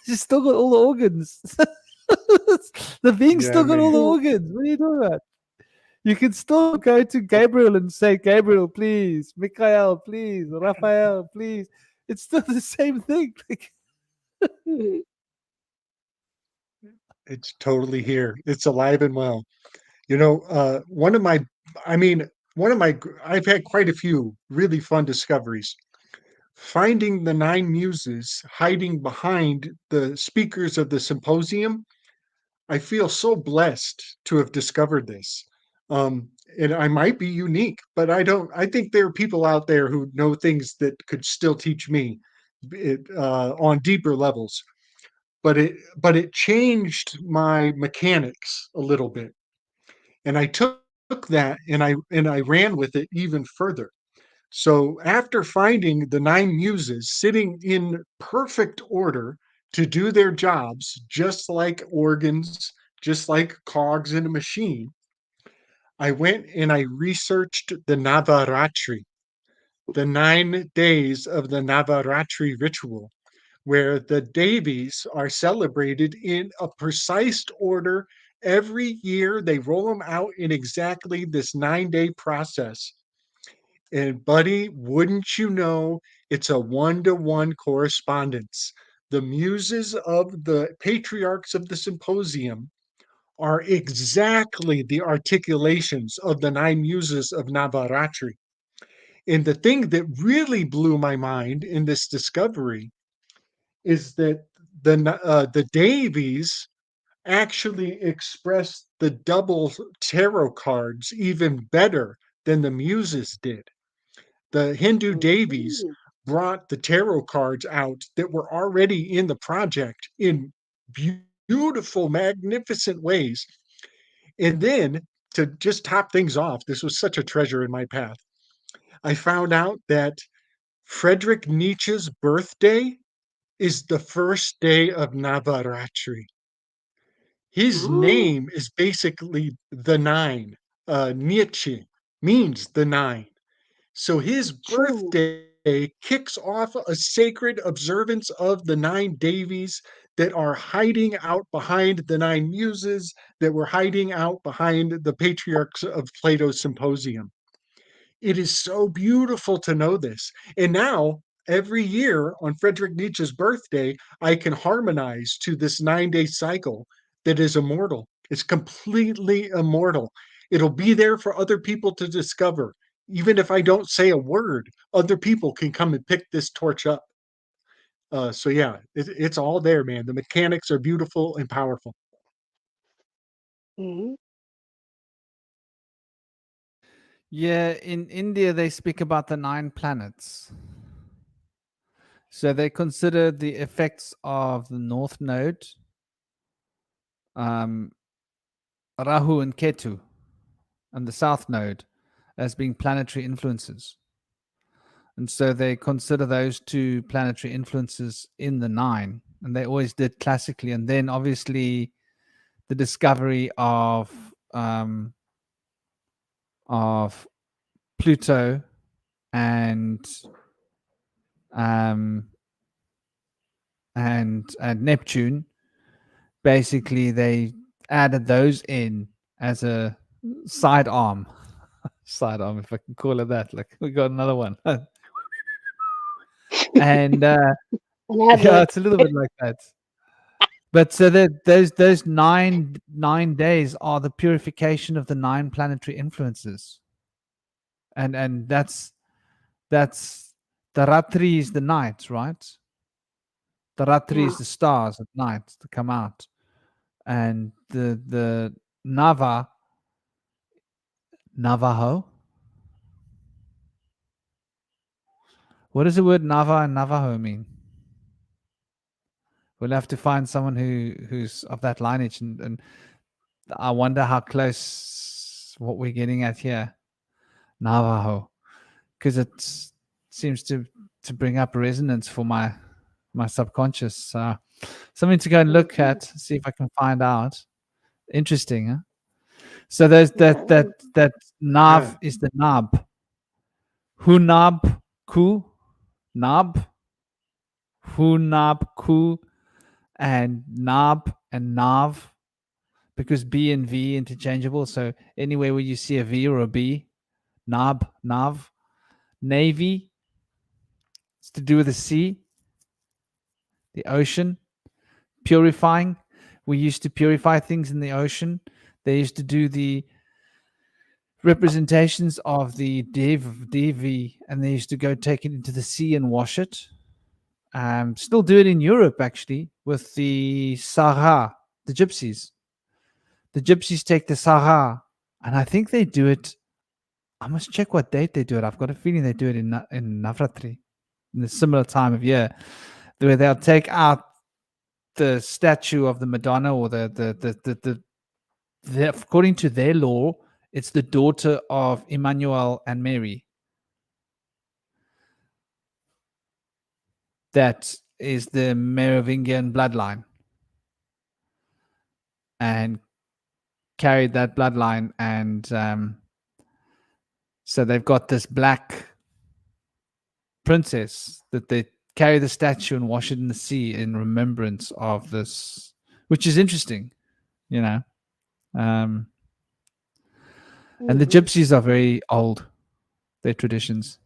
still got all the organs. The being Yeah, still got all the man. Mm. organs. What are you doing about? You can still go to Gabriel and say, Gabriel, please, Michael, please, Raphael, please. It's still the same thing. Like, Mhm. It's totally here. It's alive and well. You know, I mean, I've had quite a few really fun discoveries. Finding the nine muses hiding behind the speakers of the symposium, I feel so blessed to have discovered this. And I might be unique, but I think there are people out there who know things that could still teach me on deeper levels. But it changed my mechanics a little bit, and I took that and I ran with it even further. So after finding the nine muses sitting in perfect order to do their jobs, just like organs, just like cogs in a machine, I went and I researched the Navaratri, the 9 days of the Navaratri ritual, where the Devis are celebrated in a precise order. Every year, they roll them out in exactly this 9 day process. And, buddy, wouldn't you know, it's a 1-to-1 correspondence. The muses of the patriarchs of the symposium are exactly the articulations of the nine muses of Navaratri. And the thing that really blew my mind in this discovery is that the Davies actually expressed the double tarot cards even better than the muses did. The Hindu Devis Mhm. brought the tarot cards out that were already in the project in beautiful, magnificent ways. And then to just top things off, this was such a treasure in my path. I found out that Friedrich Nietzsche's birthday is the first day of Navaratri. His name is basically the nine. Nietzsche means the nine. So his True. birthday kicks off a sacred observance of the nine Devis that are hiding out behind the nine muses, that were hiding out behind the patriarchs of Plato's symposium. It is so beautiful to know this. And now, every year on Friedrich Nietzsche's birthday, I can harmonize to this 9-day cycle that is immortal. It's completely immortal. It'll be there for other people to discover. Even if I don't say a word, other people can come and pick this torch up. So, yeah, it's all there, man. The mechanics are beautiful and powerful. Mhm. Yeah, in India, they speak about the 9 planets. So they consider the effects of the North Node, Rahu and Ketu, and the South Node as being planetary influences. And so they consider those 2 planetary influences in the 9. And they always did classically. And then obviously the discovery of Pluto and Neptune, basically they added those in as a sidearm, if I can call it that. Like we got another one, and yeah, Another. it's a little bit like that. But so that those nine days are the purification of the 9 planetary influences, and that's the Ratri is the night, right? The Ratri Yeah. is the stars at night to come out, and the Navajo. What does the word Nava and Navajo mean? We'll have to find someone who's of that lineage, and I wonder how close what we're getting at here, Navajo, because it seems to bring up resonance for my subconscious. Something to go and look at, see if I can find out. Interesting, huh? So there's that Nav Yeah. is the Nab. Hunab Ku, Nab, Hunab Ku, and Nab and Nav, because B and V interchangeable. So anywhere where you see a V or a B, Nab, Nav. Navy, it's to do with the sea, the ocean, purifying. We used to purify things in the ocean. They used to do the representations of the Devi, and they used to go take it into the sea and wash it. Still do it in Europe, actually, with the Sahara, the gypsies. The gypsies take the Sahara, and I think they do it. I must check what date they do it. I've got a feeling they do it in Navratri, in a similar time of year, where they'll take out the statue of the Madonna or the according to their law, it's the daughter of Emmanuel and Mary. That is the Merovingian bloodline, and carried that bloodline, and so they've got this black princess that they carry the statue and wash it in the sea in remembrance of this, which is interesting, you know. And the gypsies are very old, their traditions.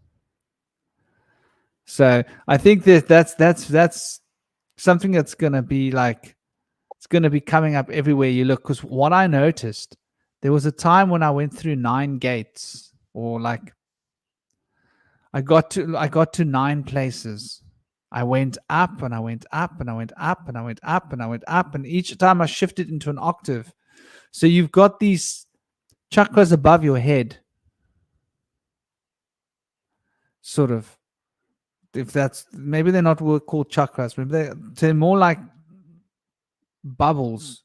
So I think that's something that's gonna be like, it's gonna be coming up everywhere you look. Because what I noticed, there was a time when I went through 9 gates, or like I got to 9 places. I went up and I went up and I went up and I went up and I went up, and each time I shifted into an octave. So you've got these chakras above your head, sort of if that's, maybe they're not called chakras, maybe they're more like bubbles.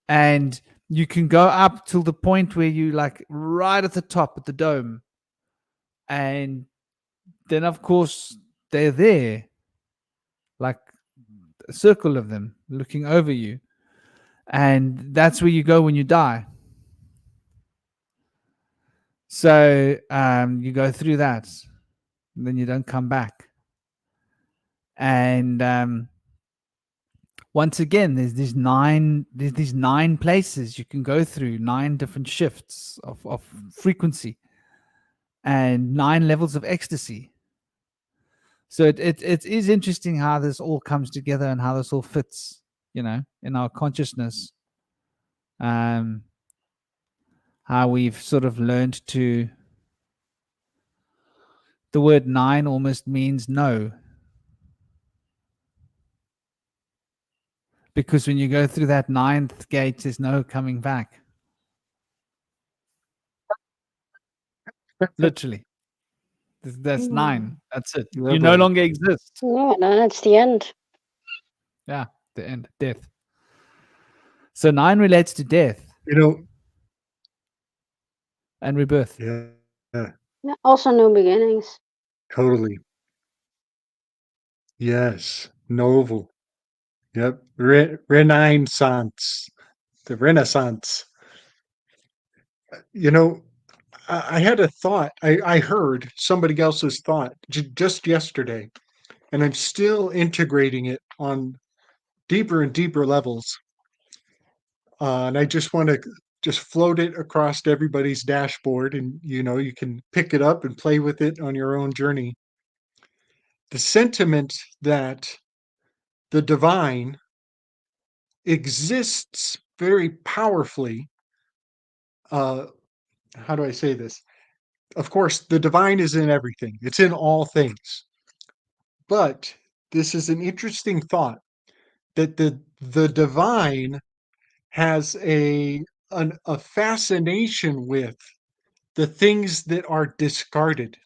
And you can go up till the point where you like right at the top at the dome. And then of course they're there, like a circle of them looking over you. And that's where you go when you die. So you go through that, and then you don't come back. And once again, there's these nine places you can go through, 9 different shifts of frequency, and 9 levels of ecstasy. So it is interesting how this all comes together and how this all fits, in our consciousness. How we've sort of learned to, the word 9 almost means no. Because when you go through that 9th gate, there's no coming back. Literally. That's 9. That's it. Yeah, You no buddy. longer exist. No, that's the end. Yeah, the end, death. So 9 relates to death and rebirth. Yeah, Yeah, also new beginnings. totally. Yes, novel. Yep, Renaissance, the Renaissance. You know, I had a thought. I heard somebody else's thought just yesterday, and I'm still integrating it on deeper and deeper levels. And I just want to just float it across everybody's dashboard, and you can pick it up and play with it on your own journey. The sentiment that the divine exists very powerfully. How do I say this? Of course, the divine is in everything, it's in all things. But this is an interesting thought that the divine has a fascination with the things that are discarded.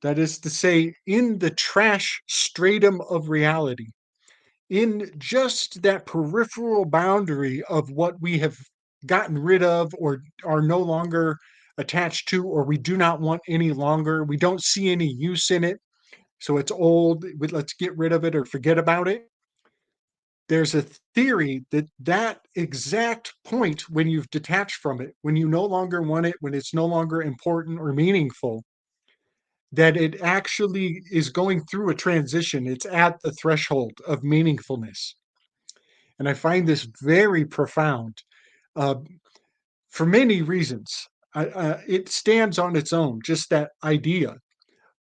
That is to say, in the trash stratum of reality, in just that peripheral boundary of what we have gotten rid of or are no longer attached to, or we do not want any longer, we don't see any use in it. So it's old, let's get rid of it or forget about it. There's a theory that that exact point when you've detached from it, when you no longer want it, when it's no longer important or meaningful, that it actually is going through a transition. It's at the threshold of meaningfulness. And I find this very profound uh, for many reasons. It stands on its own, just that idea.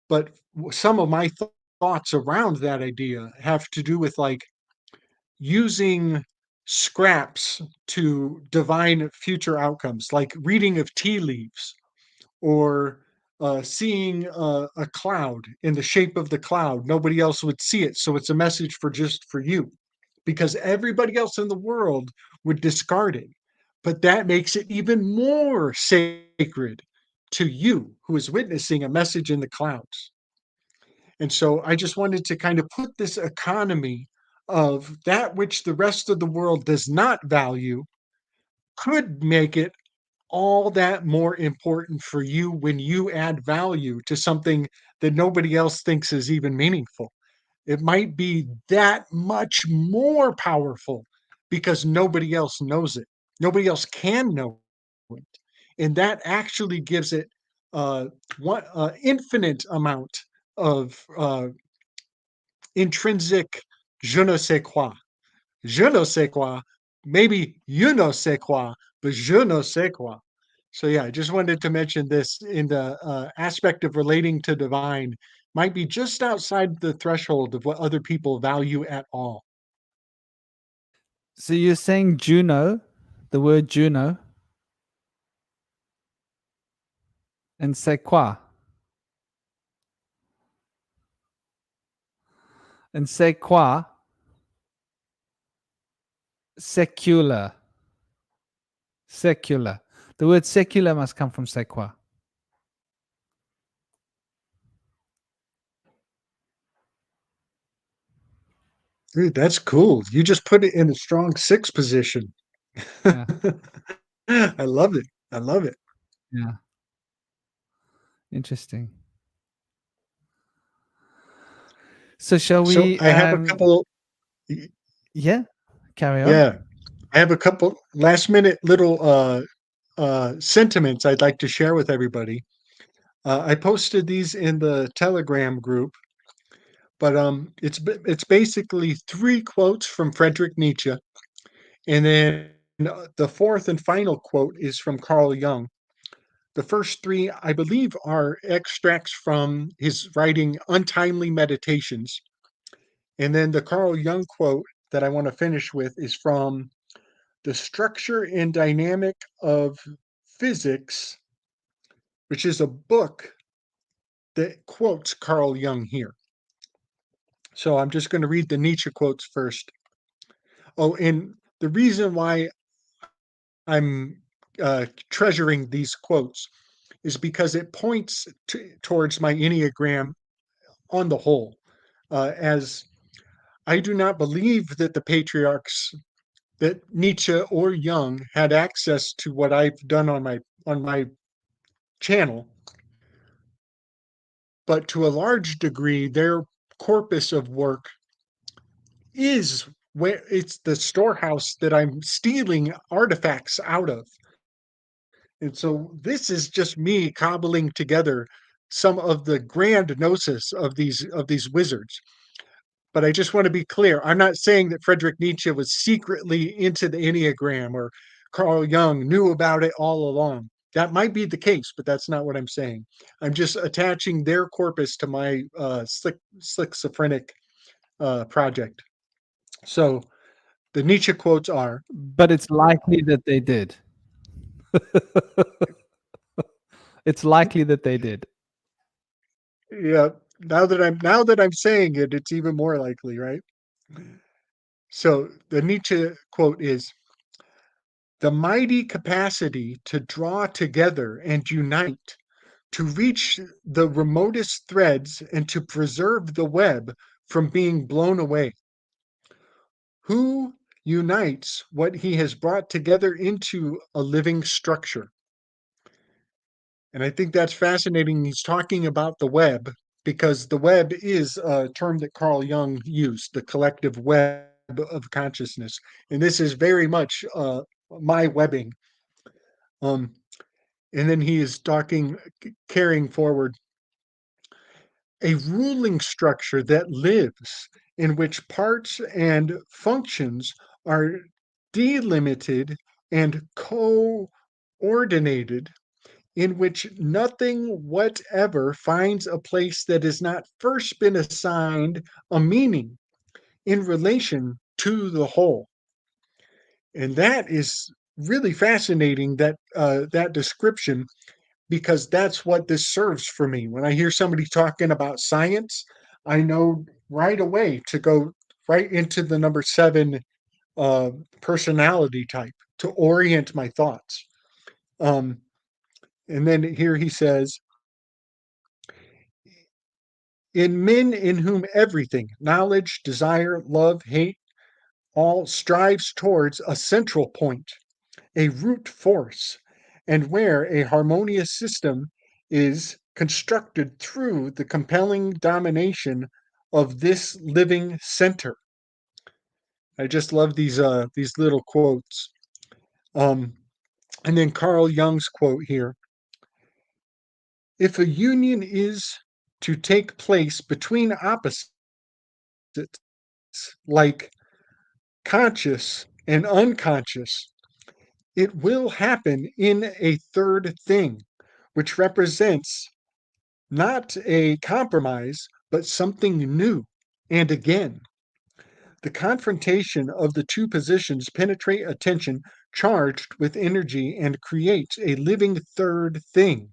But some of my thoughts around that idea have to do with like using scraps to divine future outcomes, like reading of tea leaves or seeing a cloud in the shape of the cloud. Nobody else would see it. So it's a message for just for you because everybody else in the world would discard it. But that makes it even more sacred to you who is witnessing a message in the clouds. And so I just wanted to kind of put this economy of that which the rest of the world does not value could make it all that more important for you when you add value to something that nobody else thinks is even meaningful. It might be that much more powerful because nobody else knows it. Nobody else can know it. And that actually gives it one infinite amount of intrinsic je ne sais quoi. Je ne sais quoi. Maybe you ne sais quoi, but je ne sais quoi. So yeah, I just wanted to mention this in the aspect of relating to divine might be just outside the threshold of what other people value at all. So you're saying Juno, the word Juno, and c'est quoi? And c'est quoi? Secular. Secular. The word secular must come from c'est quoi. Dude, that's cool. You just put it in a strong 6 position. Yeah. I love it. I love it. Yeah. Interesting. So shall So we I have a couple. yeah, carry on. Yeah, I have a couple last minute little sentiments I'd like to share with everybody. I posted these in the Telegram group, but it's basically 3 quotes from Friedrich Nietzsche, and then the fourth and final quote is from Carl Jung. The first 3, I believe, are extracts from his writing Untimely Meditations, and then the Carl Jung quote that I want to finish with is from The Structure and Dynamic of Physics, which is a book that quotes Carl Jung here. So I'm just going to read the Nietzsche quotes first. Oh, and the reason why I'm treasuring these quotes is because it points towards my Enneagram on the whole. As I do not believe that the patriarchs, that Nietzsche or Jung, had access to what I've done on my channel, but to a large degree, their corpus of work is where it's the storehouse that I'm stealing artifacts out of. And so this is just me cobbling together some of the grand gnosis of these wizards. But I just want to be clear. I'm not saying that Friedrich Nietzsche was secretly into the Enneagram or Carl Jung knew about it all along. That might be the case, but that's not what I'm saying. I'm just attaching their corpus to my schizophrenic project. So the Nietzsche quotes are, But it's likely that they did. It's likely that they did. yeah, now that I'm saying it, it's even more likely, right? So the Nietzsche quote is, the mighty capacity to draw together and unite, to reach the remotest threads and to preserve the web from being blown away. Who unites what he has brought together into a living structure? And I think that's fascinating. He's talking about the web because the web is a term that Carl Jung used, the collective web of consciousness. And this is very much my webbing. Um, and then he is talking, carrying forward a ruling structure that lives in which parts and functions are delimited and coordinated, in which nothing whatever finds a place that has not first been assigned a meaning in relation to the whole. And that is really fascinating, that that description, because that's what this serves for me. When I hear somebody talking about science, I know right away to go right into the number 7 personality type to orient my thoughts. Um, and then here he says, in men in whom everything, knowledge, desire, love, hate, all strives towards a central point, a root force, and where a harmonious system is constructed through the compelling domination of this living center. I just love these little quotes. Um, and then Carl Jung's quote here: if a union is to take place between opposites like conscious and unconscious, it will happen in a third thing, which represents not a compromise, but something new. And again, the confrontation of the two positions penetrate attention charged with energy and creates a living third thing,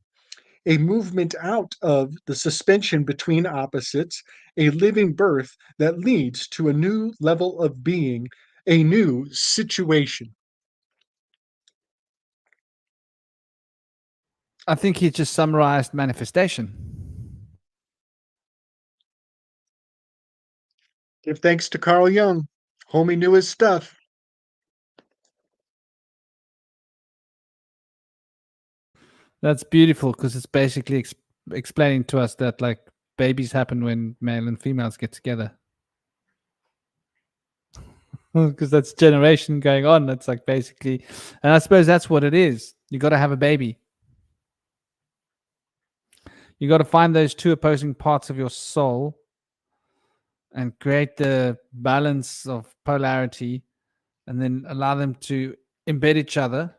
a movement out of the suspension between opposites, a living birth that leads to a new level of being, a new situation. I think he just summarized manifestation. Give thanks to Carl Jung. Homie knew his stuff. That's beautiful because it's basically explaining to us that like babies happen when male and females get together. Because that's generation going on. That's like basically, and I suppose that's what it is. You got to have a baby. You got to find those two opposing parts of your soul and create the balance of polarity and then allow them to embed each other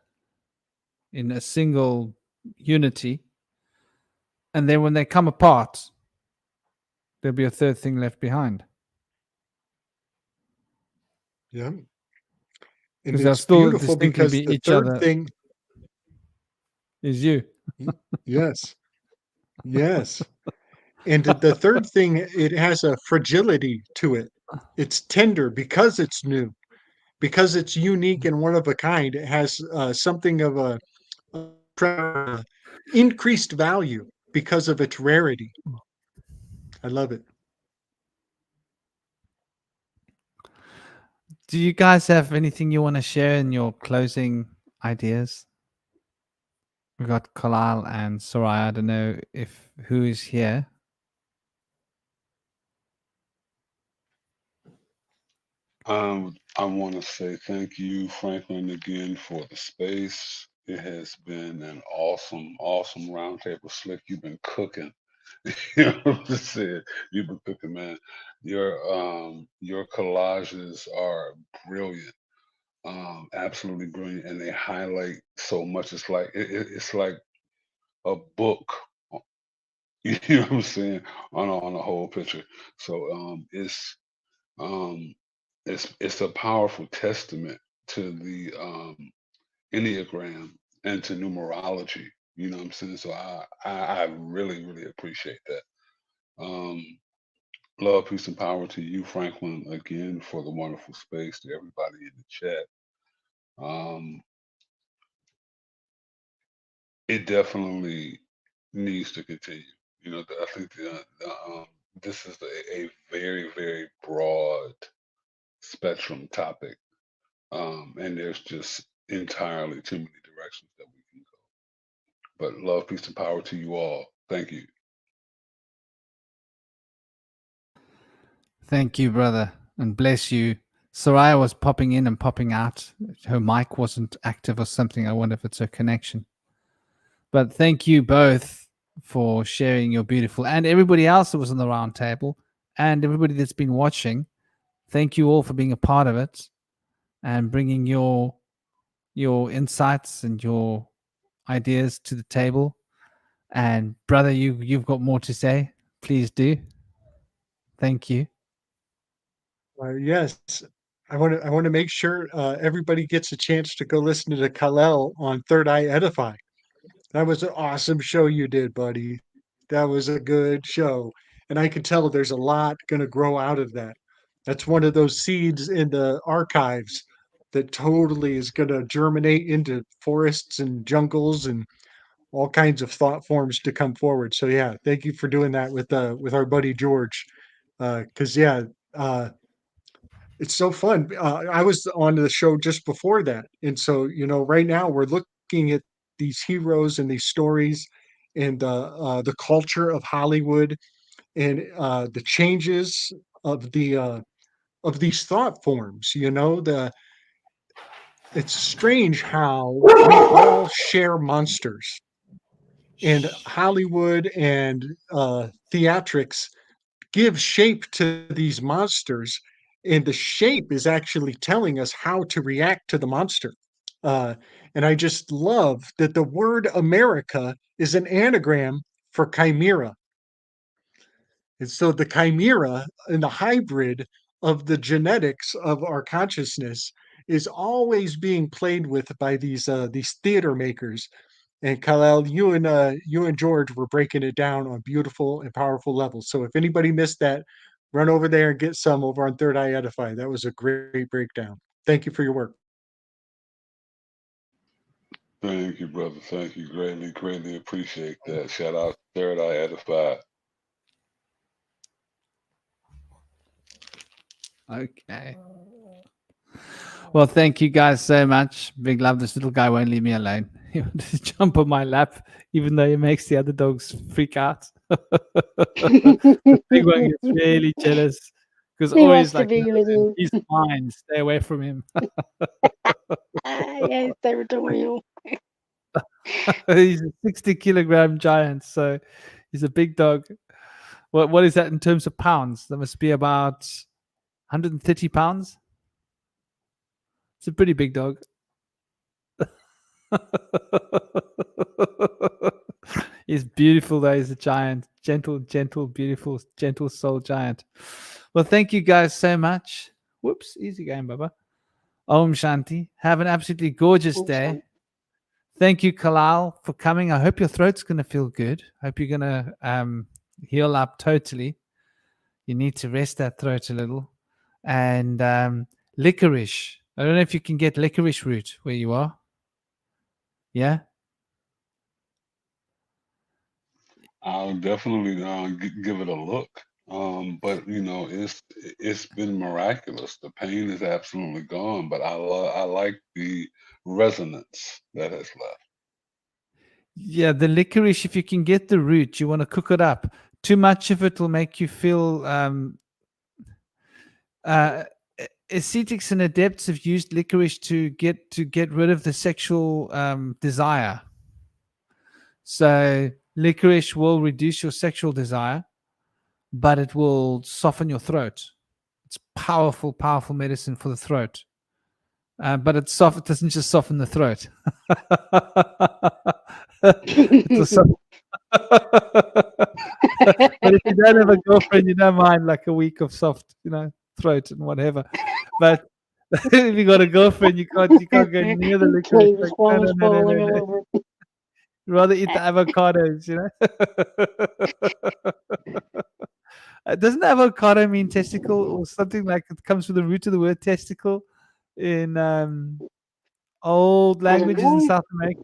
in a single unity. And then when they come apart, there'll be a third thing left behind. Yeah. And Because they'll it's still beautiful distinctly because be the each third other thing, is you. yes, yes. And the third thing, it has a fragility to it. It's tender because it's new, because it's unique and one of a kind. It has something of a increased value because of its rarity. I love it. Do you guys have anything you want to share in your closing ideas? We got Kalal and Soraya. I don't know if who is here. I want to say thank you, Franklin, again for the space. It has been an awesome, awesome roundtable. Slick, you've been cooking. You know what I'm saying? You've been cooking, man. Your collages are brilliant, absolutely brilliant, and they highlight so much. It's like it's like a book. You know what I'm saying on a whole picture. So um, it's a powerful testament to the Enneagram and to numerology. You know what I'm saying? So I really really appreciate that. Um, Love, peace, and power to you, Franklin, again for the wonderful space. To everybody in the chat. Um, it definitely needs to continue. You know, I think this is a very very broad spectrum topic. And there's just entirely too many directions that we can go. But love, peace, and power to you all. Thank you. Thank you, brother, and bless you. Soraya was popping in and popping out. Her mic wasn't active or something. I wonder if it's her connection. But thank you both for sharing your beautiful, and everybody else that was on the round table, and everybody that's been watching. Thank you all for being a part of it and bringing your insights and your ideas to the table. And brother, you've got more to say. Please do. Thank you. Yes, I want to make sure everybody gets a chance to go listen to Kalel on Third Eye Edify. That was an awesome show you did, buddy. That was a good show. And I can tell there's a lot going to grow out of that. That's one of those seeds in the archives that totally is going to germinate into forests and jungles and all kinds of thought forms to come forward. So yeah, thank you for doing that with our buddy George. Cause yeah, uh it's so fun. I was on the show just before that. And so, right now we're looking at these heroes and these stories and the culture of Hollywood and the changes of these thought forms. It's strange how we all share monsters, and Hollywood and theatrics give shape to these monsters, and the shape is actually telling us how to react to the monster. Uh, and I just love that the word America is an anagram for chimera. And so the chimera and the hybrid of the genetics of our consciousness is always being played with by these theater makers. And Khalil, you and George were breaking it down on beautiful and powerful levels. So if anybody missed that, run over there and get some over on Third Eye Edify. That was a great breakdown. Thank you for your work. Thank you, brother. Thank you. Greatly, greatly appreciate that. Shout out to Third Eye Edified. Okay. Well, thank you guys so much. Big love. This little guy won't leave me alone. He wants to jump on my lap, even though he makes the other dogs freak out. The big one gets really jealous because He always wants to like, no, be with no, you. he's mine. Stay away from him. Yeah, he's territorial. He's a 60-kilogram giant, so he's a big dog. What is that in terms of pounds? That must be about 130 pounds. It's a pretty big dog. He's beautiful though. He's a giant, gentle, beautiful, gentle soul giant. Well, thank you guys so much. Whoops, easy going, Baba. Om Shanti. Have an absolutely gorgeous Om day. Shanti. Thank you, Kalal, for coming. I hope your throat's going to feel good. Hope you're going to heal up totally. You need to rest that throat a little. And licorice. I don't know if you can get licorice root where you are. Yeah? I'll definitely give it a look. But it's been miraculous. The pain is absolutely gone, but I like the resonance that has left. Yeah, the licorice, if you can get the root, you want to cook it up. Too much of it will make you feel ascetics and adepts have used licorice to get rid of the sexual desire. So licorice will reduce your sexual desire, but it will soften your throat. It's powerful medicine for the throat. But it doesn't just soften the throat. It will soften. But if you don't have a girlfriend, you don't mind like a week of soft, throat and whatever. But if you got a girlfriend, you can't go near the licorice. David's Like, phone is falling no. over. Rather eat the avocados, Doesn't avocado mean testicle or something like it comes from the root of the word testicle in old I don't languages in know. South America?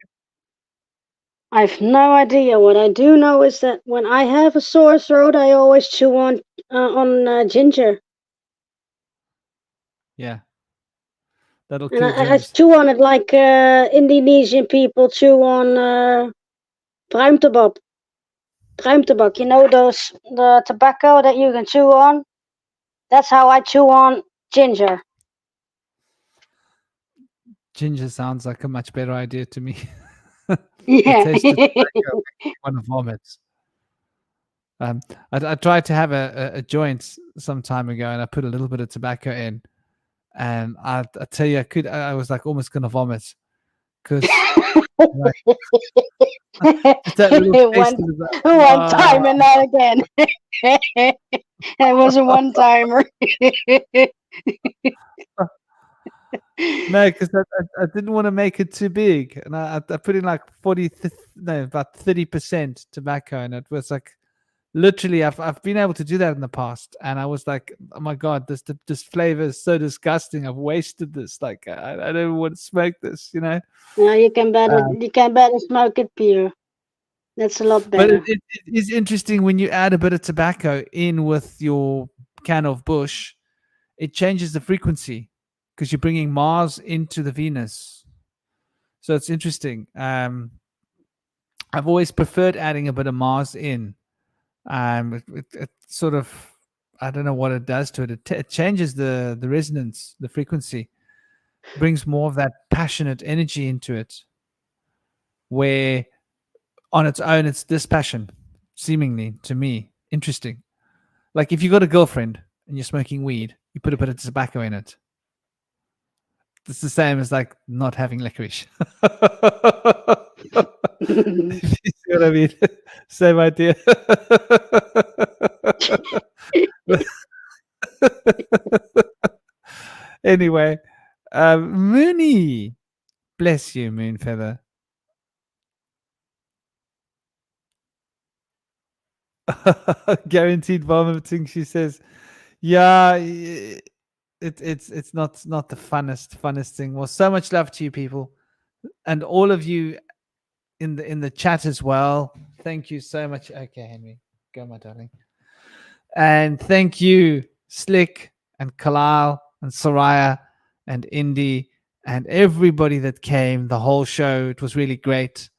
I've no idea. What I do know is that when I have a sore throat, I always chew on ginger, Yeah, that'll and kill I germs. chew on it like Indonesian people chew on pruimtobak. Pruimtobak, the tobacco that you can chew on. That's how I chew on ginger. Ginger sounds like a much better idea to me. The Yeah. taste of tobacco makes me want to vomit. I tried to have a joint some time ago, and I put a little bit of tobacco in, and I tell you, I was like almost gonna vomit because like, just that little taste one, of it. one time and not again. It was a one timer. No, because I didn't want to make it too big, and I put in like about 30% tobacco, and it was like literally I've been able to do that in the past, and I was like, oh my god, this flavor is so disgusting. I've wasted this. Like I don't want to smoke this, No, you can better smoke it pure. That's a lot But better. it is interesting when you add a bit of tobacco in with your can of Bush, it changes the frequency because you're bringing Mars into the Venus. So it's interesting. I've always preferred adding a bit of Mars in. It sort of, I don't know what it does to it. It changes the resonance, the frequency, brings more of that passionate energy into it. Where on its own, it's dispassion, seemingly to me. Interesting. Like if you got a girlfriend and you're smoking weed, you put a bit of tobacco in it. It's the same as like not having licorice. You see what I mean? Same idea. Anyway, Mooney, bless you, Moonfeather. Guaranteed vomiting. She says, "Yeah, it's not the funnest thing." Well, so much love to you people, and all of you in the chat as well. Thank you so much. Okay, Henry, go, my darling. And thank you, Slick and Kalal and Soraya and Indy and everybody that came, the whole show. It was really great.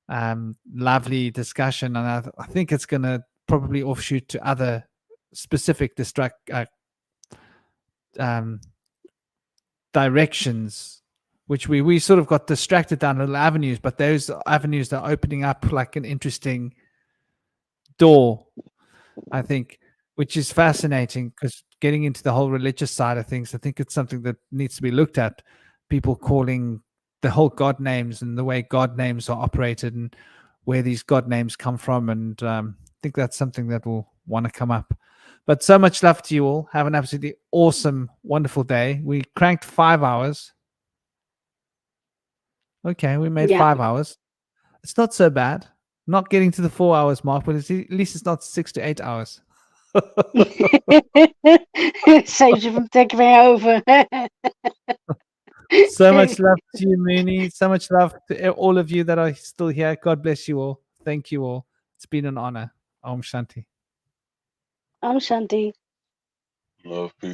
Lovely discussion. And I think it's going to probably offshoot to other specific directions, which we sort of got distracted down little avenues, but those avenues are opening up like an interesting door, I think, which is fascinating, because getting into the whole religious side of things, I think it's something that needs to be looked at. People calling the whole God names and the way God names are operated and where these God names come from. And I think that's something that will want to come up. But so much love to you all. Have an absolutely awesome, wonderful day. We cranked 5 hours. Okay, we made 5 hours. It's not so bad. Not getting to the 4 hours mark, but at least it's not 6 to 8 hours. Saves you from taking me over. So much love to you, Mooney. So much love to all of you that are still here. God bless you all. Thank you all. It's been an honor. Om Shanti. Om Shanti. Love, peace.